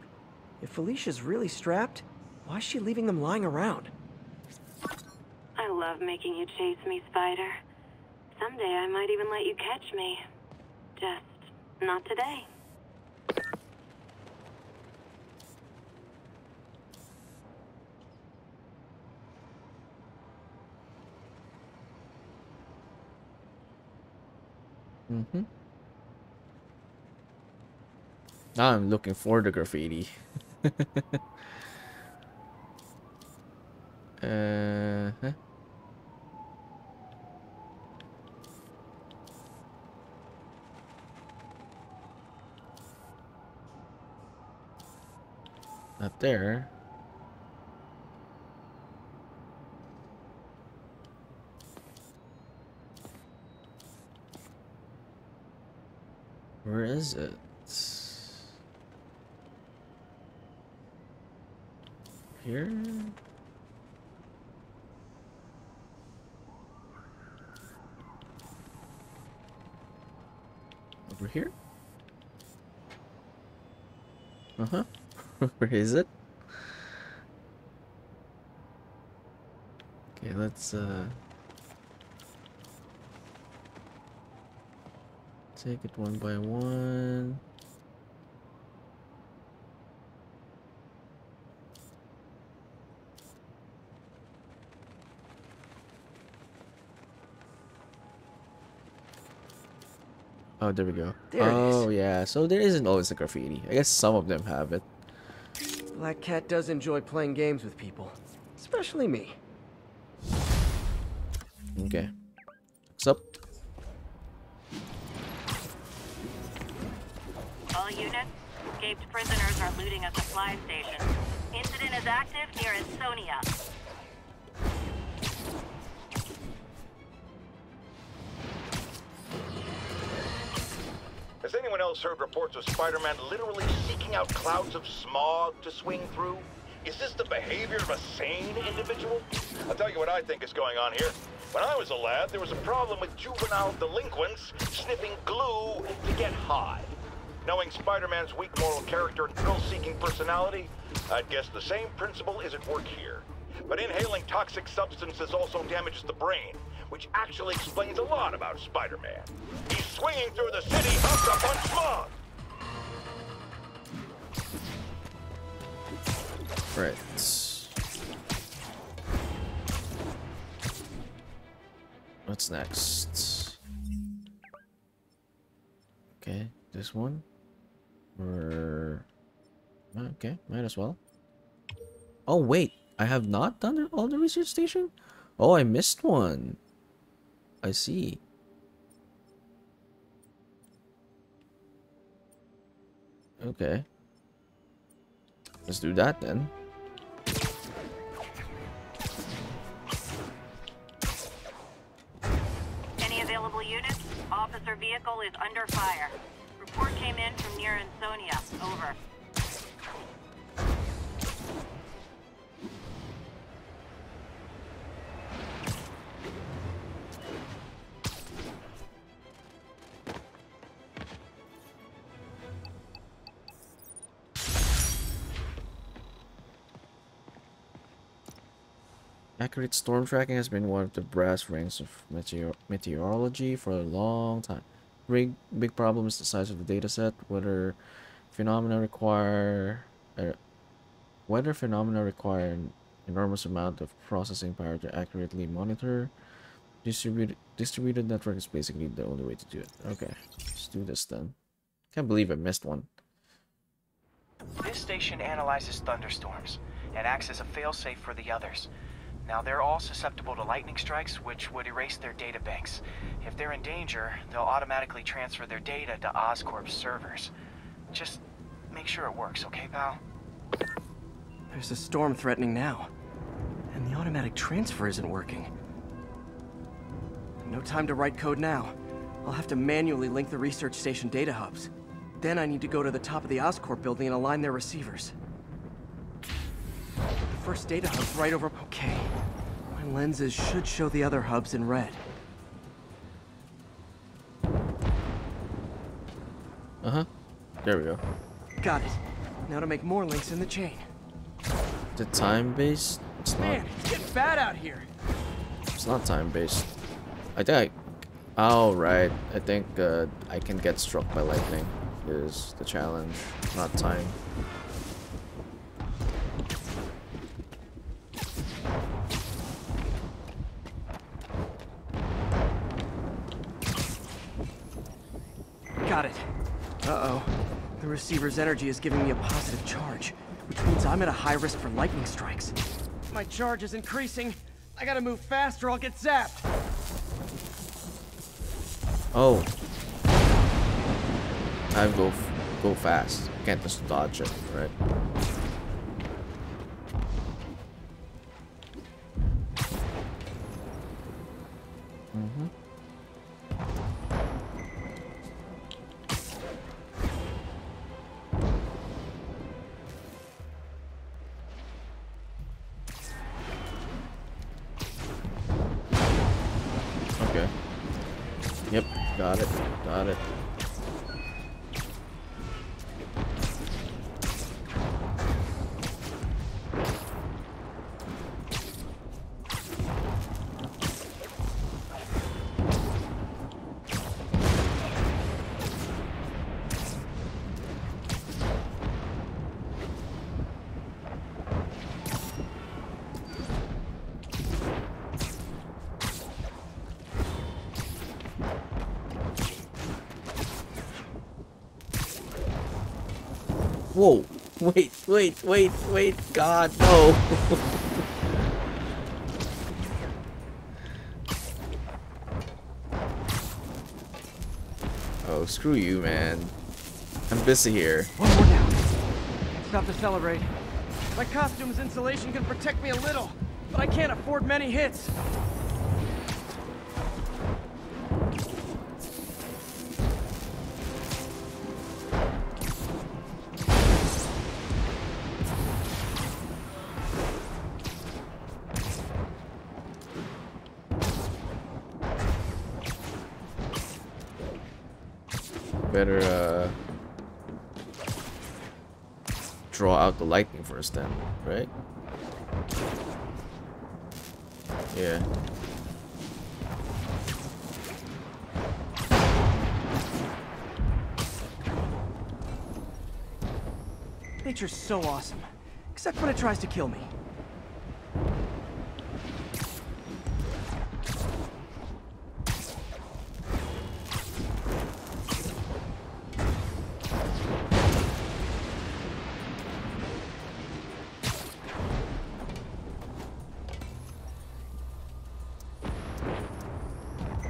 If Felicia's really strapped, why is she leaving them lying around? I love making you chase me, Spider. Someday I might even let you catch me. Just not today. Now I'm looking for the graffiti. Huh? Not there. Where is it? Here? Over here? Uh-huh. Where is it? Okay, let's take it one by one. Oh, there we go. There it is. Oh, yeah. So there isn't always a graffiti. I guess some of them have it. Black Cat does enjoy playing games with people. Especially me. Okay. What's up? All units, escaped prisoners are looting a supply station. Incident is active near Ansonia. Has anyone else heard reports of Spider-Man literally seeking out clouds of smog to swing through? Is this the behavior of a sane individual? I'll tell you what I think is going on here. When I was a lad, there was a problem with juvenile delinquents sniffing glue to get high. Knowing Spider-Man's weak moral character and thrill-seeking personality, I'd guess the same principle is at work here. But inhaling toxic substances also damages the brain, which actually explains a lot about Spider-Man. He's swinging through the city hopped up on smog! Right. What's next? Okay, this one. Or... Okay, might as well. Oh, wait. I have not done all the research station? Oh, I missed one. I see. Okay. Let's do that then. Any available units? Officer vehicle is under fire. Report came in from near Ansonia. Over. Accurate storm tracking has been one of the brass rings of meteorology for a long time. Big problem is the size of the data set, whether phenomena require an enormous amount of processing power to accurately monitor. Distributed network is basically the only way to do it. Okay, let's do this then. Can't believe I missed one. This station analyzes thunderstorms and acts as a failsafe for the others. Now, they're all susceptible to lightning strikes, which would erase their data banks. If they're in danger, they'll automatically transfer their data to Oscorp's servers. Just make sure it works, okay, pal? There's a storm threatening now, and the automatic transfer isn't working. No time to write code now. I'll have to manually link the research station data hubs. Then I need to go to the top of the Oscorp building and align their receivers. The first data hub's right over... Okay. My lenses should show the other hubs in red. Uh-huh. There we go. Got it. Now to make more links in the chain. The time-based? It's not... Man, it's getting bad out here. It's not time-based. I think oh, right. I think I can get struck by lightning is the challenge, not time. Got it. Uh-oh. The receiver's energy is giving me a positive charge, which means I'm at a high risk for lightning strikes. My charge is increasing. I gotta move fast or I'll get zapped. Oh. I go fast. Can't just dodge it, right? Mm-hmm. Okay. Yep, got it. Got it. Whoa, wait, God, no. Oh, screw you, man. I'm busy here. One more down. Stop to celebrate. My costume's insulation can protect me a little, but I can't afford many hits. Better draw out the lightning first then, right? Yeah. Nature's so awesome, except when it tries to kill me.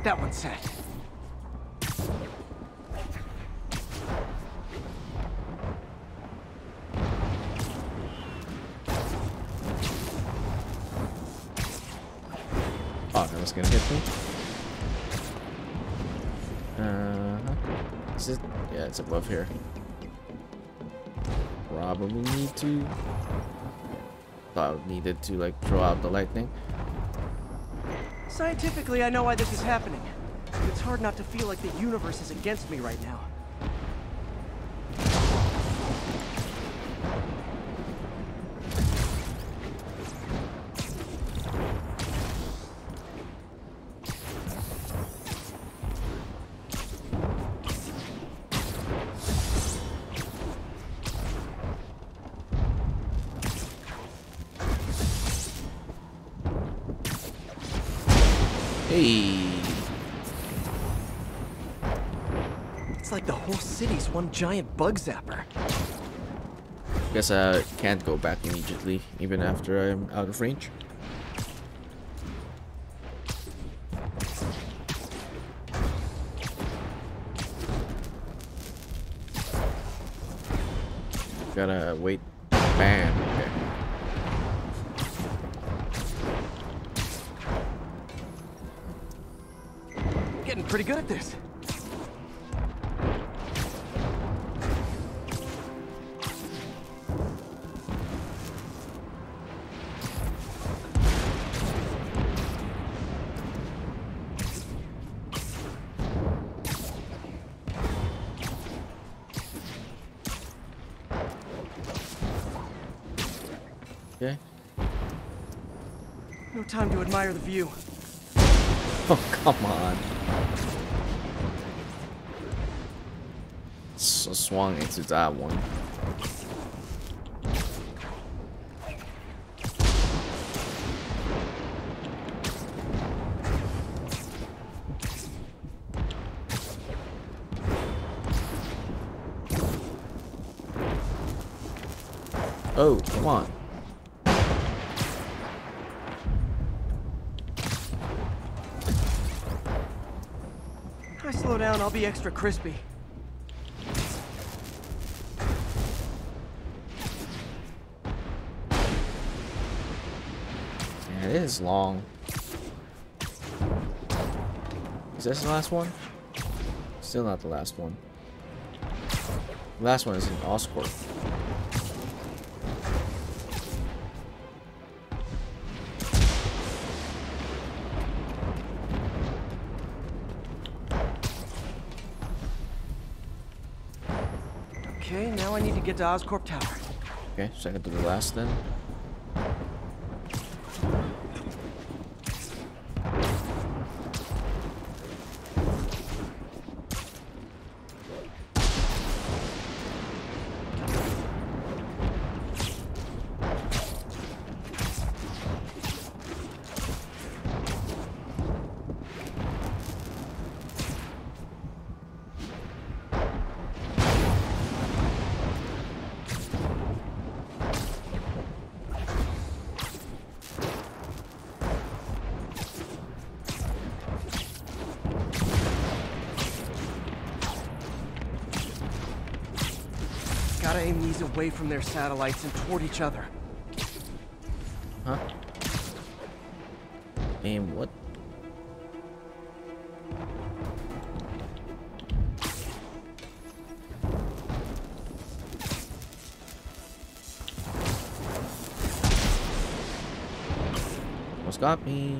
That one's set. Oh, that was gonna hit me. Is it? Yeah, it's above here. Probably need to. Thought I needed to like throw out the lightning. Scientifically, I know why this is happening. But it's hard not to feel like the universe is against me right now. Hey. It's like the whole city's one giant bug zapper. Guess I can't go back immediately, even after I'm out of range. Gotta wait. Bam. Okay. Getting pretty good at this. Okay. No time to admire the view. Oh, come on. So swung into that one. Oh, come on. If I slow down, I'll be extra crispy. Yeah, it is long. Is this the last one? Still not the last one. The last one is in Oscorp. Okay, now I need to get to Oscorp Tower. Okay, second to the last then. Gotta aim these away from their satellites and toward each other. Huh? Aim what? Almost got me.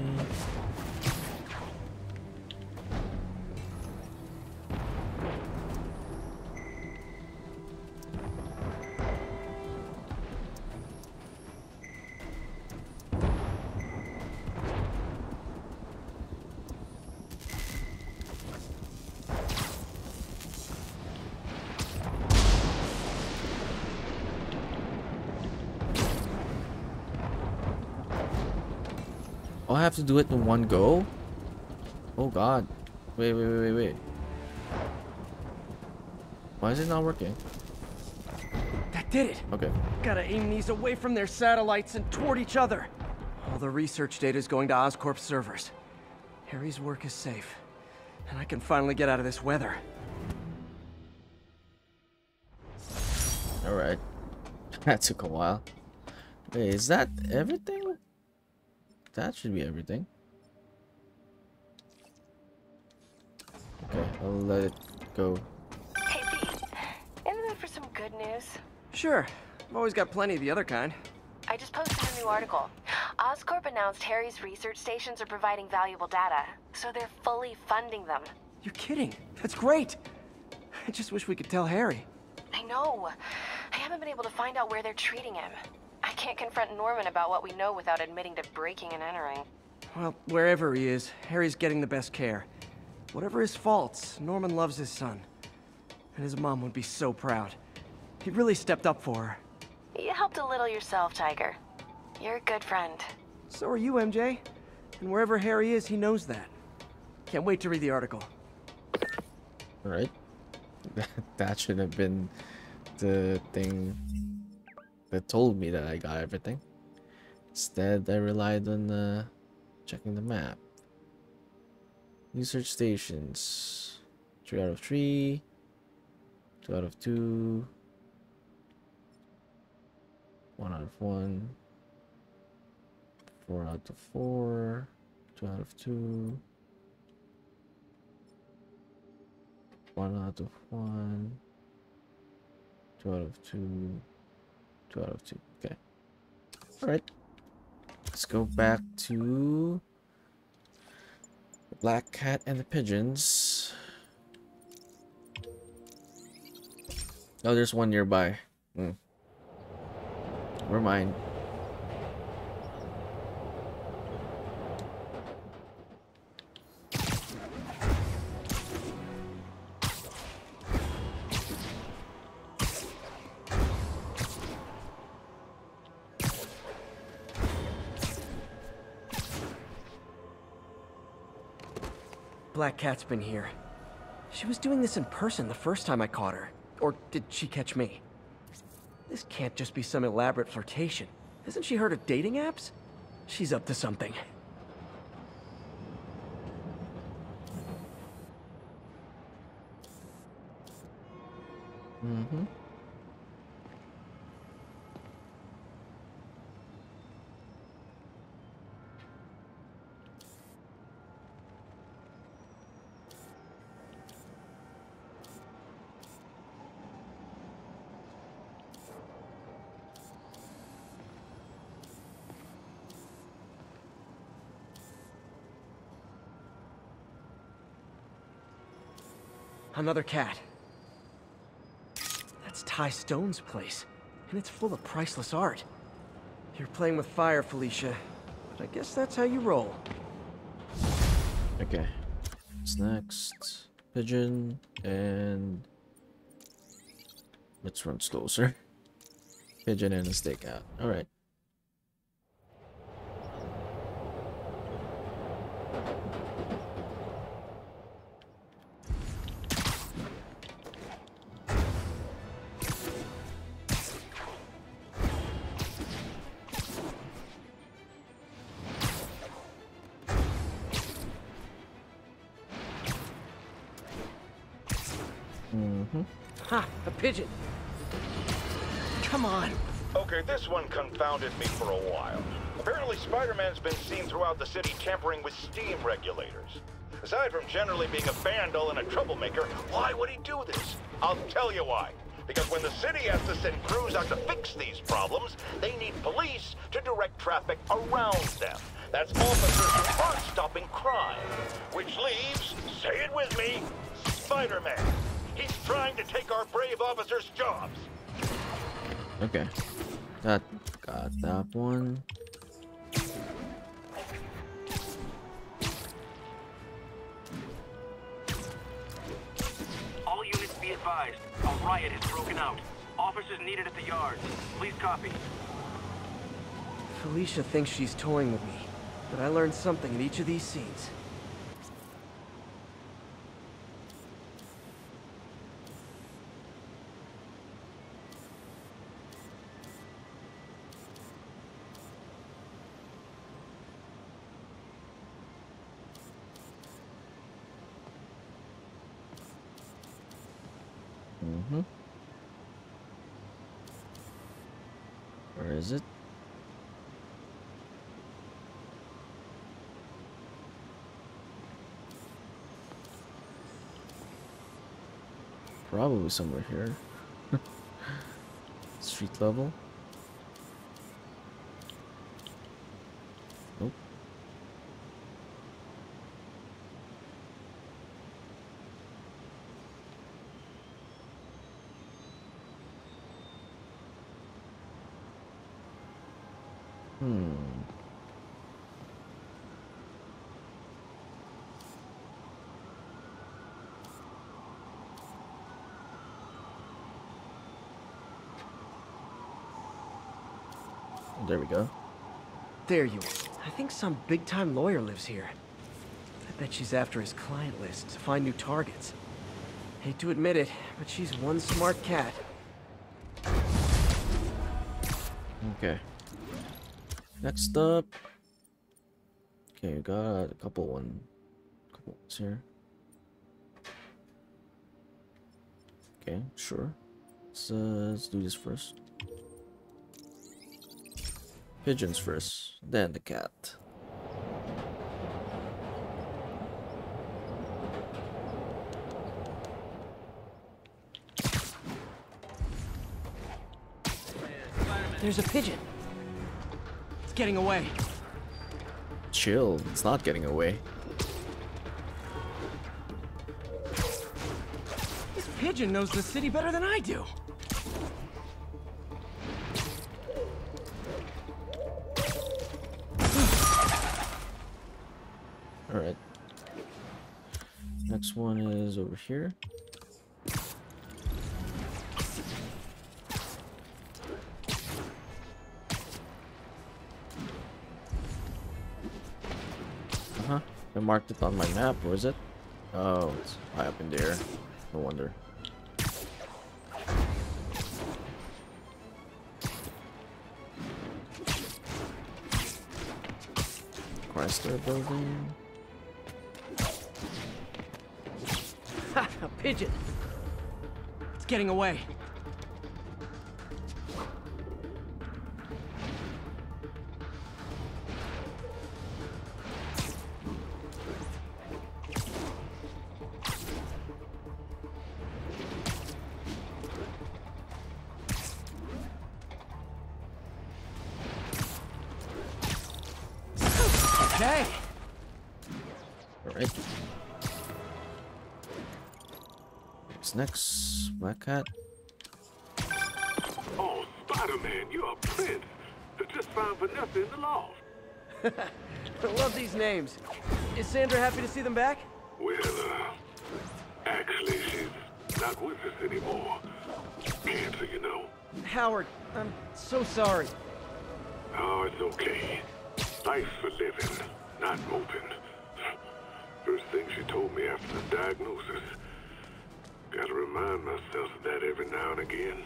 Oh, I have to do it in one go? Oh god. Wait. Why is it not working? That did it! Okay. Gotta aim these away from their satellites and toward each other. All the research data is going to Oscorp servers. Harry's work is safe. And I can finally get out of this weather. Alright. That took a while. Wait, is that everything? That should be everything. Okay, I'll let it go. Hey, Pete. In the mood for some good news? Sure. I've always got plenty of the other kind. I just posted a new article. Oscorp announced Harry's research stations are providing valuable data, so they're fully funding them. You're kidding. That's great. I just wish we could tell Harry. I know. I haven't been able to find out where they're treating him. I can't confront Norman about what we know without admitting to breaking and entering. Well, wherever he is, Harry's getting the best care. Whatever his faults, Norman loves his son. And his mom would be so proud. He really stepped up for her. You helped a little yourself, Tiger. You're a good friend. So are you, MJ. And wherever Harry is, he knows that. Can't wait to read the article. Alright. That should have been the thing that told me that I got everything. Instead, I relied on checking the map. Research stations. 3 out of 3. 2 out of 2. 1 out of 1. 4 out of 4. 2 out of 2. 1 out of 1. 2 out of 2. 2 out of 2. Okay. Alright. Let's go back to the black cat and the pigeons. Oh, there's one nearby. Never mind. Black Cat's been here. She was doing this in person the first time I caught her. Or did she catch me? This can't just be some elaborate flirtation. Hasn't she heard of dating apps? She's up to something. Mm-hmm. Another cat. That's Ty Stone's place, and it's full of priceless art. You're playing with fire, Felicia, but I guess that's how you roll. Okay. What's next? Pigeon, and let's run closer. Pigeon and a stakeout. Alright. Ha! A pigeon! Come on! Okay, this one confounded me for a while. Apparently Spider-Man's been seen throughout the city tampering with steam regulators. Aside from generally being a vandal and a troublemaker, why would he do this? I'll tell you why. Because when the city has to send crews out to fix these problems, they need police to direct traffic around them. That's officers who aren't stopping crime. Which leaves, say it with me, Spider-Man. He's trying to take our brave officers' jobs. Okay. Got that one. All units be advised. A riot has broken out. Officers needed at the yard. Please copy. Felicia thinks she's toying with me, but I learned something in each of these scenes. Where is it? Probably somewhere here. Street level. Nope. There we go. There you are. I think some big-time lawyer lives here. bet she's after his client list to find new targets. Hate to admit it, but she's one smart cat. Okay. Next up. Okay, we got a couple ones here. Okay, sure. Let's do this first. Pigeons first, then the cat. There's a pigeon. It's getting away. Chill, it's not getting away. This pigeon knows the city better than I do. Alright. Next one is over here. I marked it on my map, or is it? Oh, it's high up in the air. No wonder. Chrysler building. Ha! A pigeon! It's getting away. Okay. All right. What's next? Black Cat. Oh, Spider-Man, you're a prince. Just found Vanessa in the loft. I love these names. Is Sandra happy to see them back? Well, actually, she's not with us anymore. Cancer, you know. Howard, I'm so sorry. Oh, it's okay. Life for living, not moping. First thing she told me after the diagnosis. Gotta remind myself of that every now and again.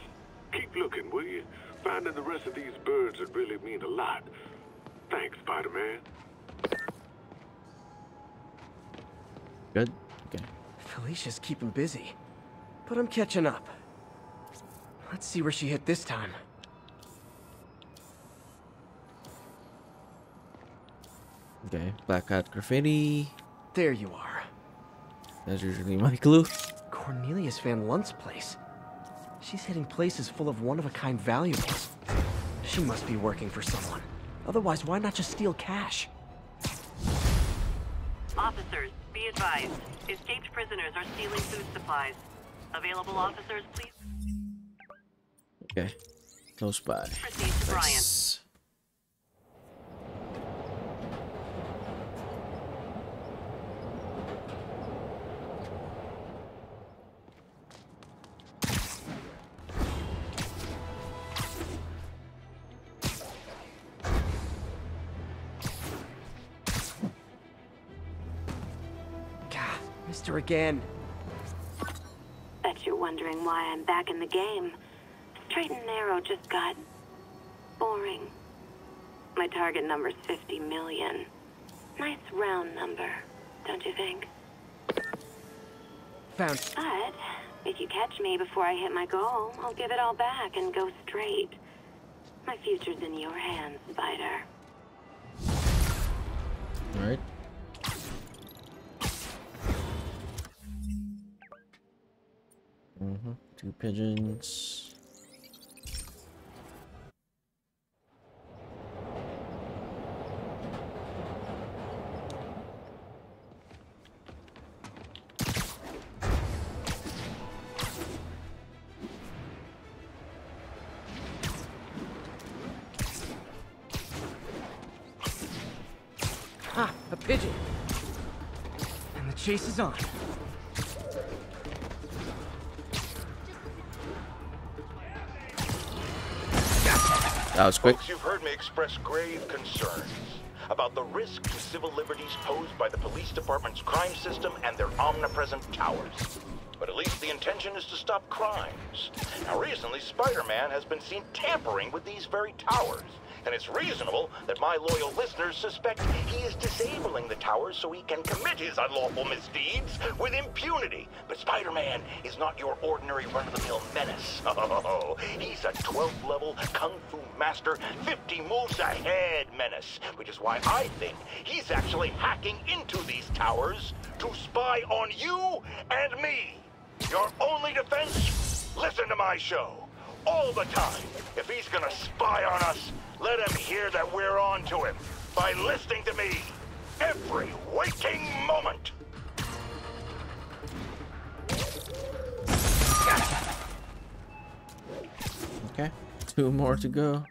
Keep looking, will you? Finding the rest of these birds would really mean a lot. Thanks, Spider-Man. Good? Okay. Felicia's keeping busy, but I'm catching up. Let's see where she hit this time. Okay, Black Cat graffiti. There you are. That's usually my clue. Cornelius Van Lunt's place. She's hitting places full of one-of-a-kind valuables. She must be working for someone. Otherwise, why not just steal cash? Officers, be advised. Escaped prisoners are stealing food supplies. Available officers, please. Okay. Close by. Proceed to Bryant. Nice. Mister again. Bet you're wondering why I'm back in the game. Straight and narrow just got boring. My target number's 50 million. Nice round number, don't you think? Found. But if you catch me before I hit my goal, I'll give it all back and go straight. My future's in your hands, Spider. All right. Two pigeons. Ha! A pigeon! And the chase is on. That was quick. Folks, you've heard me express grave concerns. about the risk to civil liberties posed by the police department's crime system and their omnipresent towers. But at least the intention is to stop crimes. Now recently, Spider-Man has been seen tampering with these very towers. And it's reasonable that my loyal listeners suspect he is disabling the towers so he can commit his unlawful misdeeds with impunity. But Spider-Man is not your ordinary run-of-the-mill menace. Oh, he's a 12th level Kung Fu master, 50 moves ahead menace. Which is why I think he's actually hacking into these towers to spy on you and me. Your only defense? Listen to my show. All the time. If he's gonna spy on us, let him hear that we're on to him by listening to me every waking moment. Okay, 2 more to go.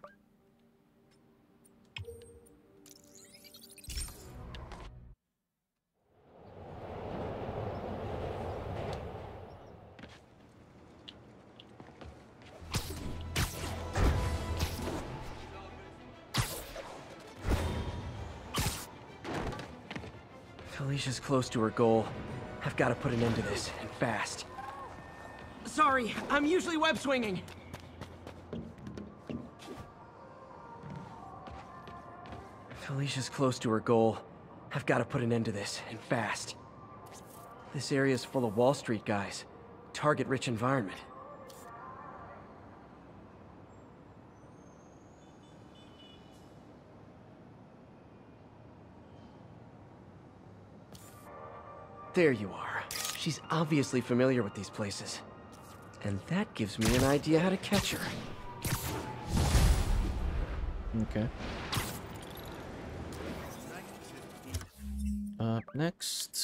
Felicia's close to her goal. I've got to put an end to this, and fast. Sorry, I'm usually web swinging. Felicia's close to her goal. I've got to put an end to this, and fast. This area's full of Wall Street guys. Target-rich environment. There you are. She's obviously familiar with these places. And that gives me an idea how to catch her. Okay. Up next.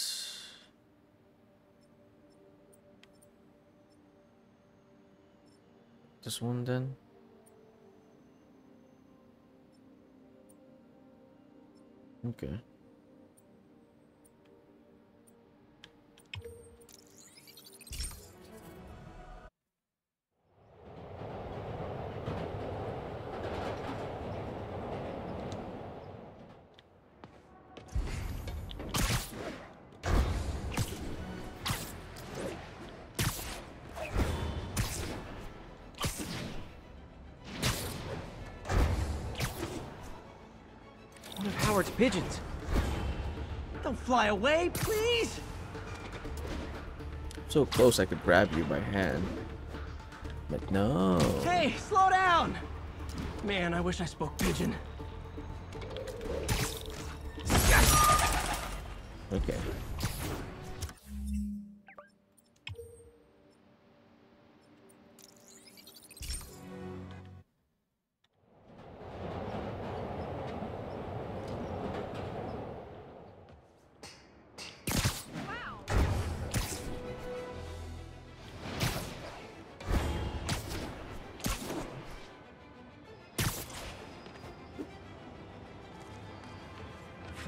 This one then. Okay. One of Howard's pigeons. Don't fly away, please! So close I could grab you by hand. But no. Hey, slow down! Man, I wish I spoke pigeon. Okay.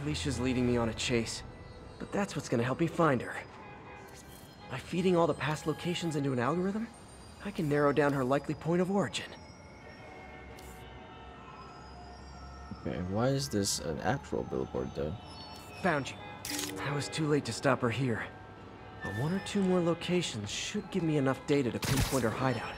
Felicia's leading me on a chase, but that's what's gonna help me find her. By feeding all the past locations into an algorithm, I can narrow down her likely point of origin. Okay, why is this an actual billboard though? Found you. I was too late to stop her here. But 1 or 2 more locations should give me enough data to pinpoint her hideout.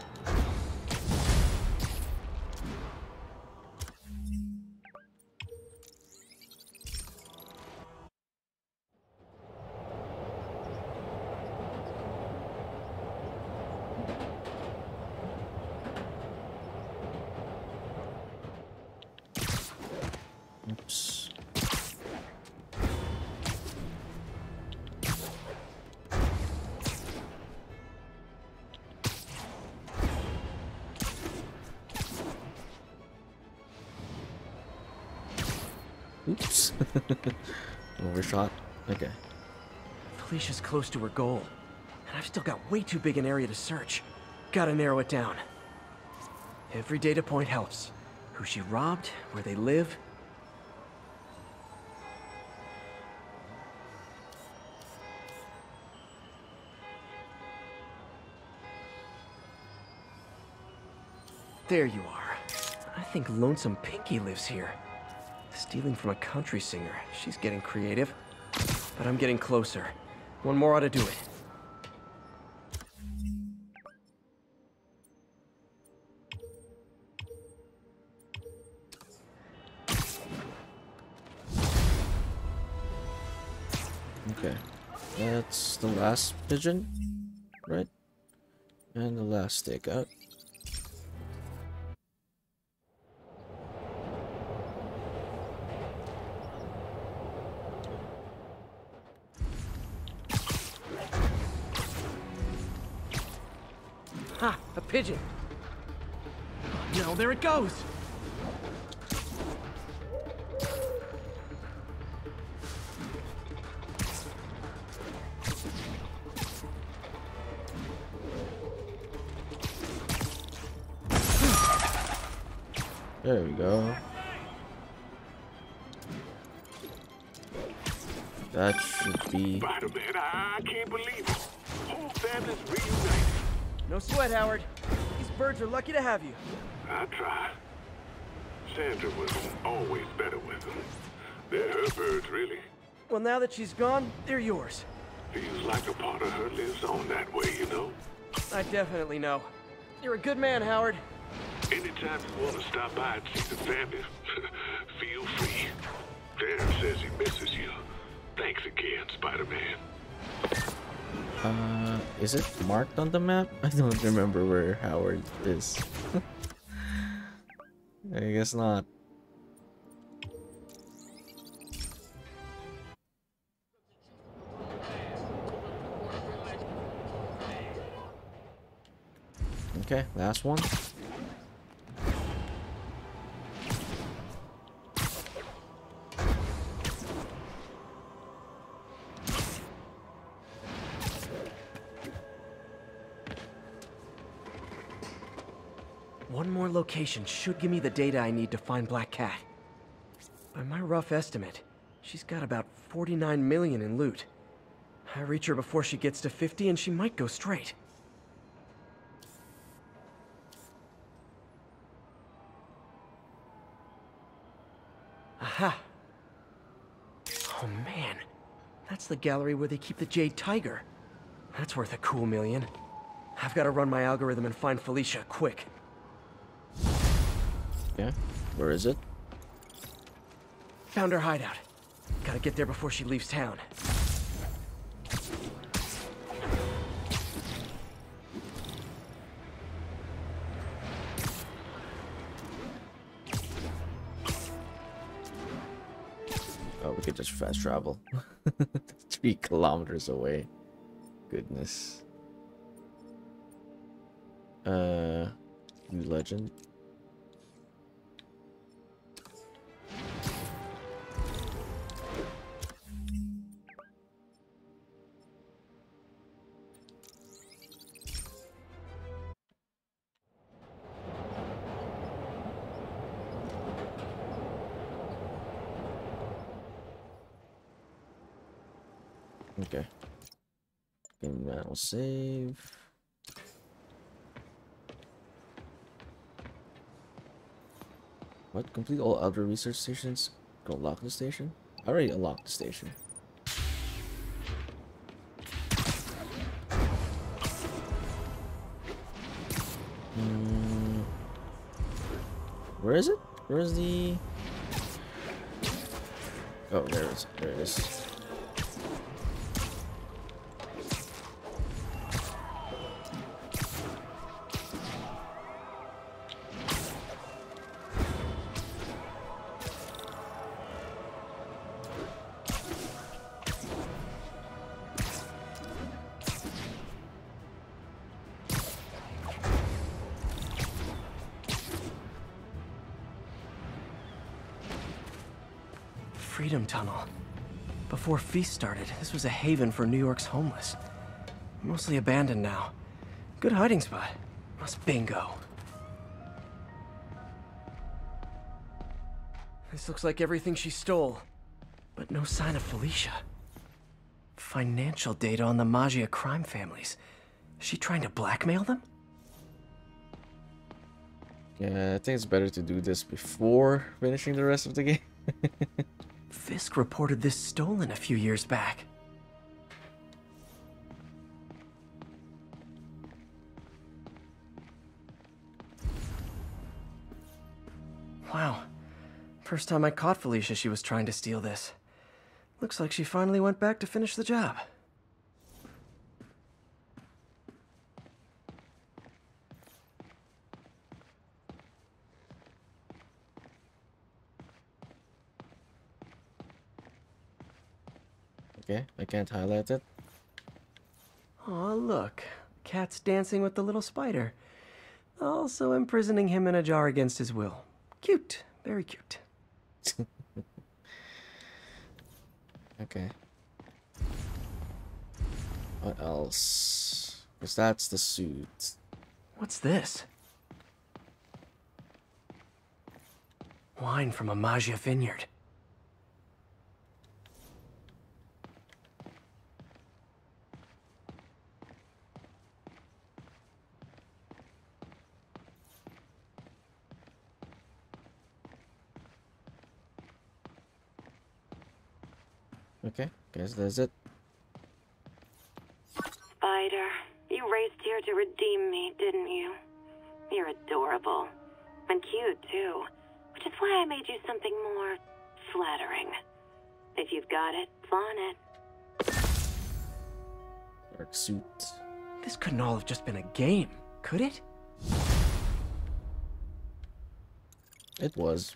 Oops. Oops. Overshot. Okay. Felicia's close to her goal, and I've still got way too big an area to search. Gotta narrow it down. Every data point helps. Who she robbed, where they live. There you are. I think Lonesome Pinky lives here. Stealing from a country singer. She's getting creative. But I'm getting closer. One more ought to do it. Okay, that's the last pigeon, right? And the last stakeout. Ha! A pigeon! Oh, no, there it goes! There we go. That should be. Spider-Man, I can't believe it. Whole family's reunited. No sweat, Howard. These birds are lucky to have you. I try. Sandra was always better with them. They're her birds, really. Well, now that she's gone, they're yours. Feels like a part of her lives on that way, you know? I definitely know. You're a good man, Howard. Anytime you want to stop by and see the family, feel free. Darren says he misses you. Thanks again, Spider-Man. Is it marked on the map? I don't remember where Howard is. I guess not. Okay, last one. One more location should give me the data I need to find Black Cat. By my rough estimate, she's got about 49 million in loot. I reach her before she gets to 50 and she might go straight. Aha! Oh man, that's the gallery where they keep the Jade Tiger. That's worth a cool million. I've got to run my algorithm and find Felicia, quick. Yeah, where is it? Found her hideout. Gotta get there before she leaves town. Oh, we could just fast travel. 3 kilometers away. Goodness. New legend. Okay. Game that will save. What? Complete all other research stations? Go lock the station? I already unlocked the station. Where is it? Where is the... Oh, there it is. There it is. Freedom Tunnel. Before Feast started, this was a haven for New York's homeless. Mostly abandoned now. Good hiding spot. Must bingo. This looks like everything she stole. But no sign of Felicia. Financial data on the Maggia crime families. Is she trying to blackmail them? Yeah, I think it's better to do this before finishing the rest of the game. Fisk reported this stolen a few years back. Wow. First time I caught Felicia, she was trying to steal this. Looks like she finally went back to finish the job. Okay, I can't highlight it. Aw, look. Cat's dancing with the little spider. Also imprisoning him in a jar against his will. Cute. Very cute. Okay. What else? Because that's the suit. What's this? Wine from a Maggia vineyard. Okay, guess that's it. Spider, you raced here to redeem me, didn't you? You're adorable. And cute, too. Which is why I made you something more flattering. If you've got it, flaunt it. Dark suit. This couldn't all have just been a game, could it? It was.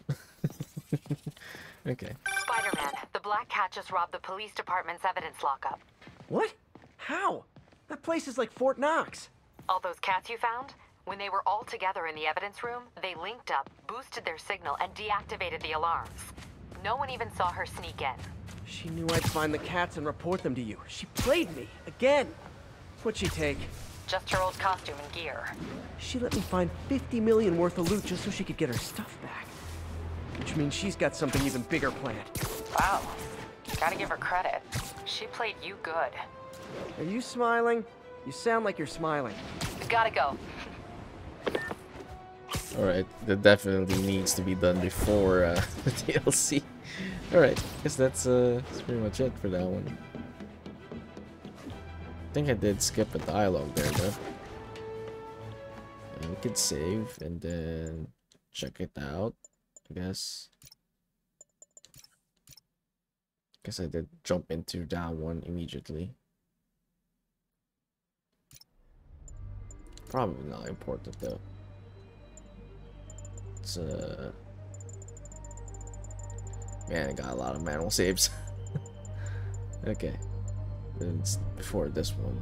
Okay. Spider-Man, the Black Cat just robbed the police department's evidence lockup. What? How? That place is like Fort Knox. All those cats you found? When they were all together in the evidence room, they linked up, boosted their signal, and deactivated the alarms. No one even saw her sneak in. She knew I'd find the cats and report them to you. She played me, again. What'd she take? Just her old costume and gear. She let me find 50 million worth of loot just so she could get her stuff back. Which means she's got something even bigger planned. Wow. Gotta give her credit. She played you good. Are you smiling? You sound like you're smiling. Gotta go. Alright, that definitely needs to be done before the DLC. Alright, guess that's pretty much it for that one. I think I did skip a dialogue there though. And we could save and then check it out, I guess. Guess I did jump into that one immediately. Probably not important though. It's man, I got a lot of manual saves. Okay. Then it's before this one.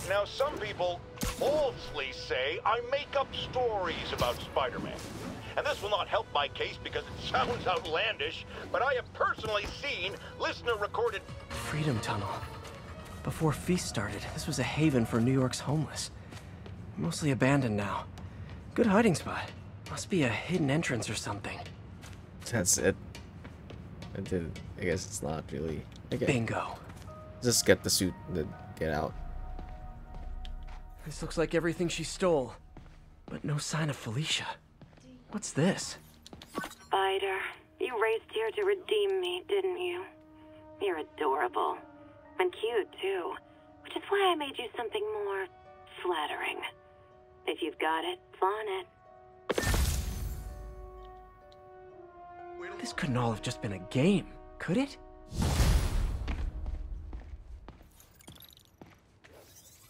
Now, some people falsely say I make up stories about Spider-Man. And this will not help my case because it sounds outlandish, but I have personally seen listener-recorded... Freedom Tunnel. Before Feast started, this was a haven for New York's homeless. Mostly abandoned now. Good hiding spot. Must be a hidden entrance or something. That's it. I guess it's not really. Okay. Bingo. Just get the suit and then get out. This looks like everything she stole. But no sign of Felicia. What's this? Spider, you raced here to redeem me, didn't you? You're adorable. And cute, too. Which is why I made you something more flattering. If you've got it, flaunt it. This couldn't all have just been a game, could it?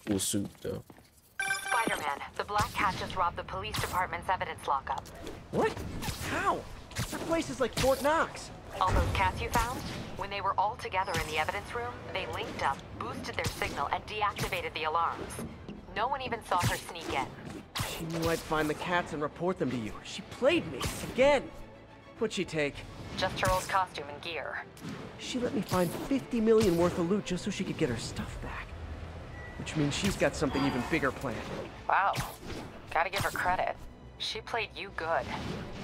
Cool suit, though. Spider-Man, the Black Cat just robbed the police department's evidence lockup. What? How? That place is like Fort Knox. All those cats you found? When they were all together in the evidence room, they linked up, boosted their signal, and deactivated the alarms. No one even saw her sneak in. She knew I'd find the cats and report them to you. She played me, again. What'd she take? Just her old costume and gear. She let me find 50 million worth of loot just so she could get her stuff back. Which means she's got something even bigger planned. Wow. Gotta give her credit. She played you good.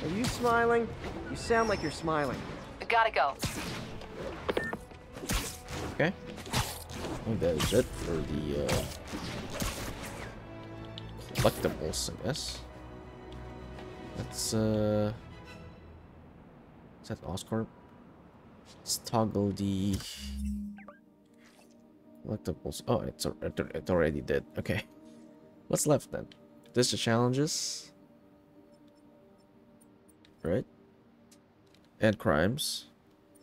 Are you smiling? You sound like you're smiling. Gotta go. Okay. I think that is it for the collectibles, I guess. Let's is that Oscorp? Let's toggle the collectibles. Oh, it already did. Okay. What's left then? This the challenges. Right? And crimes.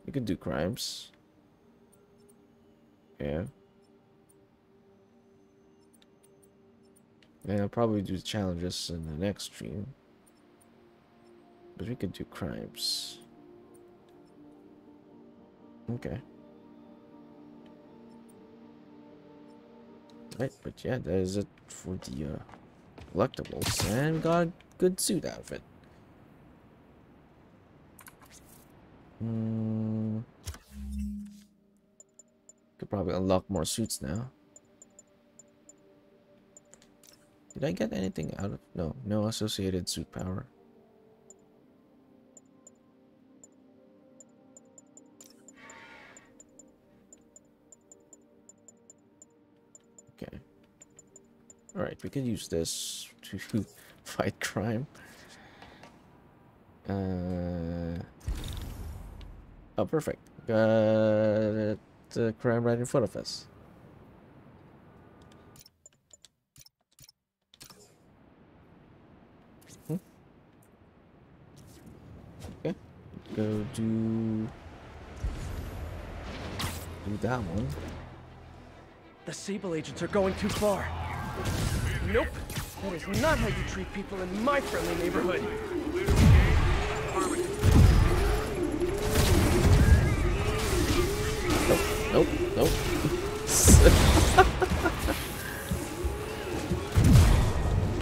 You can do crimes. Yeah. And I'll probably do challenges in the next stream. But we could do crimes. Okay. Right, but yeah, that is it for the collectibles. And got a good suit outfit. Could probably unlock more suits now. Did I get anything out of... No associated suit power. Okay. Alright, we could use this to fight crime. Oh, perfect. Got the crime right in front of us. Okay. Go do that one. The Sable agents are going too far. Nope. That is not how you treat people in my friendly neighborhood. Nope.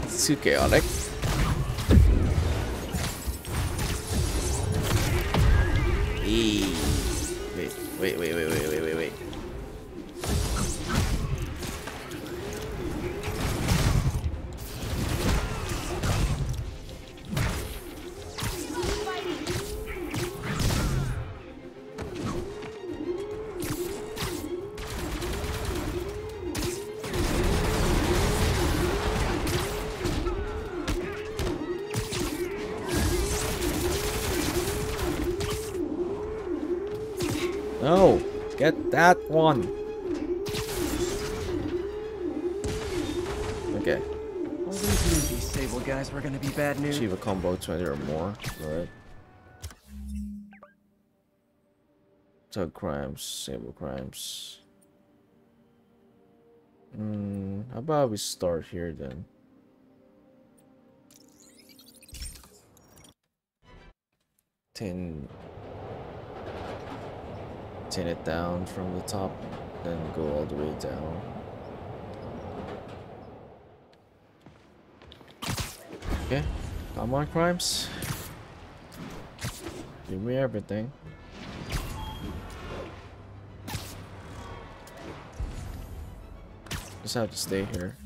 It's too chaotic. Wait. No, get that one. Okay. Always knew these Sable guys were gonna be bad news. Achieve a combo 20 or more. Right. Tug crimes, Sable crimes. How about we start here then? Tin it down from the top, then go all the way down. Okay, come on, crimes. Give me everything. Just have to stay here.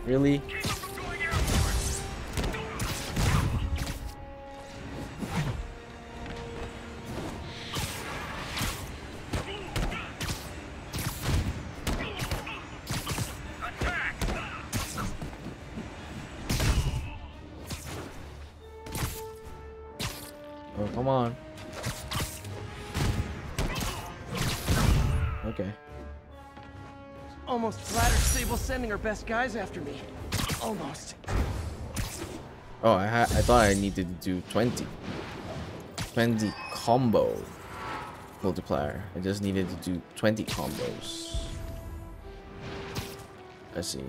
Really? Oh, come on. Okay. Almost flattered Sable sending her best guys after me. Almost. Oh, I thought I needed to do 20 combo multiplier. I just needed to do 20 combos. I see.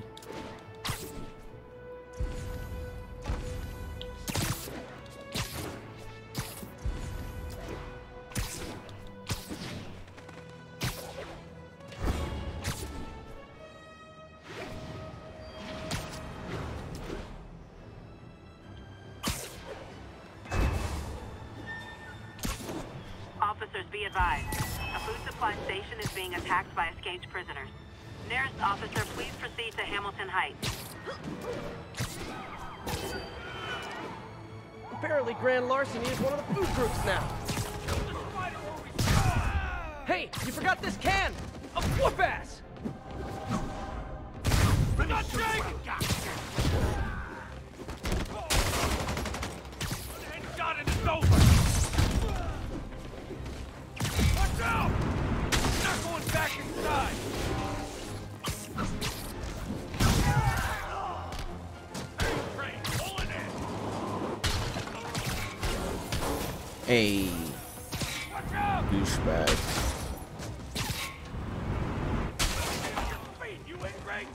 Officers, be advised. A food supply station is being attacked by escaped prisoners. Nearest officer, please proceed to Hamilton Heights. Apparently grand larceny is one of the food groups now. Hey, you forgot this can! A whoop ass! We're not Jake! Headshot and it's over! Watch out! Not going back inside! Hey, douchebag. You ain't great!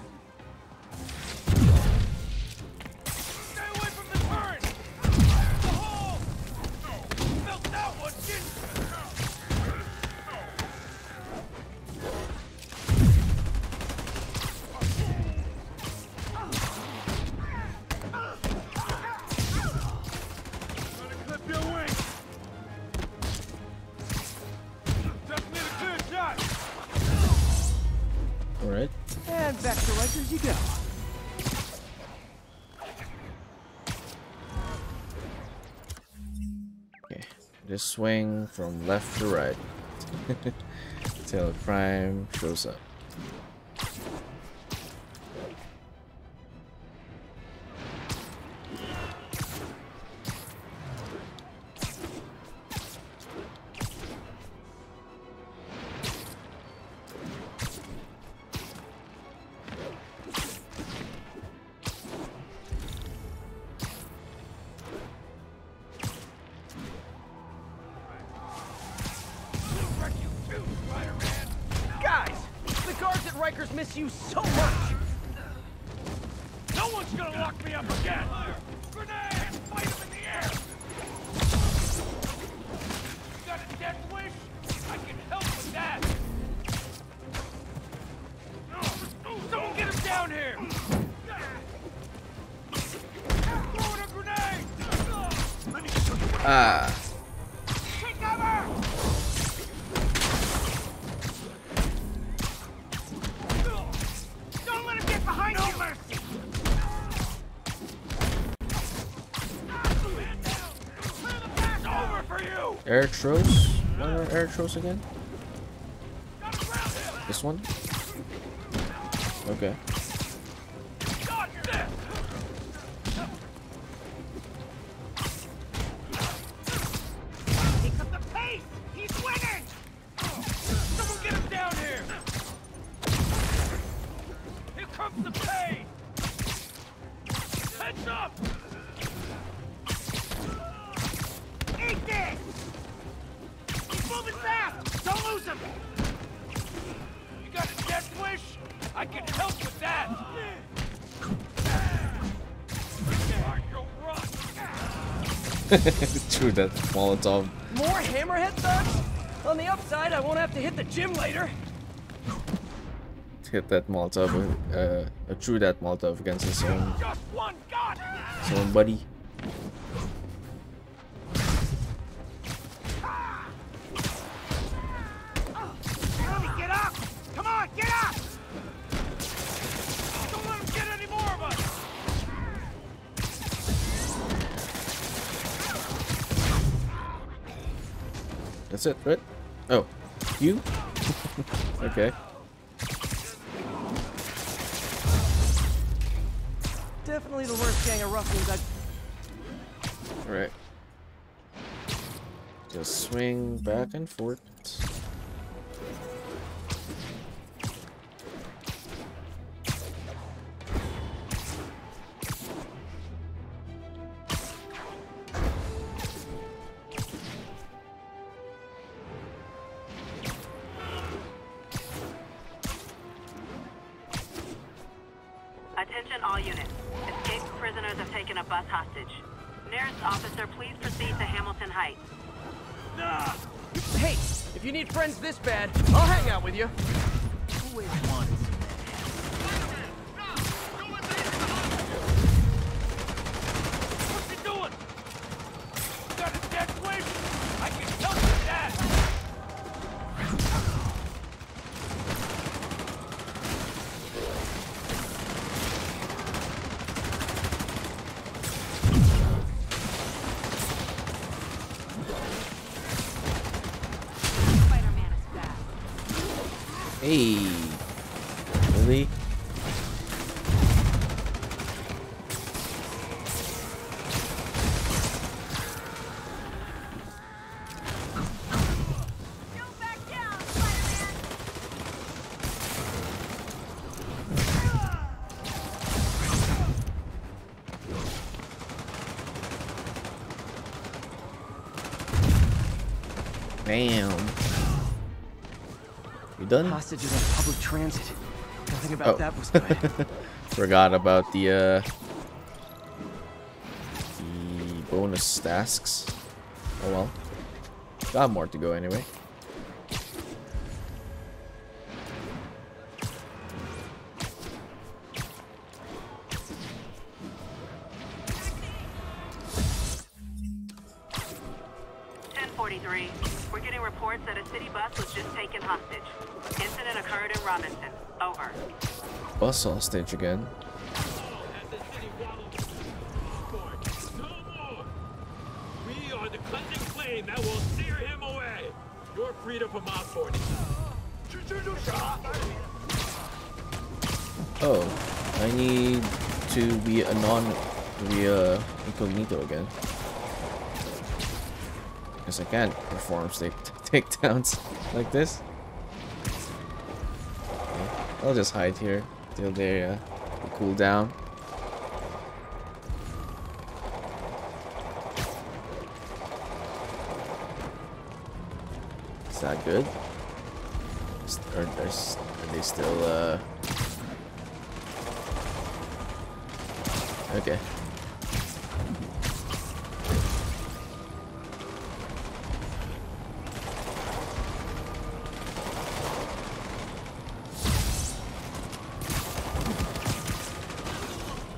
Stay away from the turret! The hole! Felt that one, didn't Gonna clip your wing! Just need a clear shot! All right. And back to Rikers you go. Okay. Just swing from left to right till crime shows up. Guys, the guards at Rikers miss you so much. No one's gonna lock me up again! Grenade! Fight him in the air! You got a death wish? I can help with that! Someone get him down here! Throwing a grenade! Let me show you what Take cover! Don't let him get behind you! No mercy! It's over for you! Air throws? What are air throws again? This one? Okay. Pick up the pace! He's winning! Someone get him down here! Here comes the pain! Heads up! Eat this! He's moving fast! Don't lose him! You got a death wish? I can help with that! True that Molotov. More hammerhead thugs? On the upside, I won't have to hit the gym later. Hit that Molotov. Threw that Molotov against his own buddy. Let me get up! Come on, get up! Don't let him get any more of us! That's it, right? Oh, you? Okay. Definitely the worst gang of ruffians I've... Alright. Just swing back and forth. Attention all units. Escaped prisoners have taken a bus hostage. Nearest officer, please proceed to Hamilton Heights. Hey, if you need friends this bad, I'll hang out with you. Always wanted some. What's he doing? Got a dead weight. I can help with that. Hey, really? Damn. You done? Hostages on public transit. Nothing about that was good. Forgot about the bonus tasks. Oh well. Got more to go anyway. We're getting reports that a city bus was just taken hostage. Incident occurred in Robinson. Over. Bus hostage again. We are the cleansing flame that will steer him away. You're freedom from Osborne. Oh, I need to be a incognito again. Because I can't perform takedowns like this. Okay, I'll just hide here till they cool down. Is that good? Are they still okay.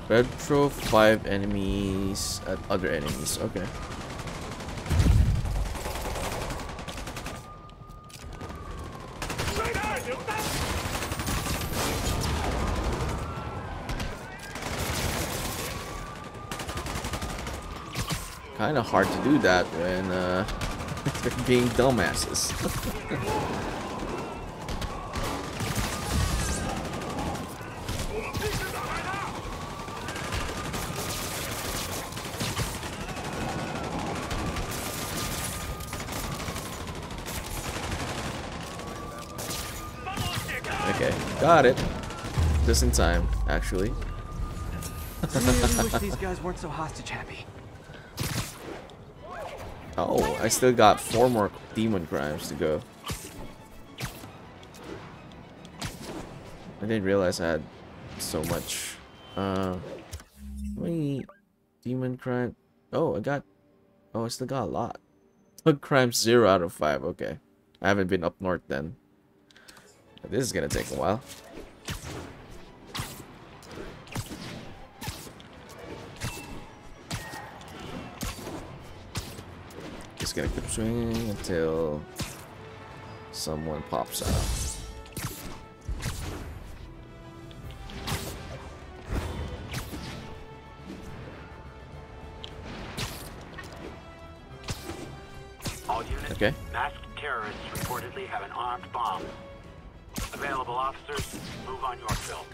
Red throw 5 enemies at other enemies. Okay. Kind of hard to do that when they're being dumbasses. Okay, got it. Just in time, actually. I really wish these guys weren't so hostage happy. Oh, I still got 4 more demon crimes to go. I didn't realize I had so much. How many demon crime? Oh, I still got a lot. Thug crimes 0 out of 5. Okay, I haven't been up north then. But this is gonna take a while. Just gonna keep swinging until someone pops out. All units, okay. Masked terrorists reportedly have an armed bomb. Available officers, move on Yorkville.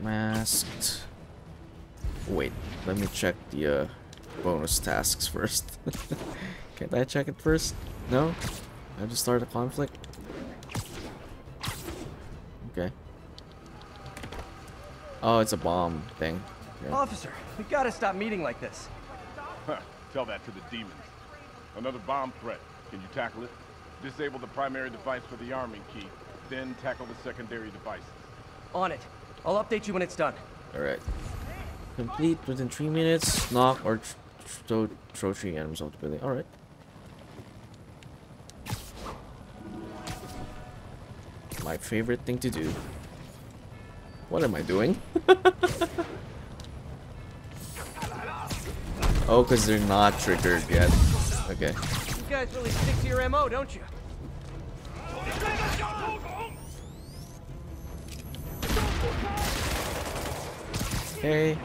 Masked. Wait, let me check the bonus tasks first. Can't I check it first? No? I just start a conflict? Okay. Oh, it's a bomb thing. Yeah. Officer, we gotta stop meeting like this. Tell that to the demons. Another bomb threat. Can you tackle it? Disable the primary device for the arming key, then tackle the secondary devices. On it. I'll update you when it's done. Alright. Complete within 3 minutes. Knock or throw 3 items off the building. Alright. My favorite thing to do. What am I doing? Oh, because they're not triggered yet. Okay. You guys really stick to your MO, don't you? Okay.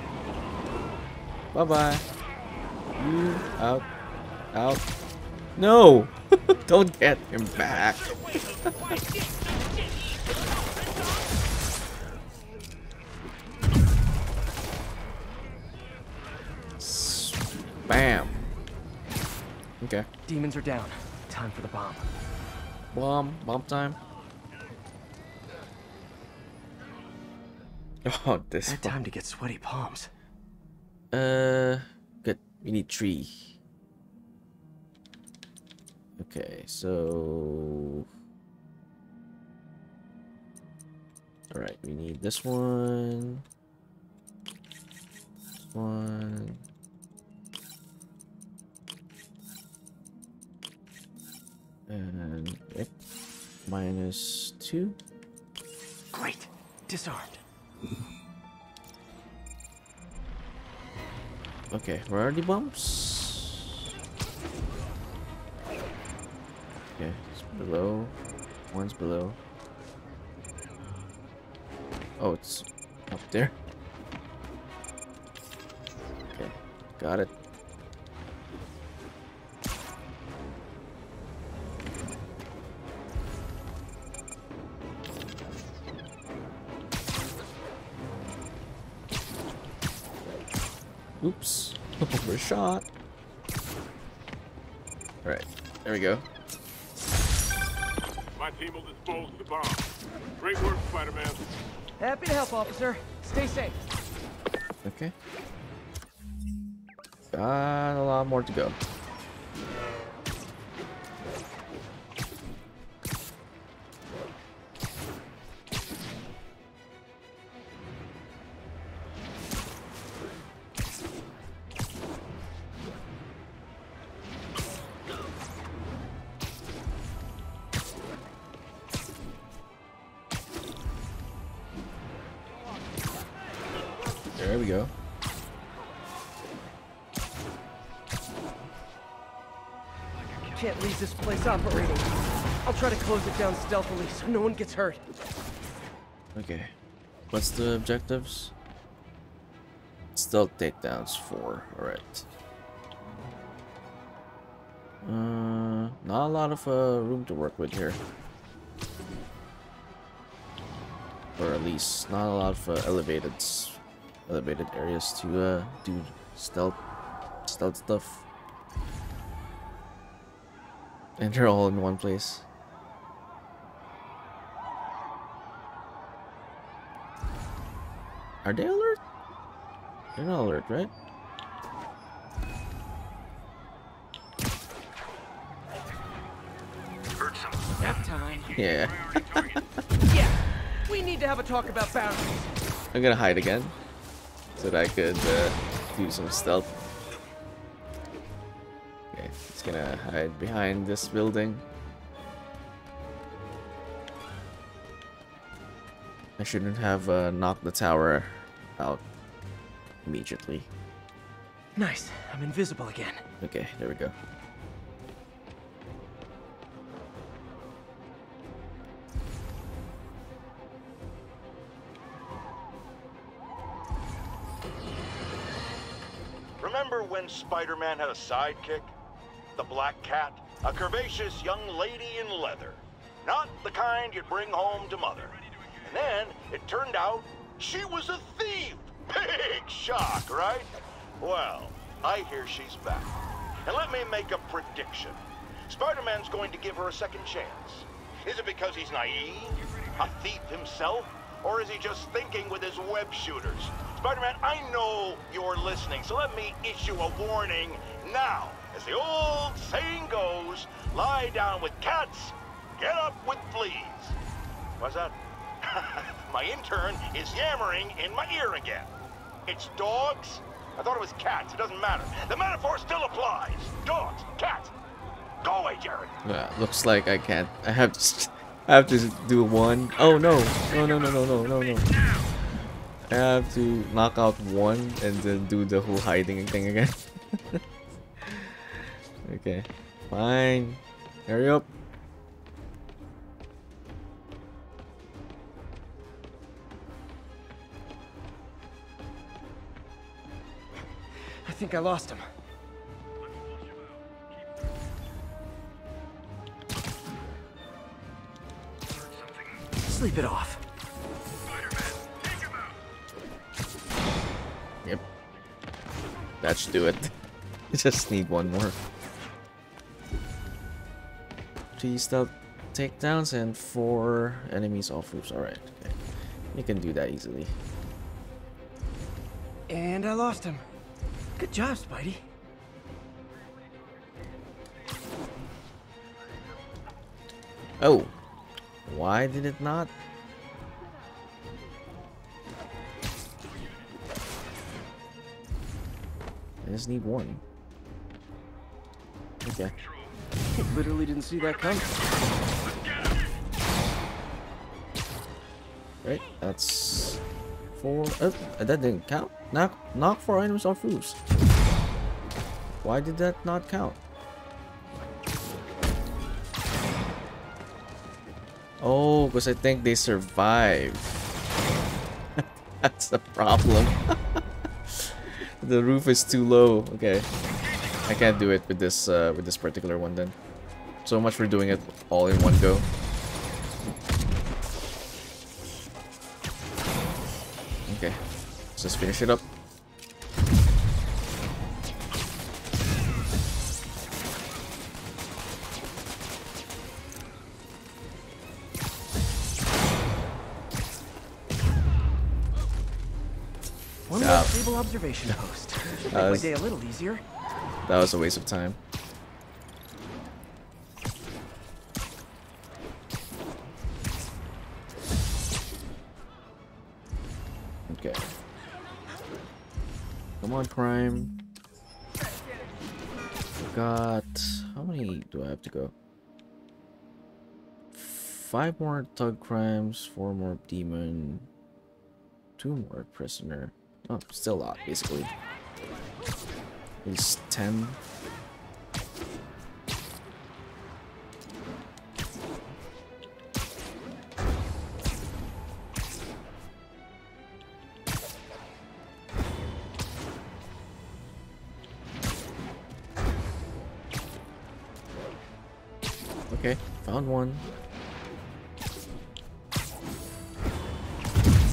Bye-bye. You out. Out. No! Don't get him back. Bam. Okay. Demons are down. Time for the bomb. Bomb time. Oh, this. Bad time to get sweaty palms. Good. We need 3. Okay, so. Alright, we need this one. This one. And yep. -2. Great. Disarmed. Okay, where are the bumps? Okay, it's below. One's below. Oh, it's up there. Okay, got it. Oops. Overshot. Alright, there we go. My team will dispose of the bomb. Great work, Spider-Man. Happy to help, officer. Stay safe. Okay. Got a lot more to go. There we go. Can't leave this place operating. I'll try to close it down stealthily so no one gets hurt. Okay. What's the objectives? Stealth takedowns 4. Alright. Not a lot of room to work with here. Or at least not a lot of elevated areas to do stealth stuff. And they're all in one place. Are they alert? They're not alert, right? Nap time. Yeah. Yeah. We need to have a talk about boundaries. I'm gonna hide again so that I could do some stealth. Okay, it's gonna hide behind this building. I shouldn't have knocked the tower out immediately. Nice. I'm invisible again. Okay, there we go. Remember when Spider-Man had a sidekick? The Black Cat? A curvaceous young lady in leather. Not the kind you'd bring home to Mother. And then, it turned out, she was a thief! Big shock, right? Well, I hear she's back. And let me make a prediction. Spider-Man's going to give her a second chance. Is it because he's naive? A thief himself? Or is he just thinking with his web shooters? Spider-Man, I know you're listening, so let me issue a warning now. As the old saying goes, roofs, lie down with cats, get up with fleas. What's that? My intern is yammering in my ear again. It's dogs? I thought it was cats. It doesn't matter. The metaphor still applies. Dogs, cats. Go away, Jared. Yeah, looks like I can't. I have to do one. Oh no. No. I have to knock out one and then do the whole hiding thing again. Okay. Fine. Hurry up. I think I lost him. Sleep it off. Yep. That should do it. Just need one more. 3 stealth takedowns and 4 enemies off roofs. Alright. Okay. You can do that easily. And I lost him. Good job, Spidey. Oh. Why did it not? I just need one. Okay. Literally didn't see that coming. Right, that's 4. Oh, that didn't count. Knock 4 items off roofs. Why did that not count? Oh, because I think they survived. That's the problem. The roof is too low. Okay, I can't do it with this particular one then. So much for doing it all in one go. Okay, let's just finish it up. One more stable observation post. Should make my day a little easier. That was a waste of time. Okay. Come on, crime. Got... How many do I have to go? 5 more thug crimes, 4 more demon, 2 more prisoner. Oh, still a lot, basically. At least 10. Okay, found one.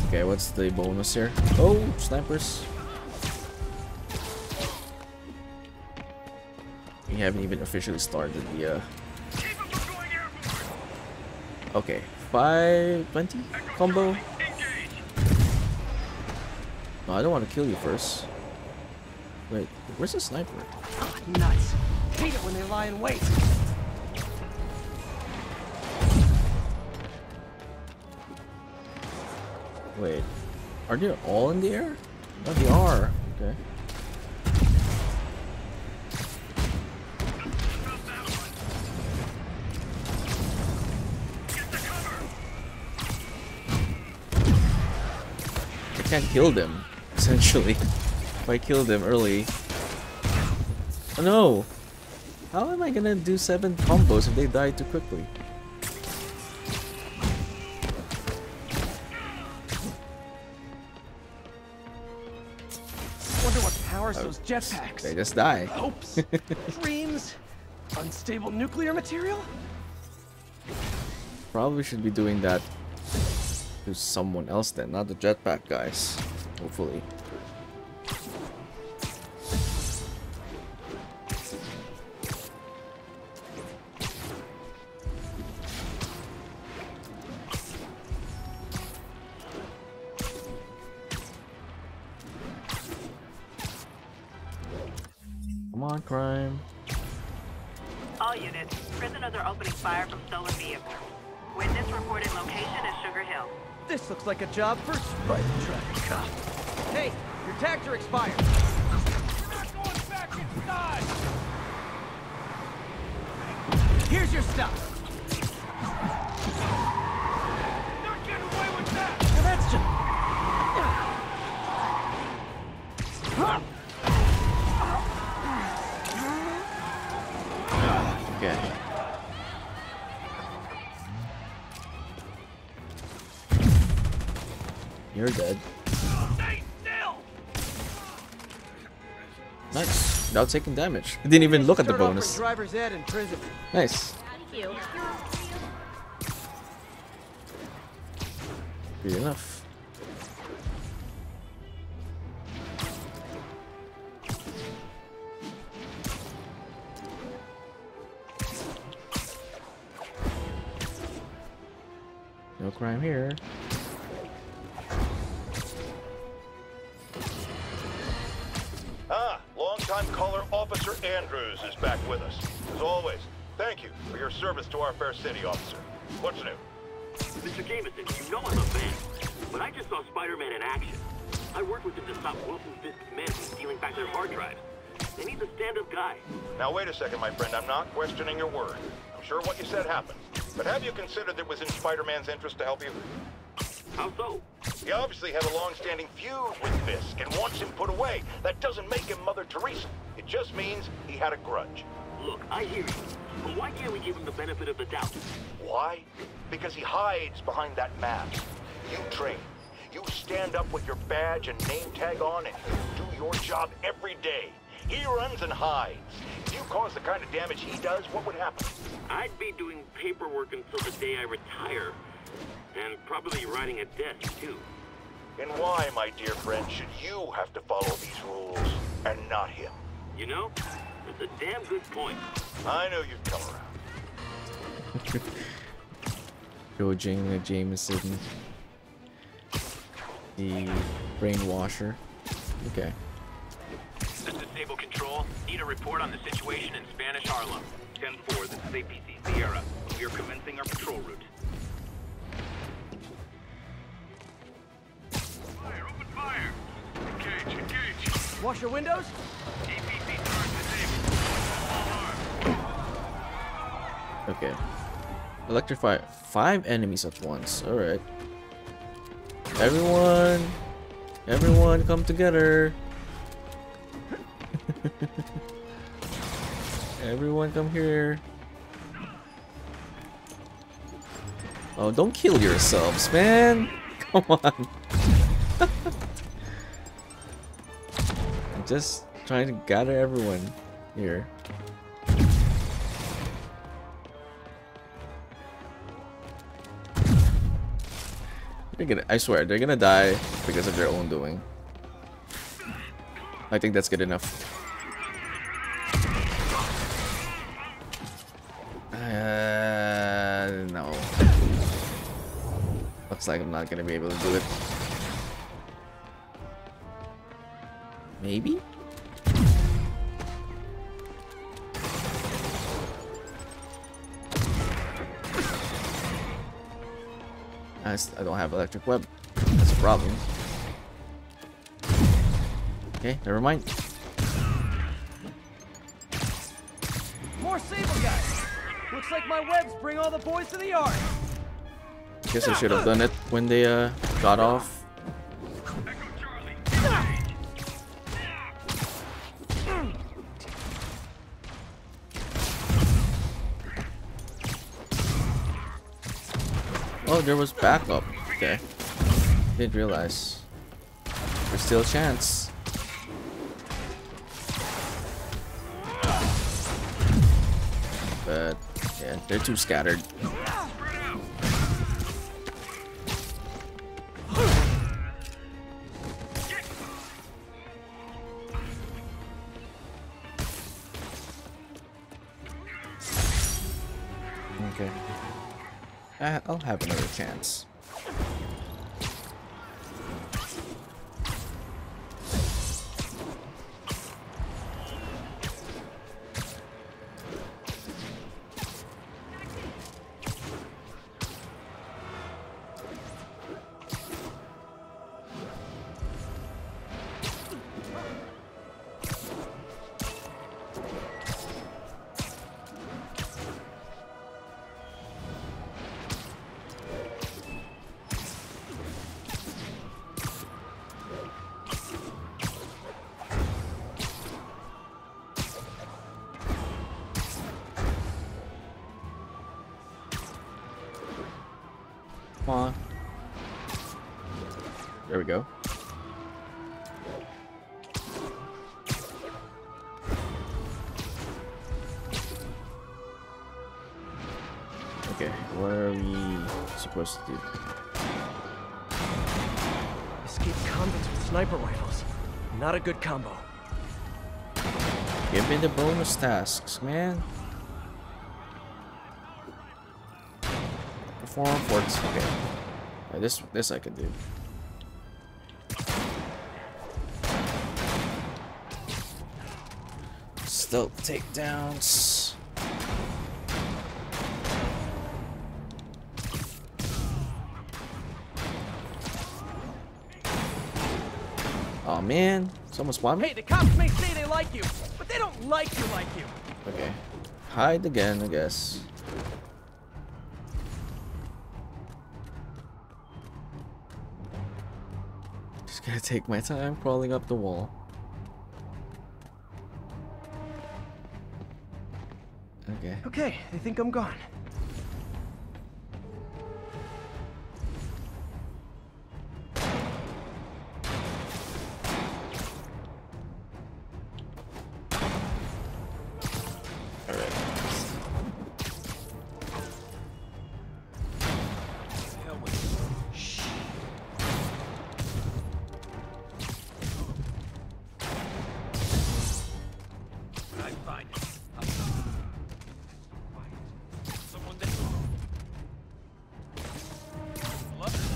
Okay, what's the bonus here? Oh, snipers. We haven't even officially started the Okay, 520 combo. No, I don't want to kill you first. Wait, where's the sniper? Oh, nuts. Hate it when they lie in wait. Wait, are they all in the air? Oh, they are. Okay. I can't kill them, essentially. If I kill them early. Oh no! How am I gonna do 7 combos if they die too quickly? Those jetpacks. They just die. Hopes, dreams, unstable nuclear material. Probably should be doing that to someone else then, not the jetpack guys. Hopefully. Come on, crime. All units, prisoners are opening fire from stolen vehicles. Witness reported location is Sugar Hill. This looks like a job for Spider Traffic Cop. Hey, your tags are expired. Here's your stuff. Not getting away with that. Now that's just... Okay. You're dead. Nice. Without taking damage. I didn't even look at the bonus. Driver's ed in prison. Nice. Thank you. Good enough. No crime here. Longtime caller Officer Andrews is back with us. As always, thank you for your service to our fair city, officer. What's new? Mr. Jameson, you know I'm a fan, but I just saw Spider-Man in action. I worked with him to stop Wilson Fisk's men from stealing back their hard drives. And he's a stand-up guy. Now wait a second, my friend. I'm not questioning your word. I'm sure what you said happened. But have you considered that it was in Spider-Man's interest to help you? How so? He obviously had a long-standing feud with Fisk and wants him put away. That doesn't make him Mother Teresa. It just means he had a grudge. Look, I hear you. But why can't we give him the benefit of the doubt? Why? Because he hides behind that mask. You train. You stand up with your badge and name tag on and you do your job every day. He runs and hides. If you cause the kind of damage he does, what would happen? I'd be doing paperwork until the day I retire. And probably riding a desk, too. And why, my dear friend, should you have to follow these rules and not him? You know, that's a damn good point. I knew you'd come around. Joe Jameson. The brainwasher. Okay. This is Sable Control. Need a report on the situation in Spanish Harlem. 10-4, this is APC Sierra. We are commencing our patrol route. Fire, open fire! Engage, engage! Wash your windows? APC turret disabled. All armed. Okay. Electrify 5 enemies at once. Alright. Everyone come together. Everyone come here. Oh, don't kill yourselves, man. Come on. I'm just trying to gather everyone here. I swear, they're gonna die because of their own doing. I think that's good enough. No. Looks like I'm not gonna be able to do it. Maybe? I don't have electric web. That's a problem. Okay, never mind. More Sable guys! Looks like my webs bring all the boys to the yard! Guess I should have done it when they got off. Oh, there was backup. Okay. Didn't realize. There's still a chance. But, yeah, they're too scattered. Okay. I'll have another chance. Come on. There we go. Okay, what are we supposed to do? Escape convicts with sniper rifles. Not a good combo. Give me the bonus tasks, man. Perform forts. Okay. This I can do. Stealth takedowns. Oh man, someone spawned me. Hey, the cops may say they like you, but they don't like you. Okay. Hide again, I guess. Just gonna take my time crawling up the wall. Okay. Okay, they think I'm gone.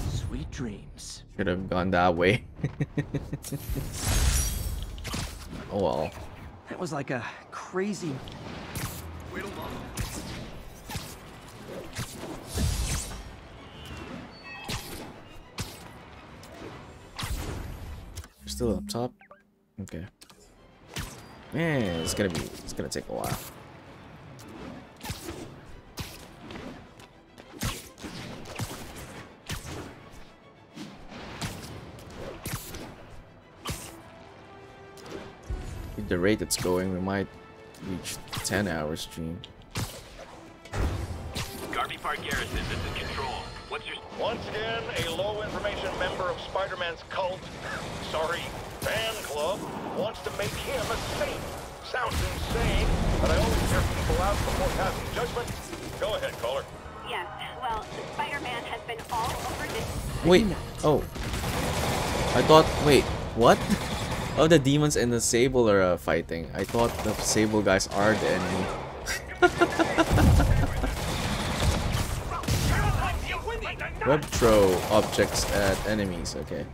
Sweet dreams. Should have gone that way. Oh well. That was like a crazy. Still up top? Okay. Man, it's gonna take a while. At the rate it's going, we might reach 10-hour stream. Garvey Park Garrison, this is Control. What's your... Once again, a low information member of Spider-Man's cult, sorry, fan club, wants to make him a saint. Sounds insane, but I always hear people out before passing judgment. Go ahead, caller. Yes, well, Spider-Man has been all over this. Wait, oh. I thought, wait, what? Oh, the demons and the Sable are fighting. I thought the Sable guys are the enemy. Web throw objects at enemies, okay.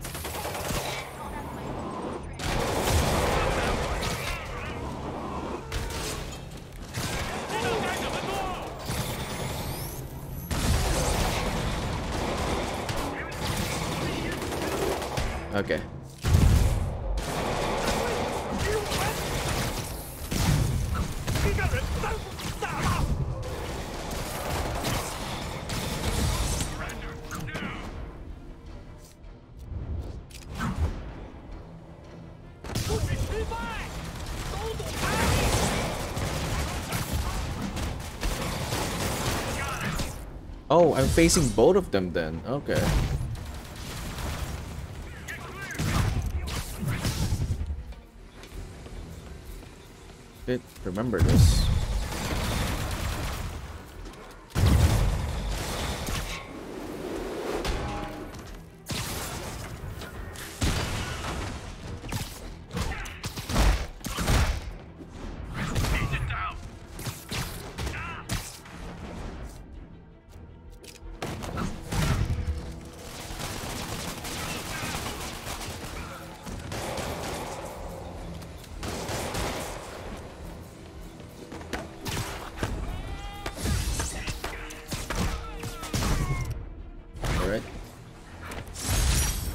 Okay. Oh, I'm facing both of them then. Okay. Did remember this.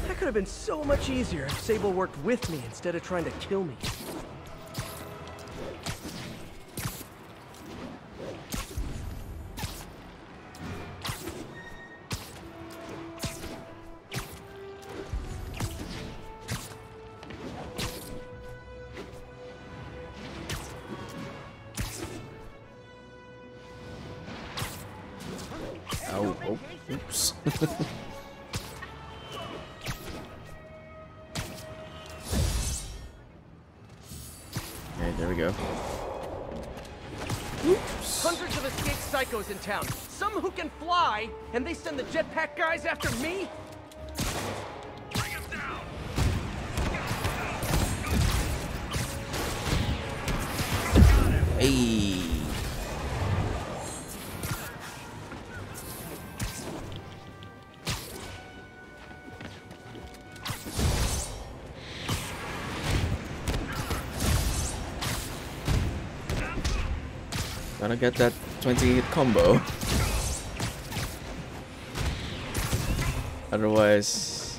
That could have been so much easier if Sable worked with me instead of trying to kill me. Oh, oh, oops. Okay, there we go. Oops. Hundreds of escaped psychos in town. Some who can fly, and they send the jetpack guys after me? Hey. Gotta get that 20 combo. Otherwise,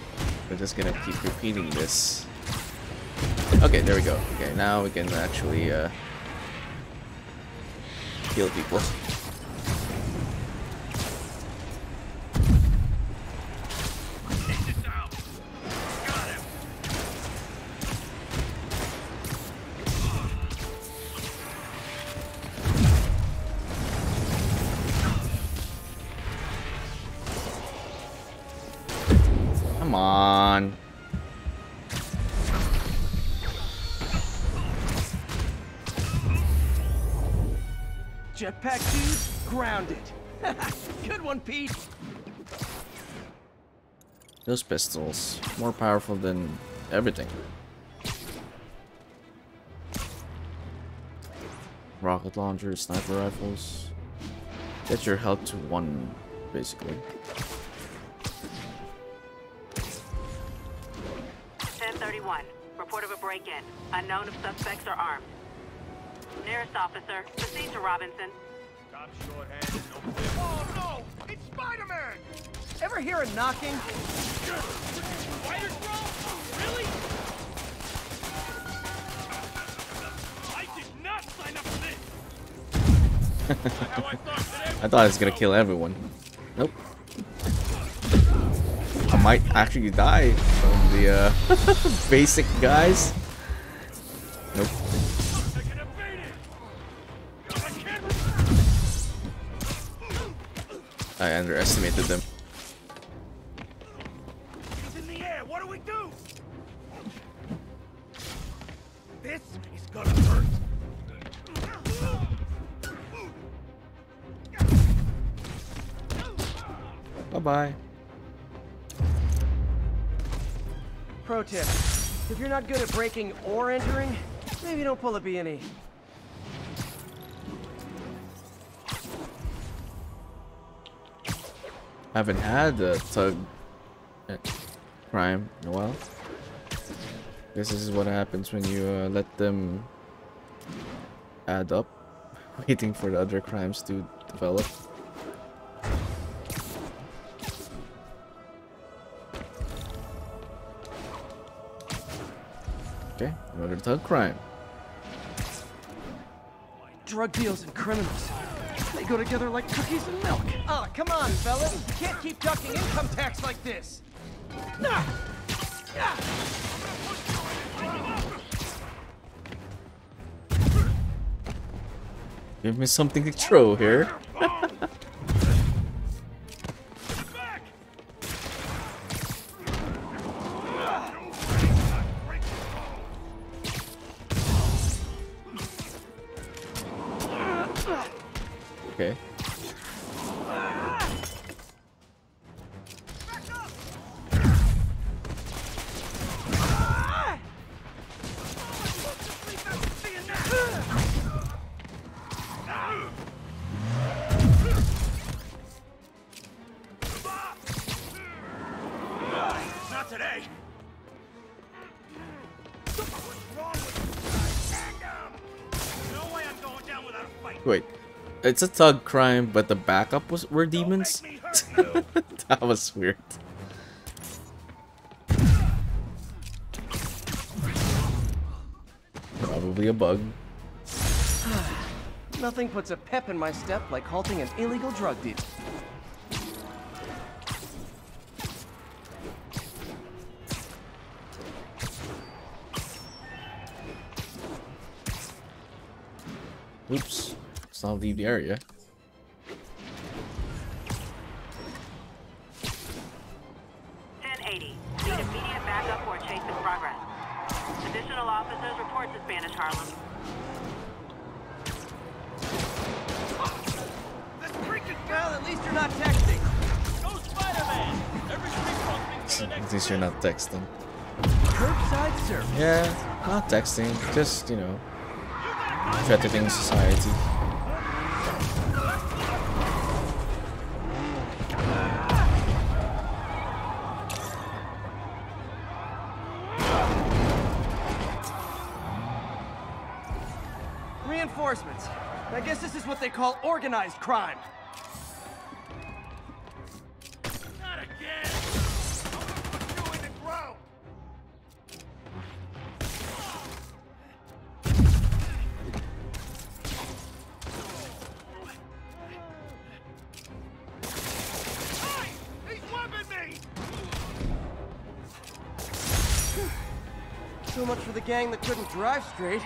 we're just gonna keep repeating this. Okay, there we go. Okay, now we can actually kill people. Come on. Jetpack dude, grounded. Good one, Pete. Those pistols, more powerful than everything. Rocket launchers, sniper rifles. Get your health to 1, basically. 1031. Report of a break-in. Unknown if suspects are armed. Nearest officer, proceed to Robinson. Top short-handed, no clear. Oh no! It's Spider-Man! Ever hear a knocking? Spiders, bro? Really? I did not sign up for this! I thought I was gonna kill everyone. Nope. I might actually die from the basic guys. Nope. I underestimated them. He's in the air. What do we do? This is gonna hurt. Bye-bye. Pro tip, if you're not good at breaking or entering, maybe don't pull a B&E. I haven't had a tug crime in a while. This is what happens when you let them add up, waiting for the other crimes to develop. Okay, another tug crime. Drug deals and criminals. They go together like cookies and milk. Ah, come on, fellas. You can't keep ducking income tax like this. Give me something to throw here. Okay. Not today. No way I'm going down without a fight. Wait, it's a tug crime, but the backup were demons? That was weird. Probably a bug. Nothing puts a pep in my step like halting an illegal drug deal. Oops. Let's not leave the area. criminal officers, report to Spanish Harlem. Well, at least you're not texting. Go Spider-Man! Every street crossing for the At next least you're not texting. Curbside service. Yeah, not texting. Just, you know, threatening society. Reinforcements. I guess this is what they call organized crime. Not again! I'm gonna put you in the ground! Hey! He's whipping me! So much for the gang that couldn't drive straight.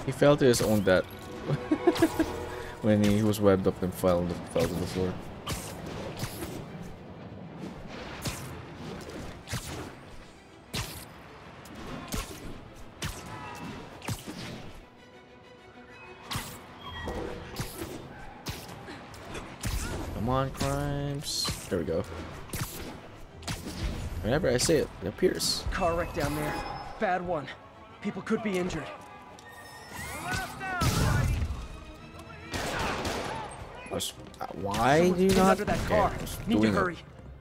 He fell to his own death when he was webbed up and fell to the floor. Come on, crimes. There we go. Whenever I say it, it appears. Car wreck down there. Bad one. People could be injured. Why do you not? Under that car. Need to hurry.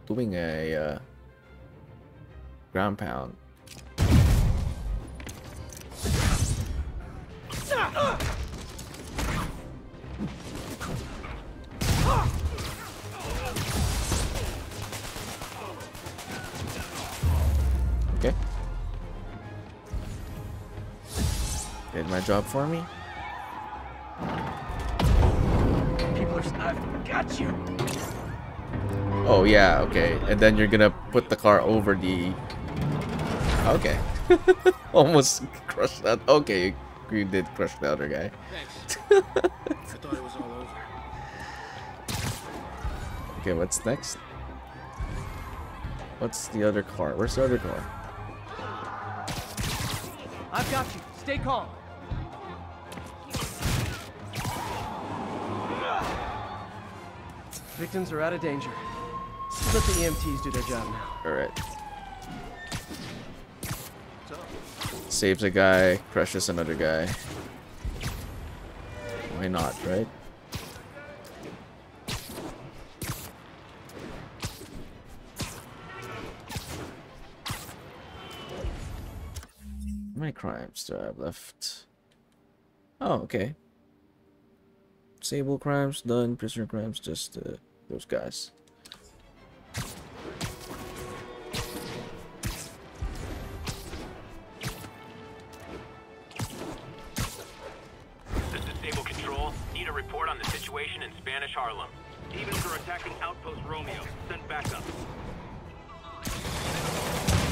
Doing a ground pound. Okay. Did my job for me. I've got you. Oh yeah, okay. And then you're gonna put the car over the... Okay. Almost crushed that. Okay, you did crush the other guy. Thanks. I thought it was all over. Okay, what's next? What's the other car? Where's the other car? I've got you. Stay calm. Victims are out of danger. Let the EMTs do their job now. Alright. Saves a guy, crushes another guy. Why not, right? How many crimes do I have left? Oh, okay. Sable crimes done, prisoner crimes, just those guys. This is Sable Control. Need a report on the situation in Spanish Harlem. Evens are attacking Outpost Romeo. Send backup.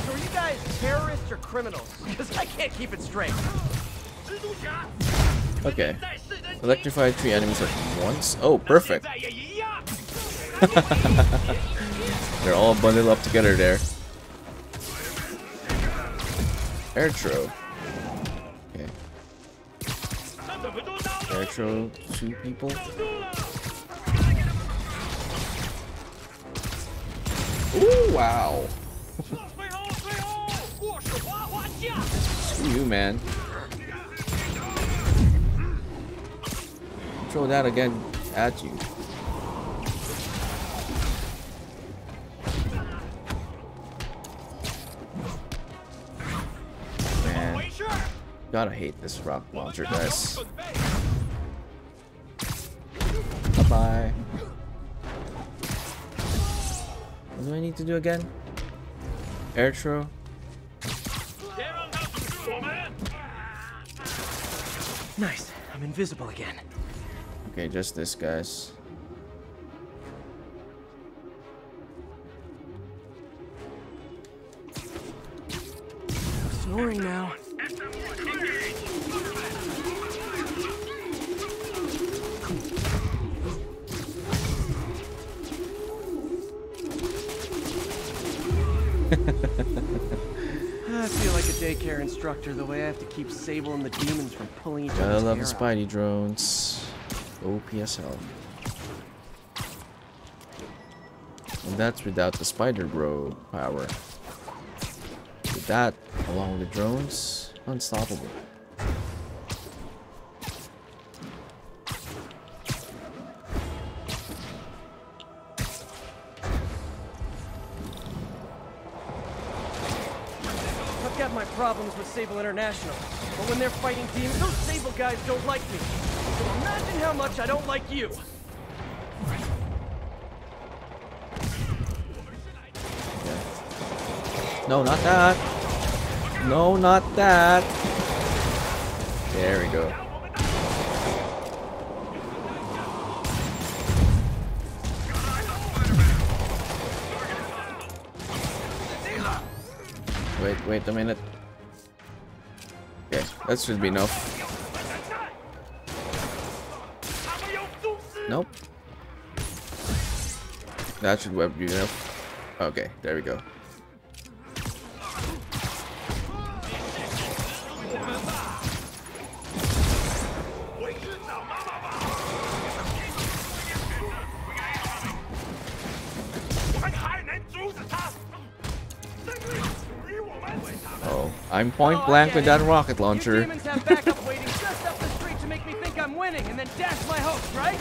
So are you guys terrorists or criminals? Because I can't keep it straight. Okay. Electrified 3 enemies at once. Oh, perfect. They're all bundled up together there. Airtro. Okay. Airtro, 2 people. Ooh, wow. Screw you, man. Throw that again at you. Man, gotta hate this rock launcher, guys. Bye-bye. What do I need to do again? Airtro. Nice. I'm invisible again. Okay, just this, guys. I'm snoring now. I feel like a daycare instructor the way I have to keep Sable and the demons from pulling each Gotta other's love the hair out. Spidey drones. OPSL. And that's without the Spider Bro power. With that, along with the drones, unstoppable. I've got my problems with Sable International, but when they're fighting demons, those Sable guys don't like me. So imagine how much I don't like you. No, not that. No, not that. There we go. Wait a minute. Okay, that should be enough. Nope. That should be enough. Okay, there we go. Oh, I'm point blank with that rocket launcher. Demons have backup waiting just up the street to make me think I'm winning and then dash my hopes, right?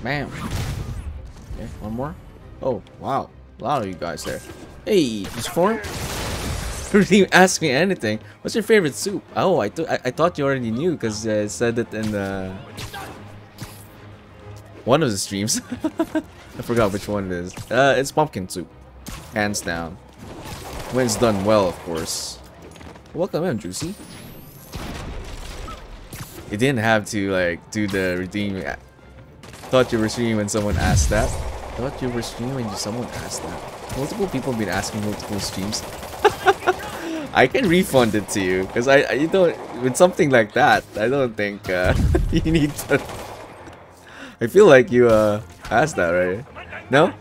Bam. Okay, one more. Oh, wow. A lot of you guys there. Hey, Transform. You didn't even ask me anything. What's your favorite soup? Oh, I thought you already knew because I said it in one of the streams. I forgot which one it is. It's pumpkin soup. Hands down. When it's done well, of course. Welcome in, Juicy. You didn't have to, like, do the redeeming. Thought you were streaming when someone asked that. Thought you were streaming when someone asked that. Multiple people have been asking multiple streams. I can refund it to you because you don't, with something like that, I don't think you need to. I feel like you asked that, right? No?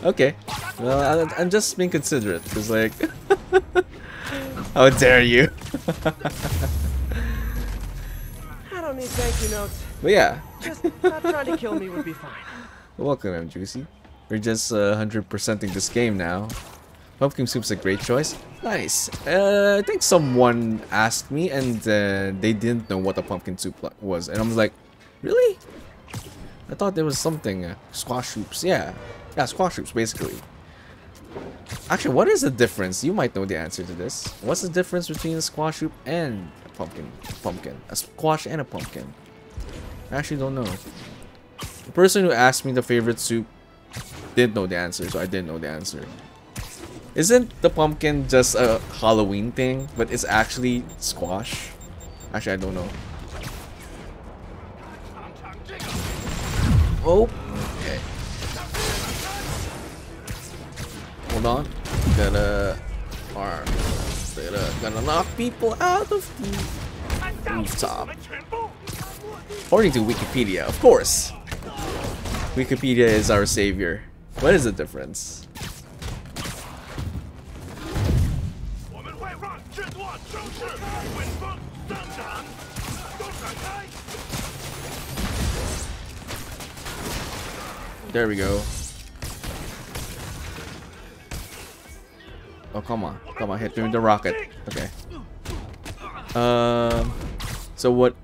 Okay. Well, I'm just being considerate because, like, how dare you? I don't need thank you notes. But yeah. Just not trying to kill me would be fine. Welcome, M Juicy. We're just 100%ing this game now. Pumpkin soup's a great choice. Nice. I think someone asked me and they didn't know what a pumpkin soup was. And I'm like, really? I thought there was something. Squash soups. Yeah, squash soups, basically. Actually, what is the difference? You might know the answer to this. What's the difference between a squash soup and a pumpkin? A squash and a pumpkin. I actually don't know. The person who asked me the favorite soup didn't know the answer, so I didn't know the answer. Isn't the pumpkin just a Halloween thing, but it's actually squash? Actually, I don't know. Oh, okay. Hold on. Gonna knock people out of the rooftop. According to Wikipedia, of course. Wikipedia is our savior. What is the difference? There we go. Oh, come on. Come on, hit me with the rocket. Okay. So what?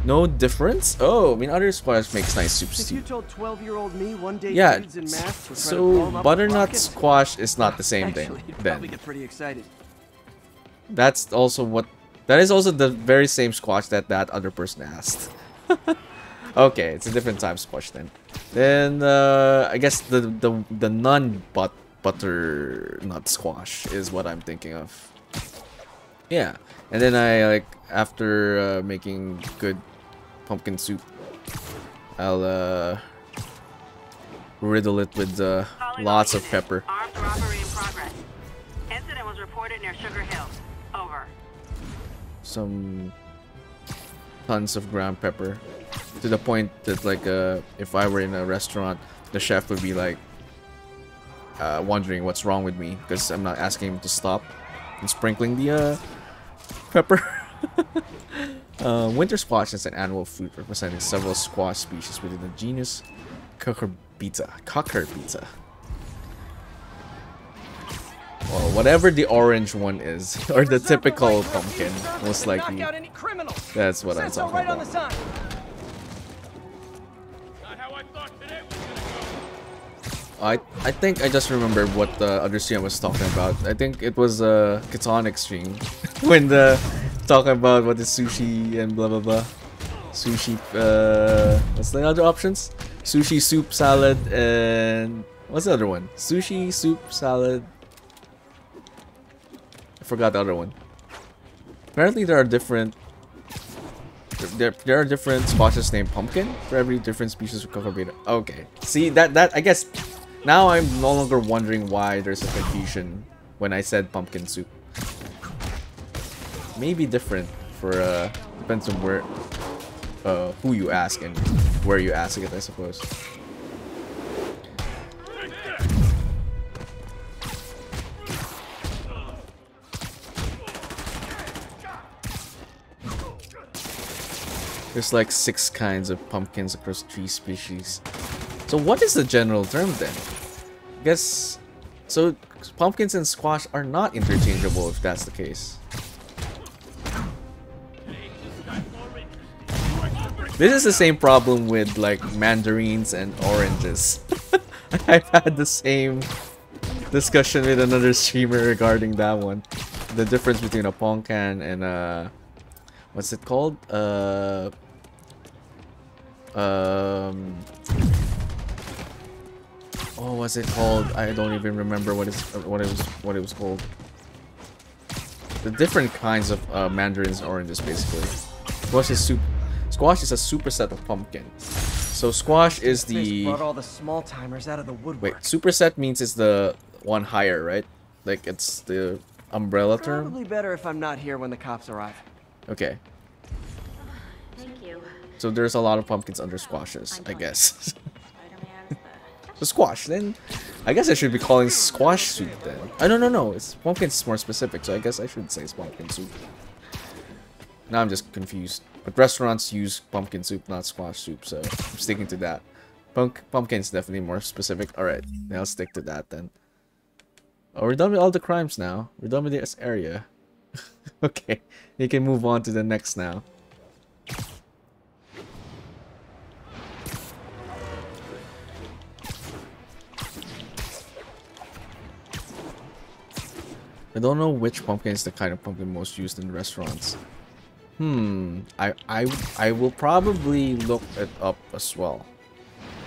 No difference? Oh, I mean, other squash makes nice soups If too. you told 12-year-old me one day Yeah, dudes in masks were trying to so blow 'em up with butternut rockets, squash is not the same actually, thing you'd probably then. get pretty excited. That is also the very same squash that other person asked. Okay, it's a different type of squash then. Then I guess the non-butternut squash is what I'm thinking of. Yeah, and then I like after making good pumpkin soup, I'll riddle it with lots of pepper. Armed robbery in progress. reported near Sugar Hill. Over. Some tons of ground pepper, to the point that like if I were in a restaurant, the chef would be like wondering what's wrong with me because I'm not asking him to stop and sprinkling the pepper. Winter squash is an annual fruit representing several squash species within the genus Cucurbita. Well, whatever the orange one is, or the typical pumpkin, most likely. That's what I'm talking about. I think I just remembered what the other stream was talking about. I think it was a Ketonic stream when the talking about what is sushi and blah blah blah. Sushi, what's the other options? Sushi, soup, salad, and what's the other one? Sushi, soup, salad. I forgot the other one. Apparently there are different there are different squashes named pumpkin for every different species of cucurbita. Okay. See that I guess now I'm no longer wondering why there's a confusion when I said pumpkin soup. Maybe different for depends on where who you ask and where you ask it, I suppose. There's like 6 kinds of pumpkins across 3 species. So what is the general term then? I guess so pumpkins and squash are not interchangeable if that's the case. This is the same problem with like mandarins and oranges. I've had the same discussion with another streamer regarding that one. The difference between a pumpkin and a what's it called? Oh, what's it called? I don't even remember what it was called. The different kinds of mandarins and oranges, basically. Squash is a superset of pumpkin. So squash is the brought all the small timers out of the woodwork. Wait, superset means it's the one higher, right? Like it's the umbrella term. Probably better if I'm not here when the cops arrive. Okay. Thank you. So there's a lot of pumpkins under squashes, I guess. So squash, then I guess I should be calling squash soup then. I don't know. It's pumpkin's more specific, so I guess I should say it's pumpkin soup. Now I'm just confused. But restaurants use pumpkin soup, not squash soup, so I'm sticking to that. Pumpkin's definitely more specific. Alright, then I'll stick to that then. Oh, we're done with all the crimes now. We're done with this area. Okay, you can move on to the next now. I don't know which pumpkin is the kind of pumpkin most used in restaurants. I will probably look it up as well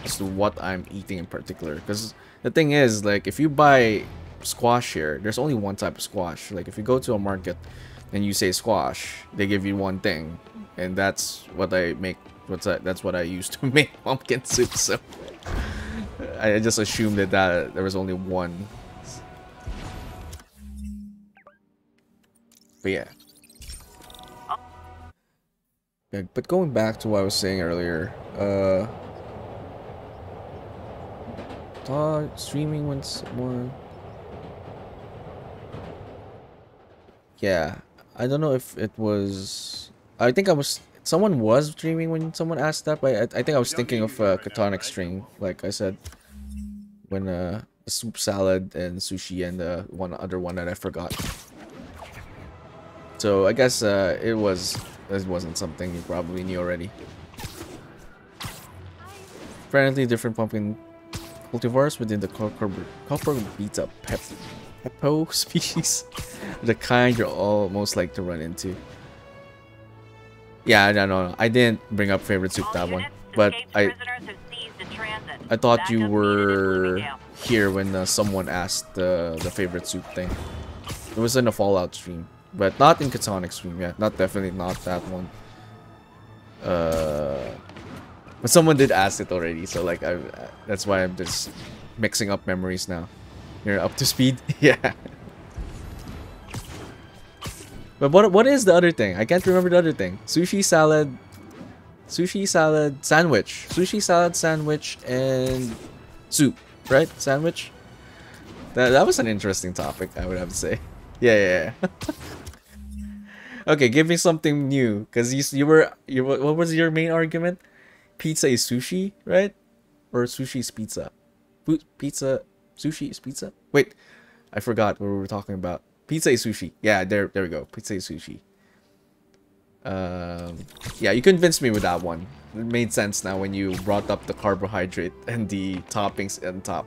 as to what I'm eating in particular, because the thing is, like, if you buy squash here, there's only one type of squash. Like if you go to a market and you say squash, they give you one thing, and that's what I make. That's what I use to make pumpkin soup. So I just assumed that there was only one. But yeah. But going back to what I was saying earlier, streaming when someone, yeah, I don't know if it was, I think someone was streaming when someone asked that, but I think I was thinking of Ketonic stream, like I said, when the soup salad and sushi and the other one that I forgot. So I guess it wasn't something you probably knew already. Apparently different pumpkin cultivars within the Cucurbita pepo species, the kind you're all most like to run into. Yeah, no, I didn't bring up favorite soup that one, but I thought you were here when someone asked the favorite soup thing. It was in a Fallout stream. But not in Ketonic stream, yeah. Definitely not that one. But someone did ask it already, so like that's why I'm just mixing up memories now. You're up to speed? Yeah. But what is the other thing? I can't remember the other thing. Sushi salad sandwich. Sushi salad sandwich and soup, right? Sandwich. That was an interesting topic, I would have to say. Yeah. Okay, give me something new, cause what was your main argument? Pizza is sushi, right? Or sushi is pizza? Sushi is pizza? Wait, I forgot what we were talking about. Pizza is sushi. Yeah, there we go. Pizza is sushi. Yeah, you convinced me with that one. It made sense now when you brought up the carbohydrate and the toppings on top.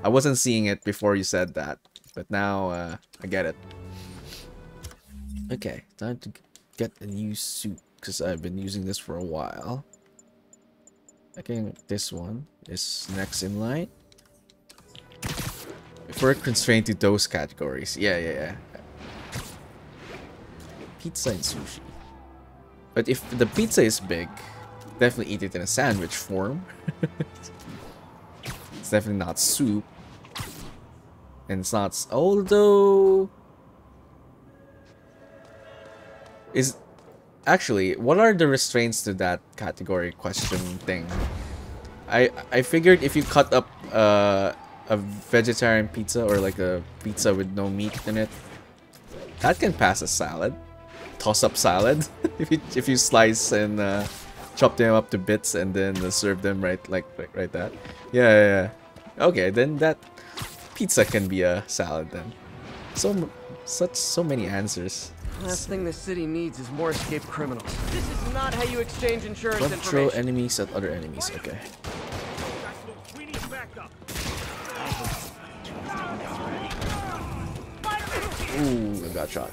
I wasn't seeing it before you said that, but now I get it. Okay, time to get a new suit because I've been using this for a while. I think this one is next in line. If we're constrained to those categories, yeah. Pizza and sushi. But if the pizza is big, definitely eat it in a sandwich form. It's definitely not soup. And it's not... Although... Actually, what are the restraints to that category question thing? I figured if you cut up a vegetarian pizza or like a pizza with no meat in it, that can pass as salad. Toss-up salad. if you slice and chop them up to bits and then serve them right that. Yeah. Okay, then that pizza can be a salad then. So many answers. Last thing the city needs is more escaped criminals. This is not how you exchange insurance Don't throw information. enemies at other enemies. Okay. Ooh, I got shot.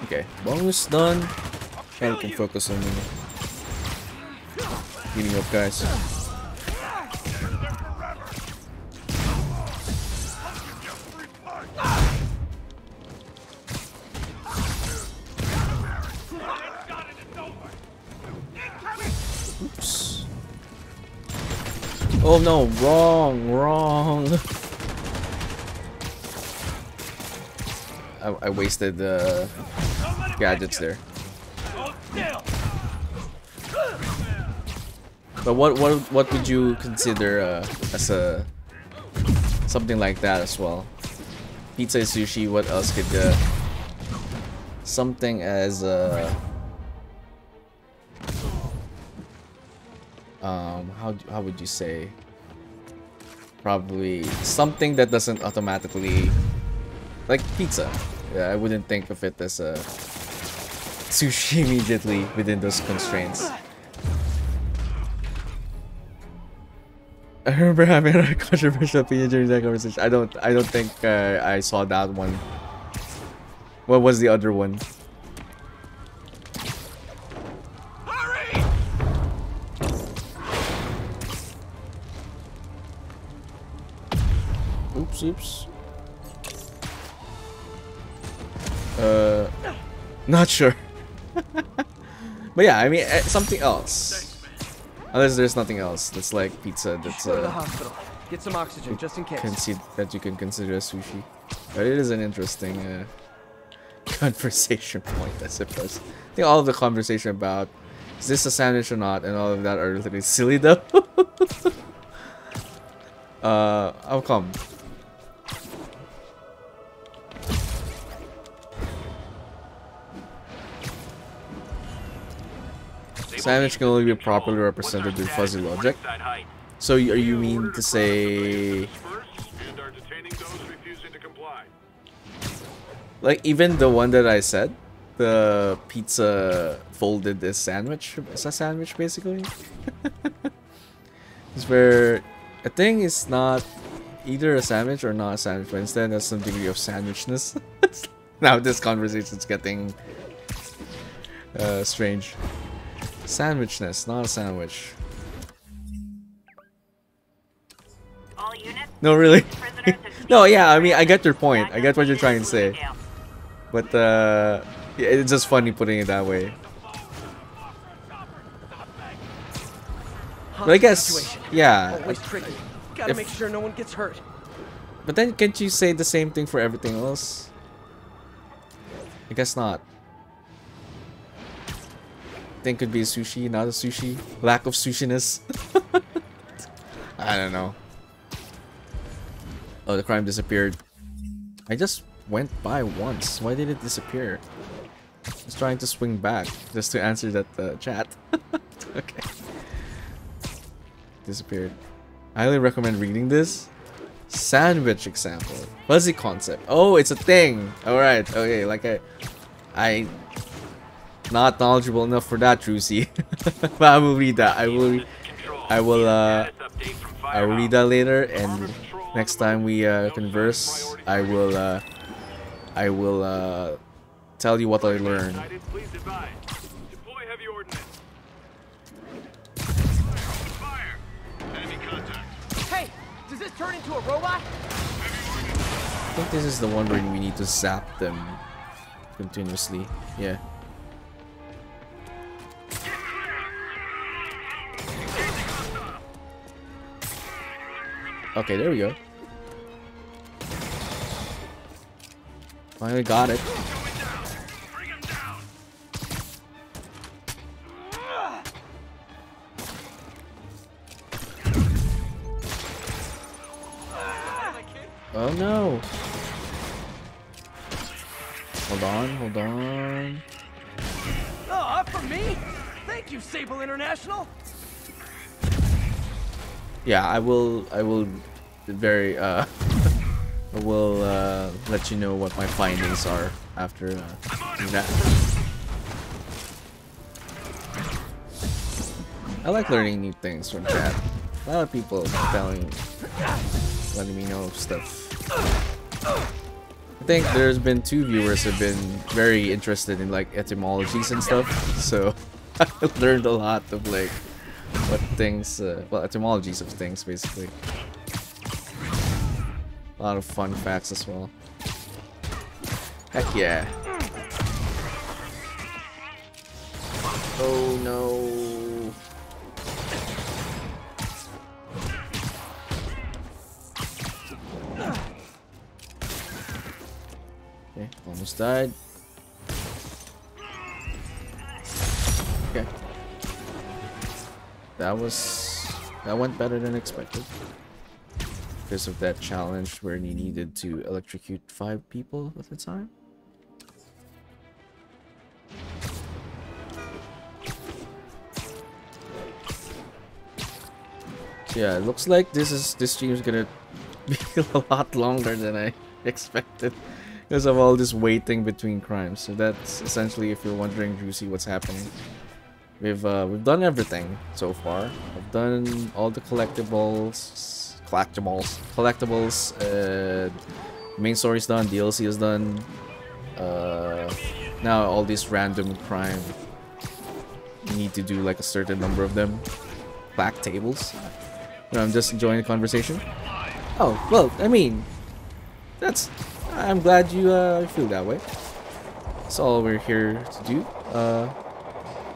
Okay, bonus done. And we can focus on beating up guys. Oops. Oh no, wrong. I wasted the gadgets there. But what would you consider as a something like that as well? Pizza and sushi. What else could something as how would you say? Probably something that doesn't automatically like pizza. Yeah, I wouldn't think of it as a sushi immediately within those constraints. I remember having a controversial opinion during that conversation. I don't think I saw that one. What was the other one? Hurry! Oops. Not sure. But yeah, I mean something else. Unless there's nothing else that's like pizza that's Go to the hospital. Get some oxygen just in case. That you can consider as sushi. But it is an interesting conversation point, I suppose. I think all of the conversation about is this a sandwich or not and all of that are literally silly though. How come? Sandwich can only be properly represented with fuzzy logic. So are you mean to say, like even the one that I said, the pizza folded this sandwich, it's a sandwich basically. It's where a thing is not either a sandwich or not a sandwich, but instead has some degree of sandwichness. Now this conversation's getting strange. Sandwichness, not a sandwich. All units, no, really. No, yeah, I mean, I get your point. I get what you're trying to say. But, yeah, it's just funny putting it that way. But I guess, yeah. Gotta make sure no one gets hurt. But then can't you say the same thing for everything else? I guess not. Think could be a sushi, not a sushi. Lack of sushiness. I don't know. Oh, the crime disappeared. I just went by once. Why did it disappear? I was trying to swing back just to answer that chat. Okay. Disappeared. I highly recommend reading this. Sandwich example. Fuzzy concept. Oh, it's a thing. Alright, okay, like I not knowledgeable enough for that, Juicy. But I will read that. I will read that later, and next time we converse, I will tell you what I learned. Hey, does this turn into a robot? I think this is the one where we need to zap them continuously. Yeah. Okay, there we go. Finally got it. Oh no! Hold on, hold on. Oh, up for me? Thank you, Sable International. Yeah, I will very I will let you know what my findings are after doing that. I like learning new things from chat. A lot of people letting me know stuff. I think there's been 2 viewers have been very interested in like etymologies and stuff, so I learned a lot of like what things, well, etymologies of things basically. A lot of fun facts as well. Heck yeah. Oh no. Okay, almost died. Okay. That went better than expected. Because of that challenge where you needed to electrocute 5 people at a time. So yeah, it looks like this stream is gonna be a lot longer than I expected because of all this waiting between crimes. So that's essentially, if you're wondering, Juicy, what's happening. We've done everything so far. I've done all the collectibles. Main story's done. DLC is done. Now all these random crime. You need to do like a certain number of them. Clack tables. I'm just enjoying the conversation. Oh well, I mean, I'm glad you feel that way. That's all we're here to do.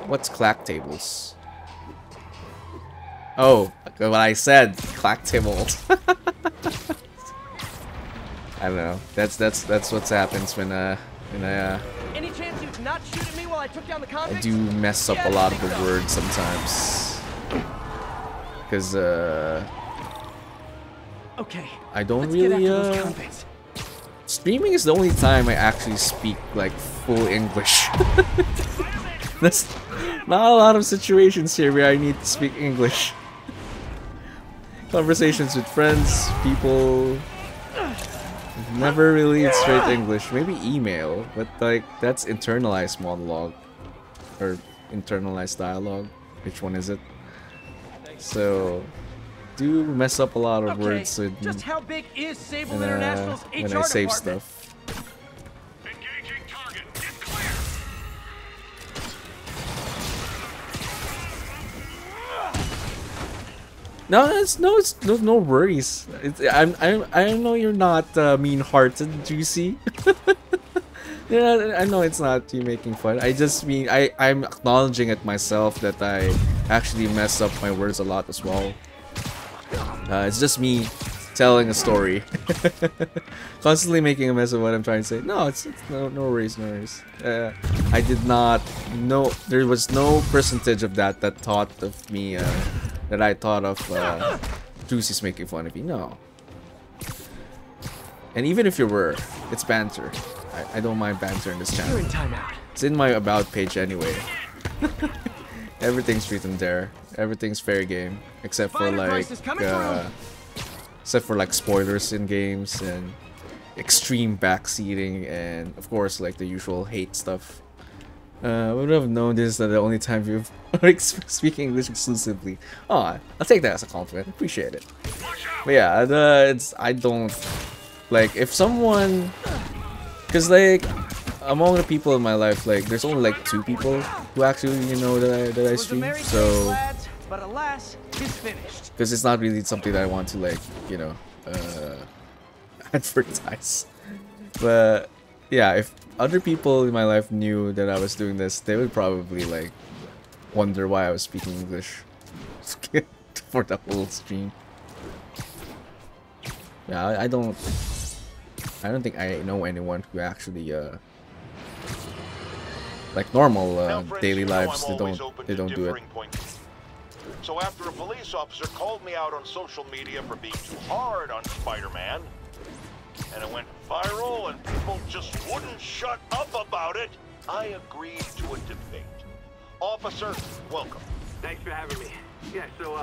What's clack tables? Oh, what I said, clack tables. I don't know. That's what happens when I Any chance you'd not shoot at me while I took down the convicts? I do mess up a lot of the words sometimes. Because okay. I don't really streaming is the only time I actually speak like full English. There's not a lot of situations here where I need to speak English. Conversations with friends, people, never really straight English. Maybe email, but like that's internalized monologue or internalized dialogue. Which one is it? So do mess up a lot of words with, just how big is Sable International's when HR I save department? stuff. No worries. I know you're not mean-hearted, Juicy. Yeah, I know it's not you making fun. I just mean I'm acknowledging it myself that I actually mess up my words a lot as well. It's just me telling a story. Constantly making a mess of what I'm trying to say. No, it's no worries, no worries. I did not know, there was no percentage of that thought of me, that I thought of Juicy's making fun of me. No. And even if you were, it's banter. I don't mind banter in this channel. It's in my about page anyway. Everything's written there. Everything's fair game, except for like spoilers in games and extreme backseating and of course like the usual hate stuff. I would have known this is the only time you've speaking English exclusively. Oh, I'll take that as a compliment. Appreciate it. But yeah, I don't like if someone, cause like among the people in my life, like there's only like 2 people who actually that I stream. So but alas, it's finished. Because it's not really something that I want to like advertise. But yeah, if other people in my life knew that I was doing this, they would probably like wonder why I was speaking English for the whole stream. Yeah, I don't think I know anyone who actually like normal daily lives, they don't do it. So after a police officer called me out on social media for being too hard on Spider-Man, and it went viral and people just wouldn't shut up about it, I agreed to a debate. Officer, welcome. Thanks for having me. Yeah, so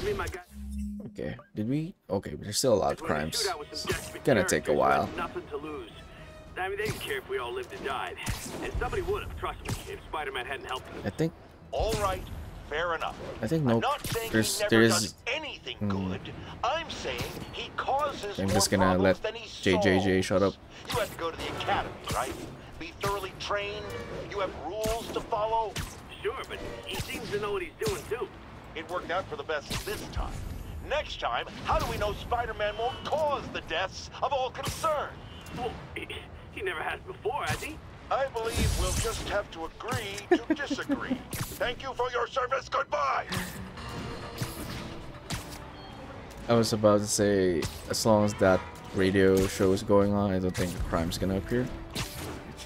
me and my guy... Okay, okay, but there's still a lot of crimes. It's gonna take a while. Nothing to lose. I mean, they didn't care if we all lived or died. And somebody would have, trust me, if Spider-Man hadn't helped us. I think... All right, fair enough. I think no. I'm not saying he never does anything good. I'm saying he causes I'm just gonna let JJJ shut up. You have to go to the academy, right? Be thoroughly trained. You have rules to follow. Sure, but he seems to know what he's doing too. It worked out for the best this time. Next time, how do we know Spider-Man won't cause the deaths of all concerned? Well, he never has before, has he? I believe we'll just have to agree to disagree. Thank you for your service. Goodbye. I was about to say, as long as that radio show is going on, I don't think a crime's gonna appear.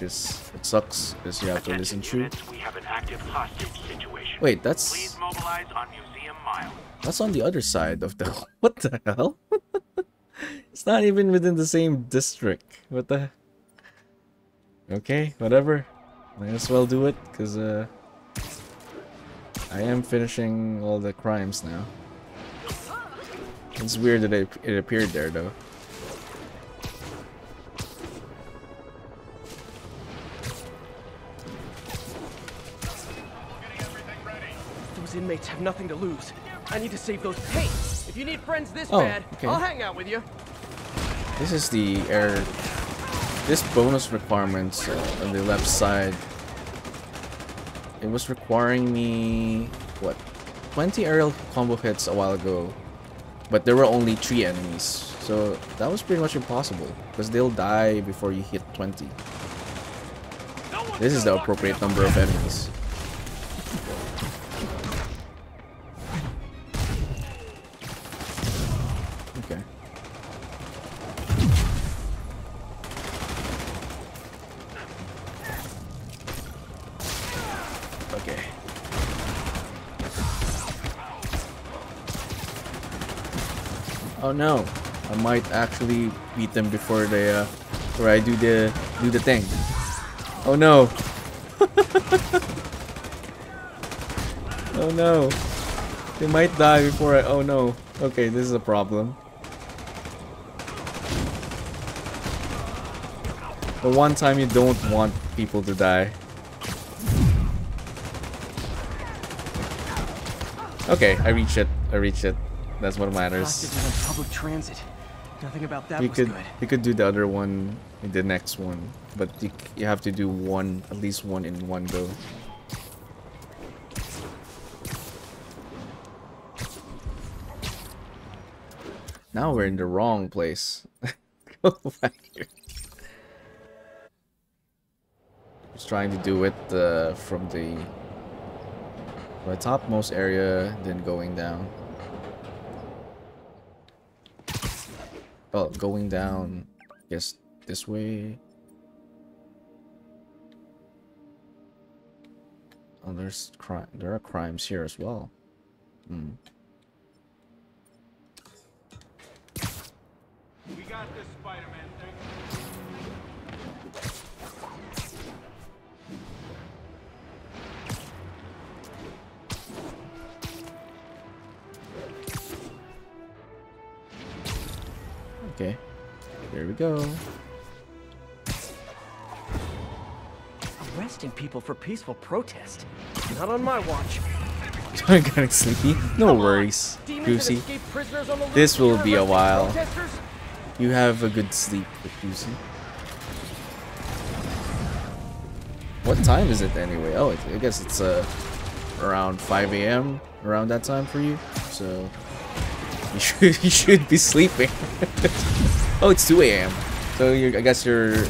It sucks because you have to listen to. We have an active hostage situation. Wait, that's... Please mobilize on Museum Mile. That's on the other side of the... What the hell? It's not even within the same district. What the... Okay, whatever. Might as well do it, because I am finishing all the crimes now. It's weird that it appeared there, though. Those inmates have nothing to lose. I need to save those. Hey, if you need friends this Oh, bad, okay. I'll hang out with you. This is the air... This bonus requirements on the left side. It was requiring me... What? 20 aerial combo hits a while ago. But there were only 3 enemies. So that was pretty much impossible. Because they'll die before you hit 20. This is the appropriate number of enemies. Okay. Okay. Oh no, I might actually beat them before they before I do the thing. Oh no. Oh no. They might die before I... Oh no. Okay, this is a problem. The one time you don't want people to die. Okay, I reached it. I reached it. That's what matters. Hostages on public transit. Nothing about that was good. You could do the other one in the next one, but you have to do one, at least one in one go. Now we're in the wrong place. Go back here. Just trying to do it from the topmost area, then going down. Oh, going down, I guess this way. Oh, there's crime. There are crimes here as well. Hmm. We got this, Spider-Man thing. Okay, there we go. Arresting people for peaceful protest. Not on my watch. I'm getting sleepy. No worries, Goosey. This will be a while. You have a good sleep with Goosey. What time is it anyway? Oh, I guess it's around 5 a.m. around that time for you. So you should be sleeping. Oh, it's 2 a.m. So I guess you're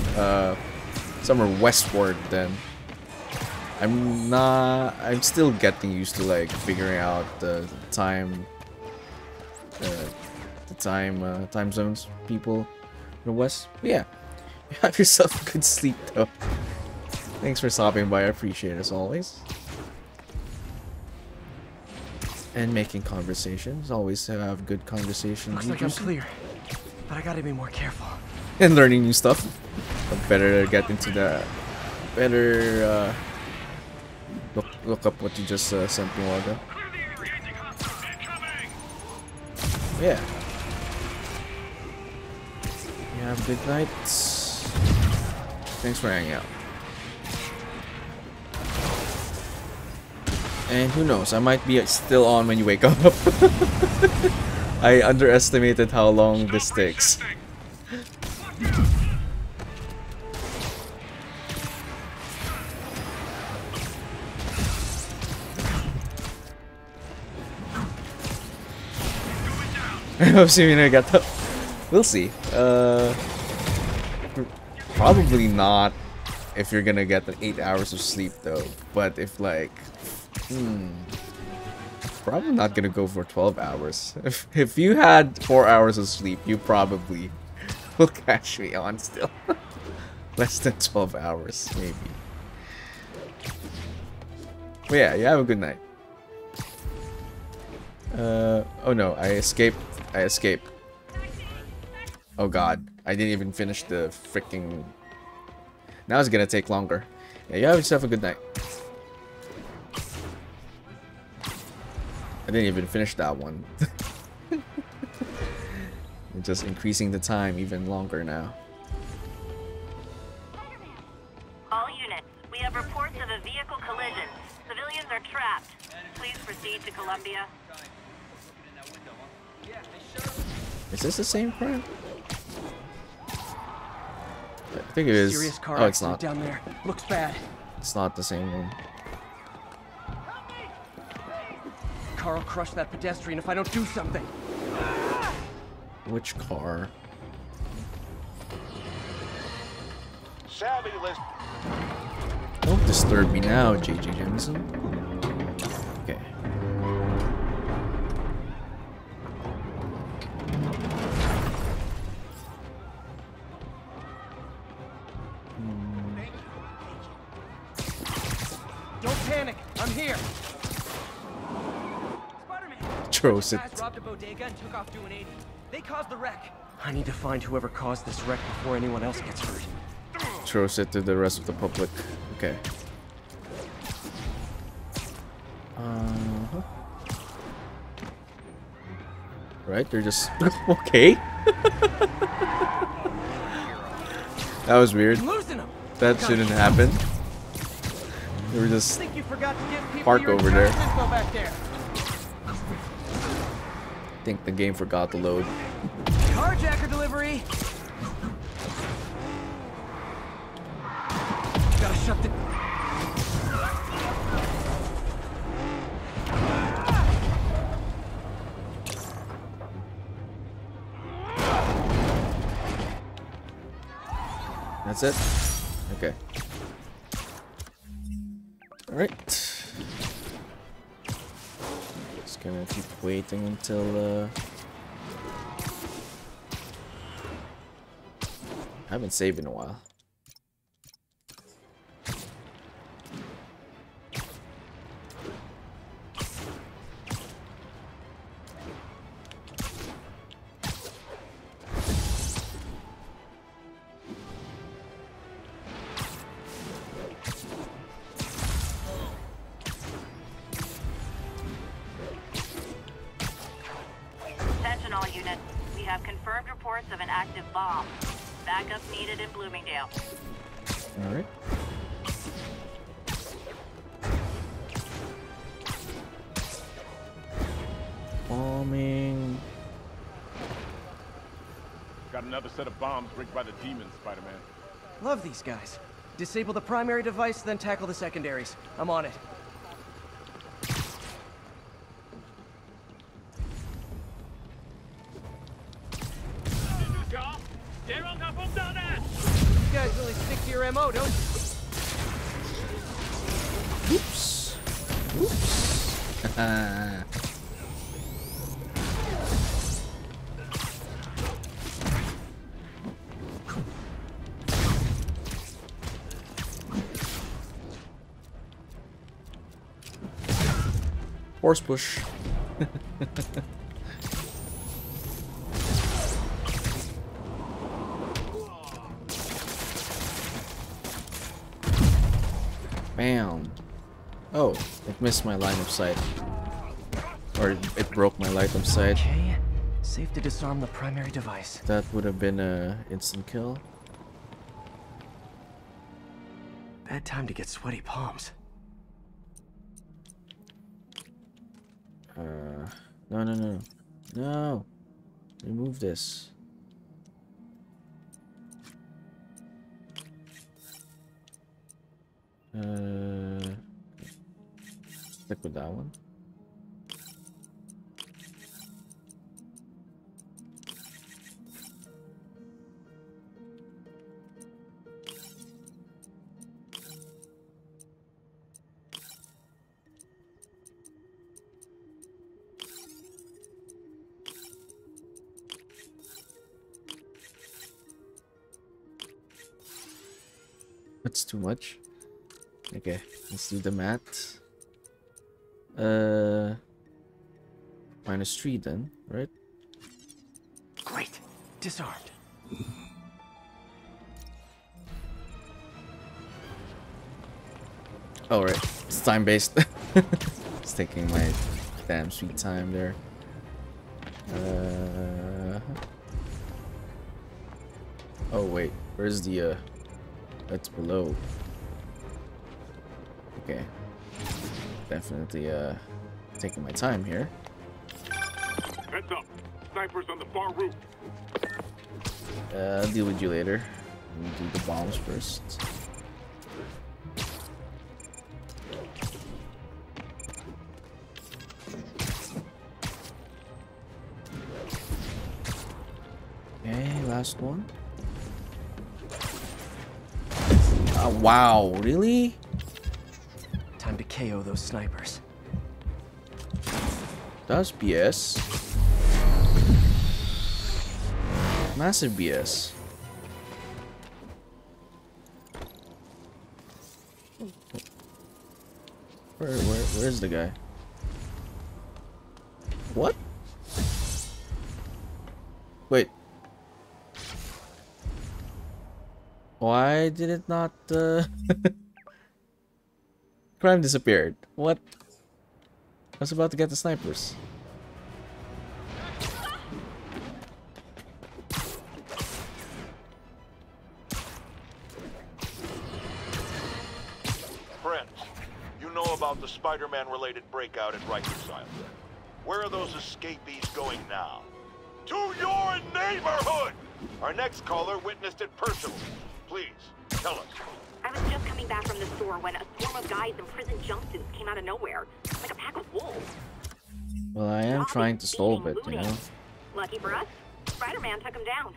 somewhere westward then. I'm still getting used to like figuring out the time time zones people in the west. But yeah, you have yourself a good sleep though. Thanks for stopping by, I appreciate it as always. And making conversations, always have good conversations. Looks like I'm clear, but I gotta be more careful. And learning new stuff. But better get into that. Better look up what you just sent me a while ago. Yeah. You have a good night. Thanks for hanging out. And who knows, I might be still on when you wake up. I underestimated how long this takes. I'm assuming I got the... We'll see. Probably not if you're gonna get the 8 hours of sleep though. But if like... probably not gonna go for 12 hours. If you had 4 hours of sleep, you probably will catch me on still. Less than 12 hours, maybe. But yeah, you have a good night. Oh no, I escaped. Oh god, I didn't even finish the freaking... Now it's gonna take longer. Yeah, you have yourself a good night. I didn't even finish that one. Just increasing the time even longer now. All units, we have reports of a vehicle collision. Civilians are trapped. Please proceed to Columbia. Is this the same crime? I think it is. Serious car Oh, it's not. down there. Looks bad. It's not the same one. Carl crushed that pedestrian if I don't do something. Which car? Savvy list. Don't disturb me now, JJ Jameson. Okay. Don't panic. I'm here. Trosit. Guys robbed a bodega and took off doing 80. They caused the wreck. I need to find whoever caused this wreck before anyone else gets hurt. Throws it to the rest of the public. Okay. Right, they're just okay. That was weird. That shouldn't happen. They were just parked over there. I think the game forgot to load. Carjacker delivery. Gotta shut the... That's it? Okay. Alright. Just gonna keep waiting until I haven't saved in a while. Attention all units. We have confirmed reports of an active bomb. Backup needed in Bloomingdale. All right. Bombing. Got another set of bombs rigged by the demons, Spider-Man. Love these guys. Disable the primary device, then tackle the secondaries. I'm on it. You guys really stick to your MO, don't you? Oops. Oops. Horse push. Bam. Oh, it missed my line of sight. Or it broke my line of sight. Okay, safe to disarm the primary device. That would have been a instant kill. Bad time to get sweaty palms. No. No. Remove this. Stick with that one. That's too much. Okay, let's do the math. -3 then, right? Great. Disarmed. Oh, right. It's time-based. It's taking my damn sweet time there. Oh, wait. Where's the, that's below. Okay. Definitely, taking my time here. Heads up. Snipers on the far roof. I'll deal with you later. Let me do the bombs first. Okay, last one. Wow, really? Time to KO those snipers. That's BS. Massive BS. Where's the guy? What? Wait. Why did it not, Crime disappeared. What? I was about to get the snipers. Friends, you know about the Spider-Man related breakout at Rikers Island. Where are those escapees going now? To your neighborhood! Our next caller witnessed it personally. Please, tell us. I was just coming back from the store when a swarm of guys in prison jumpsuits came out of nowhere, like a pack of wolves. Well, I am trying to solve it, you know? Lucky for us, Spider-Man took him down.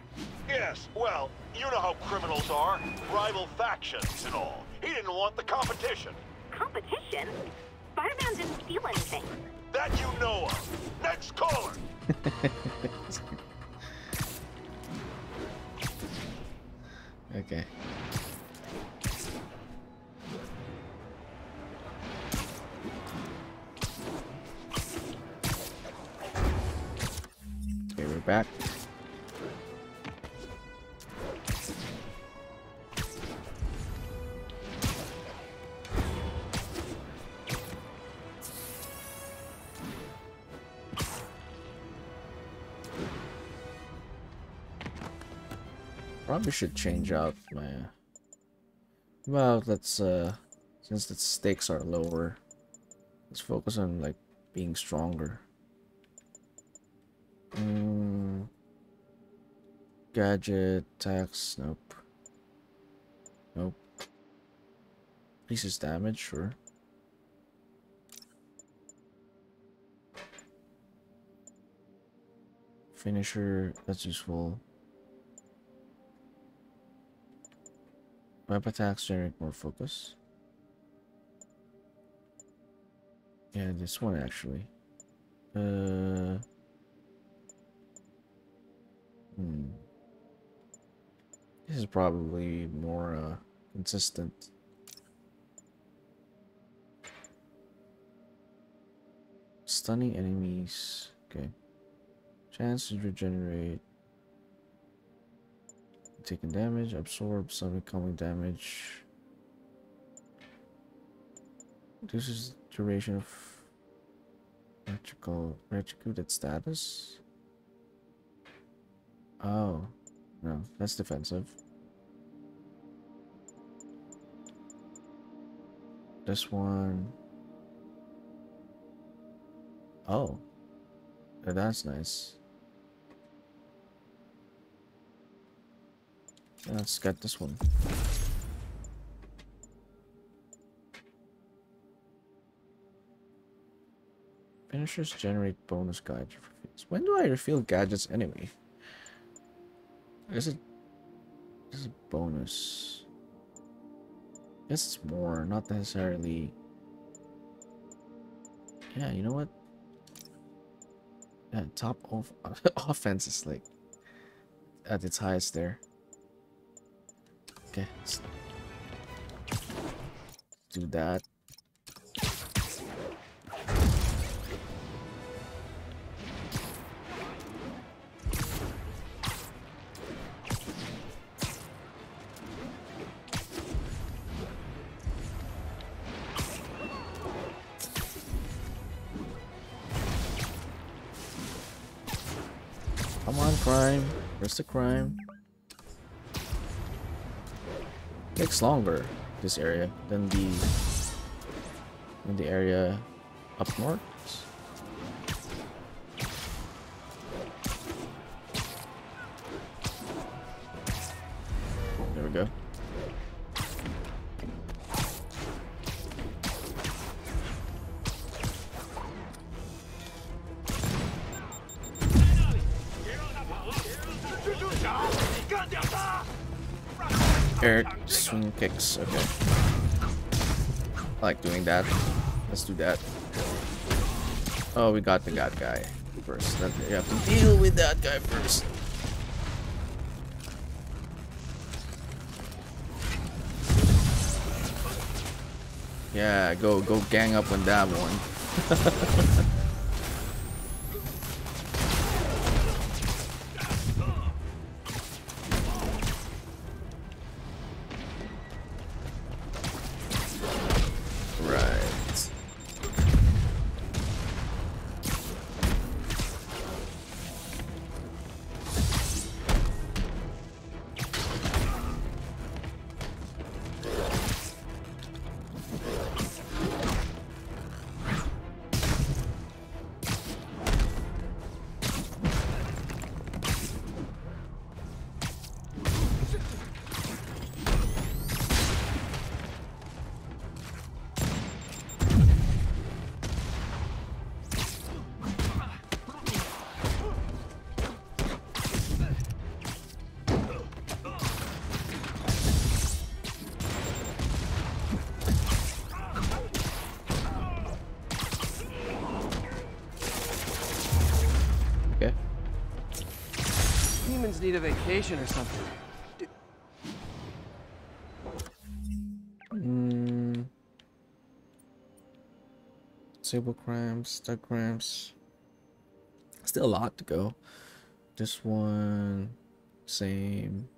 Yes, well, you know how criminals are. Rival factions and all. He didn't want the competition. Competition? Spider-Man didn't steal anything. That you know of. Next caller! Okay. Okay, we're back. Probably should change out my well, let's since the stakes are lower, let's focus on like being stronger. Gadget, attacks, nope. Nope. Increases damage, sure. Finisher, that's useful. Web attacks generate more focus. Yeah, this one actually. This is probably more consistent. Stunning enemies. Okay. Chance to regenerate. Taking damage, absorb some incoming damage. Reduces duration of retributed status. Oh, no, that's defensive. This one. Oh, that's nice. Let's get this one. Finishers generate bonus gadget refills. When do I refill gadgets anyway? Is it a bonus? I guess it's more, not necessarily. Yeah, you know what? Yeah, top offense is like at its highest there. Okay, let's do that. Come on, crime. Where's the crime? Takes longer this area than the area up north. There we go. Air swing kicks, okay. I like doing that. Let's do that. Oh, we got the god guy first. You have to deal with that guy first. Yeah, go gang up on that one. Need a vacation or something. Sable crimes, thug crimes. Still a lot to go. This one, same.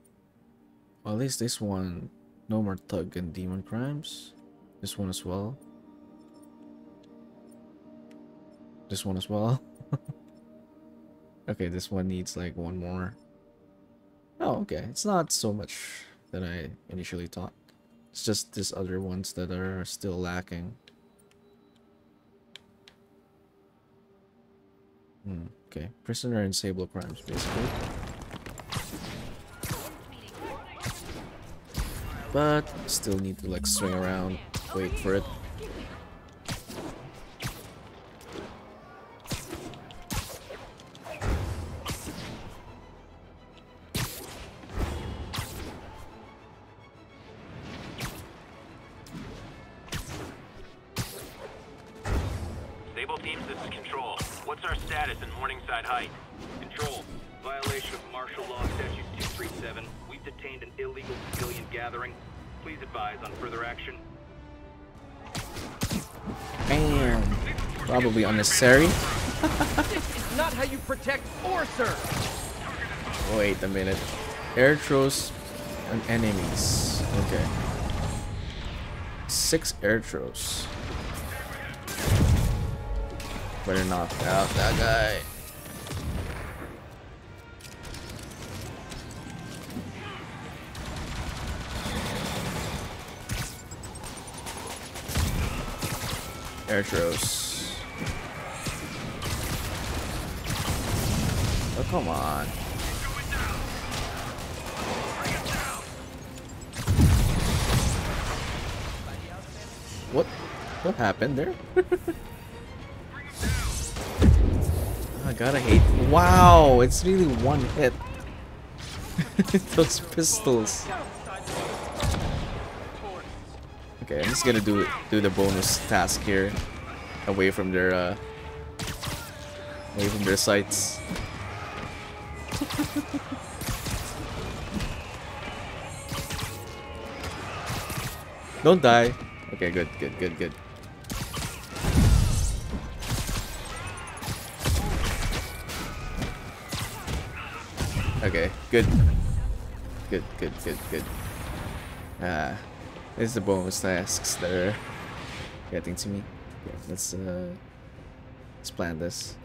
Well, at least this one, no more thug and demon crimes. This one as well. This one as well. Okay, this one needs like one more. Oh, okay. It's not so much that I initially thought. It's just these other ones that are still lacking. Okay, prisoner and Sable crimes, basically. But still need to like swing around, wait for it. Sable teams, this is Control. What's our status in Morningside Heights? Control, violation of martial law statute 237. We've detained an illegal civilian gathering. Please advise on further action. Bam! Probably unnecessary. This is not how you protect or serve. Wait a minute. Air throws on enemies. Okay. 6 air throws. Better knock out that guy. Air throws. Oh, come on. What happened there? I gotta hate. Wow, it's really one hit. Those pistols. Okay, I'm just gonna do the bonus task here, away from their sights. Don't die. Okay, good. Okay, good. This is the bonus tasks that are getting to me. Okay, let's plan this.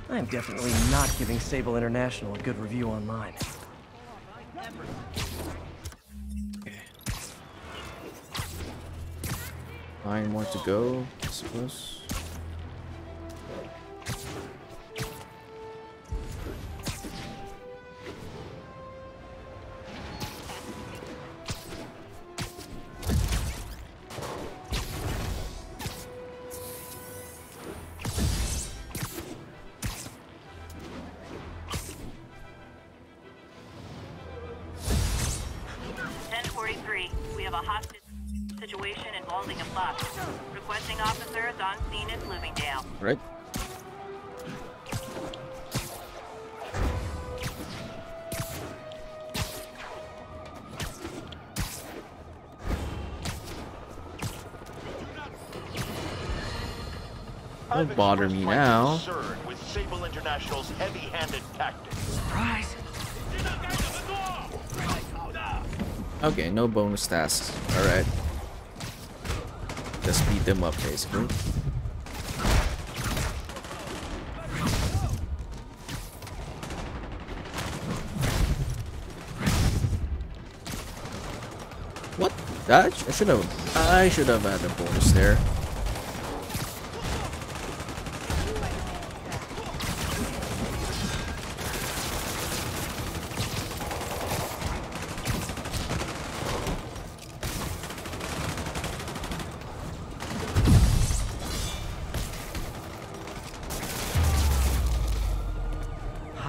I'm definitely not giving Sable International a good review online. Okay. 9 more to go, I suppose. We have a hostage situation involving a bus. Requesting officers on scene in Bloomingdale. Right. Don't bother me now. With Sable International's heavy-handed tactics. Surprise! Okay, no bonus tasks. Alright. Just beat them up, basically. What? That? I should have had a bonus there.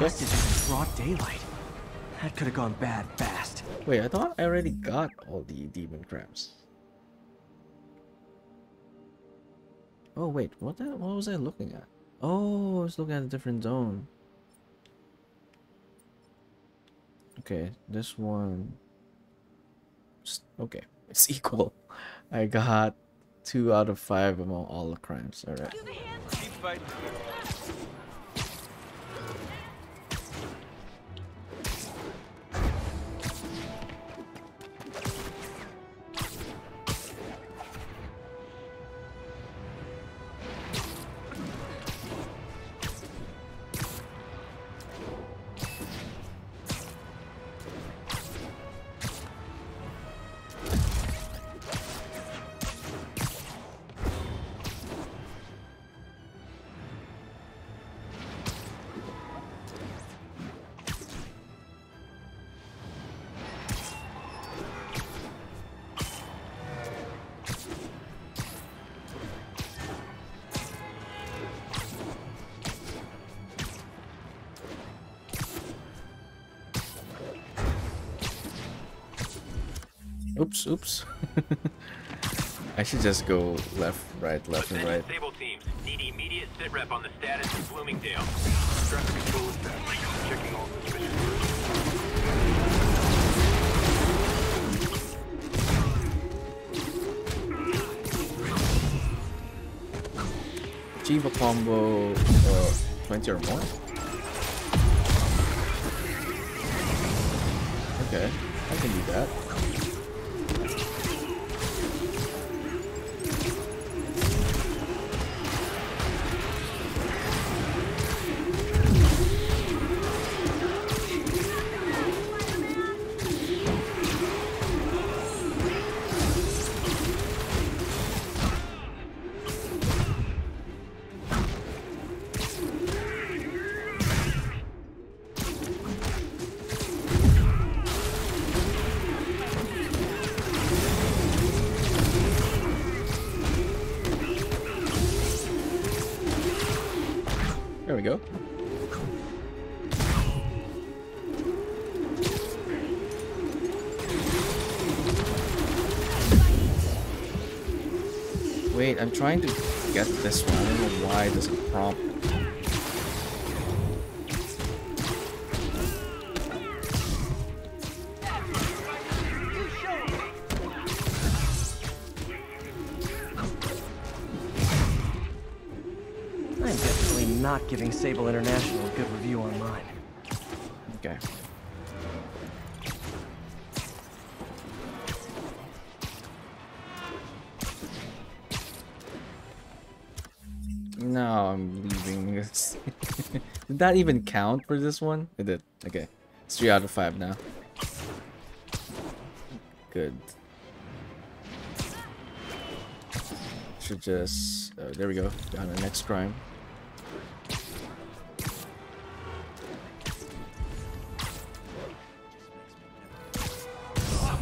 hostages in broad daylight. That could have gone bad fast. Wait, I thought I already got all the demon crabs. Oh wait, what was I looking at? Oh, I was looking at a different zone. Okay, this one. Okay, it's equal. I got 2 out of 5 among all the crimes. All right. Keep fighting. Oops. I should just go left, right, left, and right. Sable teams need immediate sit rep on the status in Bloomingdale. Traffic control is back. Checking all Achieve a combo 20 or more. Okay, I can do that. There we go. Wait, I'm trying to get this one. I don't know why it doesn't prompt. I'm definitely not giving Sable International a good review online. Okay. No, I'm leaving this. Did that even count for this one? It did. Okay. It's 3 out of 5 now. Good. Should just... there we go. Got the next crime.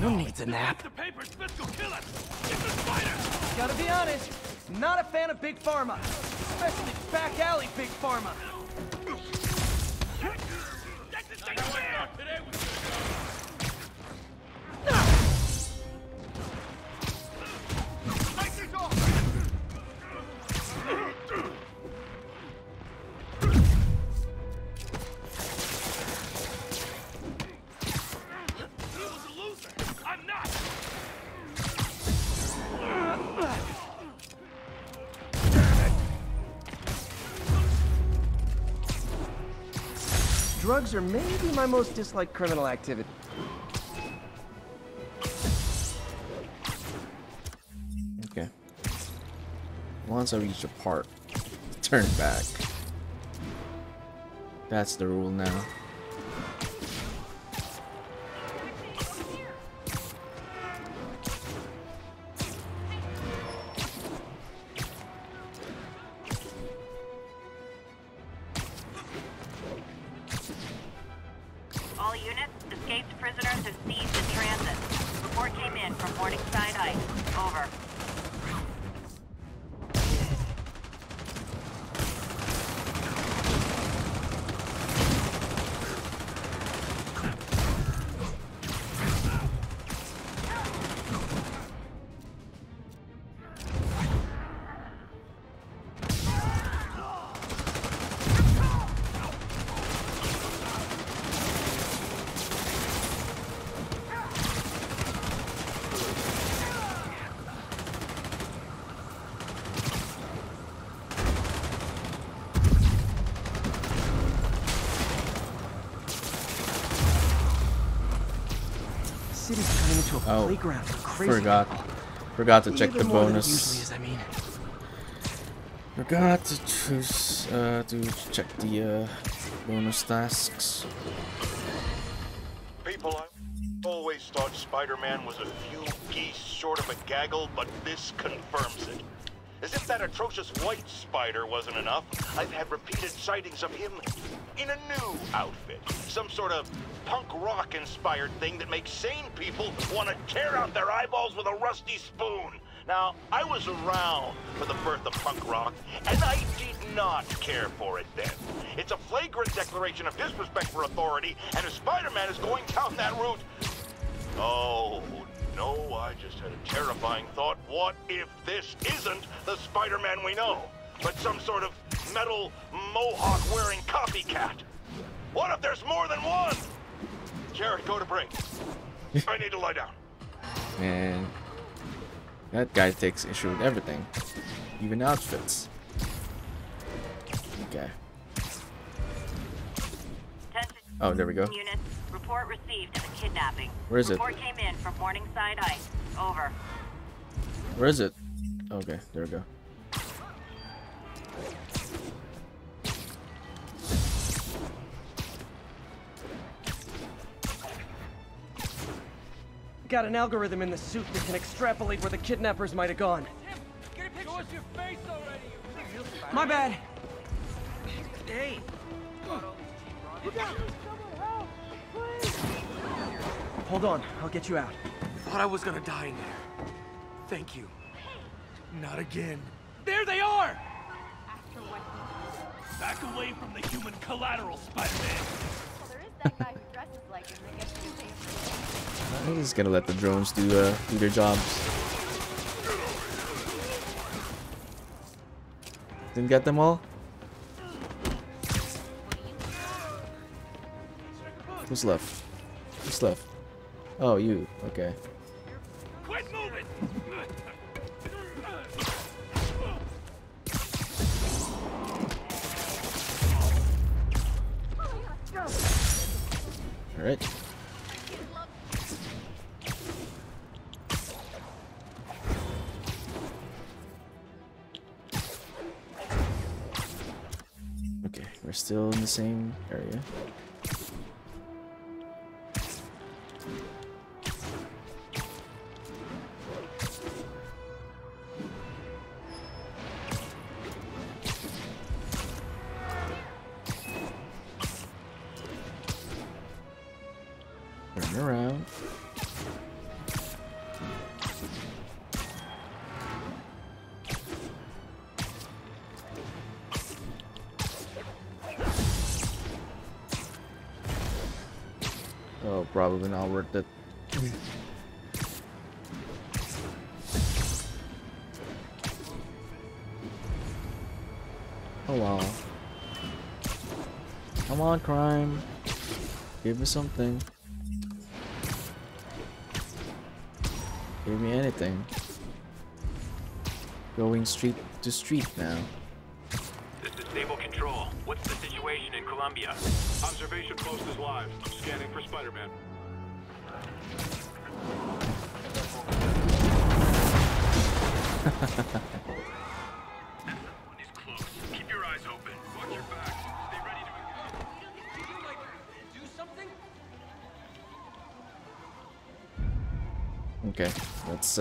Someone needs a nap. The papers, Fisk will kill us. It's a spider. Gotta be honest, not a fan of Big Pharma. Especially back alley Big Pharma. Drugs are maybe my most disliked criminal activity. Okay. Once I reach a part, turn back. That's the rule now. All units, escaped prisoners have seized in transit. Report came in from Morningside Heights. Over. city's turning into a Oh, playground for crazy people. Forgot to check the Even more than it bonus. usually is, I mean. Forgot to choose to check the bonus tasks. People, I always thought Spider-Man was a few geese short of a gaggle, but this confirms it. As if that atrocious white spider wasn't enough, I've had repeated sightings of him in a new outfit. Some sort of punk rock-inspired thing that makes sane people want to tear out their eyeballs with a rusty spoon. Now, I was around for the birth of punk rock, and I did not care for it then. It's a flagrant declaration of disrespect for authority, and if Spider-Man is going down that route... Oh, no, I just had a terrifying thought. What if this isn't the Spider-Man we know, but some sort of metal mohawk-wearing copycat? What if there's more than one? Jared, go to break. I need to lie down. Man, that guy takes issue with everything, even outfits. Okay. Oh, there we go. Units, report received of a kidnapping. Where is it? Report came in from Morningside Heights. Over. Where is it? Okay, there we go. Got an algorithm in the suit that can extrapolate where the kidnappers might have gone. Show us your face already. My bad. Hey. Hold on, I'll get you out. Thought I was gonna die in there. Thank you. Not again. There they are! Back away from the human collateral, Spider-Man. Well, there is that guy who dresses like him and gets you to pay him. I'm just gonna let the drones do their jobs. Didn't get them all? Who's left? Who's left? Oh, you. Okay. Quit moving! All right. Okay, we're still in the same area. Turn around. Oh, probably not worth it. Oh wow. Come on, crime. Give me something. Give me anything. Going street to street now. This is Stable Control. What's the situation in Columbia? Observation post is live. I'm scanning for Spider-Man. He's close. Keep your eyes open. Watch your back. Stay ready to Do something? Okay, let's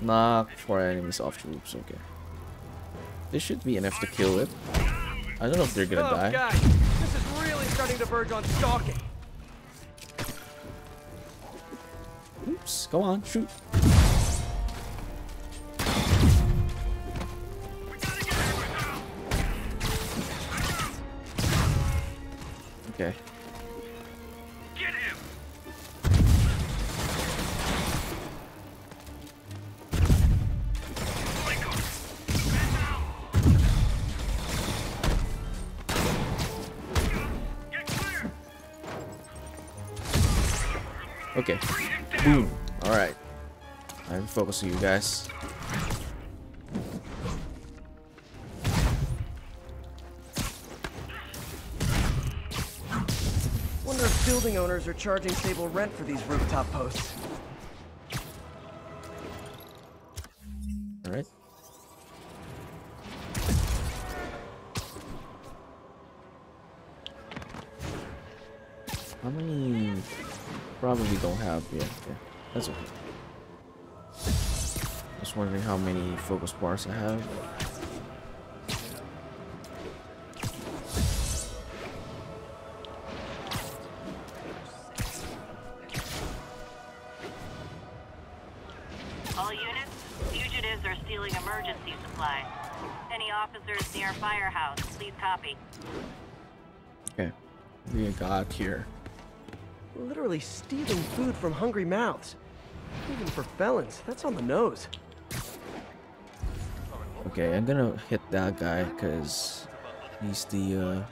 knock 4 enemies off troops. Okay, this should be enough to kill it. I don't know if they're gonna die. Guys, this is really starting to verge on stalking. Oops, go on, shoot. Okay. Get him! Okay. Boom. Alright. I'm focusing you guys. Wonder if building owners are charging Sable rent for these rooftop posts. All right. How many? Probably don't have yet. Yeah, that's okay. Just wondering how many focus bars I have. All units, fugitives are stealing emergency supplies. Any officers near Firehouse, please copy. Okay, we got here. Literally stealing food from hungry mouths. Even for felons, that's on the nose. Okay, I'm gonna hit that guy because he's the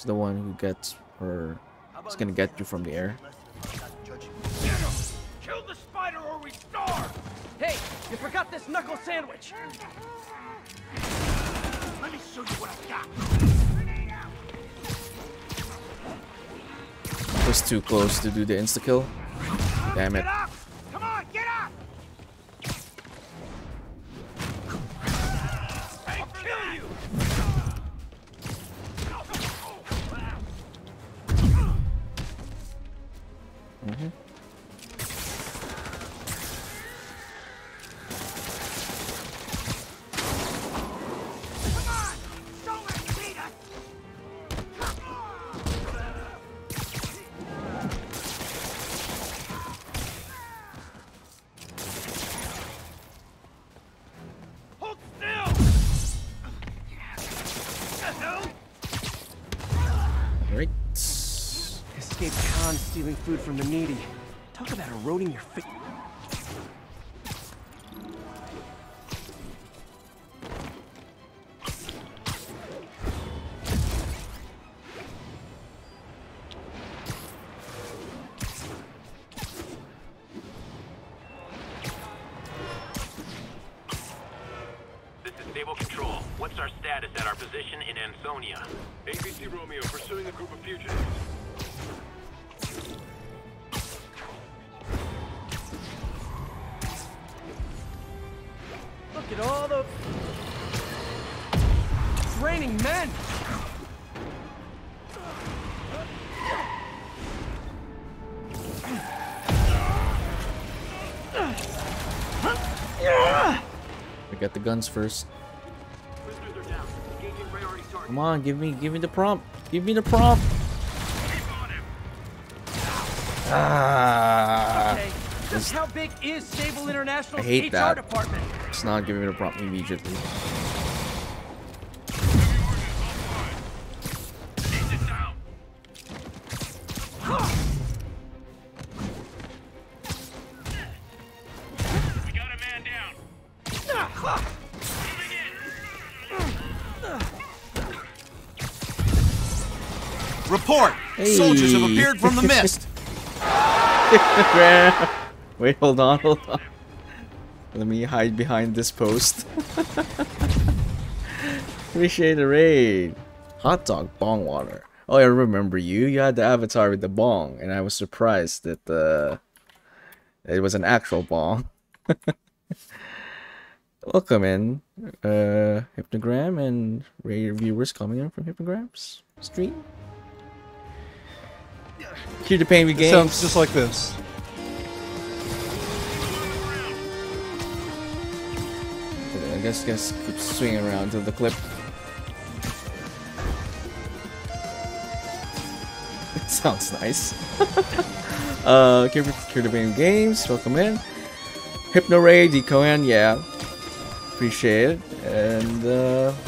one who gets, or he's gonna get you from the air. Kill the spider or we starve! Hey, you forgot this knuckle sandwich! Let me show you what I've got! Was too close to do the insta kill. Damn it. Get up! Come on, get up! I'll kill you! Mm-hmm. Alright. Escaped Khan stealing food from the needy. Talk about eroding your face. This is Stable Control. What's our status at our position in Ansonia? ABC Romeo pursuing a group of fugitives. Look at all the... raining men! We got the guns first. Come on, give me the prompt. Give me the prompt. Ah. Okay, just how big is Sable International's I hate HR that. department? It's not giving me the prompt immediately. Report! Hey. Soldiers have appeared from the mist! Wait, hold on. Let me hide behind this post. Appreciate the raid. Hot dog bong water. Oh, I remember you. You had the avatar with the bong, and I was surprised that it was an actual bong. Welcome in, Hypnogram and raid viewers coming in from Hypnogram's stream. Here to Pain Me Games. Sounds just like this. I guess keep swinging around to the clip. It sounds nice. Here to Pain Me Games. Welcome in. Hypno Ray, Decoyan, yeah. Appreciate it. And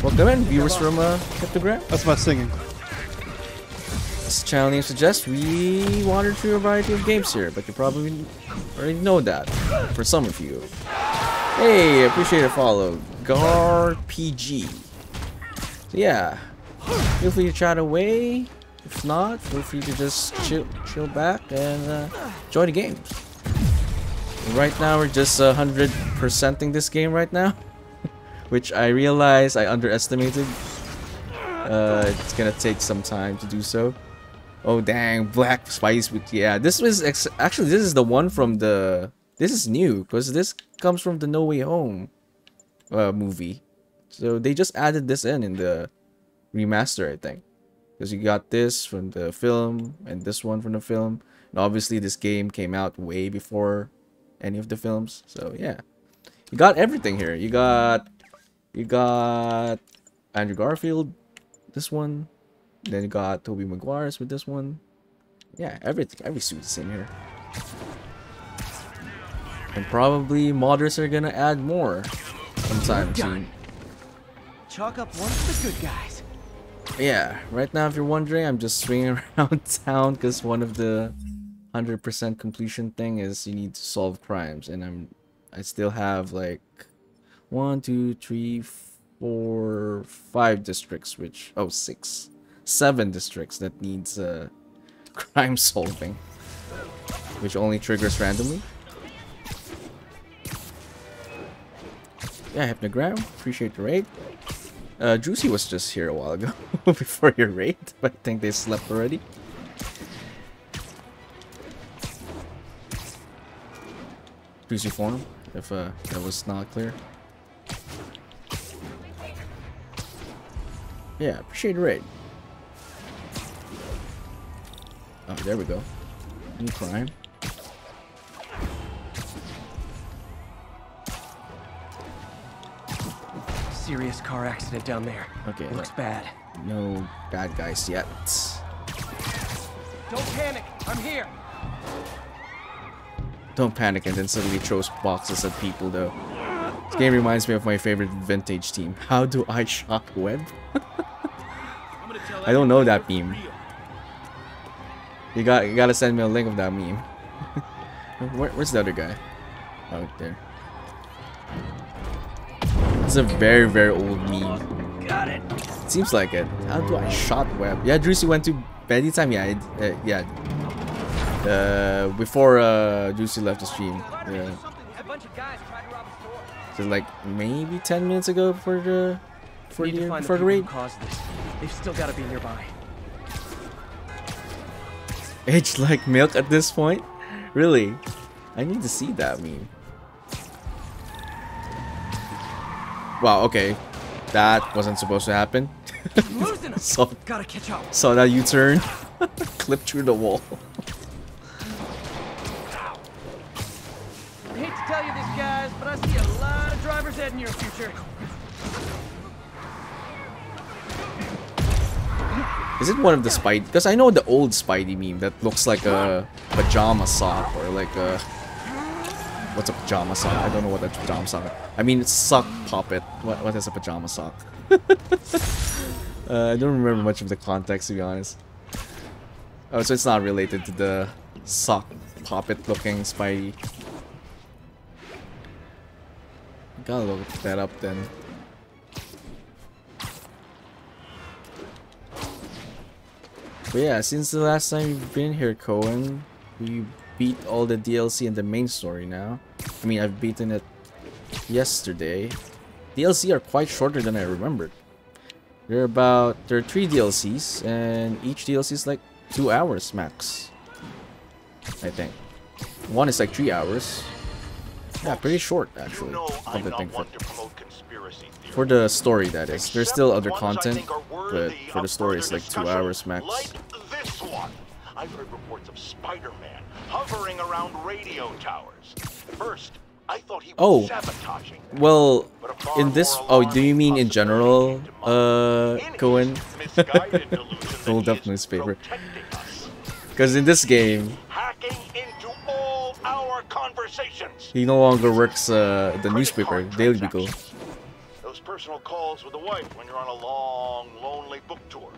welcome in, viewers from Hypnogram. That's my singing. As the channel name suggests, we wander through a variety of games here, but you probably already know that for some of you. Hey, appreciate a follow. GarPG. So yeah, feel free to chat away. If not, feel free to just chill back and enjoy the games. Right now, we're just 100%ing this game right now, which I realize I underestimated. It's gonna take some time to do so. Oh dang, Black Spice with yeah. This was actually this is the one from the. This is new because this comes from the No Way Home movie. So they just added this in the remaster, I think. Because you got this from the film and this one from the film. And obviously this game came out way before any of the films. So yeah. You got everything here. You got Andrew Garfield, this one. Then you got Tobey Maguire's with this one. Yeah, everything, every suit's in here. And probably modders are gonna add more sometime soon. Chalk up one for the good guys. Yeah, right now if you're wondering, I'm just swinging around town because one of the 100% completion thing is you need to solve crimes, and I still have like 1, 2, 3, 4, 5 districts, which 7 districts that needs crime solving, which only triggers randomly. Yeah, Hypnogram, appreciate the raid. Juicy was just here a while ago before your raid, but I think they slept already. Juicy form, if that was not clear. Yeah, appreciate the raid. Oh, there we go. New crime. Serious car accident down there. Okay. Looks bad. No bad guys yet. Don't panic. I'm here. Don't panic and then suddenly throws boxes at people though. This game reminds me of my favorite vintage team. How do I shock web? I don't know that meme. You gotta send me a link of that meme. Where's the other guy? Oh, there. It's a very, very old meme. Got it. Seems like it. How do I shot web? Yeah, Juicy went to bed anytime. Yeah, before Juicy left the stream. Yeah. So like maybe 10 minutes ago for the raid. They've still got to be nearby. Aged like milk at this point? Really? I need to see that meme. Wow, okay. That wasn't supposed to happen. Gotta catch up. Saw that U-turn. Clip through the wall. I hate to tell you this, guys, but I see a lot of drivers ed in your future. Is it one of the Spidey? Because I know the old Spidey meme that looks like a pajama sock or like a... What's a pajama sock? I don't know what a pajama sock is. I mean, it's sock puppet. What is a pajama sock? I don't remember much of the context, to be honest. Oh, so it's not related to the sock puppet looking Spidey. Gotta look that up then. But yeah, since the last time you've been here, Cohen, we beat all the DLC and the main story now. I mean, I've beaten it yesterday. DLC are quite shorter than I remembered. There are 3 DLCs, and each DLC is like 2 hours max, I think. One is like 3 hours. Yeah, pretty short actually. Come to think of it. For the story, that is. There's still other content, but for the story, it's like 2 hours max. Like this one. I've heard reports of Spider-Man hovering around radio towers. First, I thought he was sabotaging. Well, in this... Oh, do you mean in general, Cohen? Hold up newspaper. Because in this game, hacking into all our conversations. He no longer works the newspaper, Daily Beagle. Those personal calls with the wife when you're on a long, lonely book tour.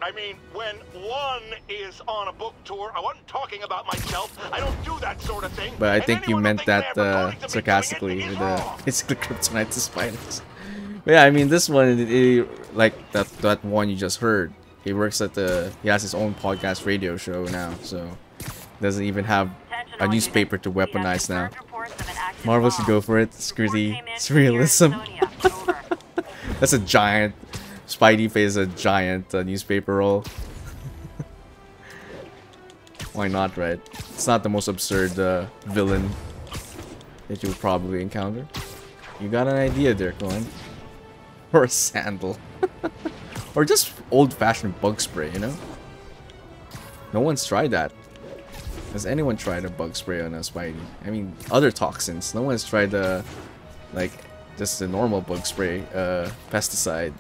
I mean, when one is on a book tour, I wasn't talking about myself. I don't do that sort of thing. But I think you meant that sarcastically with basically kryptonite to spiders. But yeah, I mean, this one, like that one you just heard, he works at he has his own podcast radio show now, so doesn't even have a newspaper to weaponize now. Marvel should go for it. Screw the surrealism. That's a giant. Spidey face a giant newspaper roll. Why not, right? It's not the most absurd villain that you would probably encounter. You got an idea there, Cohen. Or a sandal. Or just old-fashioned bug spray, you know? No one's tried that. Has anyone tried a bug spray on a Spidey? I mean, other toxins. No one's tried like, just a normal bug spray, pesticide.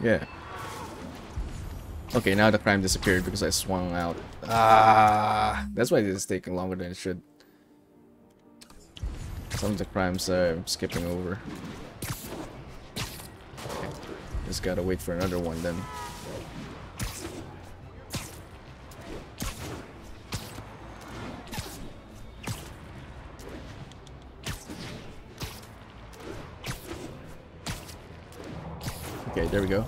Yeah. Okay, now the crime disappeared because I swung out. Ah, that's why this is taking longer than it should. Some of the crimes I'm skipping over. Okay. Just gotta wait for another one then. Okay, there we go.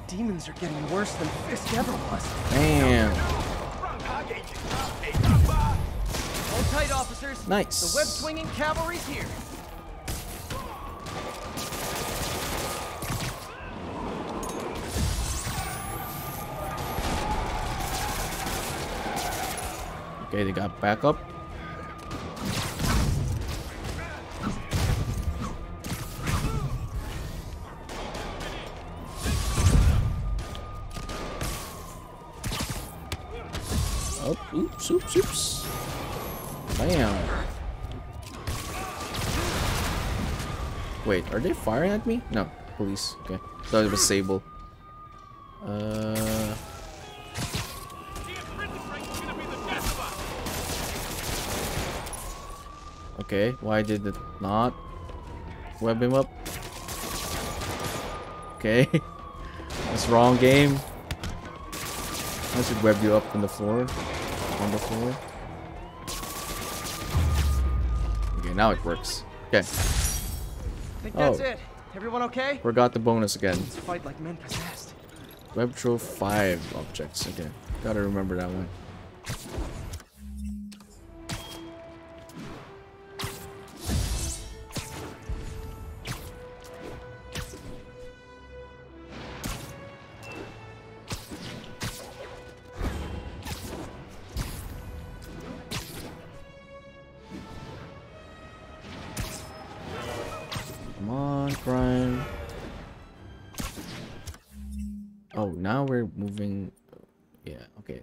Demons are getting worse than Fisk ever was. Damn. Hold tight, officers. Nice. The web-swinging cavalry's here. Okay, they got backup. Oh, oops, oops, oops. Bam. Wait, are they firing at me? No, police. Okay. Thought it was Sable. Okay, why did it not web him up? Okay. That's wrong game. I should web you up on the floor. On the floor. Okay, now it works. Okay. Think that's it. Everyone okay? Forgot the bonus again. Let's fight like men possessed. Web throw 5 objects. Okay. Gotta remember that one. Come on, crime. Oh, now we're moving. Yeah, okay.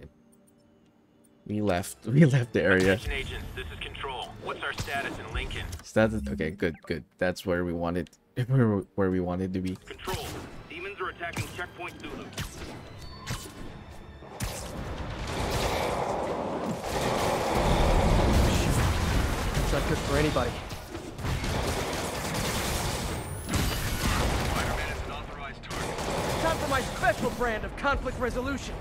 We left the area. Attention agents, this is Control. What's our status in Lincoln? Status. Okay, good. That's where we wanted. Where we wanted to be. Control. Demons are attacking Checkpoint Zulu. It's not good for anybody. Time for my special brand of conflict resolution.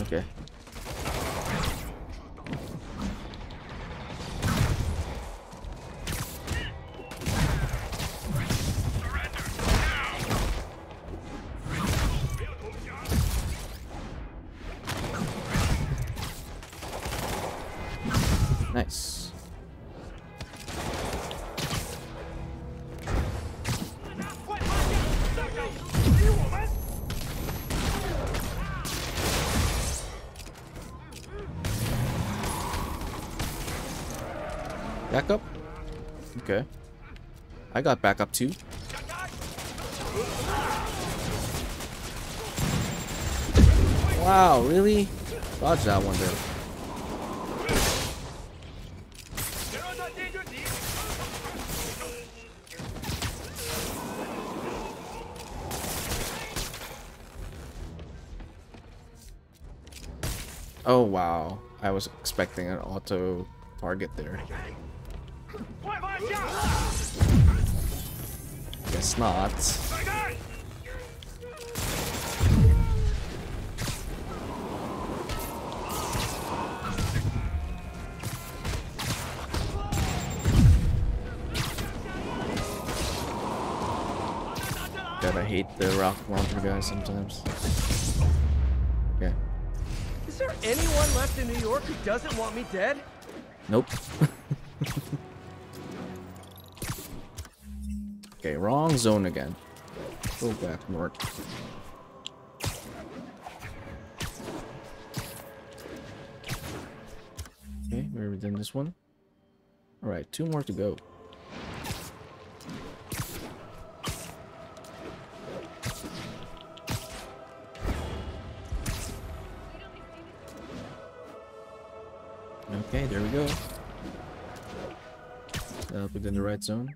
Okay. Nice. Backup? Okay. I got backup too. Wow, really? Dodge that one there. Oh wow, I was expecting an auto target there. Guess not. Gotta hate the rock launcher guys sometimes. Okay. Is there anyone left in New York who doesn't want me dead? Nope. Okay, wrong zone again. Go back north. Okay, we're within this one. Alright, 2 more to go. Okay, there we go. Within the right zone.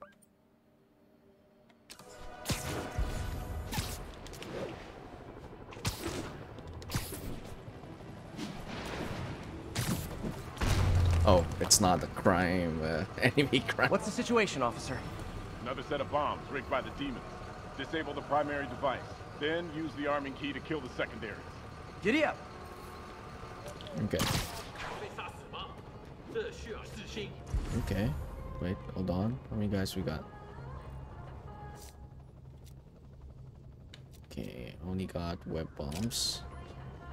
Oh, it's not a crime, enemy crime. What's the situation, officer? Another set of bombs rigged by the demons. Disable the primary device. Then use the arming key to kill the secondaries. Giddy up! Okay. Okay. Wait, hold on. How many guys we got? Okay, only got web bombs.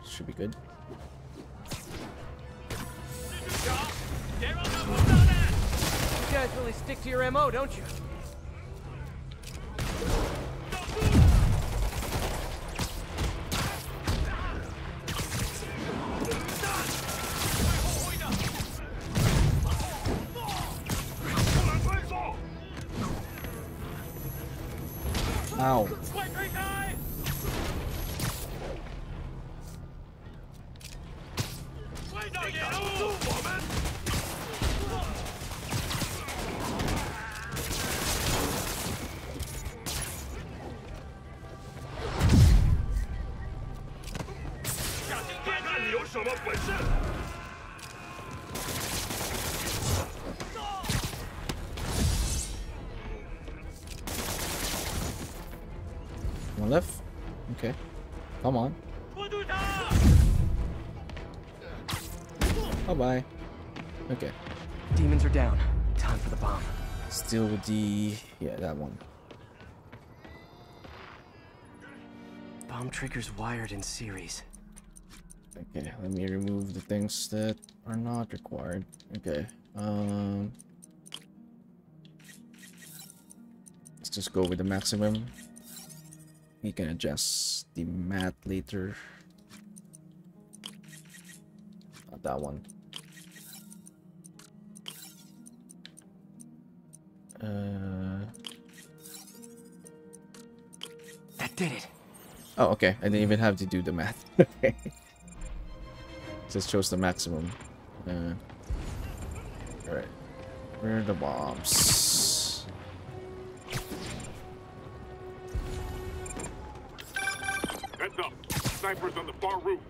Should be good. You guys really stick to your MO, don't you? Ow. One left? Okay. Come on. Bye-bye. Okay. Demons are down. Time for the bomb. Still the... yeah, that one. Bomb trigger's wired in series. Okay, let me remove the things that are not required. Okay. Let's just go with the maximum. We can adjust the math later. Not that one. That did it. Oh, okay. I didn't even have to do the math. Okay. Just shows the maximum. Alright. Where are the bombs? Heads up. Snipers on the far roof.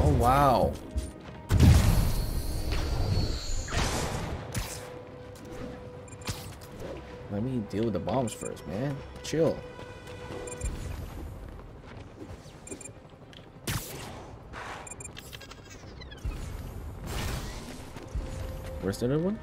Oh, wow. Let me deal with the bombs first, man. Chill. Where's the other one?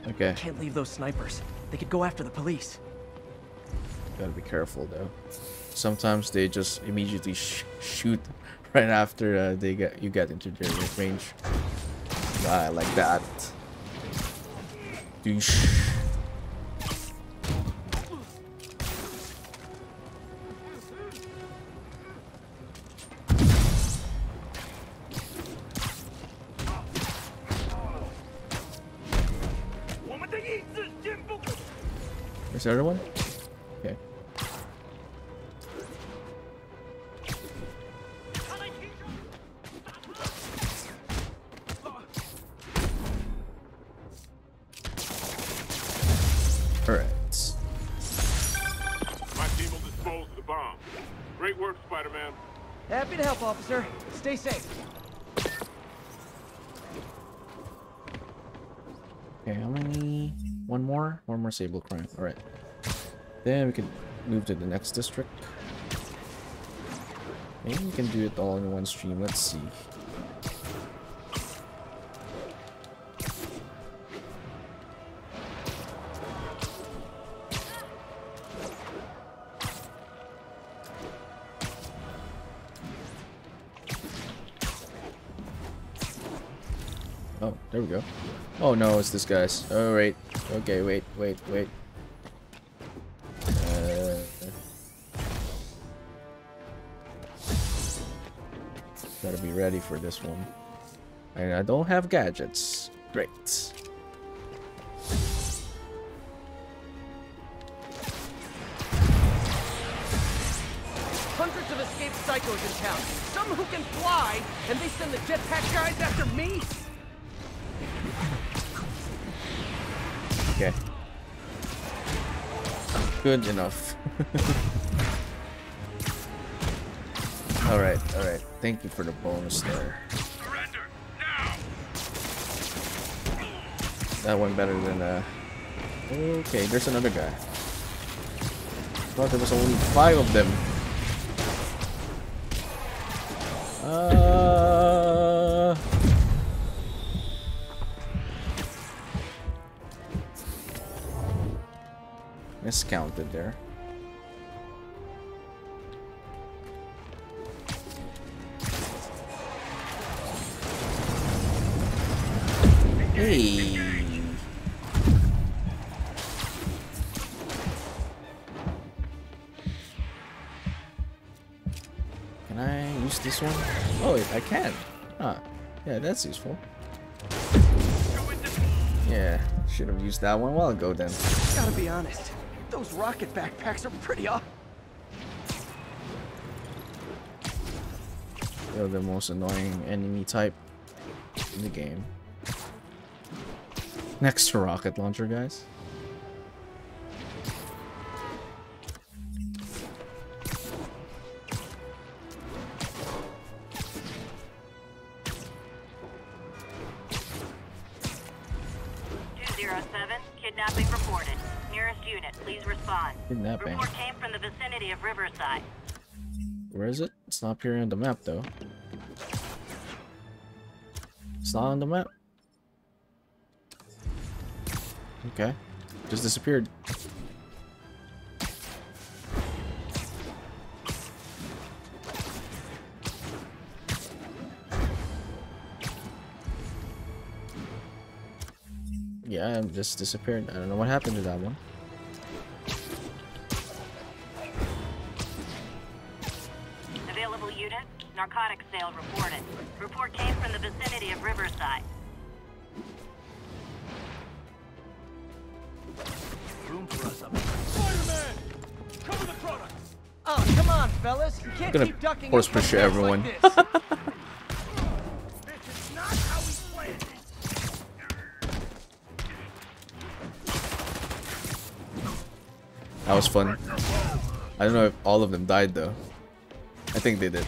Okay. Can't leave those snipers. They could go after the police. Gotta be careful though. Sometimes they just immediately shoot right after you get into their range. Like that. Douche. Where's the other one? Okay. Alright. My team will dispose of the bomb. Great work, Spider-Man. Happy to help, officer. Stay safe. Okay, how many? One more? One more Sable Crime. Alright. Then we can move to the next district. Maybe we can do it all in one stream. Let's see. There we go. Oh no, it's this guy's. Oh wait. Okay, wait. Gotta be ready for this one. And I don't have gadgets. Great. Hundreds of escaped psychos in town. Some who can fly, and they send the jetpack guys after me? Okay. Good enough. Alright. Thank you for the bonus there. That went better than Okay, there's another guy. Thought there was only 5 of them. Miscounted there. Hey. Can I use this one? Oh, wait, I can. Ah, yeah, that's useful. Yeah, should have used that one a while ago then. Gotta be honest, those rocket backpacks are pretty awesome. They're the most annoying enemy type in the game. Next to rocket launcher, guys. Kidnapping reported. Nearest unit, please respond. Kidnapping. Report came from the vicinity of Riverside. Where is it? It's not appearing on the map, though. It's not on the map. Okay. Just disappeared. Yeah, it just disappeared. I don't know what happened to that one. Available unit, narcotics sale reported. Report came from the vicinity of Riverside. Room for us up there. Spider-Man! Cover the product! Oh, come on, fellas. You can't I'm keep ducking gonna force us push like everyone. this. That was fun. I don't know if all of them died though. I think they did.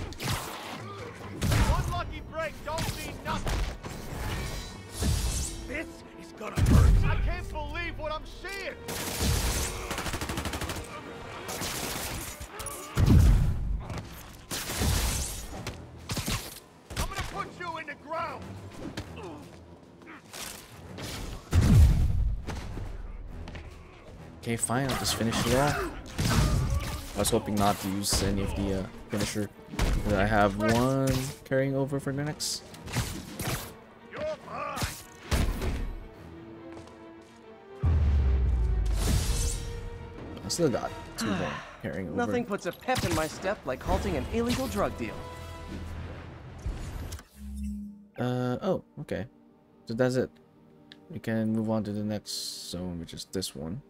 One lucky break don't mean nothing. This is gonna hurt. I can't believe what I'm seeing. I'm gonna put you in the ground. Okay, fine. I'll just finish it off. I was hoping not to use any of the finisher. But I have one carrying over for the next. I still got 2 more carrying over. Nothing puts a pep in my step like halting an illegal drug deal. Oh, okay. So that's it. We can move on to the next zone, which is this one.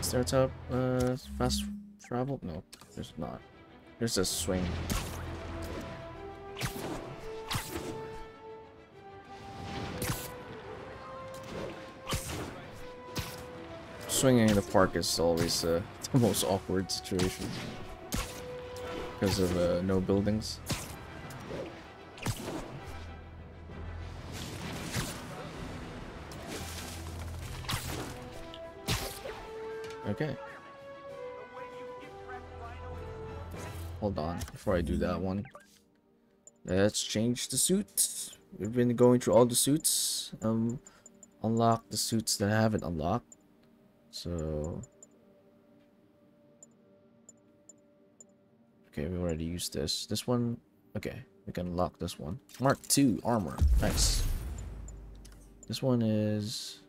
Starts up, fast travel? No, there's not. There's a swing. Swinging in the park is always the most awkward situation. Because of no buildings. Okay. Hold on, before I do that one. Let's change the suit. We've been going through all the suits. Unlock the suits that I haven't unlocked. So... okay, we already used this. This one... okay, We can unlock this one. Mark II armor. Nice. This one is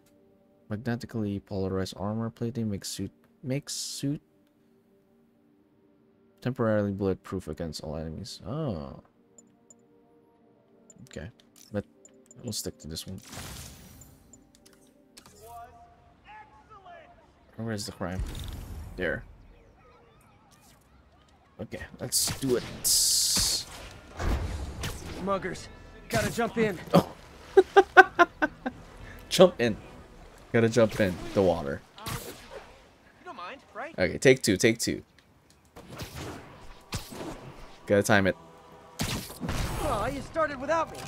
magnetically polarized armor plating. Makes suit temporarily bulletproof against all enemies. Oh. Okay. But we'll stick to this one. Where's the crime? There. Okay, let's do it. Muggers, gotta jump in. Oh. Jump in. Gotta jump in the water. You don't mind, right? Okay, take two, take two. Gotta time it. Oh, you started without me.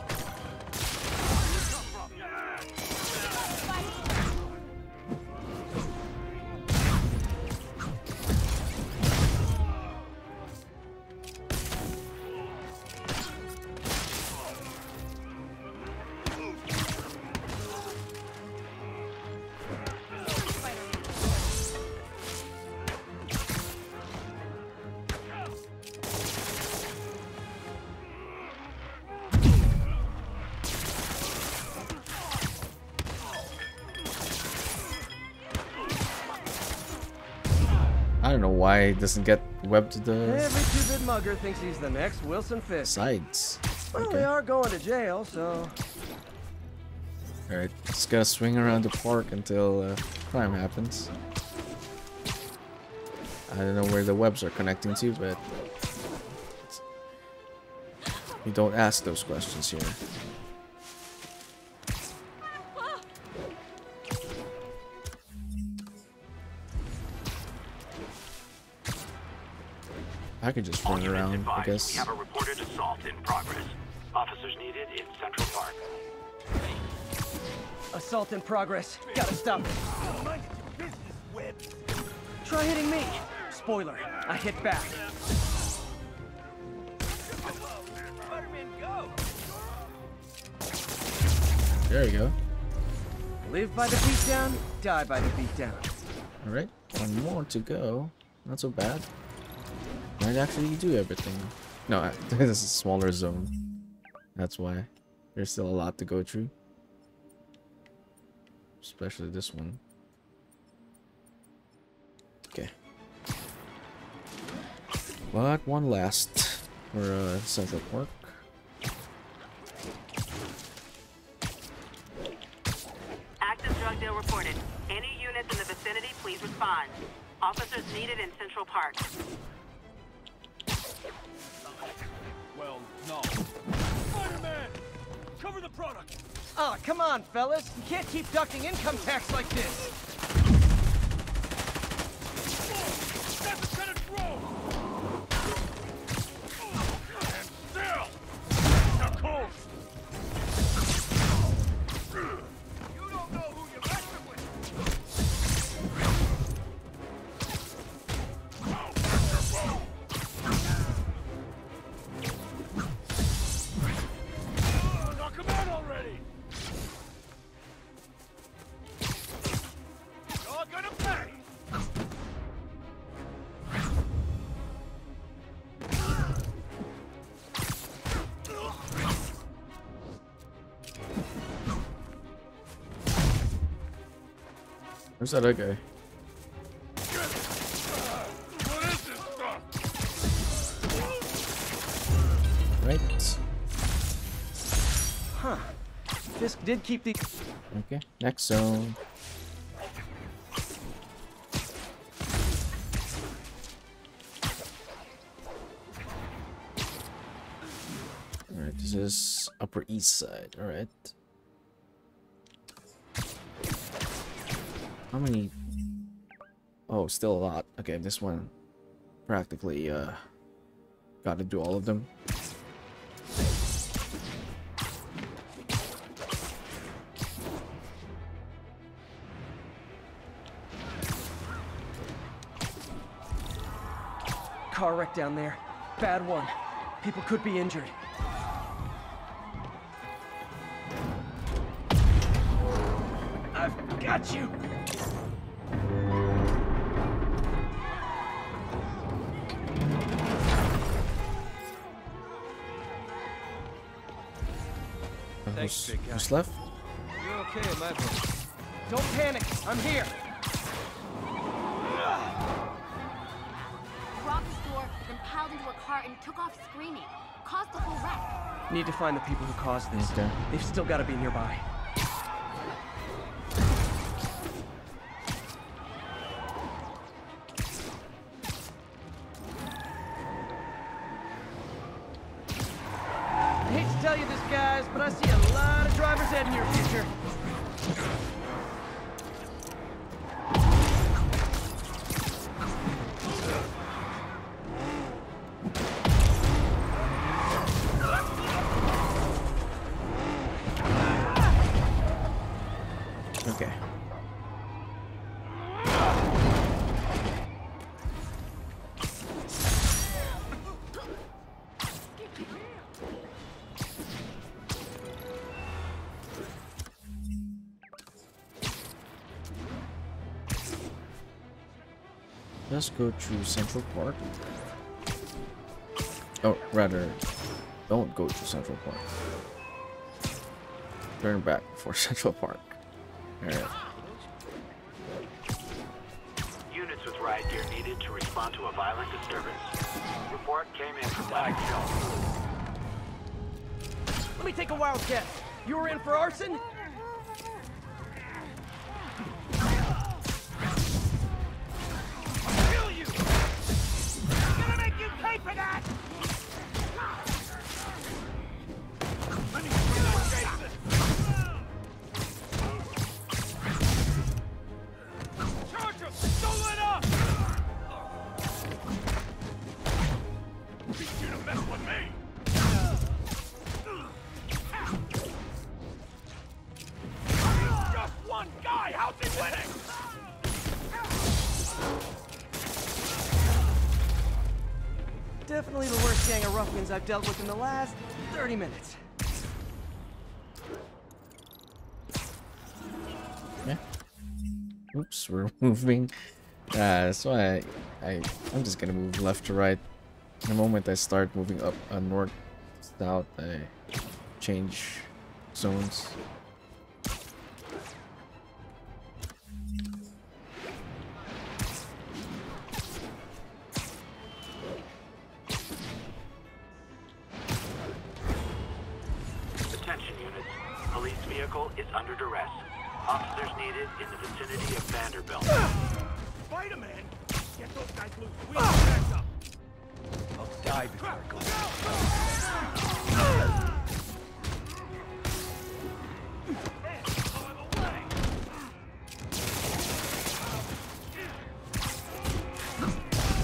I don't know why it doesn't get webbed to the Every two-bit mugger thinks he's the next Wilson Fisk. sides. Well, Okay. they are going to jail, so... Alright, just gotta swing around the park until crime happens. I don't know where the webs are connecting to, but you don't ask those questions here. I could just run around, I guess. We have a reported assault in progress. Officers needed in Central Park. Assault in progress. Gotta stop it. Try hitting me. Spoiler, I hit back. There you go. Live by the beatdown, die by the beatdown. Alright, one more to go. Not so bad. Might actually do everything. No, this is a smaller zone. That's why. There's still a lot to go through. Especially this one. Okay. But one last for Central Park. Active drug deal reported. Any units in the vicinity, please respond. Officers needed in Central Park. Well, no. Spider-Man! Cover the product! Ah, come on, fellas. You can't keep ducking income tax like this. That's Lieutenant Rowe! And still! Now, Cole! You don't know who you're messing with! Knock him out already! You're gonna pay! Where's that other guy? What is this stuff? Right. Huh. Fisk did keep the... Okay, next zone. Alright, this is Upper East Side. Alright. How many? Oh, still a lot. Okay, this one practically gotta do all of them. Car wreck down there. Bad one. People could be injured. I've got you! Who's left? You're okay in my book. Don't panic. I'm here. Robbed the store, then piled into a car and took off screaming. Caused the whole wreck. Need to find the people who caused this. Okay. They've still got to be nearby. I hate to tell you this, guys, but I see a lot of drivers heading in your future. Okay. Let's go to Central Park. Oh, rather, don't go to Central Park. Turn back for Central Park. Alright. Units with riot gear needed to respond to a violent disturbance. Report came in from Black Hill. Let me take a wild guess. You were in for arson? Kill you! I'm gonna make you pay for that! I need to get out of Jason! Charge him! Don't let up! Teach you to mess with me! Just one guy! How's he winning? Definitely the worst gang of ruffians I've dealt with in the last 30 minutes. Yeah. Oops, we're moving. So I'm just gonna move left to right. The moment I start moving up north, south, I change zones. Attention units. Police vehicle is under duress. Officers needed in the vicinity of Vanderbilt. Spider-Man! Get those guys loose. We need back up. I'll die before I go.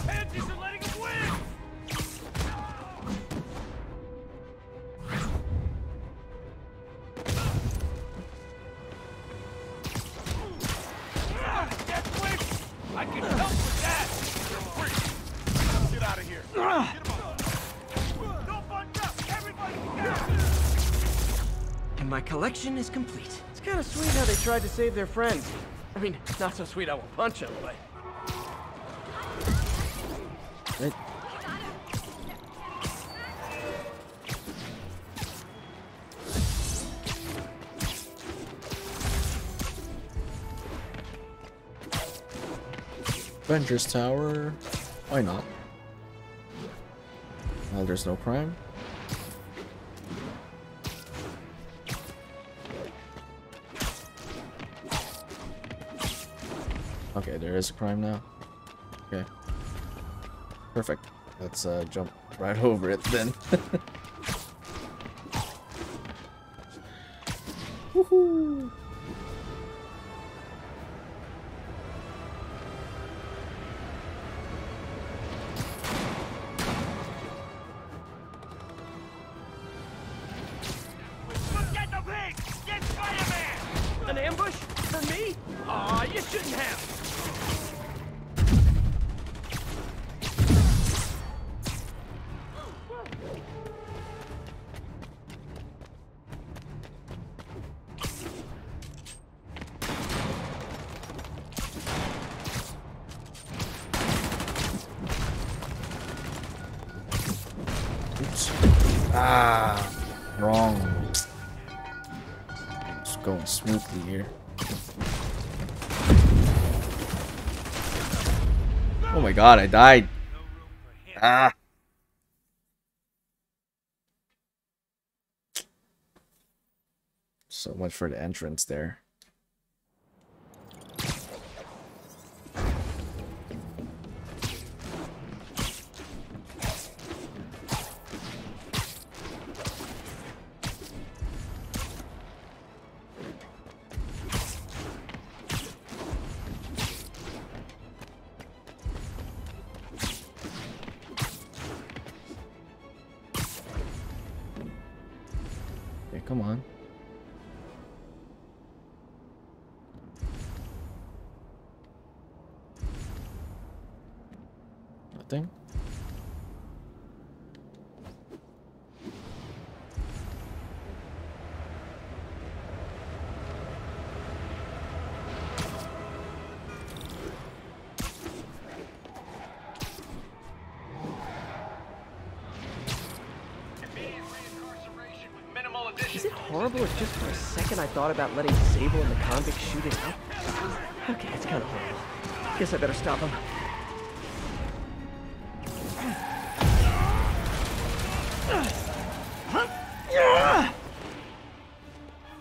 Pansies are letting him win! Death wish! I can help with that! You're free! Get out of here! Get him up! Don't bunch up! Everybody together! And my collection is complete. It's kind of sweet how they tried to save their friend. I mean, not so sweet I won't punch him, but... Right. Avengers Tower. Why not? Well, there's no crime. Okay, there is a crime now. Okay. Perfect. Let's jump right over it then. Woohoo! Look at the pig! Get Spider-Man! An ambush? For me? Aw, you shouldn't have. Oops. Ah, wrong. going smoothly here. Oh my god, I died. Ah. So much for the entrance there. Okay, come on. Nothing. Is it horrible if just for a second I thought about letting Sable and the convict shoot it out? Okay, it's kind of horrible. Guess I better stop him.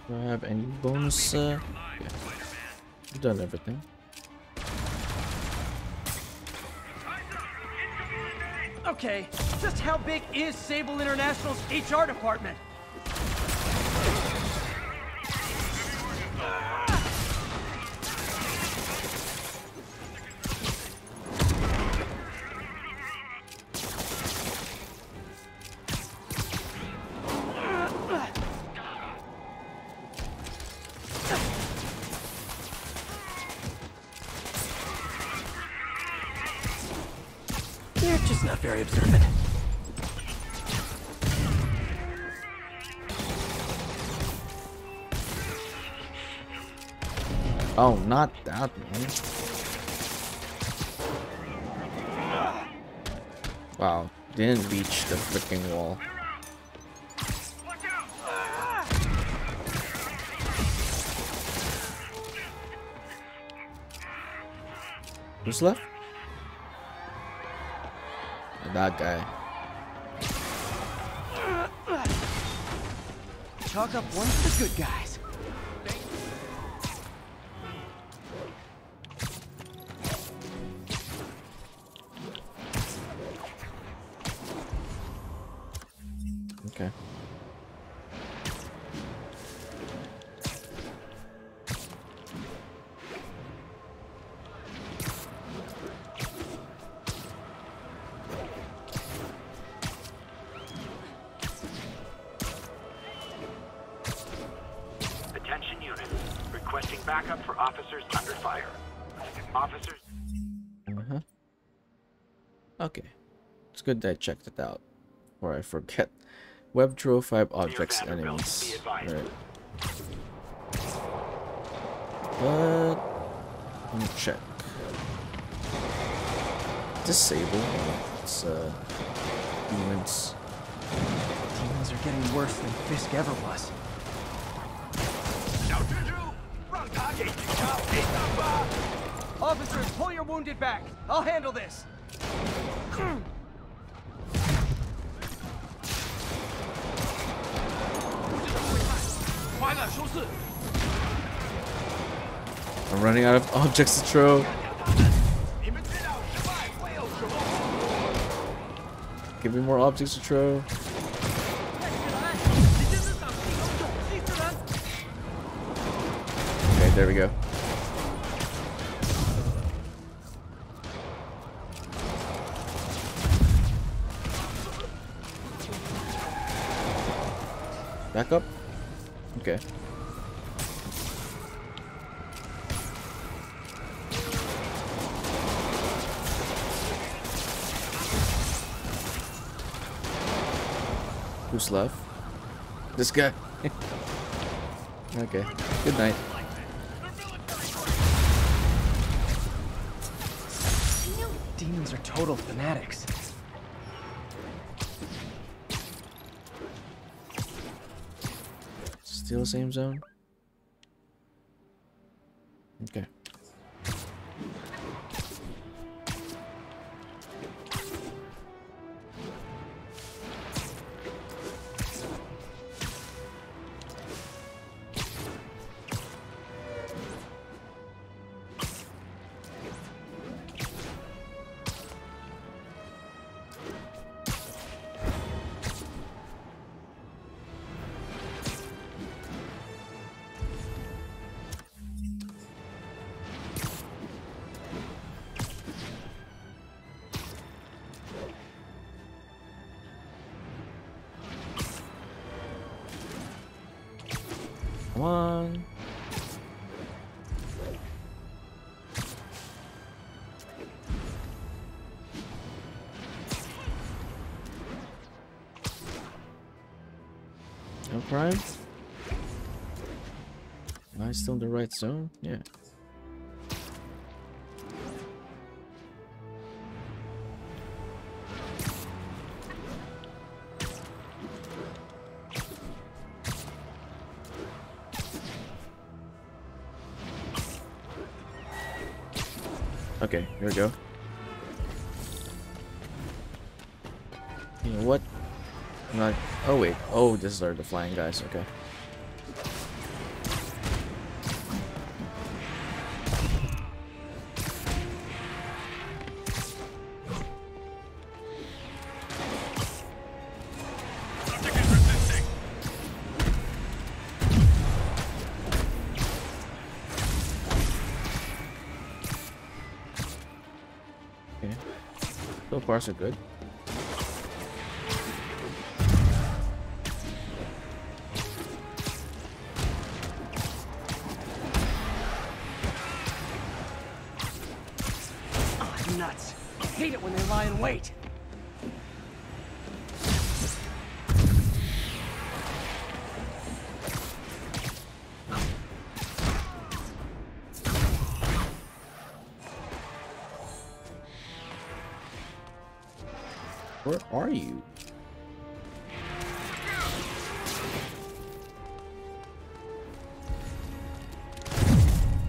Do I have any bonus? Yeah. I've done everything. Okay, just how big is Sable International's HR department? They're just not very observant. Oh, not that one. Wow, didn't reach the freaking wall. Who's left? That guy. Chalk up one for the good guys. Okay. Attention units. Requesting backup for officers under fire. Officers... Uh-huh. Okay. It's good that I checked it out. Or I forget. Web throw 5 objects enemies. Right. But let me check. Disable. It's demons. Demons are getting worse than Fisk ever was. Officers, pull your wounded back. I'll handle this. I'm running out of objects to throw. Give me more objects to throw. Okay, there we go. Back up. Okay. Who's left? This guy. Okay. Good night. Demons are total fanatics. Still the same zone? Okay. Come on. No crime? Am I still in the right zone? Yeah. Okay, here we go. You know what? I'm not. Oh wait. Oh, this are the flying guys. Okay. Okay. So far, so good. Oh, nuts. I hate it when they lie in wait. Where are you?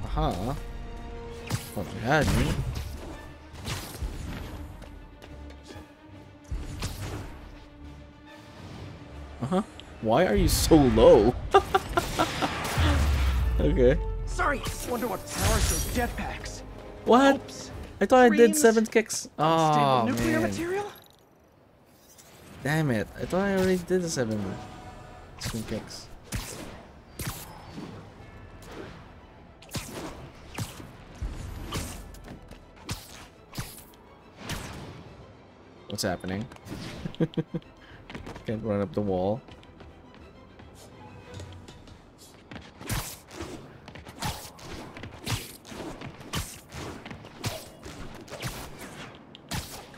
Aha. Thought you had me. Uh-huh. Why are you so low? Okay. Sorry, wonder what powers those jetpacks. What? Oops. I thought I did Dreams? 7 kicks. Unstable Oh, nuclear man. material? Damn it. I thought I already did the 7 swing kicks. What's happening? Can't run up the wall.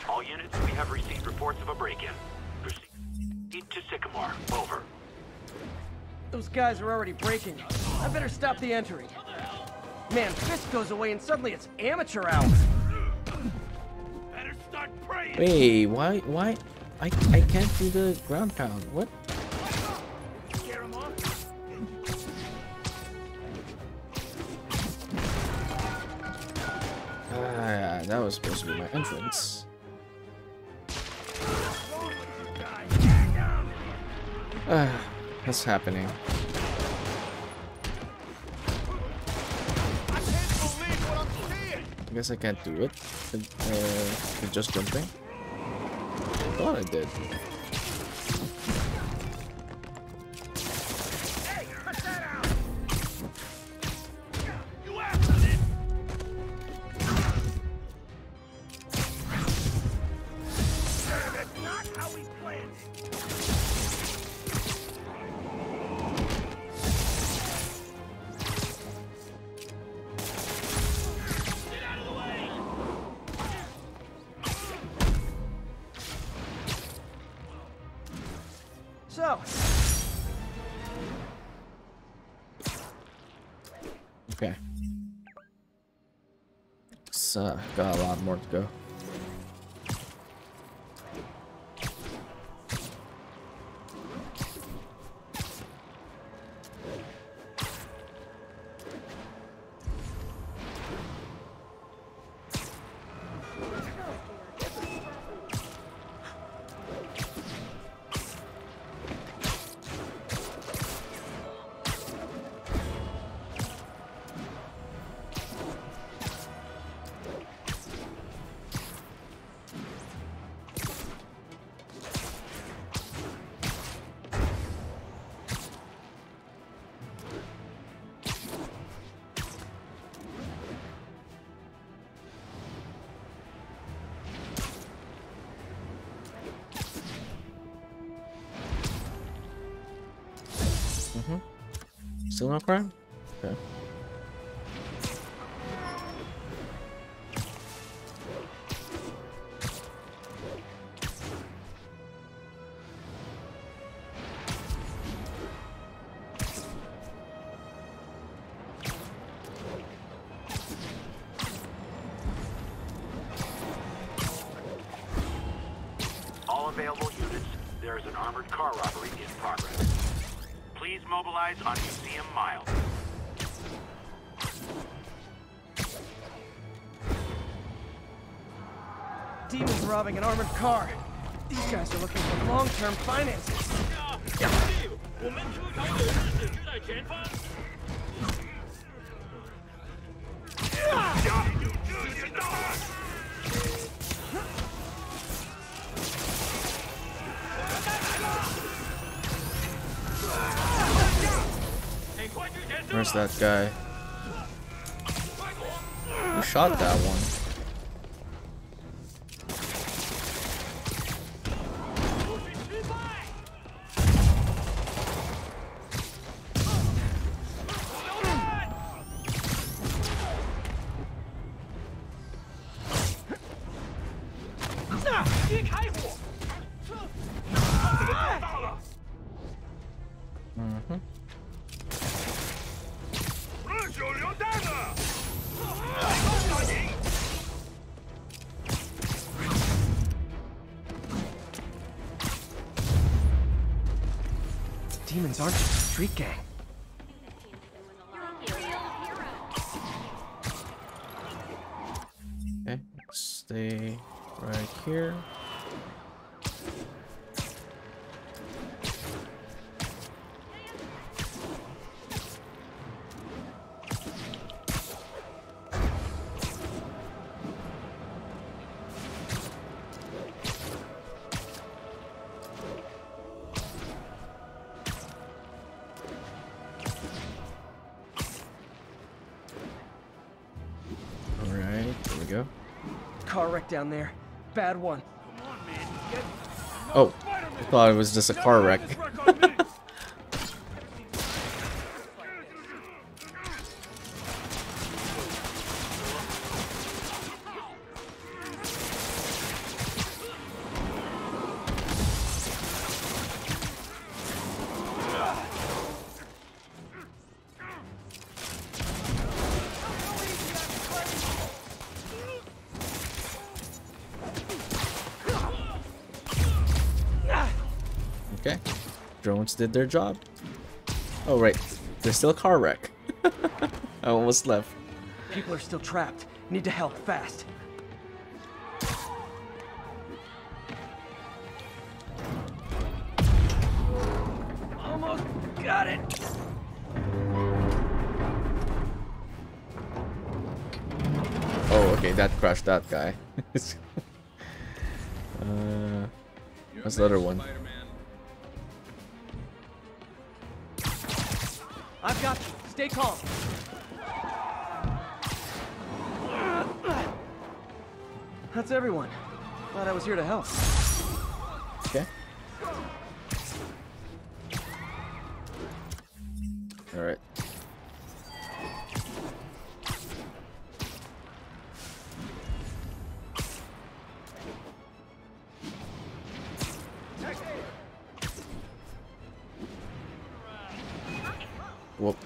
All units, we have received reports of a break-in. Proceed to Sycamore. Over. Those guys are already breaking. I better stop the entry. Man, Fisk goes away and suddenly it's amateur hour. Better start praying. Wait, why? I can't do the ground pound. What? Scare 'em off. Ah, that was supposed to be my entrance. Ah, what's happening? I guess I can't do it. With just jumping. I thought I did. So, Okay. It's got a lot more to go. Still no crime? Okay. All available units, there is an armored car robbery in progress. Please mobilize on Museum Mile. Demons robbing an armored car. These guys are looking for long-term finances. Where's that guy? Who shot that one? Demons aren't just a street gang. Okay, stay right here. Car wreck down there. Bad one. Oh, I thought it was just a car wreck. Okay, drones did their job. Oh right, there's still a car wreck. I almost left. People are still trapped. Need to help fast. Almost got it. Oh, okay, that crushed that guy. What's the other one? I've got you. Stay calm. That's everyone. Thought I was here to help. Okay. All right.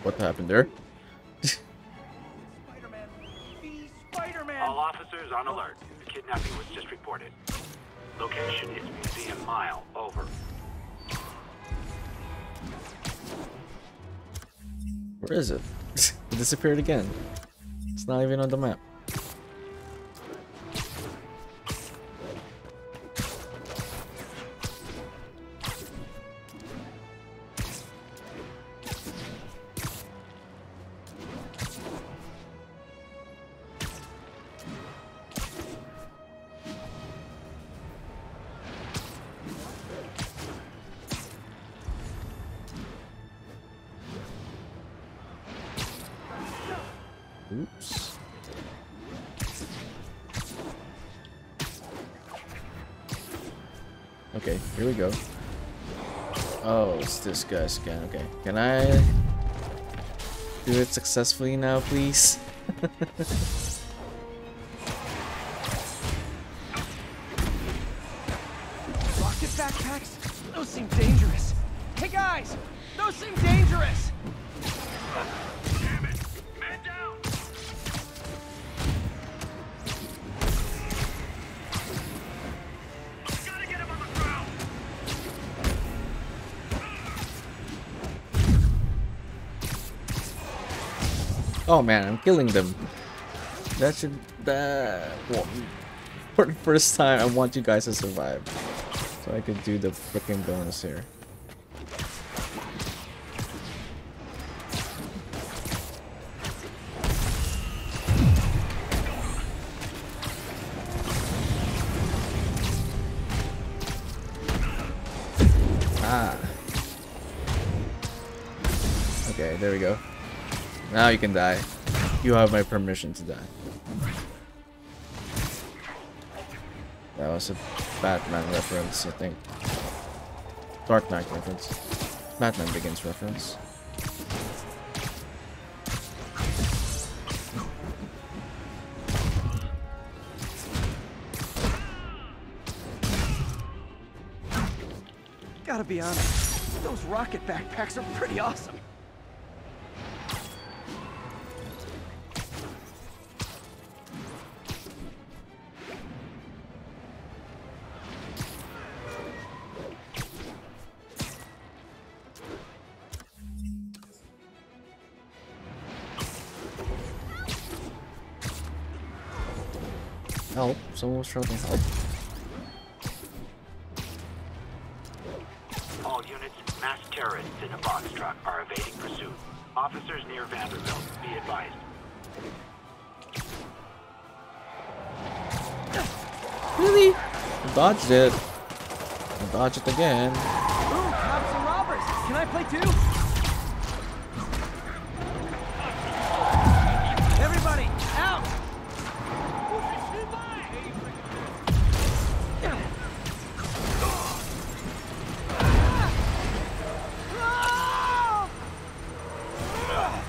What happened there? All officers on alert. The kidnapping was just reported. Location is Museum Mile. Over. Where is it? It disappeared again. It's not even on the map. Oops. Okay, here we go. Oh, it's this guy scan. Okay, can I Do it successfully now, please. Rocket backpacks? Those seem dangerous. Hey guys! Those seem dangerous! Damn it! Man down! Gotta get him on the ground! Oh man, I'm killing them. That should... well, for the first time, I want you guys to survive. So I could do the freaking bonus here. Ah. Okay, there we go. Now you can die. You have my permission to die. That was a Batman reference, I think. Dark Knight reference. Batman Begins reference. Gotta be honest, those rocket backpacks are pretty awesome. Help. Someone was shouting help. All units, masked terrorists in a box truck are evading pursuit. Officers near Vanderbilt, be advised. Really? I dodged it. I dodged it again. Ooh, cops and robbers! Can I play too? Everybody, out!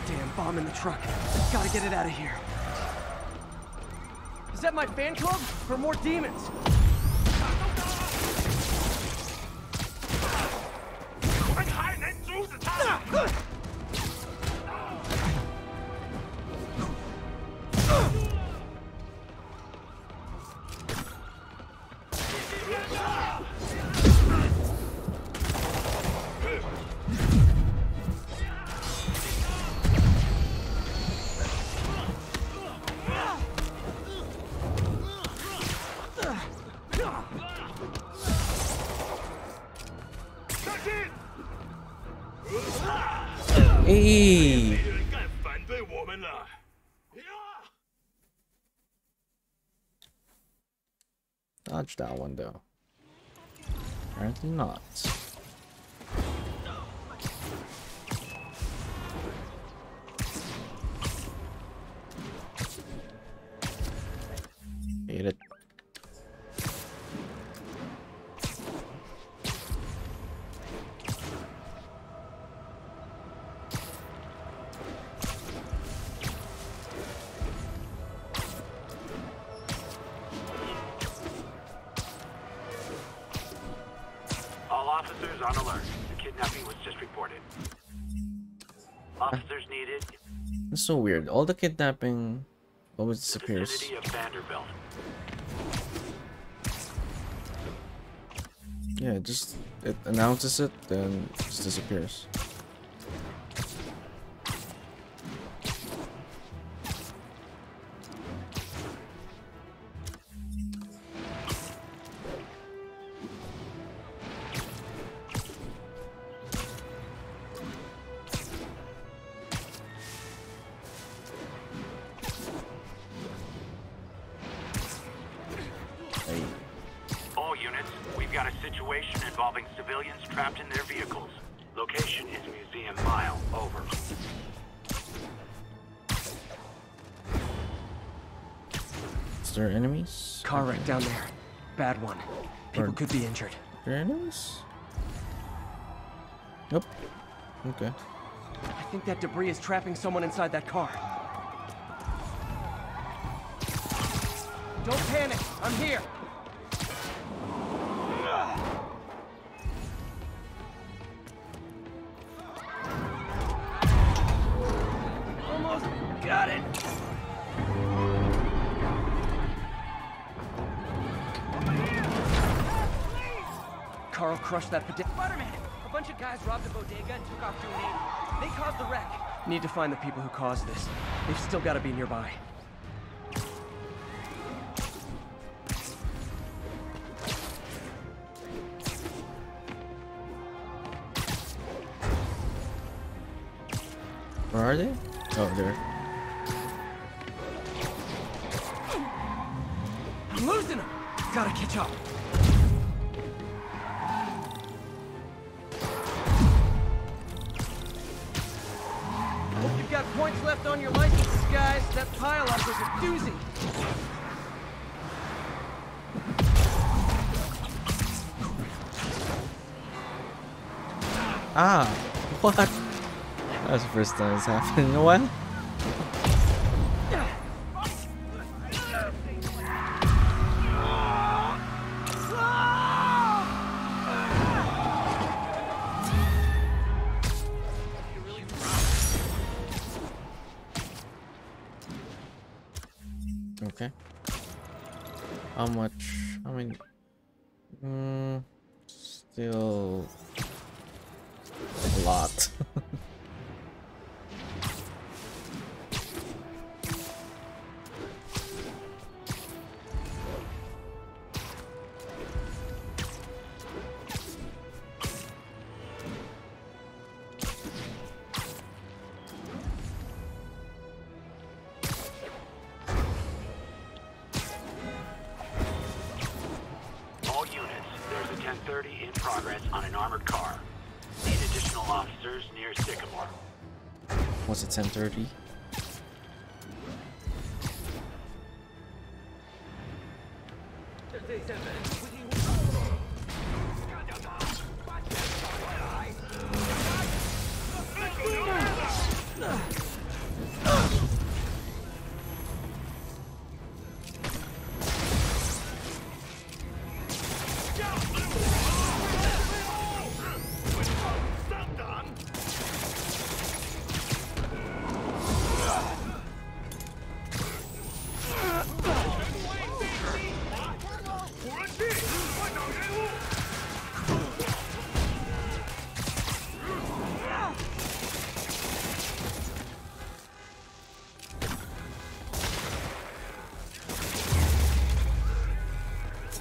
Damn bomb in the truck. Gotta get it out of here. Is that my fan club? Or more demons? Hey. Dodge that one though. Apparently not. Hate it. All officers on alert. The kidnapping was just reported. Officers needed. It's so weird. All the kidnapping always disappears. Vicinity of Vanderbilt. Yeah, just it announces it, then it just disappears. All units, we've got a situation involving civilians trapped in their vehicles. Location is Museum Mile. Over. Is there enemies? Car wreck down there. Bad one. People could be injured. There enemies? Nope. Okay. I think that debris is trapping someone inside that car. Don't panic. I'm here. Almost got it. Carl crushed that Spider-Man! A bunch of guys robbed a bodega and took off to an aid. They caused the wreck. Need to find the people who caused this. They've still got to be nearby. Where are they? Oh, there. I'm losing them! Gotta catch up. Hope you've got points left on your licenses, guys. That pile-up was a doozy. Ah, what? That's the first time it's happened in a while. Okay. How much? I mean, still a lot. All units, there's a 1030 in progress on an armored car. Need additional officers near Sycamore. What's it, 10:30?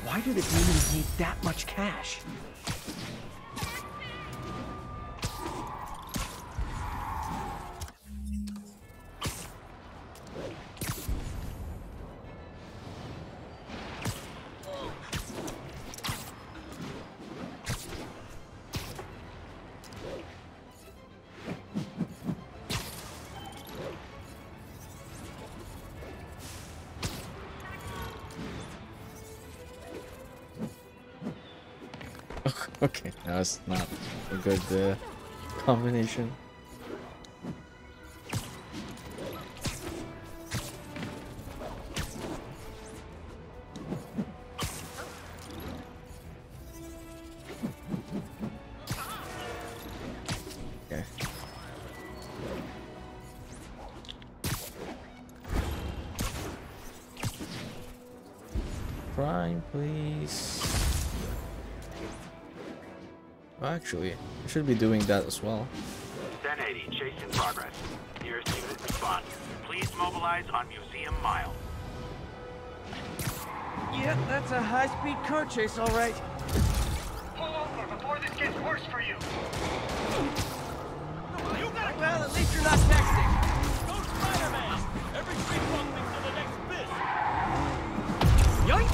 Why do the demons need that much cash? Okay, that's not a good combination. Okay. Prime, please. Actually, I should be doing that as well. 1080, chase in progress. Nearest unit respond. Please mobilize on Museum Mile. Yeah, that's a high-speed car chase, all right. Pull over before this gets worse for you. Well, at least you're not texting. Go Spider-Man! Every street punk thinks they're the next Fisk. Yoink!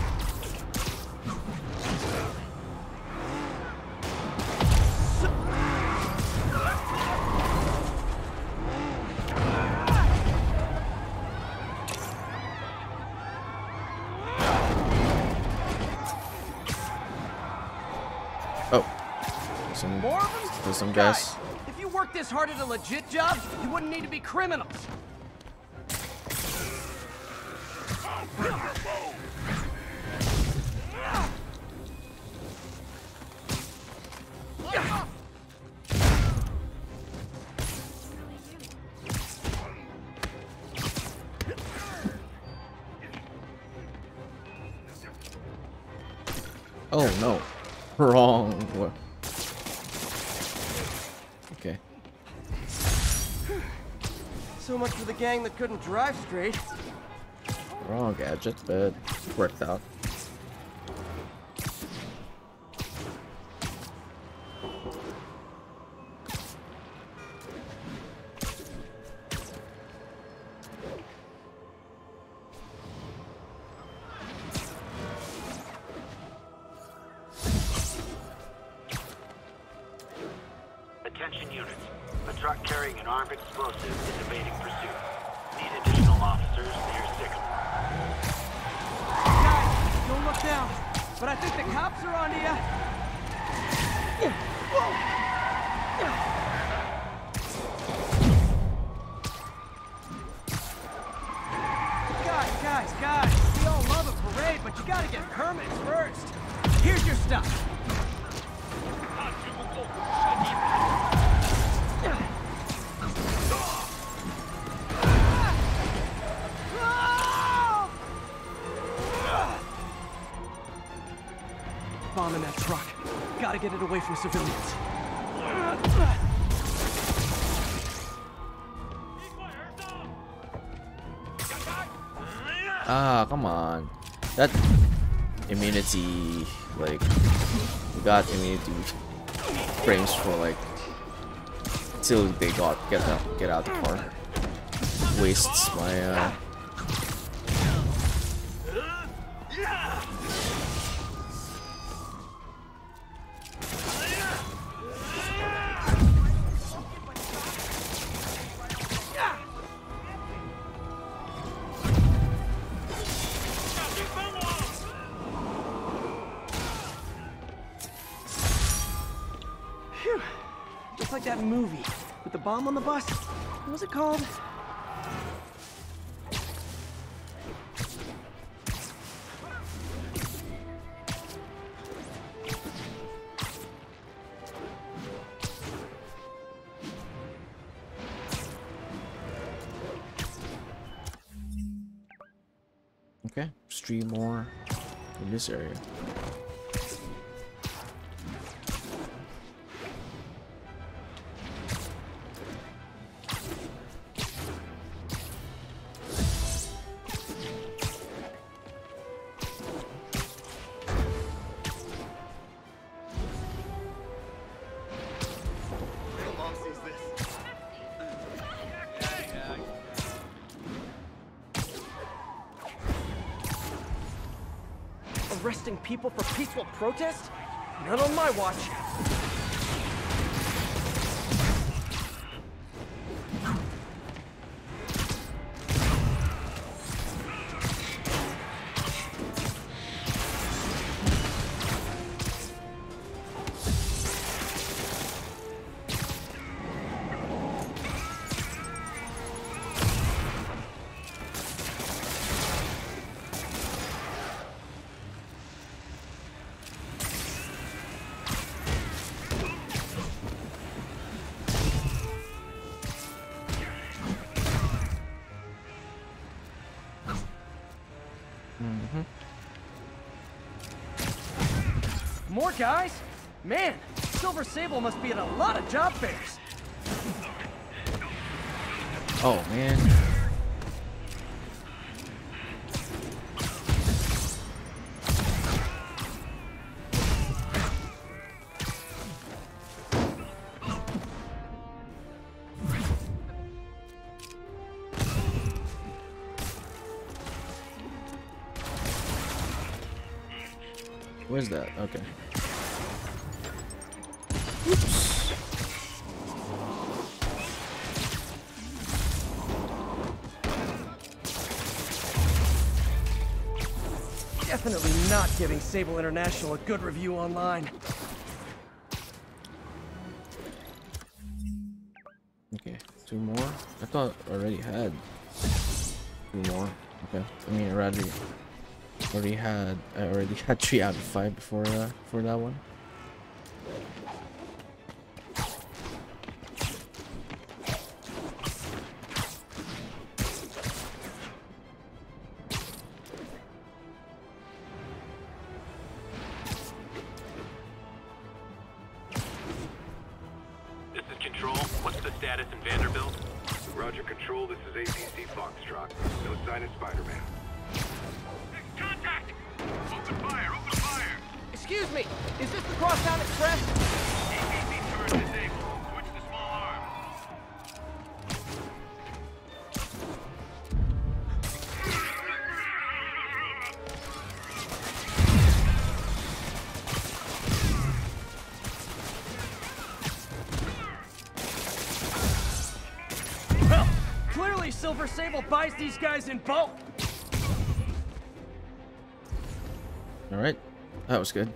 Oh, some guys. If you worked this hard at a legit job, you wouldn't need to be criminals. Oh no, wrong. Okay. So much for the gang that couldn't drive straight. Wrong gadget, but worked out. Attention units. A truck carrying an armed explosive is evading pursuit. Need additional officers near Sycamore. Guys, don't look down. But I think the cops are onto you. Guys. We all love a parade, but you gotta get permits first. Here's your stuff. Bomb in that truck. Gotta get it away from civilians. Ah, come on. That immunity, like, we got immunity frames for like till they get out the car. Wastes my Phew. Just like that movie with the bomb on the bus. What was it called? Okay, just 3 more in this area. Arresting people for peaceful protest? Not on my watch. More guys? Man, Silver Sable must be at a lot of job fairs. Oh man. Where's that? Okay. Oops. Definitely not giving Sable International a good review online. 2 more? I thought I already had 2 more. Okay. I mean, I already had 3 out of 5 before for that one. This is Control. What's the status in Vanderbilt? Roger, Control. This is APC Foxtrot. No sign of Spider-Man. Contact! Open fire! Open fire! Excuse me, is this the Crosstown Express? APC turret disabled. Switch to small arms. Well, clearly Silver Sable buys these guys in bulk. Alright. That was good.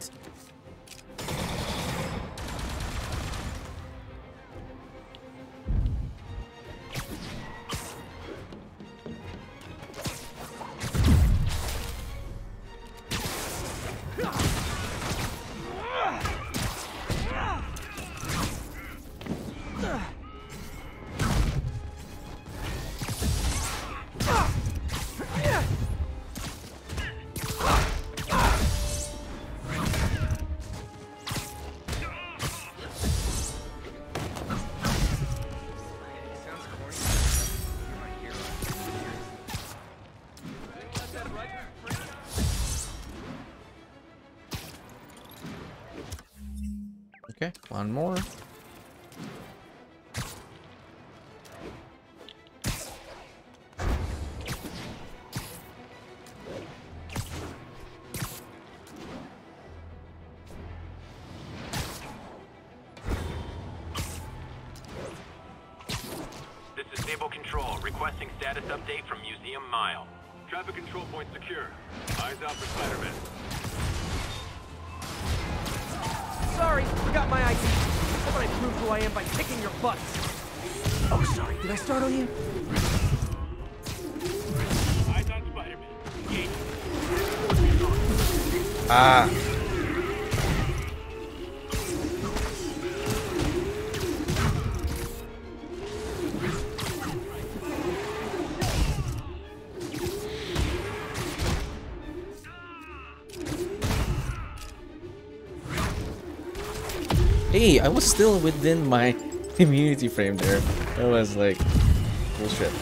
Okay, one more. This is Sable Control, requesting status update from Museum Mile. Traffic control point secure. Eyes out for Spider-Man. Sorry, forgot my ID. How about I prove who I am by kicking your butts? Oh, sorry, did I startle you? Eyes on Spider-Man. Engage. Ah. Hey, I was still within my immunity frame there. I was like, bullshit.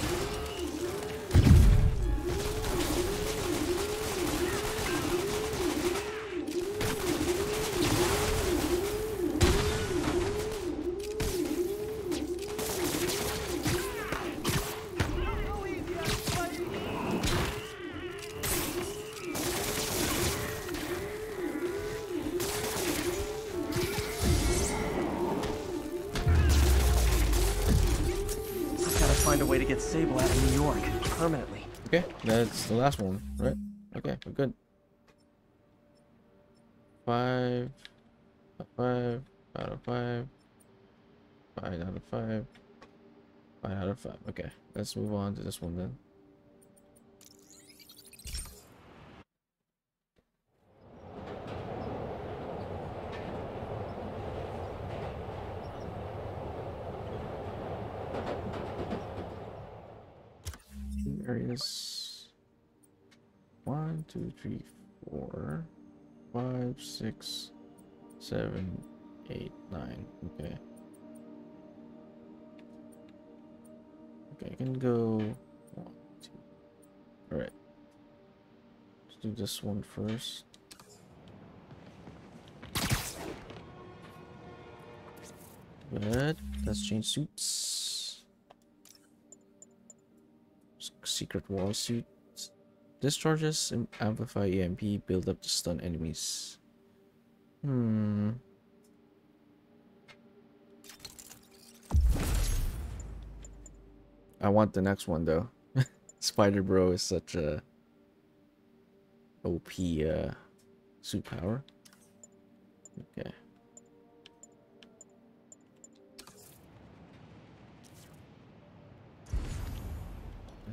Find a way to get Sable out of New York permanently. Okay, that's the last one, right? Okay, we're good. 5 out of 5. 5 out of 5. 5 out of 5. Okay, let's move on to this one then. Areas 1, 2, 3, 4, 5, 6, 7, 8, 9. Okay. Okay, I can go 1, 2. Alright. Let's do this one first. Good. Let's change suits. Secret wall suit. Discharges amplify EMP, build up to stun enemies. I want the next one though. Spider Bro is such a OP suit power. Okay.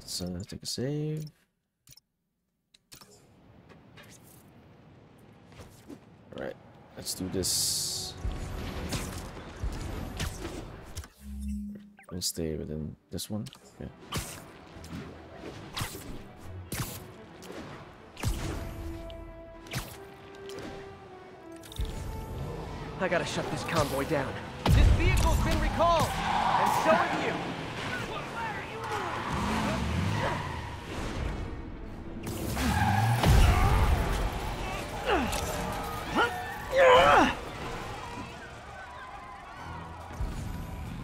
Let's take a save. Alright, let's do this. We'll stay within this one. Okay. I gotta shut this convoy down. This vehicle's been recalled, and so have you.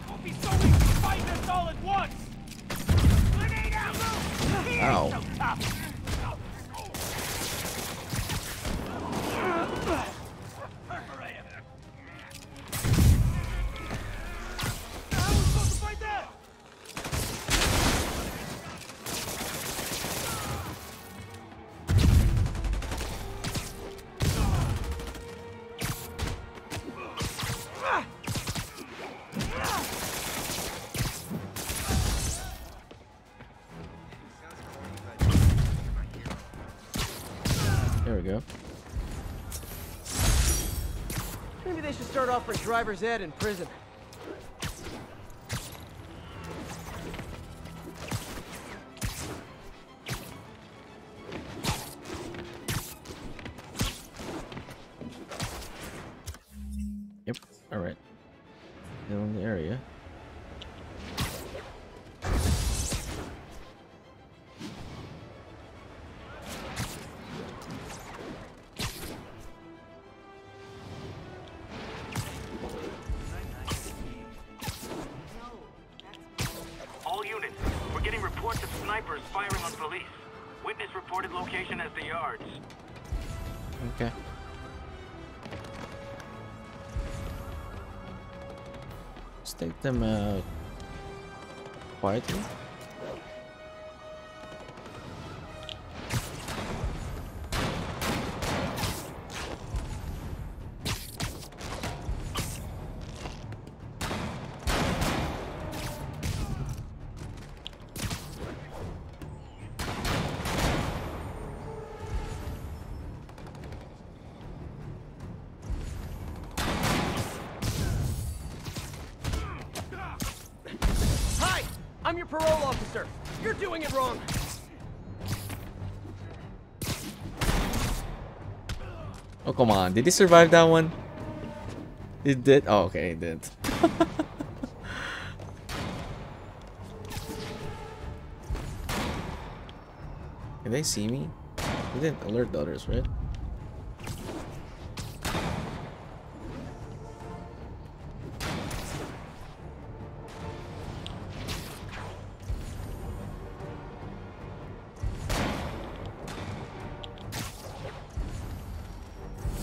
Won't be so easy to fight this all at once. Ow. So tough. There we go. Maybe they should start offering driver's ed in prison. Yep. All right. Still in the area. All units, we're getting reports of snipers firing on police. Witness reported location as the yards. Okay. Let's take them out quietly. Hi! I'm your parole officer. You're doing it wrong. Oh, come on. Did he survive that one? He did? Oh, okay, he didn't. Can they see me? They didn't alert the others, right?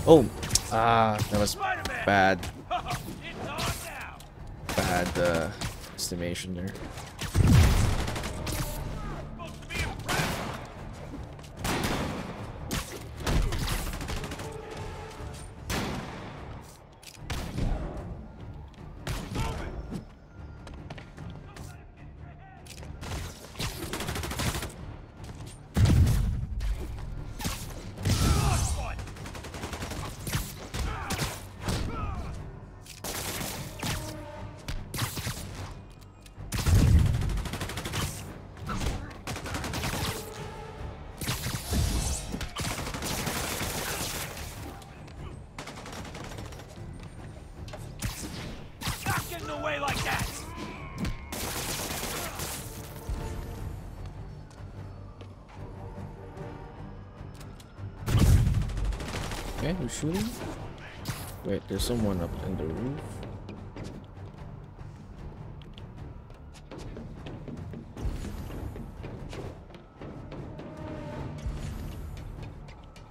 Oh, that was bad. Bad estimation there. Not getting away like that. Okay, who's shooting? Wait, there's someone up in the roof.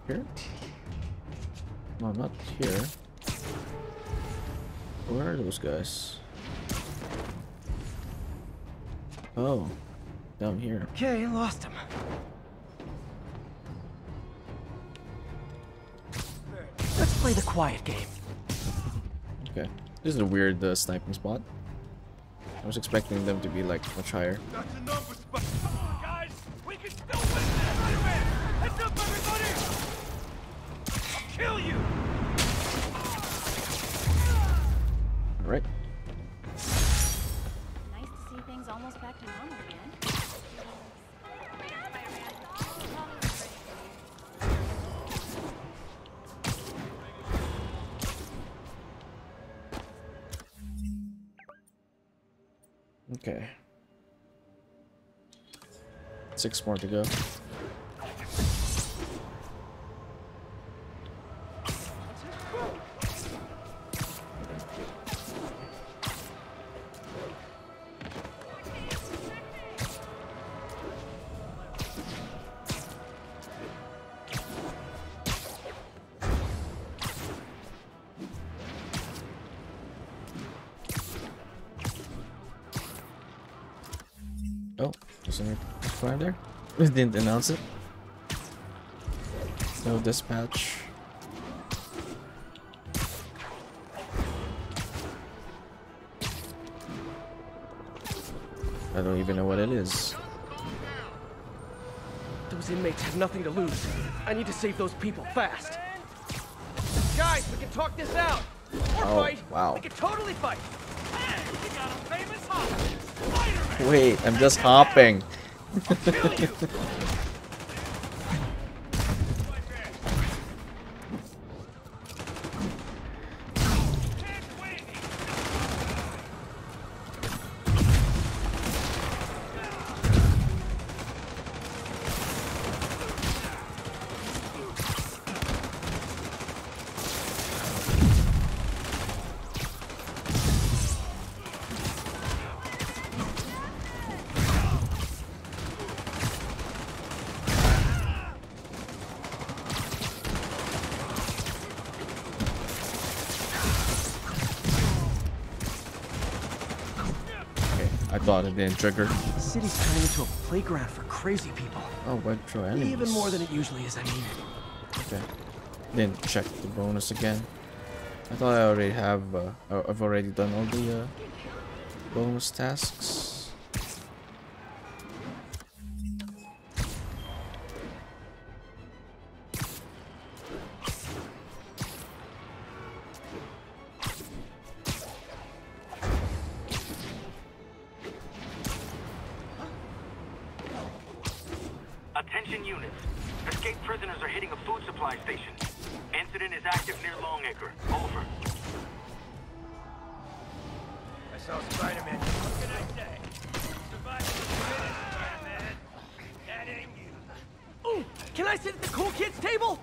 Here? No, not here. Where are those guys? Oh, down here. Okay, lost him. Let's play the quiet game. Okay, this is a weird sniping spot. I was expecting them to be like much higher. That's a number spot. Come on, guys. Okay. 6 more to go. Oh, there's a fire there. We didn't announce it. No dispatch. I don't even know what it is. Those inmates have nothing to lose. I need to save those people fast. Guys, we can talk this out. Or Oh, fight. wow. We can totally fight. Wait, I'm just hopping. I thought it didn't trigger. The city's turning into a playground for crazy people. Oh, web throw enemies. Even more than it usually is, I mean. Okay. Didn't check the bonus again. I thought I already have. I've already done all the bonus tasks. Attention units. Escaped prisoners are hitting a food supply station. Incident is active near Longacre. Over. I saw Spider-Man. What can I say? Survived the minute, Spider-Man. That ain't you. Ooh, can I sit at the cool kids table?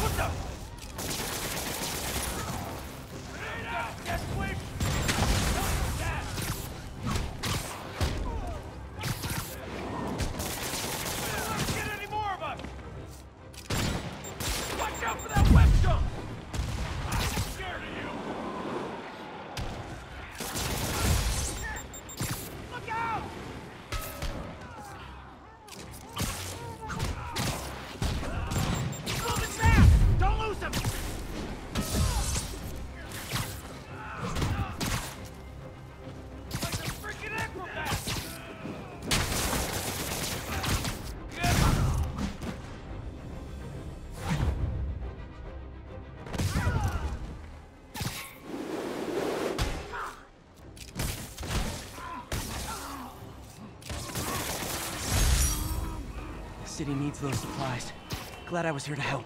What the? Yes, please. Get any more of us? Watch out for that web jump! I'm scared of you. Look out! Moving fast! Don't lose him! Like a freaking acrobat! The city needs those supplies. Glad I was here to help.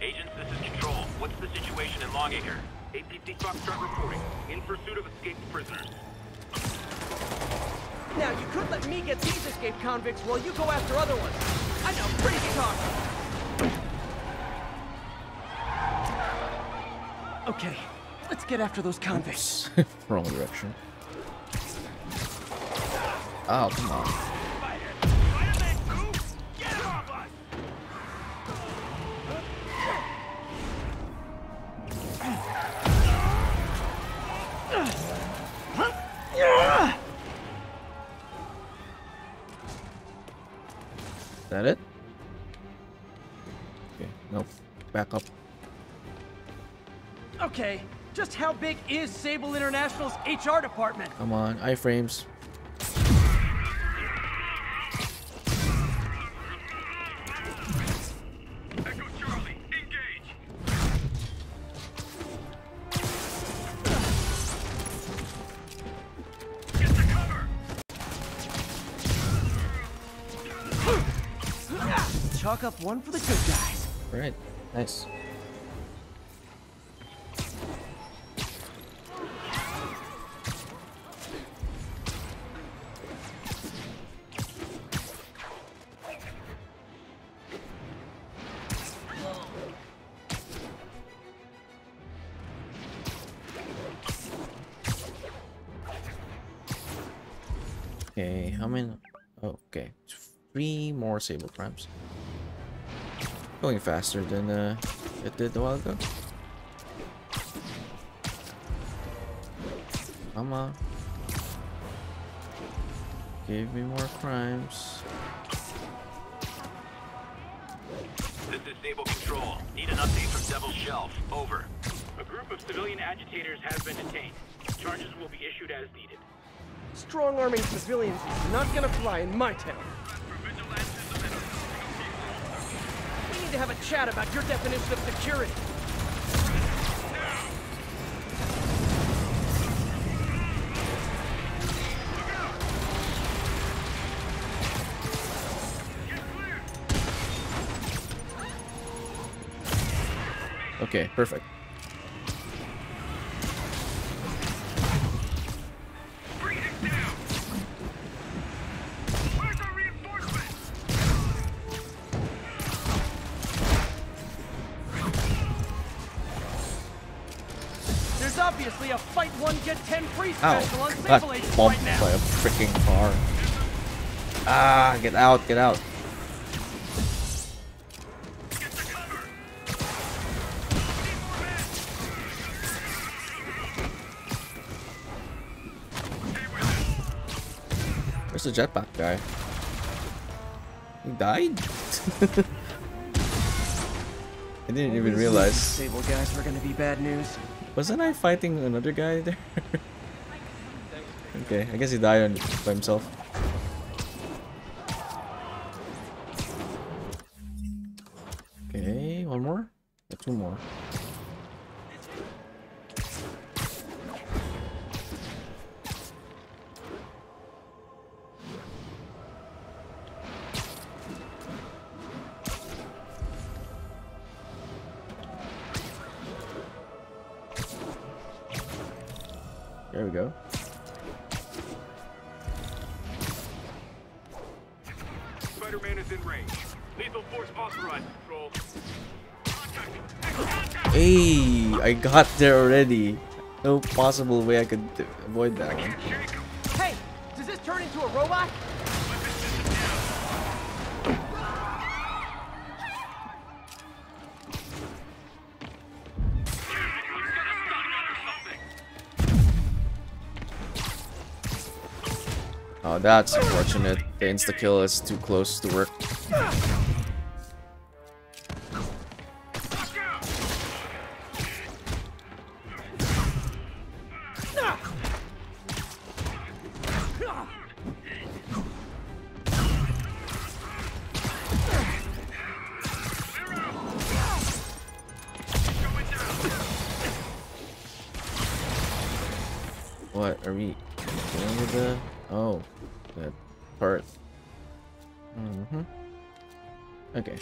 Agents, this is Control. What's the situation in Longacre? APC Foxtrot reporting. In pursuit of escaped prisoners. Now, you could let me get these escaped convicts while you go after other ones. I know, crazy talk. Okay, let's get after those convicts. Wrong direction. Oh, come on. Is that it? back up. Okay, just how big is Sable International's HR department? Come on, iframes. Echo Charlie, engage. Get the cover. Chalk up one for the good guys. Right, nice. Okay, how many? Oh, okay, 3 more Sable Primes. Going faster than it did a while ago. Come on. Give me more crimes. This is Sable Control. Need an update from Devil's Shelf. Over. A group of civilian agitators has been detained. Charges will be issued as needed. Strong-arming civilians is not gonna fly in my town. We need to have a chat about your definition of security. Okay, perfect. There's obviously a fight one get 10 free Ow, special on got Sable Agents bumped right now. by a freaking car. Ah, get out, get out. Where's the jetpack guy? He died? I didn't even realize. Sable guys were gonna be bad news. Wasn't I fighting another guy there? Okay, I guess he died by himself. Okay, one more? Yeah, 2 more. There we go. Spider-Man is in range. Lethal force authorized, Control. Hey, I got there already. No possible way I could avoid that one. Hey, does this turn into a robot? Oh, that's unfortunate. The insta-kill is too close to work. What are we doing with the... Oh, that part. Okay.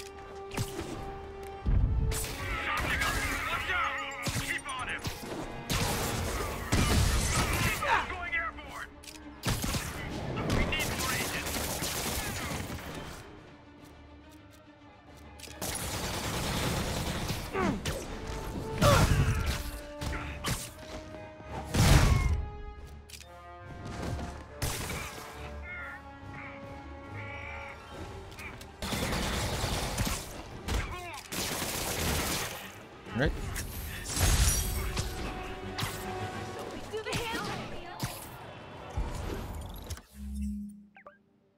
Right.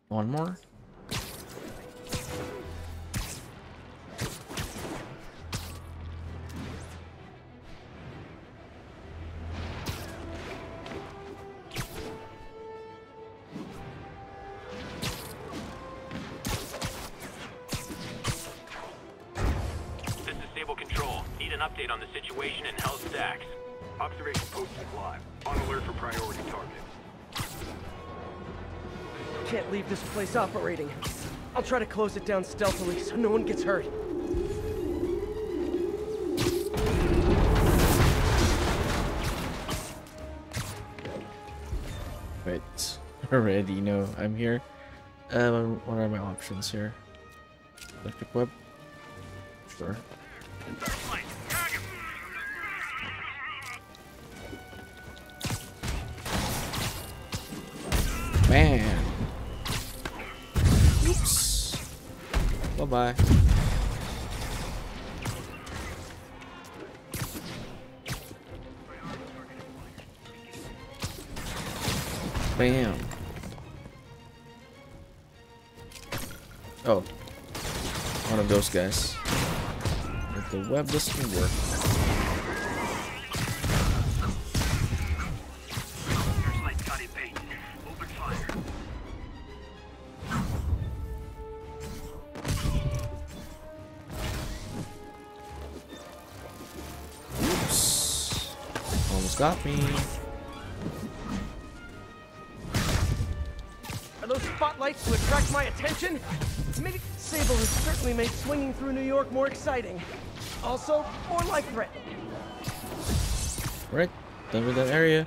One more. update on the situation in Hell Stacks. Observation posted live. On alert for priority target. Can't leave this place operating. I'll try to close it down stealthily so no one gets hurt. Wait, already know I'm here. What are my options here? Electric web? Sure. Man. Oops. Bye-bye. Bam. Oh. One of those guys. If the web doesn't work. Oops. Almost got me. Are those spotlights to attract my attention? Maybe Sable has certainly made swinging through New York more exciting. Also, more life-threatening. Right, done with that area.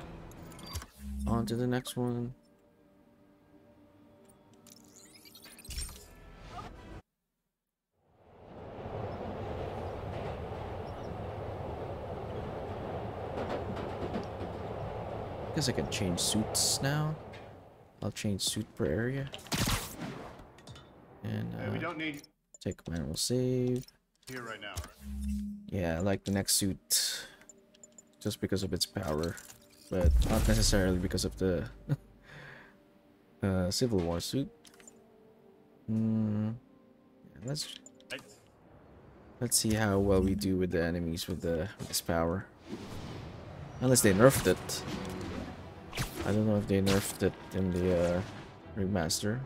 On to the next one. Guess I can change suits now. I'll change suit per area. And we don't need take manual save. here right now. Yeah, I like the next suit just because of its power, but not necessarily because of the Civil War suit. Yeah, let's see how well we do with the enemies with this power. Unless they nerfed it. I don't know if they nerfed it in the remaster.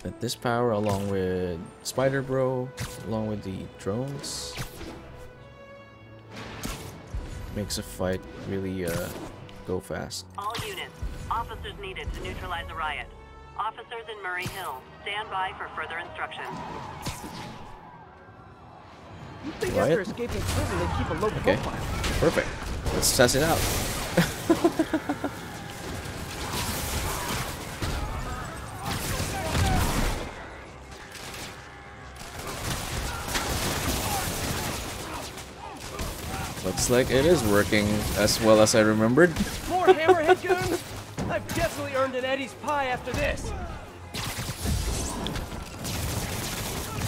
But this power, along with Spider Bro, along with the drones, makes a fight really go fast. All units, officers needed to neutralize the riot. Officers in Murray Hill, stand by for further instructions. You think Riot? after escaping prison they keep a low profile? Perfect. Let's test it out. Looks like it is working as well as I remembered. More hammerhead goons? I've definitely earned an Eddie's pie after this.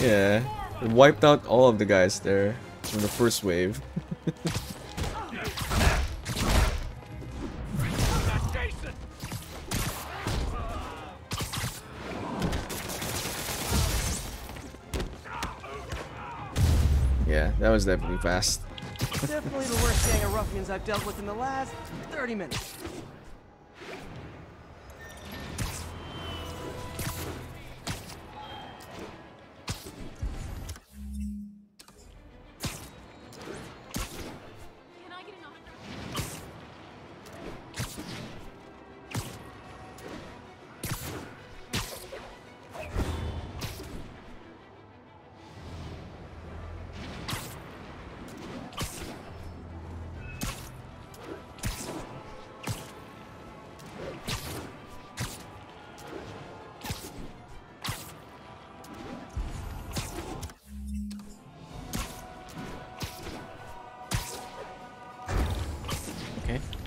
Yeah, it wiped out all of the guys there from the first wave. Yeah, that was definitely fast. Definitely the worst gang of ruffians I've dealt with in the last 30 minutes.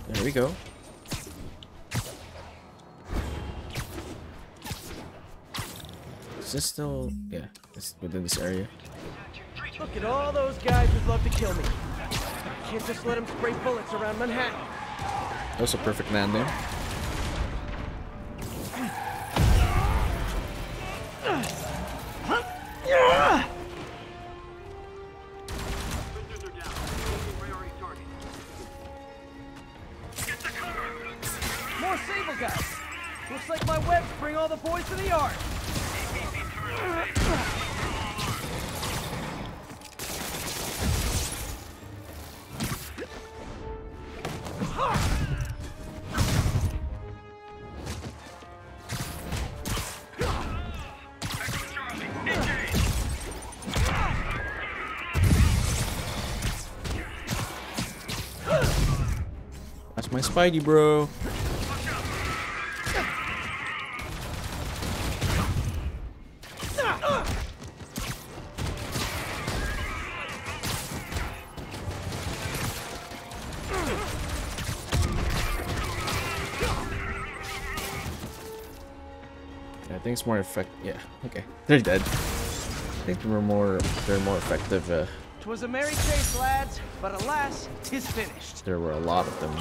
There we go. Is this still... yeah, it's within this area. Look at all those guys who'd love to kill me. Can't just let them spray bullets around Manhattan. That was a perfect landing. More Sable guys. Looks like my webs bring all the boys to the yard. That's my Spidey, bro. I think it's more effective. Yeah, okay. They're dead. I think they're more effective. 'Twas a merry chase, lads, but alas, 'tis finished. There were a lot of them.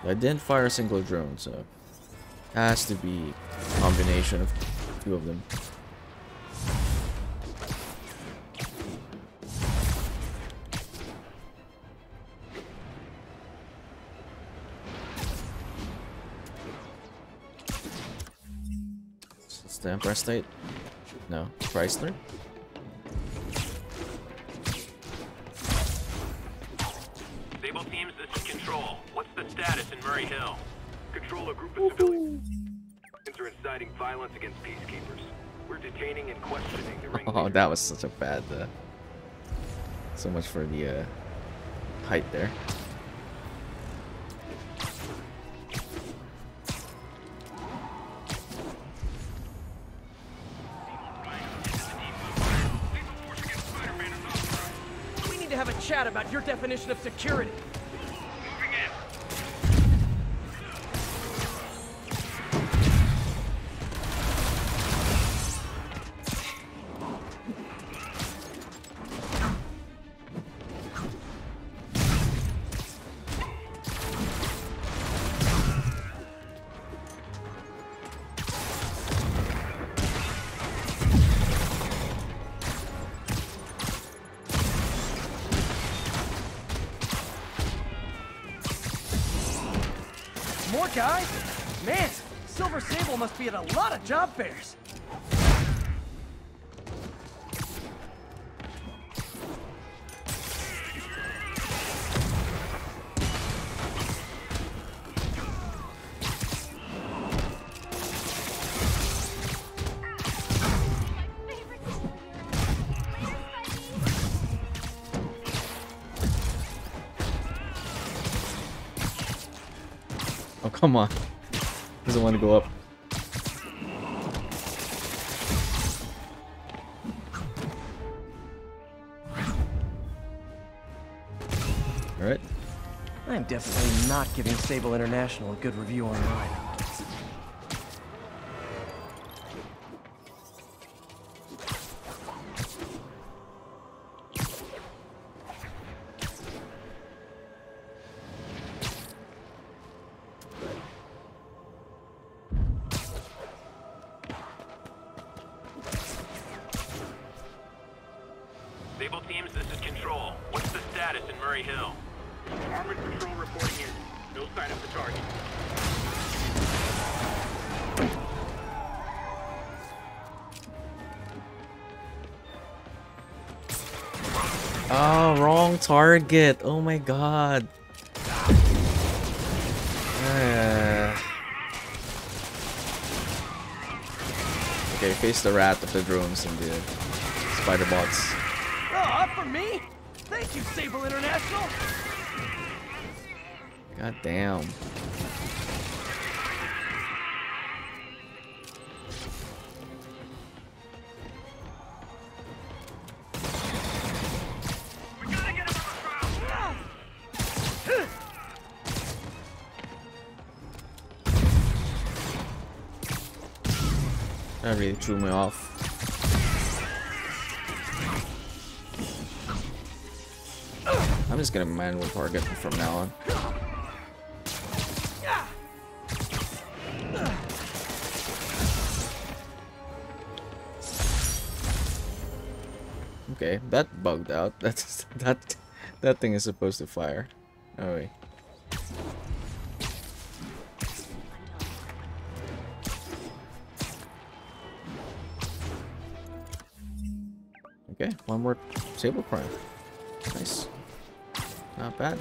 I didn't fire a single drone, so it has to be a combination of two of them. It's the Empire State? No, Chrysler? Sable teams, this is Control. What's the status in Murray Hill? Control, a group of civilians are inciting violence against peacekeepers. We're detaining and questioning the ring. Oh, that was such a bad. So much for the height there. We need to have a chat about your definition of security. More guys? Man, Silver Sable must be at a lot of job fairs. Oh, come on. Doesn't want to go up. Alright. I'm definitely not giving Sable International a good review online. Sable teams, this is Control. What's the status in Murray Hill? Armored patrol reporting in. No sign of the target. Oh, wrong target. Oh my god. Okay, face the rat of the drones and the spider bots. Oh, up for me? Thank you, Sable International. God damn. That really threw me off. I'm just gonna manual target from now on. Okay, that bugged out. That thing is supposed to fire. Oh wait. Okay, one more Sable Prime. Nice. Not bad.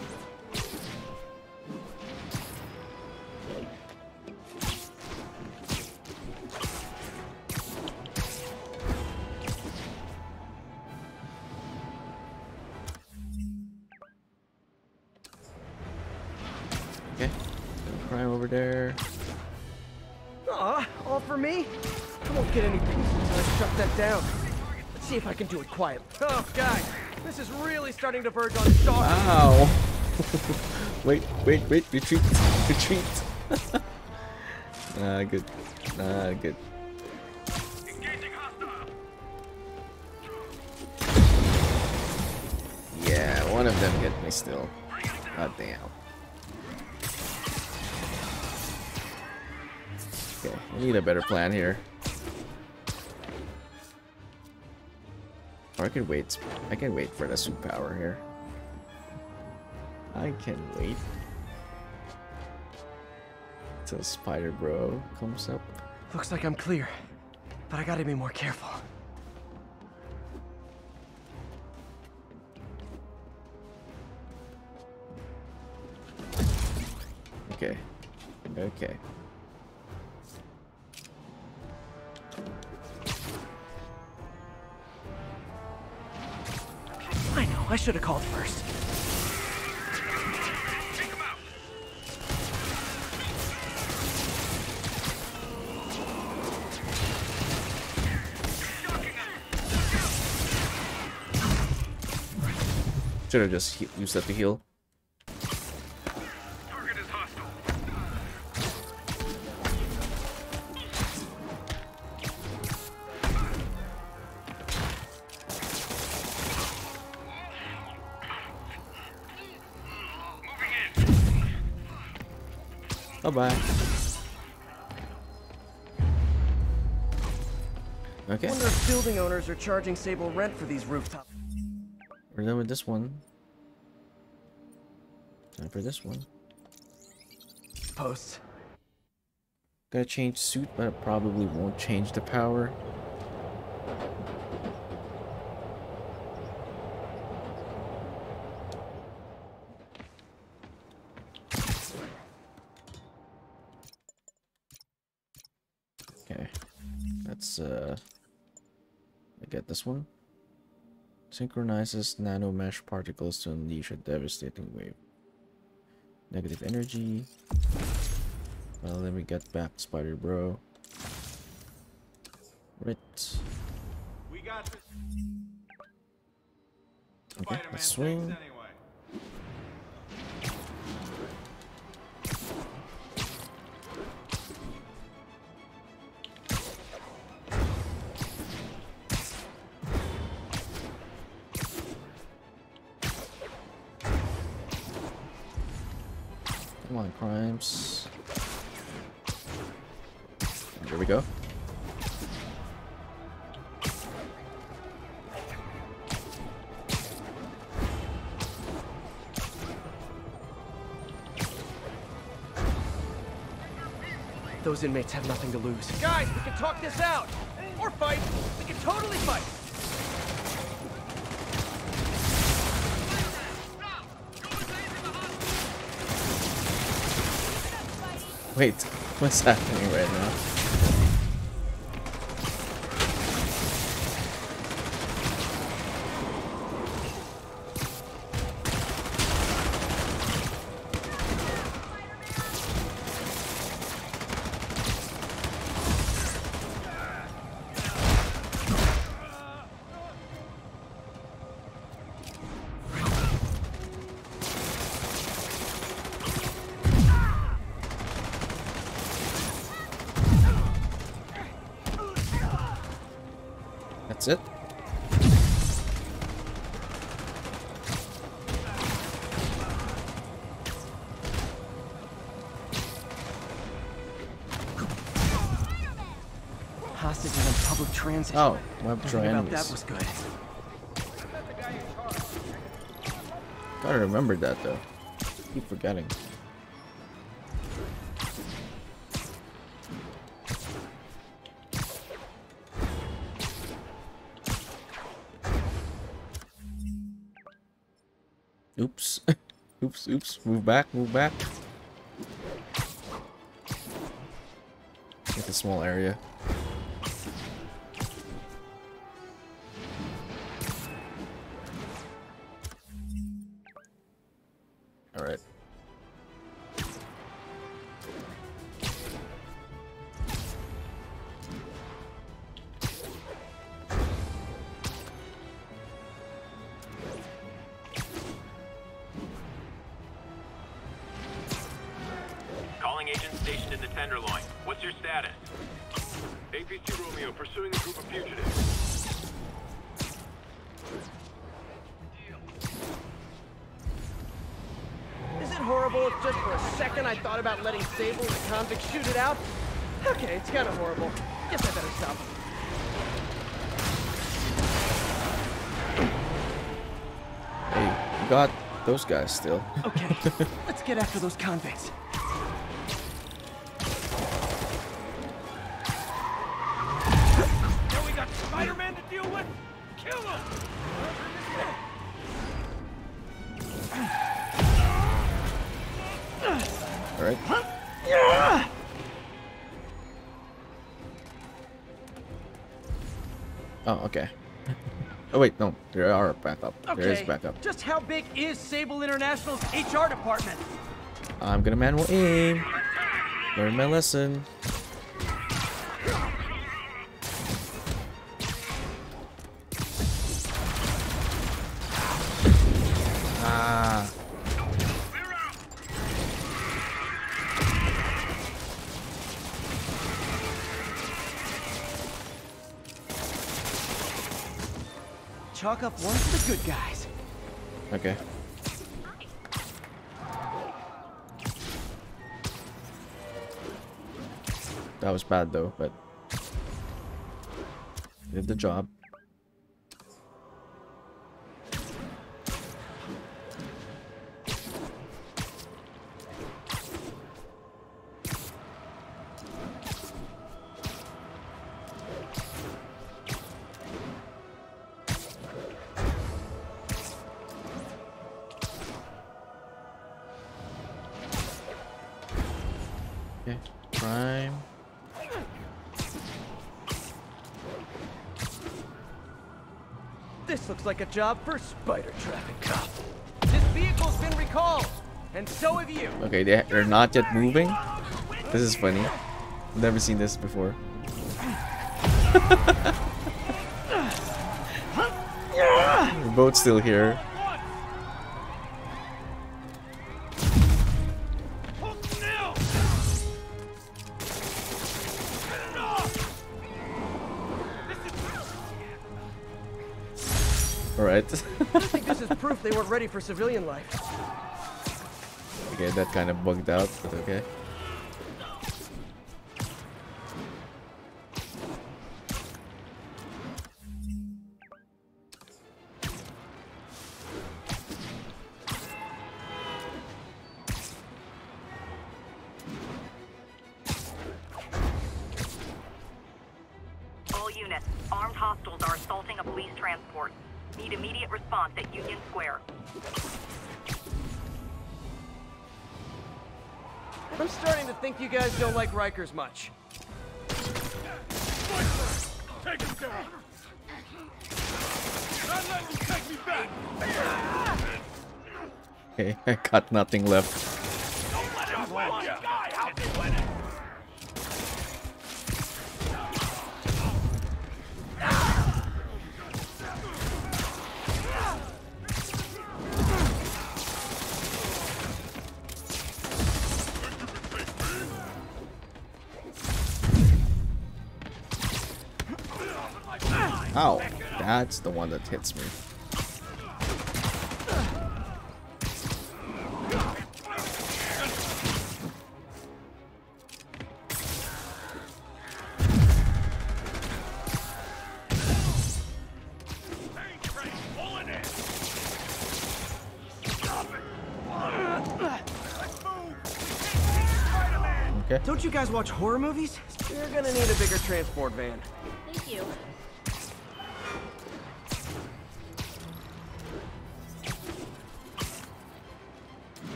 crime over there. Aw, all for me? I won't get anything until I shut that down. Let's see if I can do it quietly. Oh, guys, this is really starting to verge on stalking. Ow! wait, retreat, retreat. Good. Good. Yeah, one of them hit me still. God damn. Okay, I need a better plan here. Or I can wait. I can wait for the suit power here. I can wait till Spider Bro comes up. Looks like I'm clear, but I gotta be more careful. Okay. Okay. I know, I should have called first. Should have just used that to heal. Bye-bye. Okay. I wonder if building owners are charging Sable rent for these rooftops. We're done with this one. Time for this one. Posts. Gotta change suit, but it probably won't change the power. Okay. Let's get this one. Synchronizes nano mesh particles to unleash a devastating wave. Negative energy. Well, let me get back Spider Bro. Right. We got this. Okay, let's swing. Come on, crimes. There we go. Those inmates have nothing to lose. Guys, we can talk this out! Or fight! We can totally fight! Wait, what's happening right now? That's it. Hostages on public transit. Oh, web draw About enemies. that was good. Gotta remember that though. Keep forgetting. Oops. Oops, oops. Move back, move back. Get the small area. Alright. stationed in the Tenderloin. What's your status? APC Romeo pursuing a group of fugitives. Is it horrible if just for a second I thought about letting Sable and the convict shoot it out? Okay, it's kind of horrible. Guess I better stop. Hey, you got those guys still. Okay, let's get after those convicts. Now we got Spider-Man to deal with. Kill him! All right. Yeah! Oh, okay. Oh wait, no, there are backup. Okay, There is backup. just how big is Sable International's HR department? I'm gonna manual aim. Learn my lesson. Ah. Chalk up one for the good guys. Okay. That was bad though, but did the job. Okay, prime. This looks like a job for Spider Traffic Cop. This vehicle's been recalled, and so have you. Okay, they're not yet moving. This is funny. I've never seen this before. We're both still here. Alright. I think this is proof they weren't ready for civilian life. Okay, that kind of bugged out, but okay. All units, armed hostiles are assaulting a police transport. Need immediate response at Union Square. I'm starting to think you guys don't like Rikers much. Take him down! Not letting you take me back! Okay, I got nothing left. Don't let him win! Guy, how's he winning? Ow, that's the one that hits me. Okay. Don't you guys watch horror movies? You're gonna need a bigger transport van. Thank you.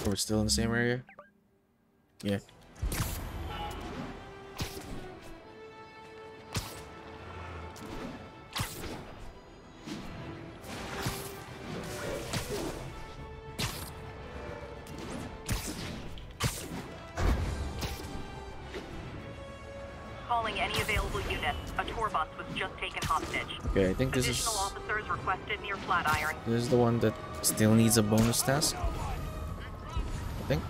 We're still in the same area? Yeah. any available units. A tour bus was just taken hostage. Okay, I think this is... Additional officers requested near Flatiron. This is the one that still needs a bonus task. I think.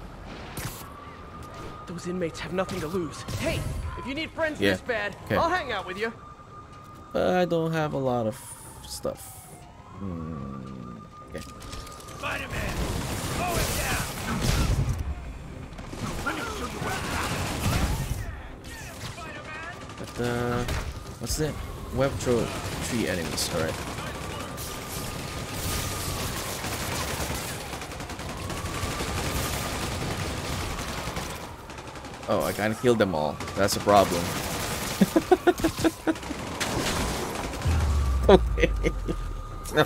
Those inmates have nothing to lose. Hey, if you need friends Yeah, this bad, okay. I'll hang out with you. But I don't have a lot of stuff. Okay. Spider-Man! Slow it down! Let me show you what But what's that? Web throw 3 enemies, alright. Oh, I can't kill them all. That's a problem. Okay. No.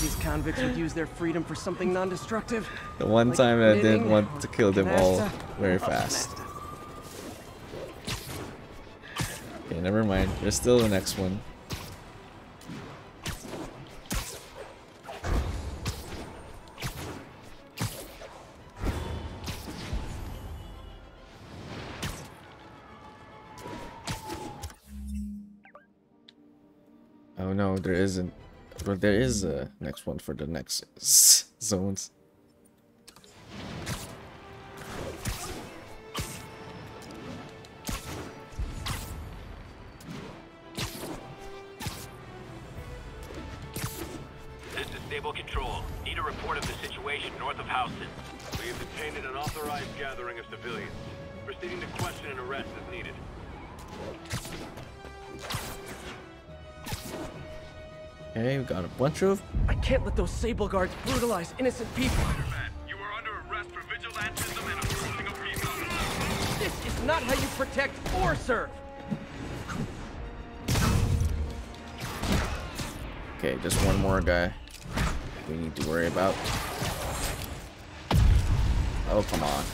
These convicts would use their freedom for something non-destructive. The one like time I didn't knitting want to kill them all canasta. very fast. Okay, never mind. There's still the next one. Oh no, there isn't. But there is a next one for the next zones. This is Stable Control. Need a report of the situation north of Houston. We have detained an unauthorized gathering of civilians. Proceeding to question and arrest as needed. Okay, we got a bunch of. I can't let those Sable guards brutalize innocent people. You are under arrest for vigilantism and opposing of people. This is not how you protect or serve. Okay, just one more guy we need to worry about. Oh, come on.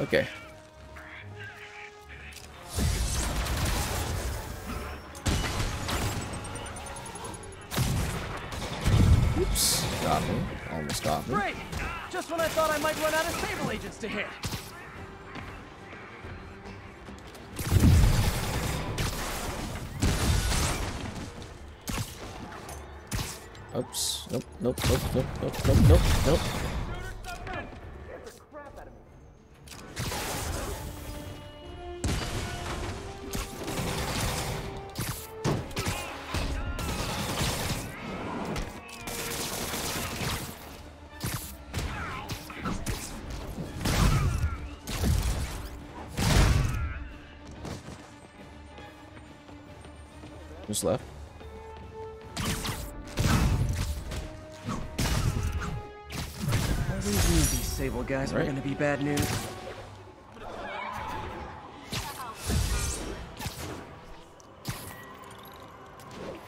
Okay. Oops, got me. Almost got me. Great! Just when I thought I might run out of Sable agents to hit. Oops. Nope, nope, nope, nope, nope, nope, nope, nope. Who's left? I always knew these Sable guys were Right. gonna be bad news.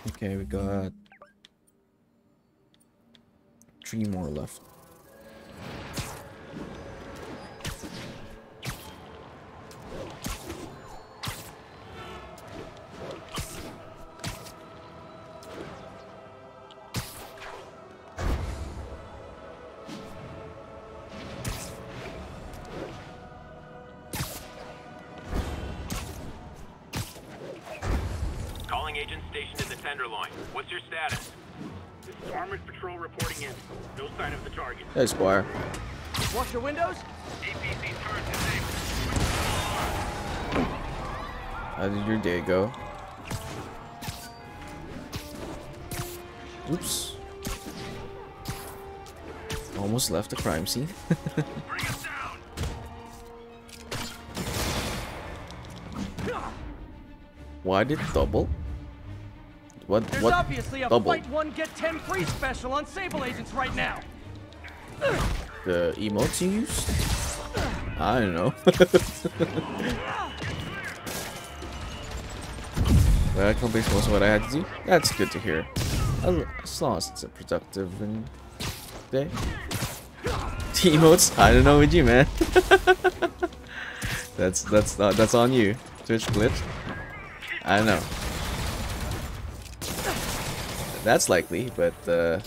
Okay, we got 3 more left. Calling agent stationed in the Tenderloin. What's your status? This is Armored Patrol reporting in. No sign of the target. Hey, Squire. Wash your windows? APC turret disabled. How did your day go? Oops. Almost left the crime scene. Why did it double? What? There's What? obviously a Double. fight one get 10 free special on Sable agents right now. The emotes you used? I don't know. Well, that accomplished most of what I had to do. That's good to hear. As long as it's a productive day. The emotes? I don't know with you, man. that's on you. Twitch glitch. I don't know. That's likely, but could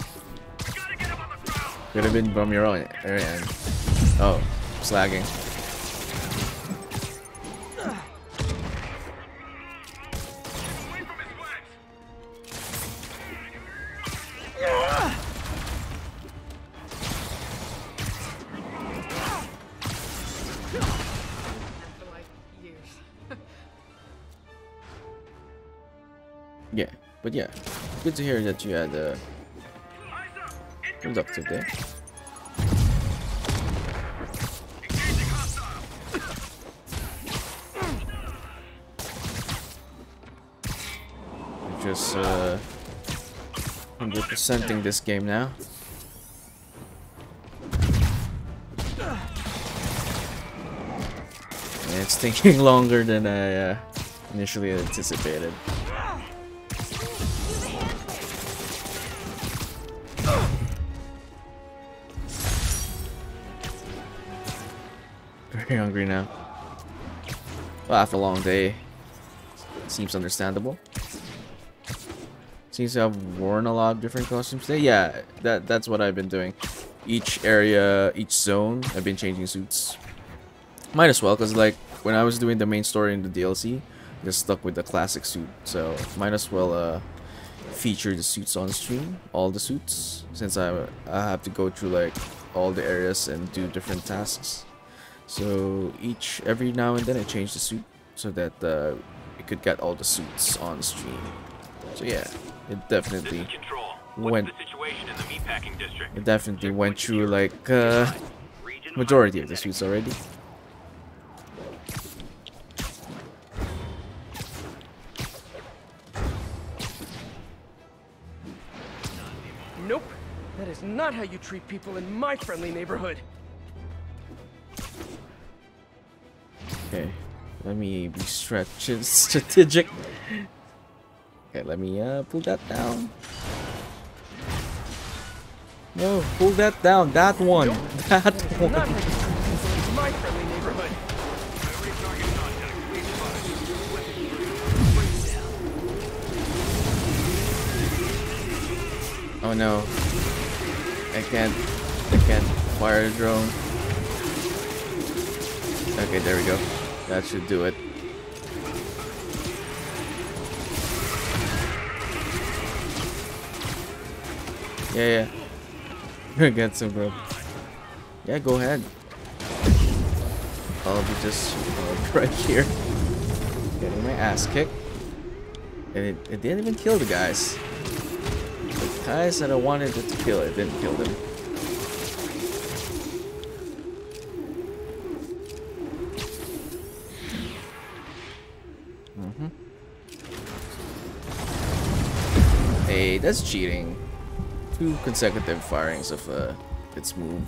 have been from your own end. Oh, It's lagging. Yeah, but yeah, good to hear that you had productive day. We're just 100%ing this game now. And it's taking longer than I initially anticipated. Very hungry now. Well, after a long day, seems understandable. Seems to have worn a lot of different costumes today. Yeah, that's what I've been doing. Each area, each zone, I've been changing suits. Might as well, because like when I was doing the main story in the DLC, I just stuck with the classic suit. So might as well feature the suits on stream, all the suits, since I have to go through like all the areas and do different tasks. So every now and then I change the suit so that we could get all the suits on stream. So yeah, it definitely went. It definitely went through like majority of the suits already. Nope, that is not how you treat people in my friendly neighborhood. Okay, let me be strategic. Okay, let me pull that down. No, pull that down. That one. That one. My friendly neighborhood. Oh no. I can't fire a drone. Okay, there we go. That should do it. Yeah. Get some, bro. Yeah, go ahead. I'll be just right here, getting my ass kicked. And it didn't even kill the guys. The guys that I wanted it to kill, it didn't kill them. Hey, that's cheating. 2 consecutive firings of its move.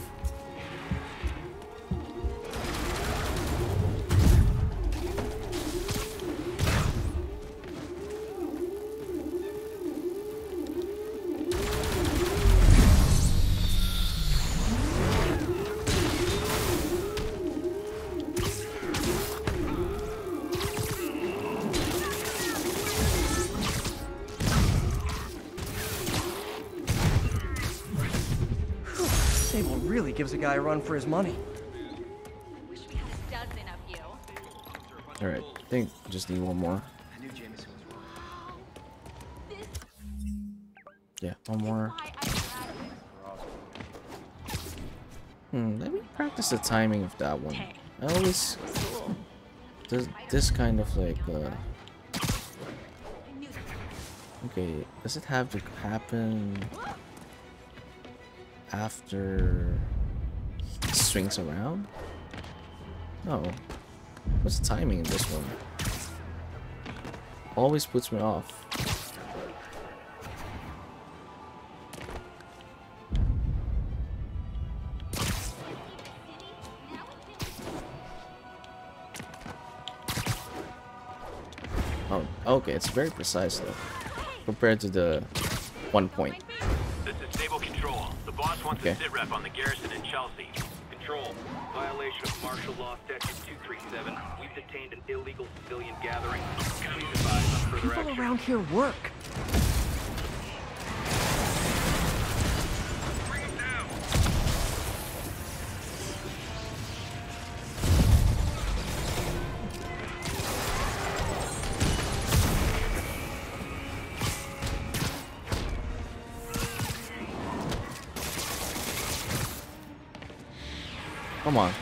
Sable really gives a guy a run for his money. Wish we had a dozen of you. Alright, I think I just need one more. I knew Jameson was wrong. Yeah, one more. Let me practice the timing of that one. I always does this kind of like okay, does it have to happen after he swings around? No. What's the timing in this one? Always puts me off. Oh, okay, it's very precise though, compared to the 1 point. This is Sable Control. The boss wants a sit rep on the garrison in Chelsea. Control, violation of martial law statute 237. We've detained an illegal civilian gathering. Please advise on further People action. around here work. Come on.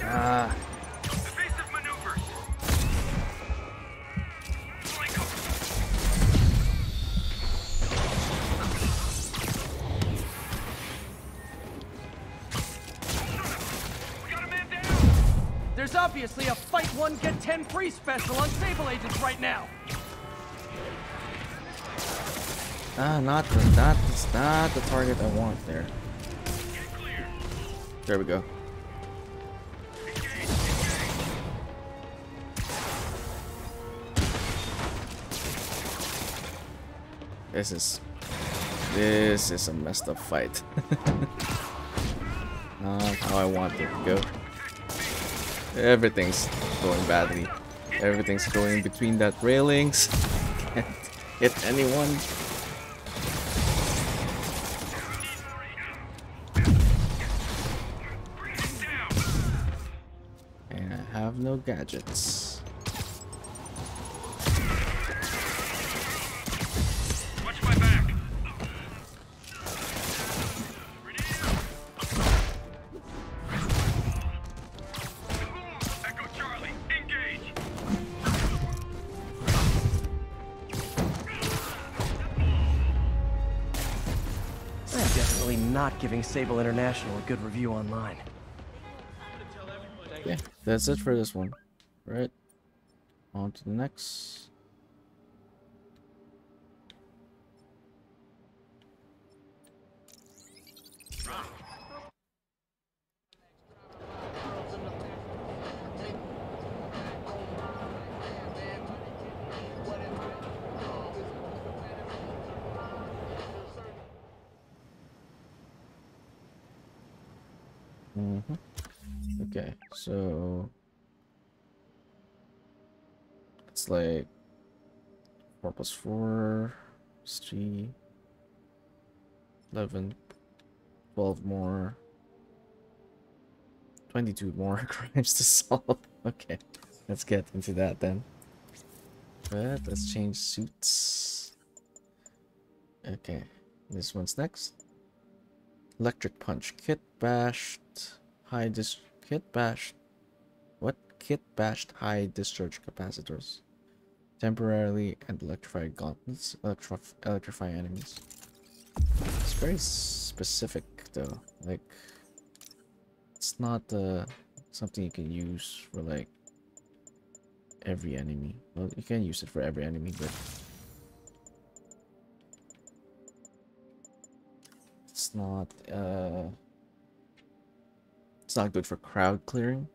Ah. There's obviously a fight one get 10 free special on Sable Agents right now. Not the target I want there. There we go. This is a messed up fight. Not how I want it to go. Everything's going badly. Everything's going between that railings. Can't hit anyone. And I have no gadgets. Not giving Sable International a good review online. Yeah, that's it for this one. Right. On to the next. Okay, so it's like 4 plus 4 is 3, 11, 12 more, 22 more crimes to solve. Okay, let's get into that then. But let's change suits. Okay, this one's next. Electric Punch, Kit Bashed, Kit bashed high discharge capacitors. Temporarily and electrify gauntlets. Electrify enemies. It's very specific though. Like, it's not something you can use for like every enemy. Well, you can use it for every enemy, but it's not good for crowd clearing.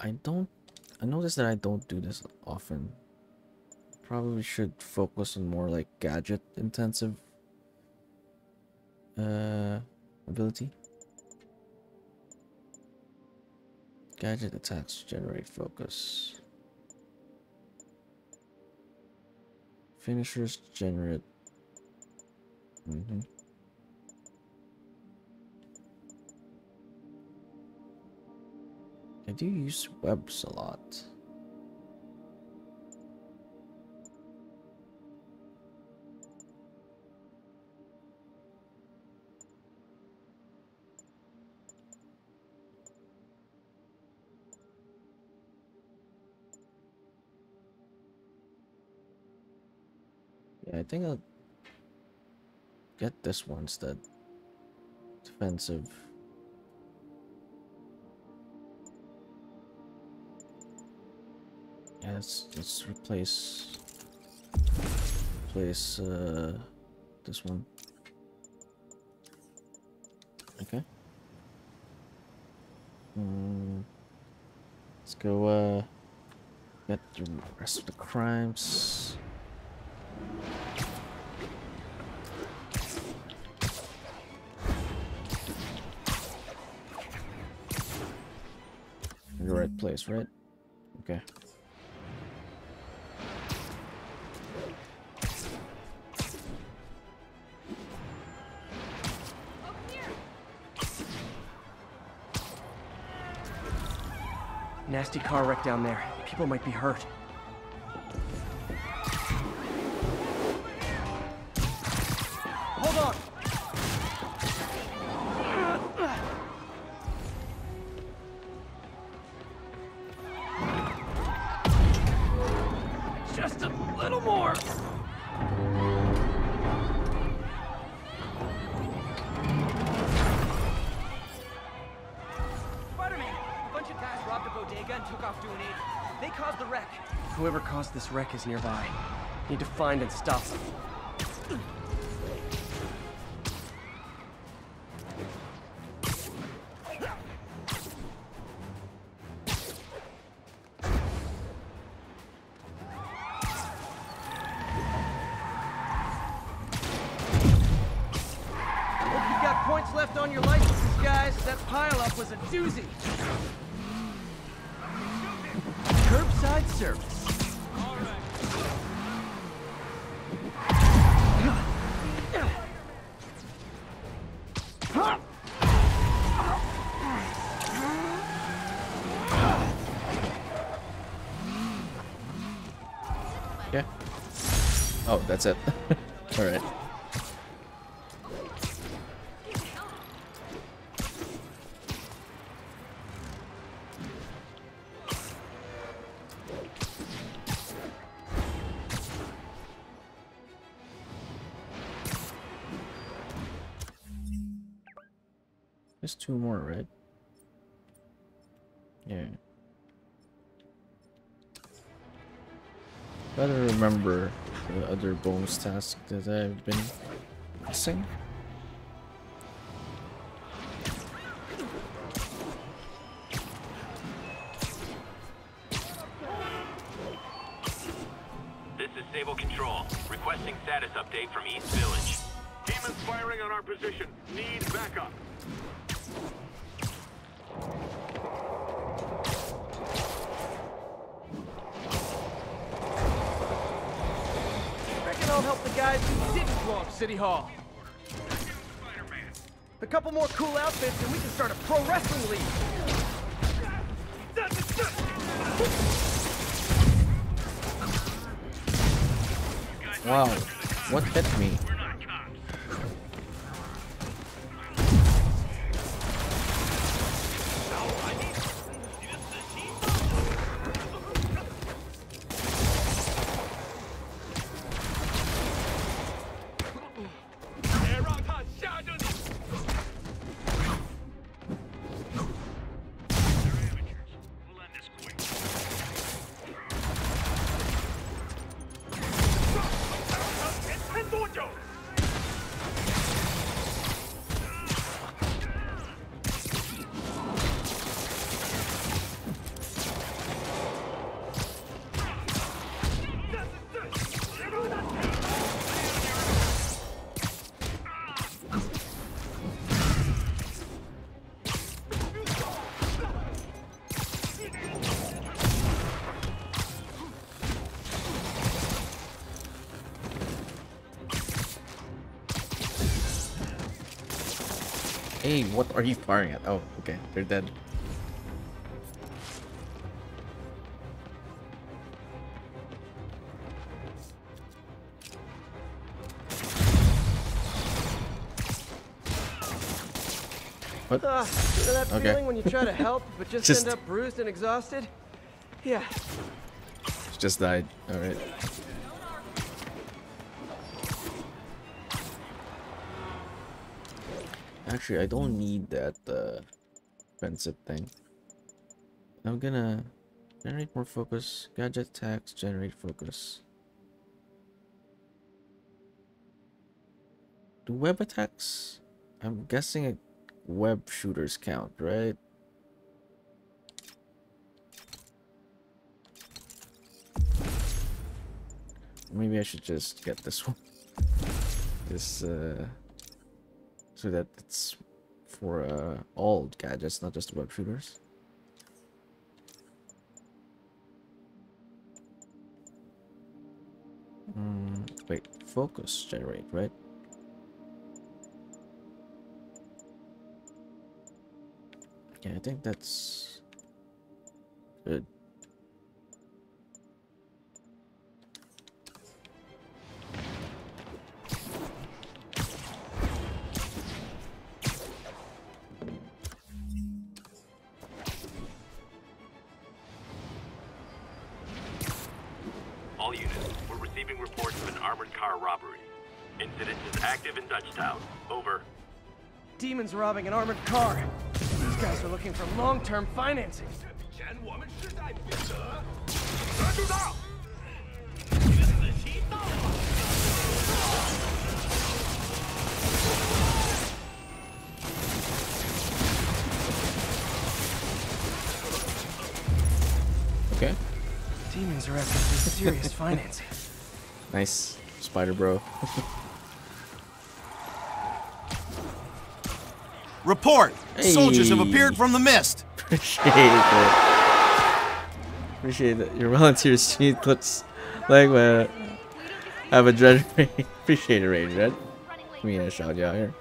I noticed that I don't do this often. Probably should focus on more like gadget intensive ability. Gadget attacks generate focus. Finishers generate. I do use webs a lot. Yeah, I think I'll get this one instead. Defensive. Yeah, let's replace this one. Okay. Let's go get the rest of the crimes. In the right place, right? Okay. Nasty car wreck down there. People might be hurt. Hold on! Just a little more! Spider-Man! A bunch of guys robbed a bodega and took off doing it. They caused the wreck. Whoever caused this wreck is nearby. Need to find and stop them. Hope you've got points left on your licenses, guys. That pile-up was a doozy. Curbside service. Yeah. Oh, that's it. All right. There's 2 more, right? Yeah. Gotta remember the other bonus task that I've been missing. This is Sable Control. Requesting status update from East Village. Demons firing on our position. Need backup. Reckon I'll help the guys who didn't blow up City Hall. A couple more cool outfits and we can start a pro wrestling league. Wow, what hit me? Hey, what are you firing at? Oh, okay, they're dead. What? You know that Okay. feeling when you try to help but just Just- end up bruised and exhausted? Yeah. Just died. Alright. Actually, I don't need that offensive thing. I'm gonna generate more focus. Gadget attacks, generate focus. Do web attacks? I'm guessing web shooters count, right? Maybe I should just get this one. This so that it's for all gadgets, not just web shooters. Wait, focus generate, right? Yeah, I think that's Good. All units, we're receiving reports of an armored car robbery. Incident is active in Dutchtown. Over. Demons robbing an armored car. These guys are looking for long-term financing. Okay. Demons are after some serious financing. Nice. Spider bro. Report! Hey. Soldiers have appeared from the mist! Appreciate it. Appreciate it. Your volunteer sheet looks like I have a dread. Appreciate it, Rage Red. Give me a shout out here.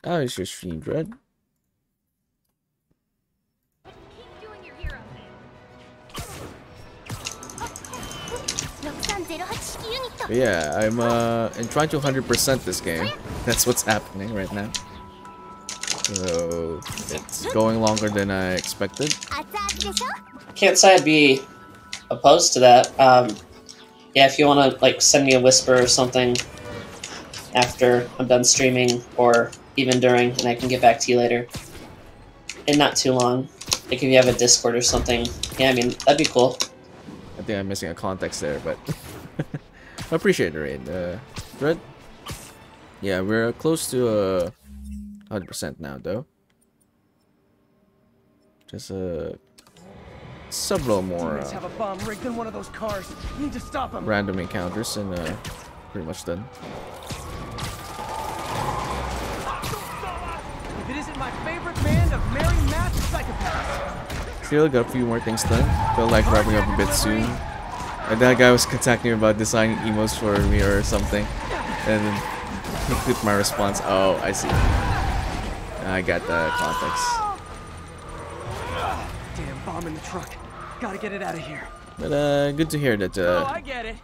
Oh, it's your stream, Dread. But yeah, I'm trying to 100% this game. That's what's happening right now. So it's going longer than I expected. Can't say I'd be opposed to that. Yeah, if you want to like send me a whisper or something after I'm done streaming, or even during, and I can get back to you later. And not too long. Like if you have a Discord or something. Yeah, I mean that'd be cool. I think I'm missing a context there, but I appreciate the raid. Dread? Yeah, we're close to 100% now, though. Just several more Demons have a bomb rigged in one of those cars. Need to stop them. random encounters, and pretty much done. If it isn't my favorite band of merry masked psychopaths. Still got a few more things done. Feel like wrapping up a bit soon. And that guy was contacting me about designing emotes for me or something. And then he clicked my response. Oh, I see. I got the context. Damn bomb in the truck. Gotta get it out of here. But good to hear that Oh, I get it.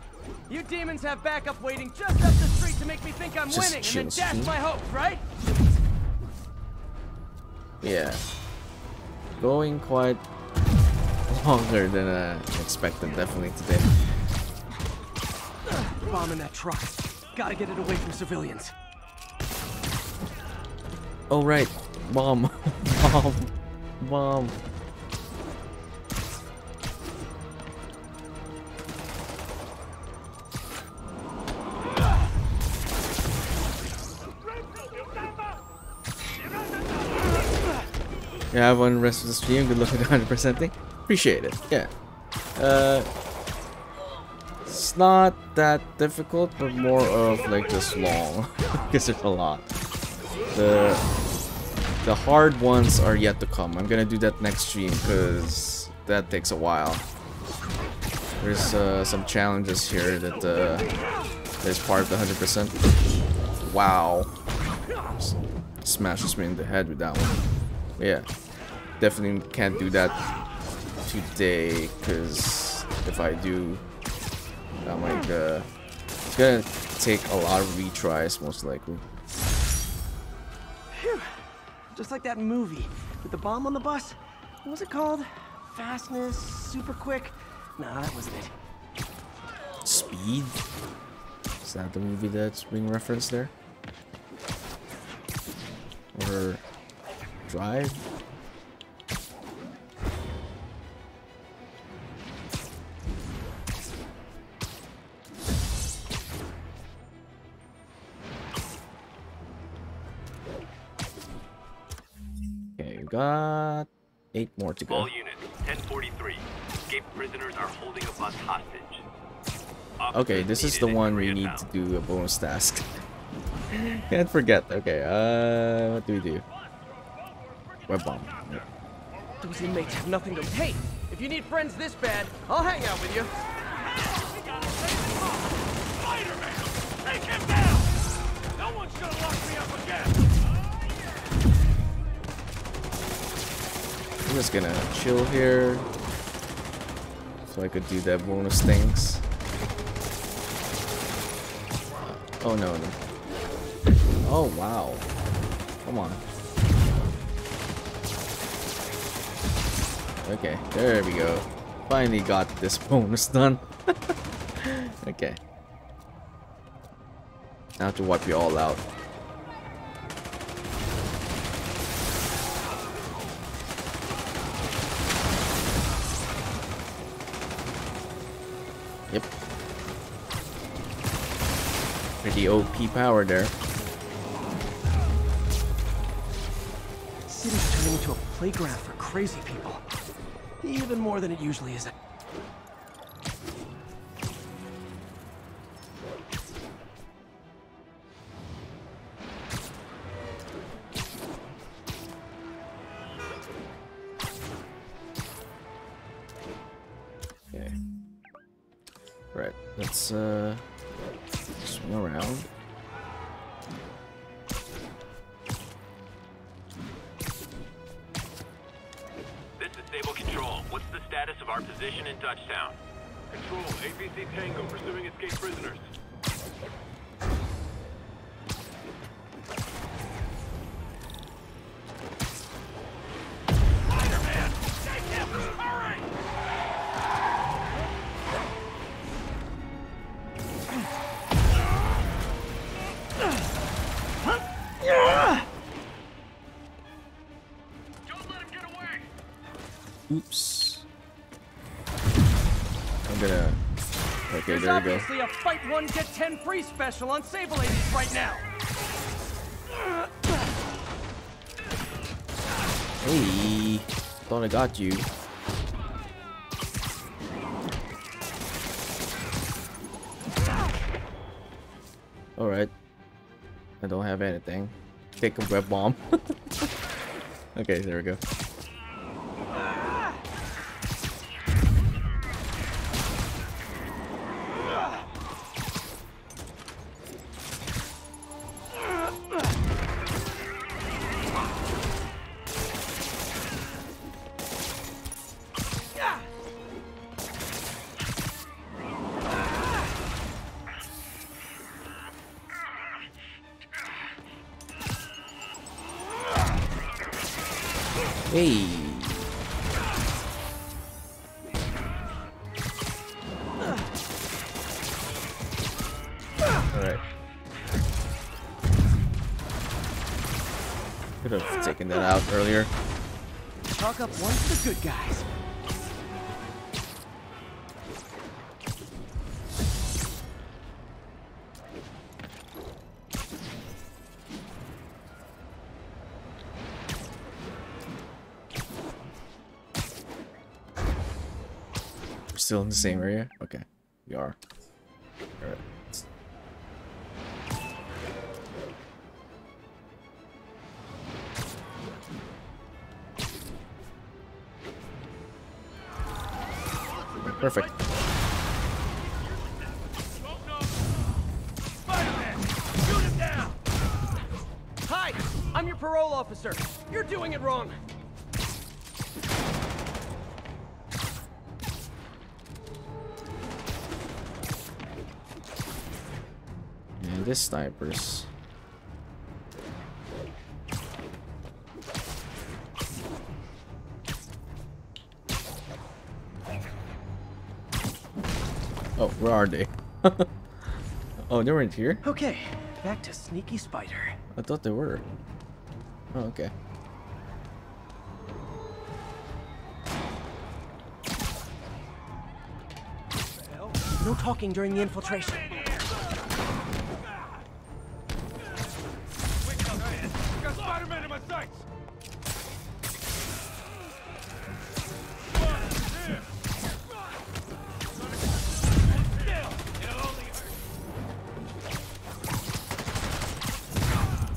You demons have backup waiting just up the street to make me think I'm Just winning chill, and then dash Steve. my hopes, right? Yeah. Going quite longer than I expected, definitely today. Bomb in that truck. Gotta get it away from civilians. Oh right, bomb, bomb, bomb. Yeah, have one rest of the stream. Good luck with the 100%ing. Appreciate it. Yeah. It's not that difficult, but more of like just long because there's a lot. The hard ones are yet to come. I'm gonna do that next stream because that takes a while. There's some challenges here that is part of the 100%. Wow. Smashes me in the head with that one. But yeah, definitely can't do that today because if I do, I'm like it's gonna take a lot of retries most likely. Phew. Just like that movie with the bomb on the bus. What was it called? Fastness, super quick? Nah, that wasn't it. Speed? Is that the movie that's being referenced there? Or Drive? Okay, we got 8 more to go. All units, 1043. Escaped prisoners are holding a bus hostage. Okay, this is the one we need to do a bonus task. Can't forget. Okay, what do we do? Web bomb. Yep. Those inmates have nothing to. Hey, if you need friends this bad, I'll hang out with you. Spider-Man! Take him down! No one's gonna lock me up again! just gonna chill here so I could do that bonus things. Oh no. Oh wow. Come on. Okay, there we go. Finally got this bonus done. Okay. Now I have to wipe you all out. Yep. Pretty OP power there. City's turning into a playground for crazy people. Even more than it usually is. Okay. Right, let's swing around. This is Sable Control. What's the status of our position in Dutchtown? Control, APC Tango pursuing escaped prisoners. Spider-Man! Take him! Hurry! Oops. I'm gonna... Okay, There's there we go. obviously a fight 1 get 10 free special on Sable Agents right now. Hey, thought I got you. Alright. I don't have anything. Take a web bomb. Okay, there we go. Hey. Alright. Could have taken that out earlier. Chalk up one for the good guys. Still in the same area? Okay, we are. Alright. Perfect. Spider-Man, shoot him down! Hi, I'm your parole officer. You're doing it wrong. And this snipers. Oh, where are they? Oh, they weren't here? Okay, back to Sneaky Spider. I thought they were. Oh, okay. No talking during the infiltration. Got Spider-Man in my sights!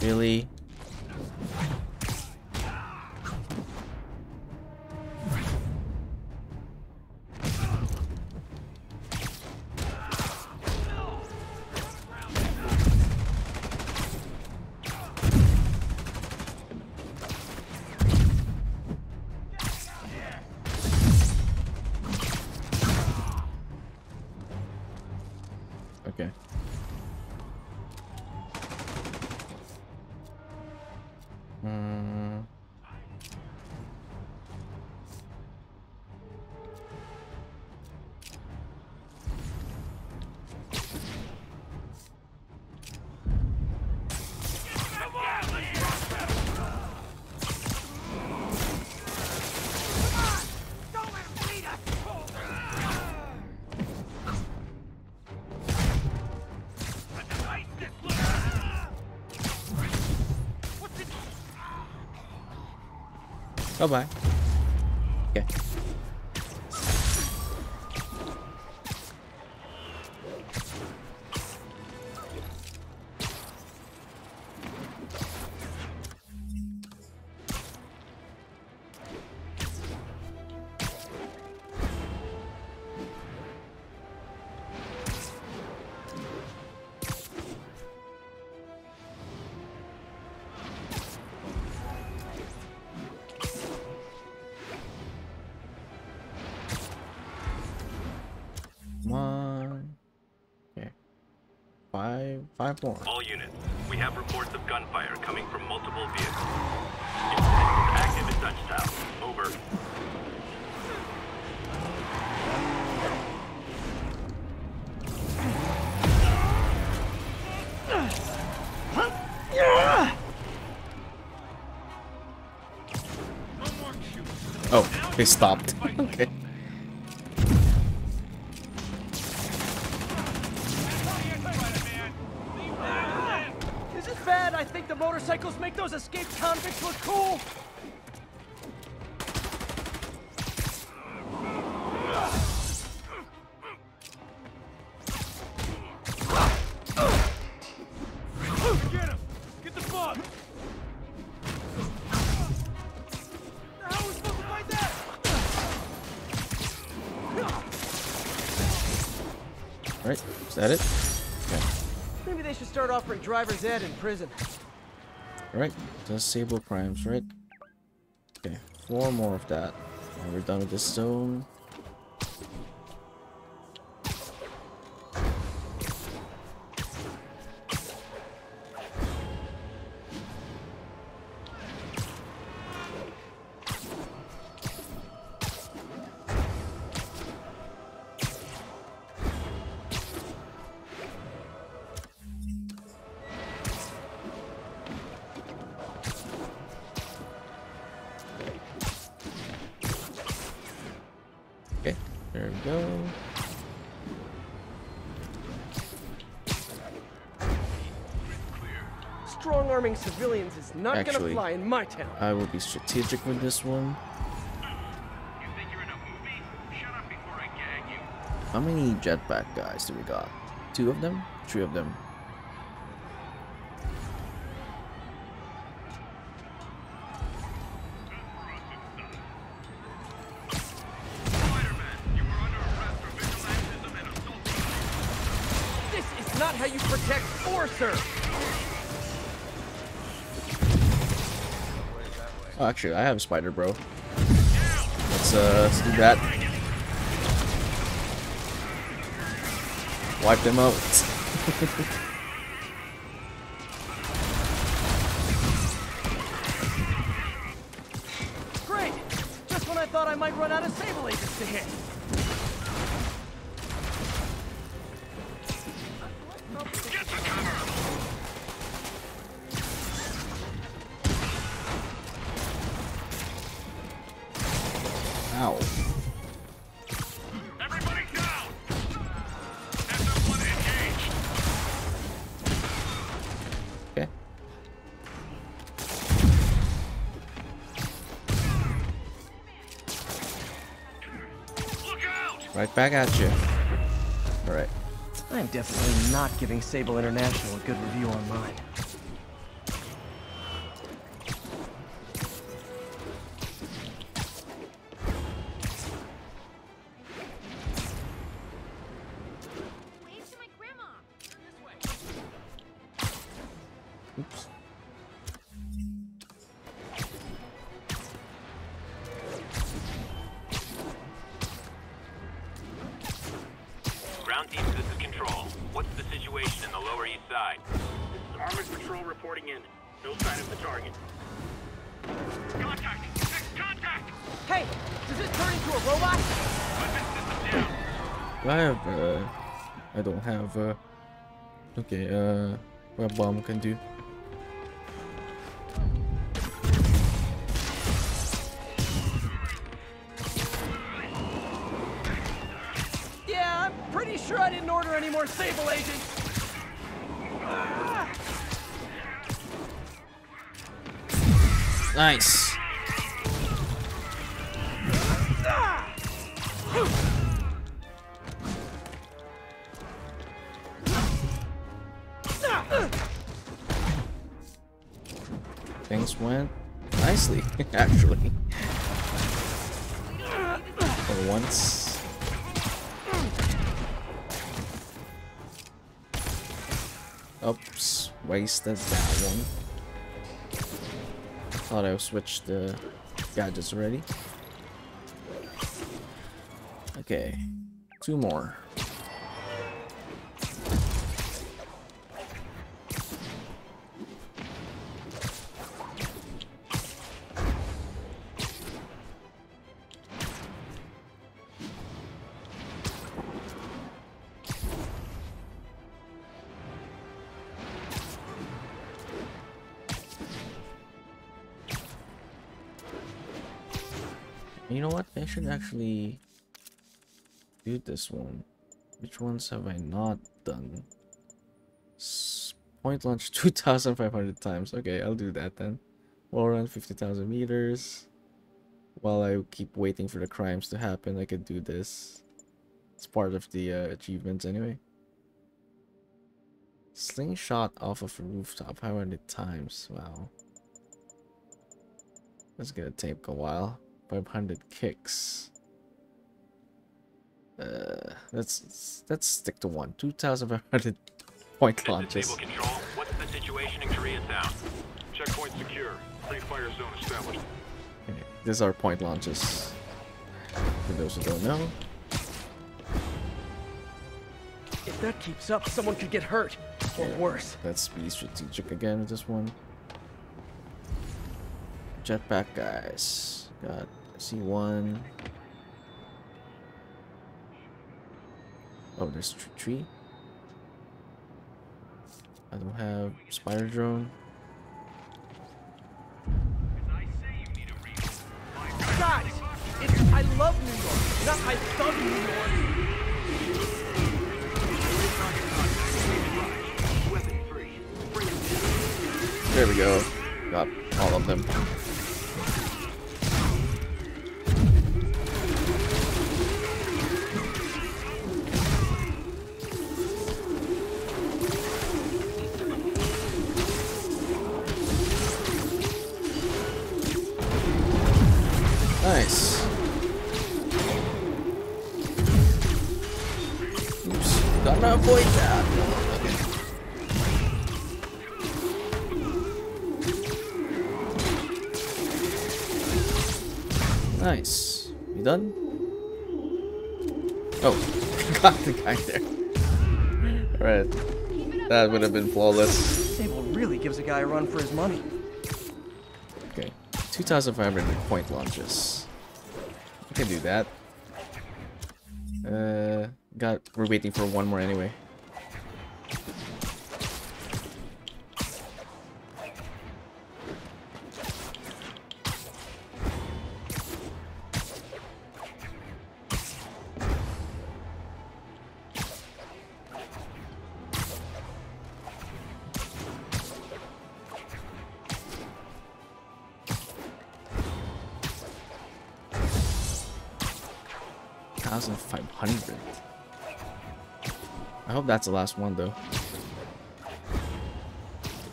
Really? Okay. Bye bye. Okay. Come on. Okay. Five more. All units, we have reports of gunfire coming from multiple vehicles. Incident is active in Dutch Town. Over. Oh, they stopped. Okay. Is it bad I think the motorcycles make those escaped convicts look cool? Get him! Get the bug! How are we supposed to fight that? Right, is that it? Okay. Maybe they should start offering driver's ed in prison. Alright, disable crimes, right? Okay, 4 more of that. And we're done with this zone. Okay, there we go. Strong-arming civilians is not gonna Actually, fly in my town. I will be strategic with this one. How many jetpack guys do we got? 2 of them? 3 of them? This is not how you protect Forcer! Oh, actually, I have a spider, bro. Let's do that. Wipe them out. Great! Just when I thought I might run out of Sable agents to hit. Get to cover! Ow. Everybody down! SF-1 engaged! Okay. Look out! Right back at you. Alright. I'm definitely not giving Sable International a good review on mine. Oops. Ground team, this is Control. What's the No sign of the target. Contact! Contact! Hey, does it turn into a robot? I have, I don't have, okay, what a bomb can do. Yeah, I'm pretty sure I didn't order any more Sable agents. Nice. Things went nicely, actually. For once. Oops, wasted that one. Thought I switched the gadgets already. Okay, 2 more. You know what? I should actually do this one. Which ones have I not done? Point launch 2,500 times. Okay, I'll do that then. Wall run 50,000 meters. While I keep waiting for the crimes to happen, I could do this. It's part of the achievements anyway. Slingshot off of a rooftop 500 times. Wow. That's gonna take a while. 500 kicks. Let's stick to one. 2,500 point launches. Disable control. What's the situation in Koreatown? Checkpoint secure. Free fire zone established. Okay, these are point launches. For those who don't know. If that keeps up, someone could get hurt. Or worse. Let's be strategic again with this one. Jetpack guys. Got C1. Oh, there's tree. I don't have spider drone. Guys, I love New York, not I thug New York. There we go. Got all of them. Nice. Oops. Gotta avoid that. Okay. Nice. You done? Oh, got the guy there. Alright. That would have been flawless. Sable really gives a guy a run for his money. Okay. 2,500 point launches. I can do that. We're waiting for one more anyway. $1,500. I hope that's the last one though.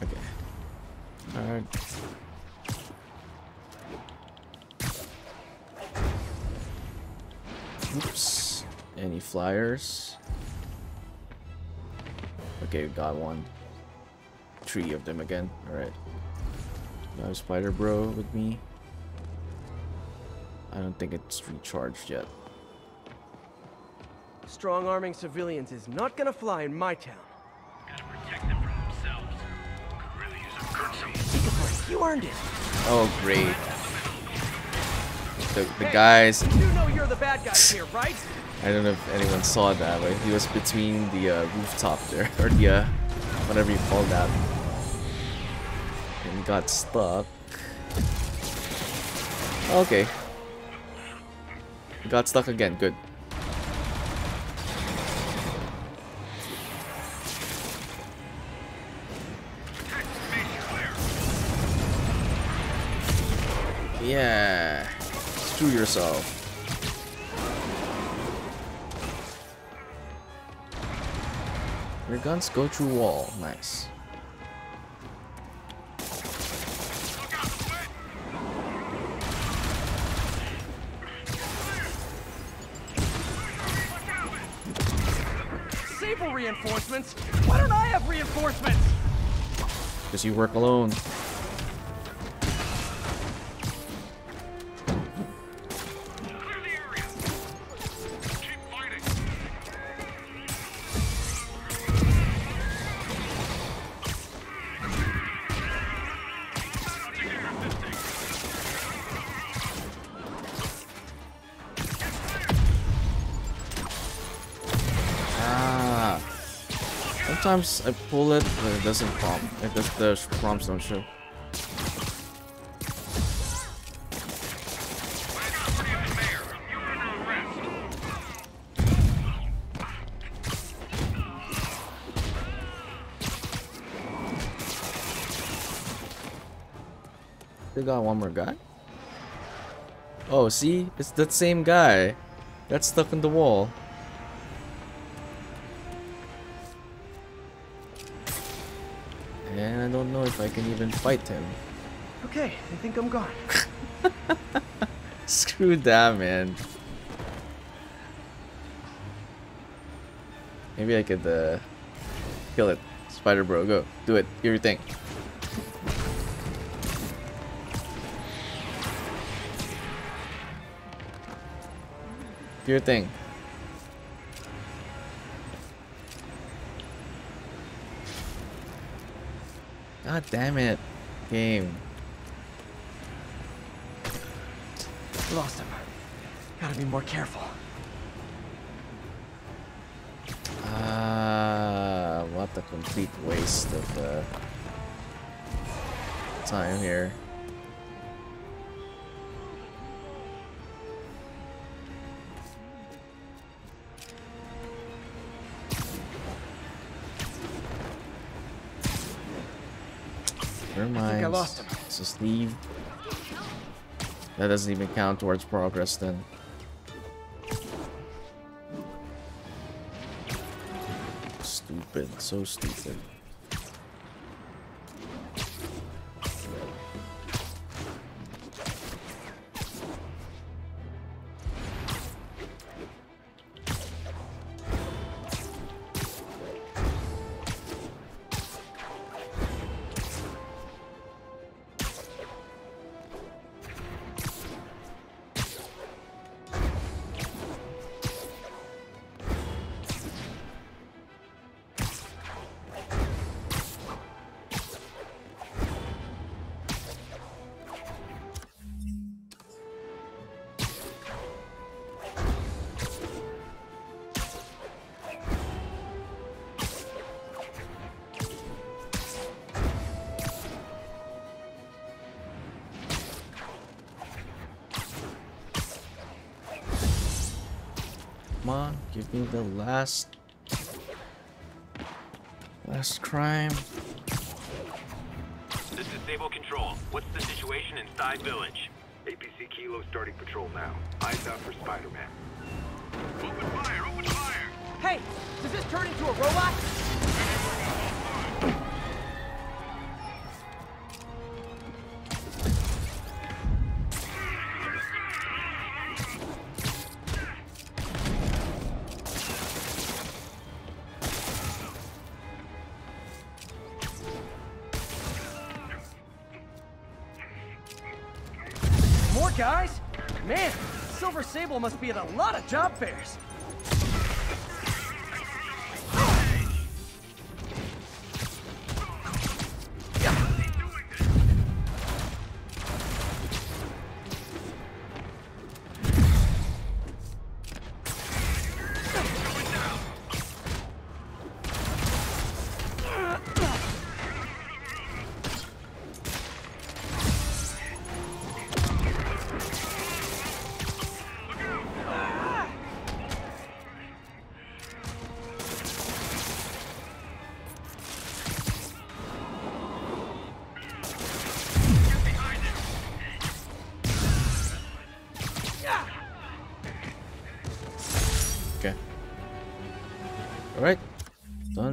Okay. Alright. Oops. Any flyers? Okay, we got one. 3 of them again. Alright. No Spider Bro with me. I don't think it's recharged yet. Strong-arming civilians is not gonna fly in my town. Gotta protect them from themselves. Could really use a courtesy. You earned it. Oh, great. The guys. You know you're the bad guys here, right? I don't know if anyone saw that, but he was between the rooftop there, or the whatever you call that, and got stuck. Okay. Got stuck again. Good. Yeah. Screw yourself. Your guns go through wall. Nice. Sable reinforcements? Why don't I have reinforcements? Because you work alone. Sometimes I pull it, but it doesn't prompt. The prompts don't show. They got one more guy. Oh, see? It's that same guy that's stuck in the wall. And I don't know if I can even fight him. Okay, I think I'm gone. Screw that, man. Maybe I could kill it. Spider Bro, go. Do it. Do your thing. Do your thing. God damn it. Game. Lost him. Gotta be more careful. What a complete waste of time here. Never mind. I think I lost him. Let's just leave. That doesn't even count towards progress then. Stupid, so stupid. Come on, give me the last crime. This is Sable Control. What's the situation inside Village? APC Kilo starting patrol now. Eyes out for Spider-Man. Open fire! Open fire! Hey, does this turn into a robot? More guys? Man, Silver Sable must be at a lot of job fairs.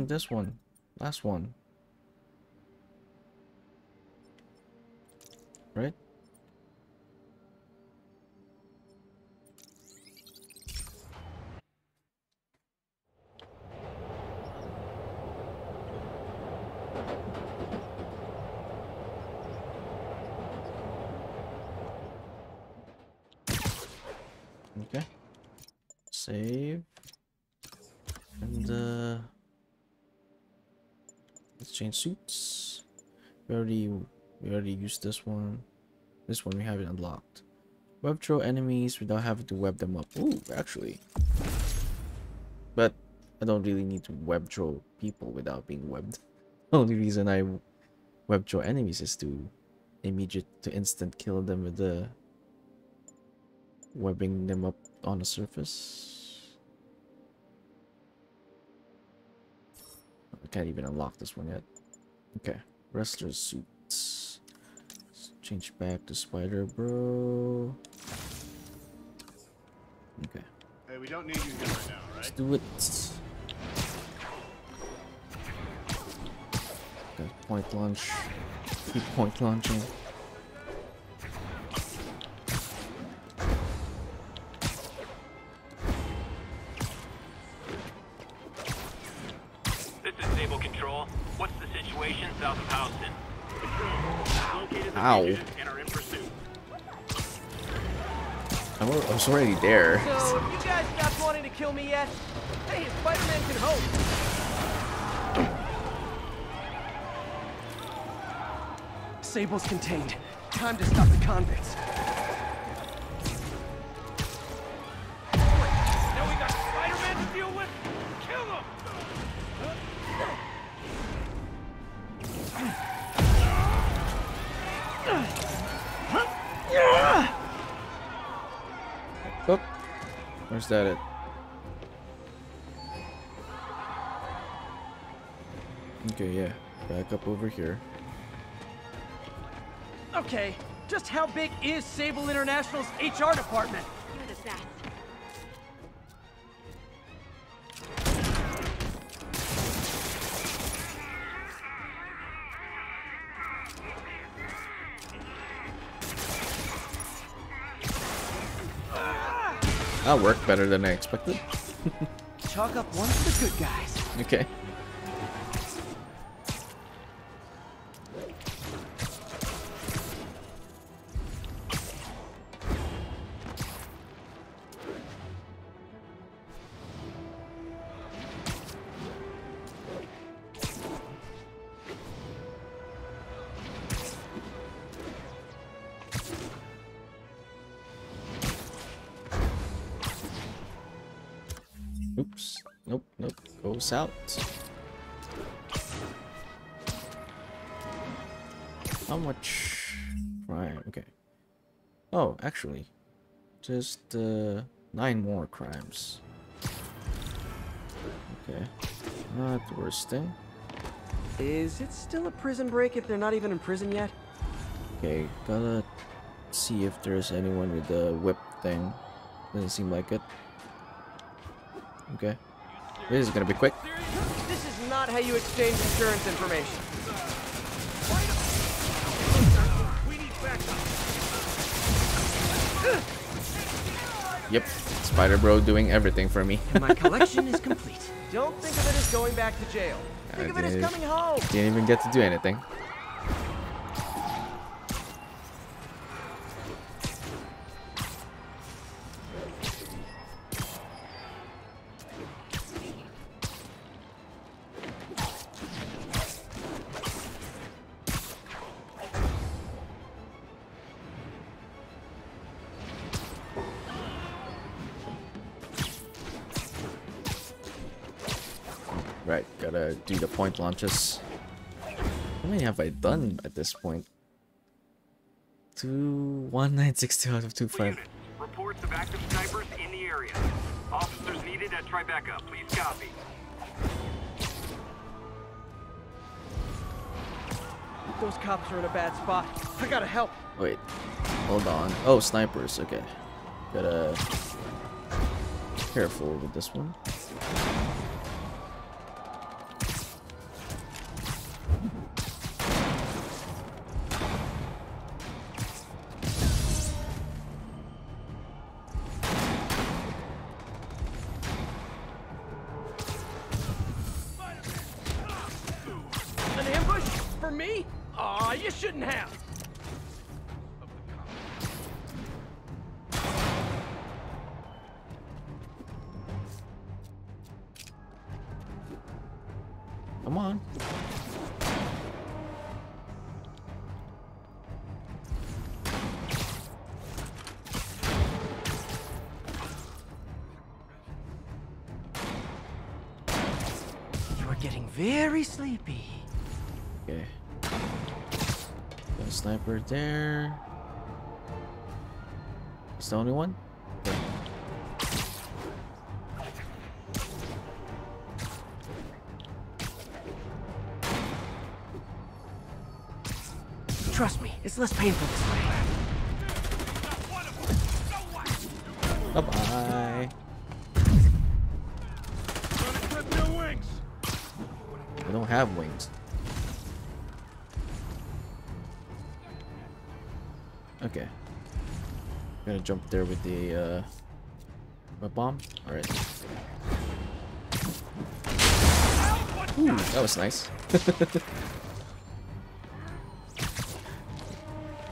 this one. Last one. Right? Okay. Save. And let's change suits. We already used this one. This one we haven't unlocked. Web throw enemies without having to web them up. Ooh, actually. But I don't really need to web throw people without being webbed. The only reason I web throw enemies is to instant kill them with the webbing them up on the surface. I can't even unlock this one yet. Okay, wrestler suits. Let's change back to Spider Bro. Okay. Hey, we don't need you here right now, right? Let's do it. Okay, point launch. Keep point launching. This is Sable Control. What's the situation south of Houston? Ow. And are in pursuit. I was already there. So, have you guys stopped wanting to kill me yet? Hey, Spider-Man can hope. Sable's contained. Time to stop the convicts. Now we got Spider-Man to deal with. Kill him! Oh, where's that at? Okay, yeah, back up over here. Okay, just how big is Sable International's HR department? You're the best. That worked better than I expected. Chalk up one for the good guys. Okay. Oops. Nope, nope. Go south. How much crime? Okay. Oh, actually. Just 9 more crimes. Okay. Not the worst thing. Is it still a prison break if they're not even in prison yet? Okay, gotta see if there's anyone with the whip thing. Doesn't seem like it. Okay. This is gonna be quick. This is not how you exchange insurance information. Yep. Spider Bro doing everything for me. My collection is complete. Don't think of it as going back to jail. Think of it as coming home. Didn't even get to do anything. Right, gotta do the point launches. How many have I done at this point? 1962 out of 25. Reports of active snipers in the area. Officers needed at Tribeca. Please copy. Those cops are in a bad spot. I gotta help. Wait, hold on. Oh, snipers. Okay, gotta careful with this one. for me? Aw, you shouldn't have. Come on. You're getting very sleepy. Okay. Got a sniper there. It's the only one? Okay. Trust me, it's less painful this way. Bye-bye. I don't have wings. Okay. Gonna jump there with the web bomb. Alright. Ooh, that was nice.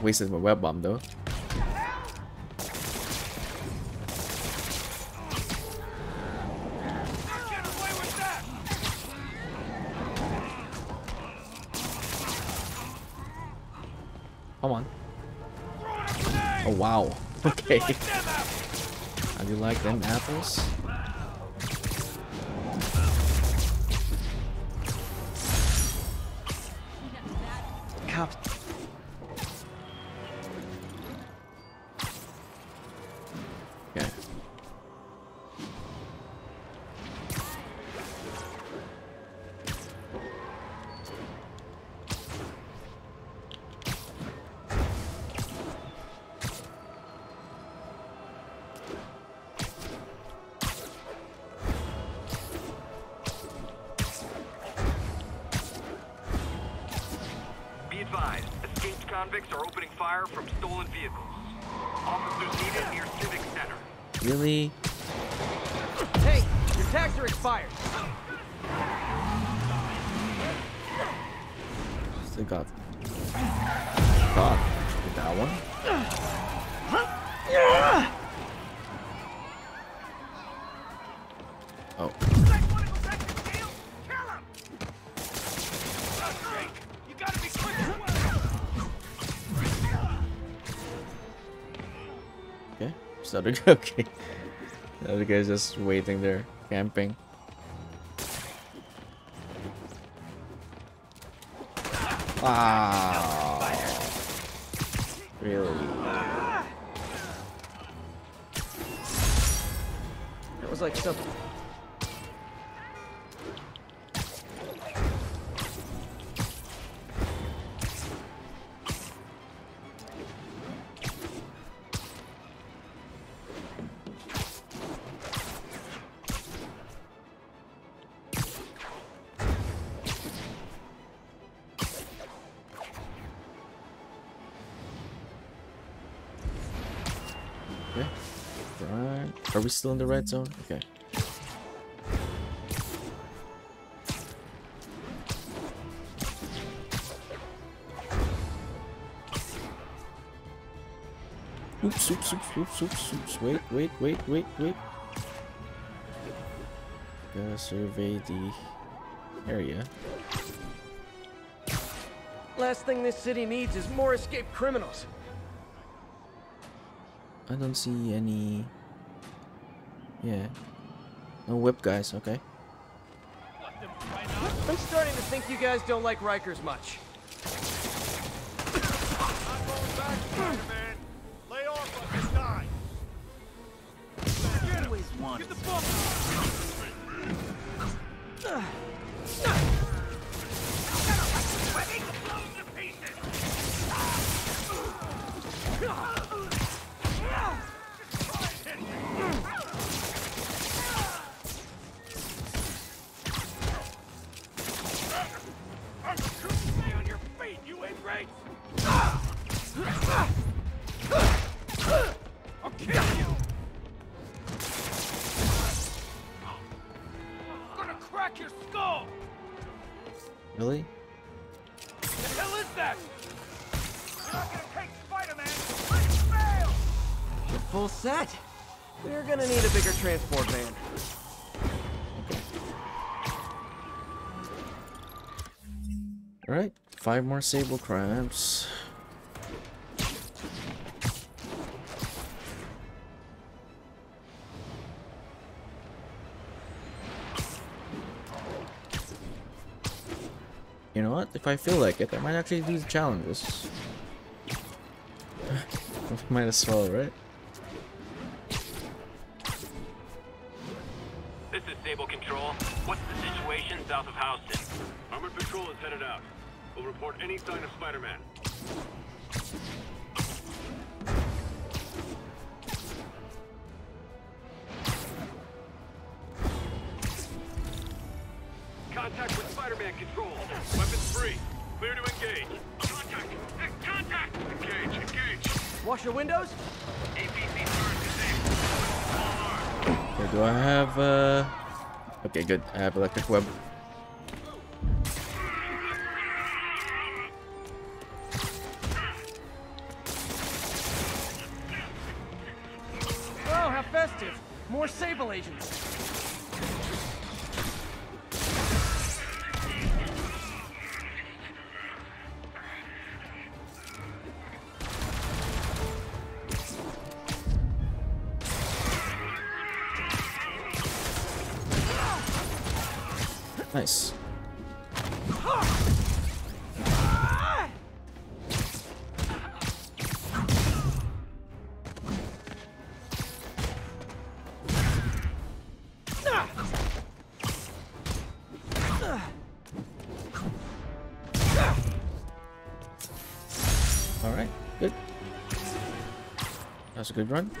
Wasted my web bomb though. Come on. Oh wow. Okay. How do you like them apples? Cops. Okay. Be advised, escaped convicts are opening fire from stolen vehicles. Officers needed near Civic Center. Really? Hey, your tags are expired. Still got with that one. Oh. Okay, so the okay. The other guy's just waiting there, camping. Wow. Really? That was like something. Okay. Right. Are we still in the red zone? Okay. Oops, oops, oops, oops, oops, oops. Wait. Gotta survey the area. Last thing this city needs is more escaped criminals. I don't see any. Yeah. No whip guys, okay. I'm starting to think you guys don't like Rikers much. Lay off on this guy. Always one. Get the bump. I'll kill you! I'm gonna crack your skull! Really? that? You're not gonna take Spider-Man. Let's fail. You're full set. We're gonna need a bigger transport van. Alright, 5 more Sable crabs. You know what? If I feel like it, I might actually do the challenges. Might as well, right? This is Sable Control. What's the situation south of Houston? Armored Patrol is headed out. We'll report any sign of Spider-Man. Contact with Spider-Man Control. Weapons free. Clear to engage. Contact! Contact! Engage! Wash your windows? APC turret disabled. Okay, do I have okay, good. I have electric web. Oh, how festive! More Sable agents. Nice. Alright, good. That's a good run.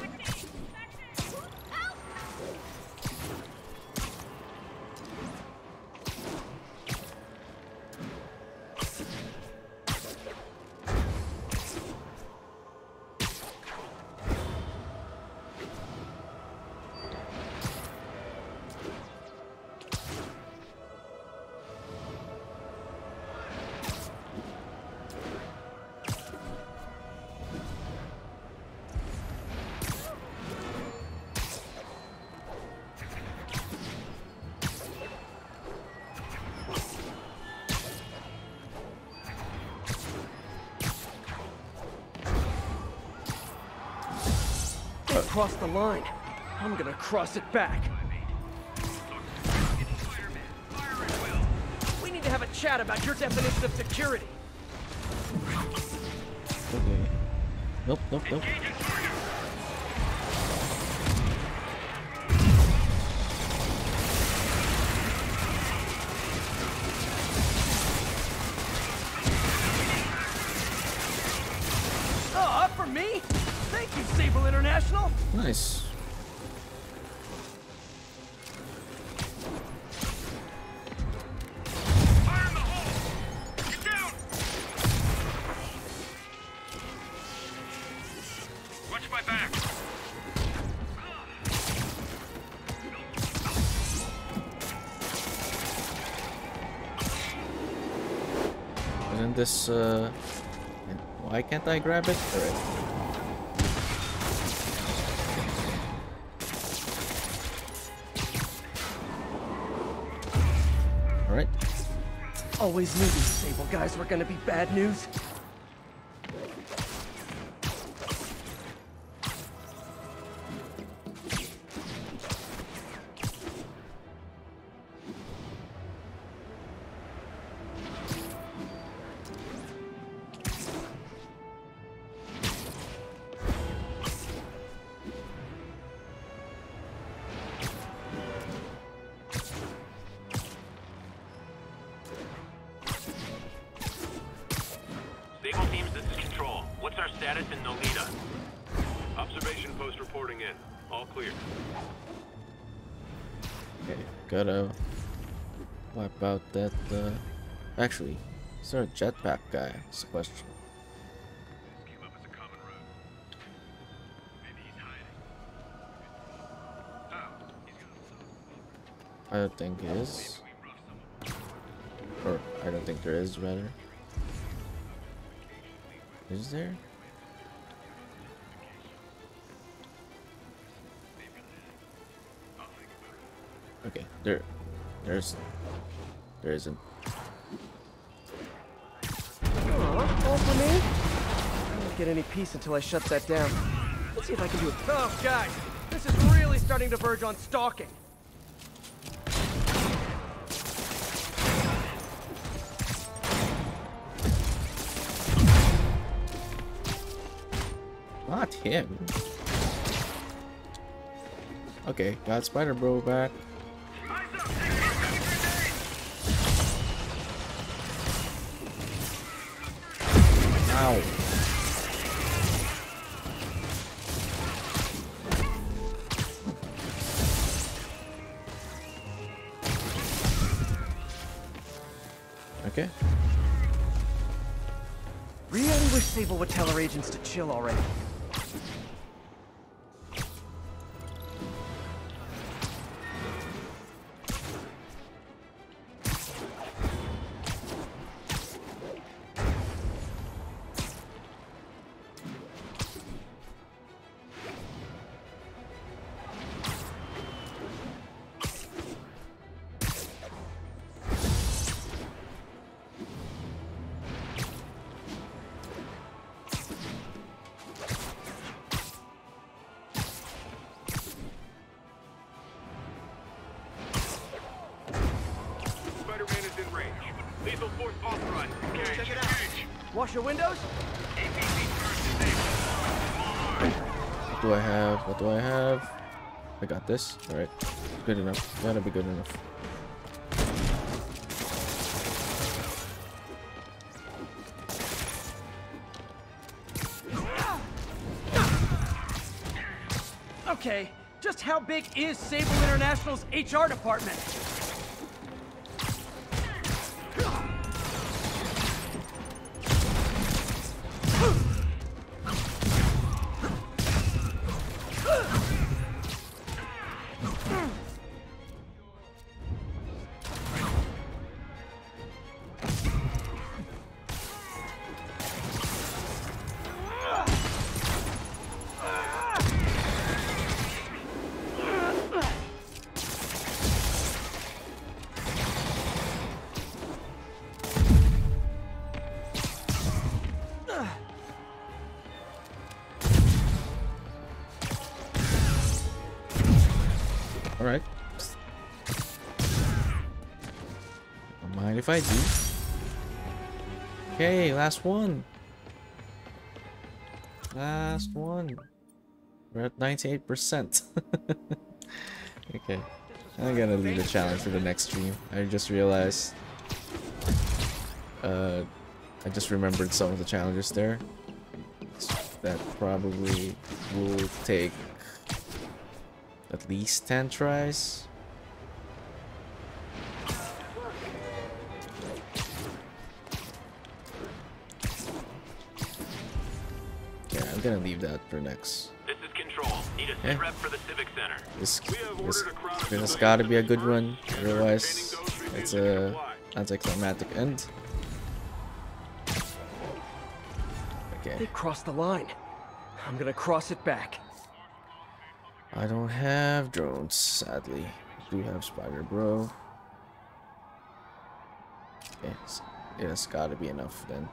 Cross the line. I'm gonna cross it back. We need to have a chat about your definition of security. Okay. Nope. Oh, up for me? Thank you, Sable International. Nice. Fire in the hole! Get down! Watch my back. Isn't this why can't I grab it? Alright. Alright. Always knew these Sable guys were gonna be bad news. Sable teams, this is Control. What's our status in Nolita? Observation post reporting in. All clear. Okay, gotta wipe out that actually, is there a jetpack guy? That's the question. I don't think it is. Or I don't think there is, rather. Is there? Okay, there isn't. All for me? I won't get any peace until I shut that down. Let's see if I can do it. Oh, guys, this is really starting to verge on stalking. Not him. Okay, got Spider Bro back. Ow. Okay. Really wish Sable would tell her agents to chill already. Spider-Man is in range. Lethal force authorized. Check it out. Wash your windows? What do I have? What do I have? I got this. Alright. Good enough. Gotta be good enough. Okay, just how big is Sable International's HR department? Alright. Don't mind if I do. Okay, last one. Last one. We're at 98%. Okay. I'm gonna leave the challenge for the next stream. I just realized I just remembered some of the challenges there. That probably will take at least 10 tries. Yeah, I'm gonna leave that for next. This is Control. Need a sit rep for the Civic Center. This has gotta be a good one, otherwise it's a anticlimactic end. Okay. They crossed the line. I'm gonna cross it back. I don't have drones, sadly. I do have Spider Bro. Okay, it's gotta be enough then.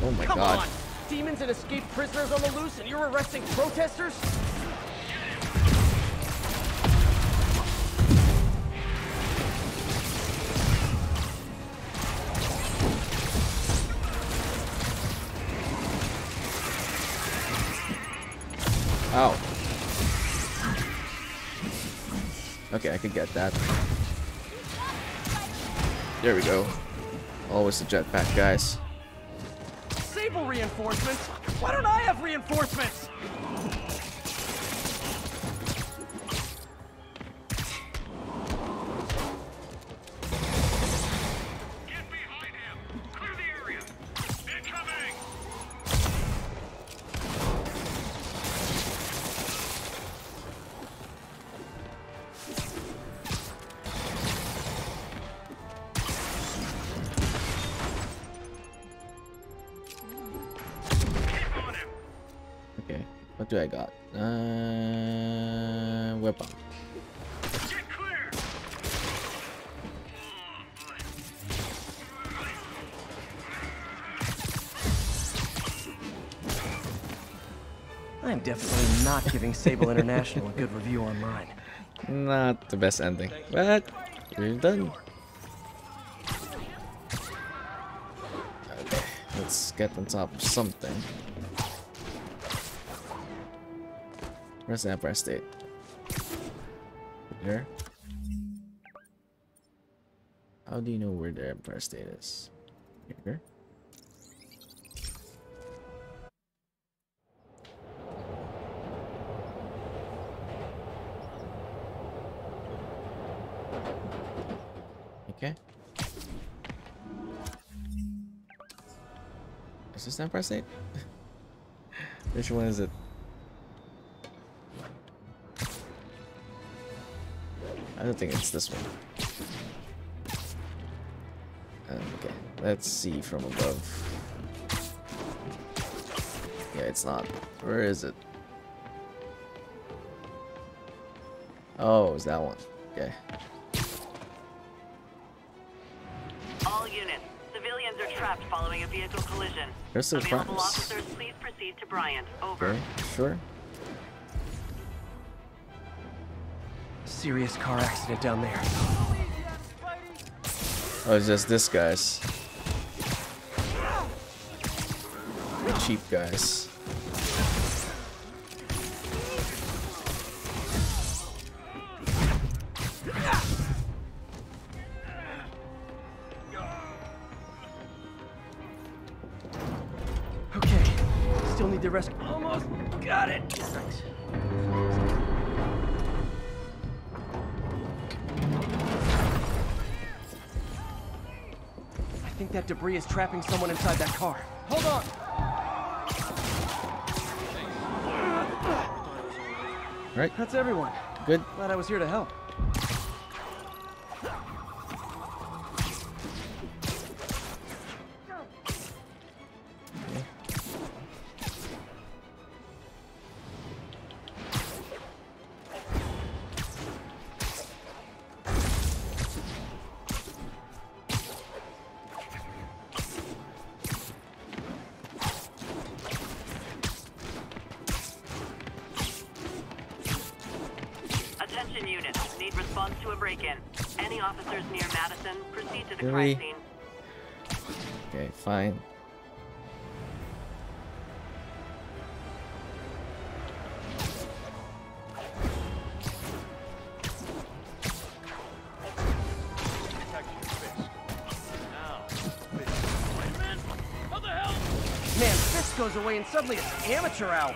Oh my Come god. on! Demons and escaped prisoners on the loose, and you're arresting protesters? Ow. Okay, I could get that. There we go. Always the jetpack, guys. Sable reinforcements? Why don't I have reinforcements? do I got? Weapon. I'm definitely not giving Sable International a good review online. Not the best ending, but we're done. Okay, let's get on top of something. Where's the Empire State? There. How do you know where the Empire State is? Here. Okay. Is this Empire State? Which one is it? I don't think it's this one. Okay, let's see from above. Yeah, it's not. Where is it? Oh, it's that one. Okay. All units, civilians are trapped following a vehicle collision. There's some Available crimes. officers, please proceed to Bryant. Over. Okay, sure. Serious car accident down there. Oh, it's just this guys. The cheap guys. Okay, still need the rest. Almost got it. I think that debris is trapping someone inside that car. Hold on. Right. That's everyone. Good. Glad I was here to help. Attention units, need response to a break-in. Any officers near Madison, proceed to the Really? crime scene. Okay, fine. Man, Fisk goes away and suddenly it's amateur hour.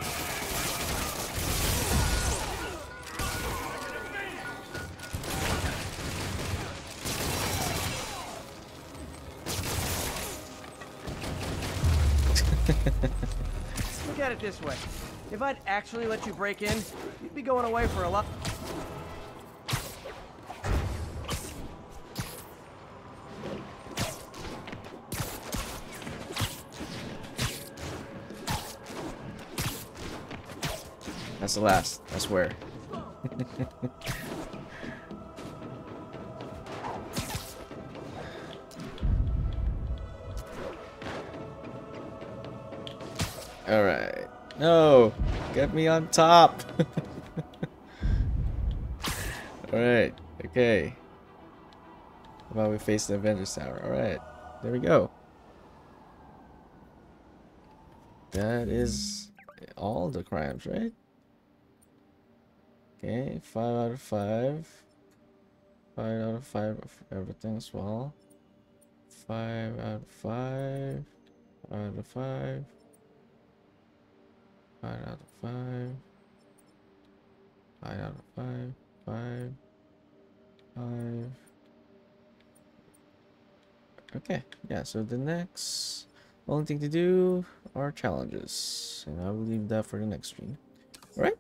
Look at it this way. If I'd actually let you break in, you'd be going away for a lot. That's the last, I swear. Alright. No! Get me on top! Alright. Okay. How about we face the Avengers Tower? Alright. There we go. That is all the crimes, right? Okay, 5 out of 5. 5 out of 5 of everything as well. 5 out of 5. 5 out of 5. 5 out of 5. 5 out of 5. 5. 5. Okay, yeah, so the next only thing to do are challenges. And I will leave that for the next stream. Alright.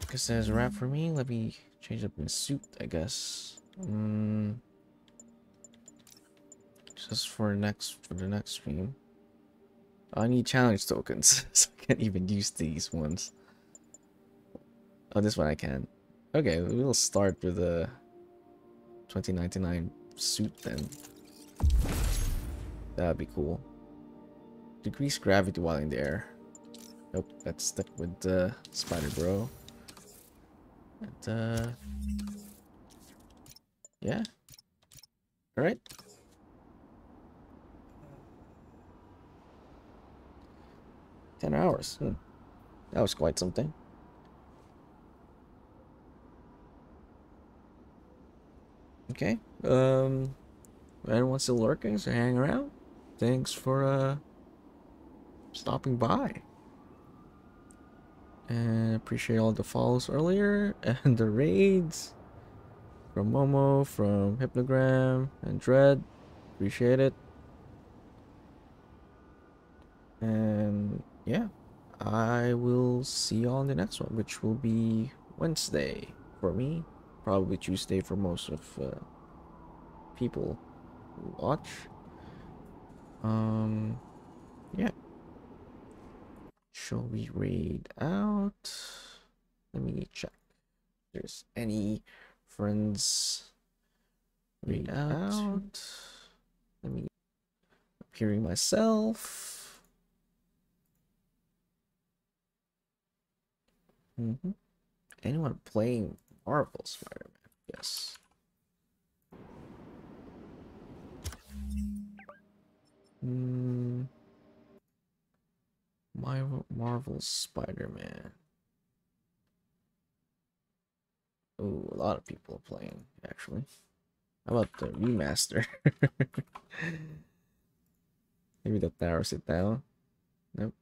I guess that's a wrap for me. Let me change up my suit, I guess. Just for the next stream. I need challenge tokens, so I can't even use these ones. Oh, this one I can. Okay, we'll start with a 2099 suit then. That'd be cool. Decrease gravity while in the air. Nope, that's stuck with the Spider Bro. And, yeah. Alright. $10 hours. That was quite something. Okay. Everyone's still lurking, so hang around. Thanks for stopping by. And appreciate all the follows earlier and the raids from Momo, from Hypnogram and Dread. Appreciate it. And yeah, I will see you on the next one, which will be Wednesday for me, probably Tuesday for most of people who watch. Yeah. Shall we raid out? Let me check if there's any friends. Raid out. Let me appearing myself. Anyone playing Marvel Spider-Man? Yes. Marvel Spider-Man. Oh, a lot of people are playing, actually. How about the remaster? Maybe that narrows it down. Nope.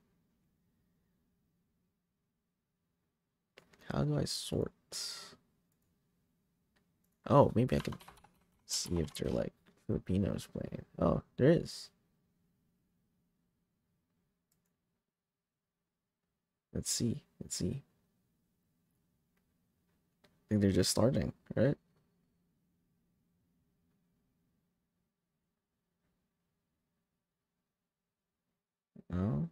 How do I sort? Oh, maybe I can see if they're like Filipinos playing. Oh, there is. Let's see. Let's see. I think they're just starting, right? No.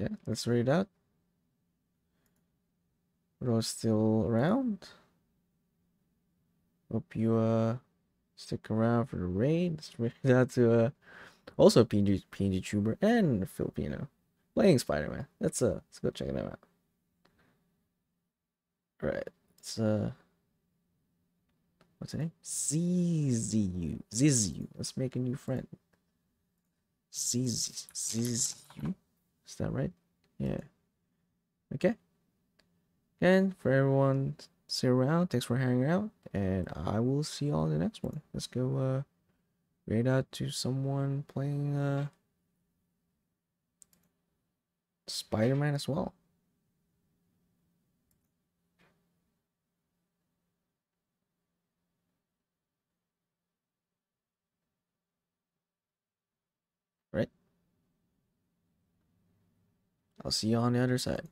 Yeah, let's read out. We're still around. Hope you stick around for the raid. Let's read out to also a PNG tuber and a Filipino playing Spider-Man. Let's go check them out. Alright, it's what's her name? ZZU. Let's make a new friend. ZZU. Is that right? Yeah. Okay. And for everyone, stay around. Thanks for hanging out, and I will see you all in the next one. Let's go raid out to someone playing Spider-Man as well. Right? I'll see you on the other side.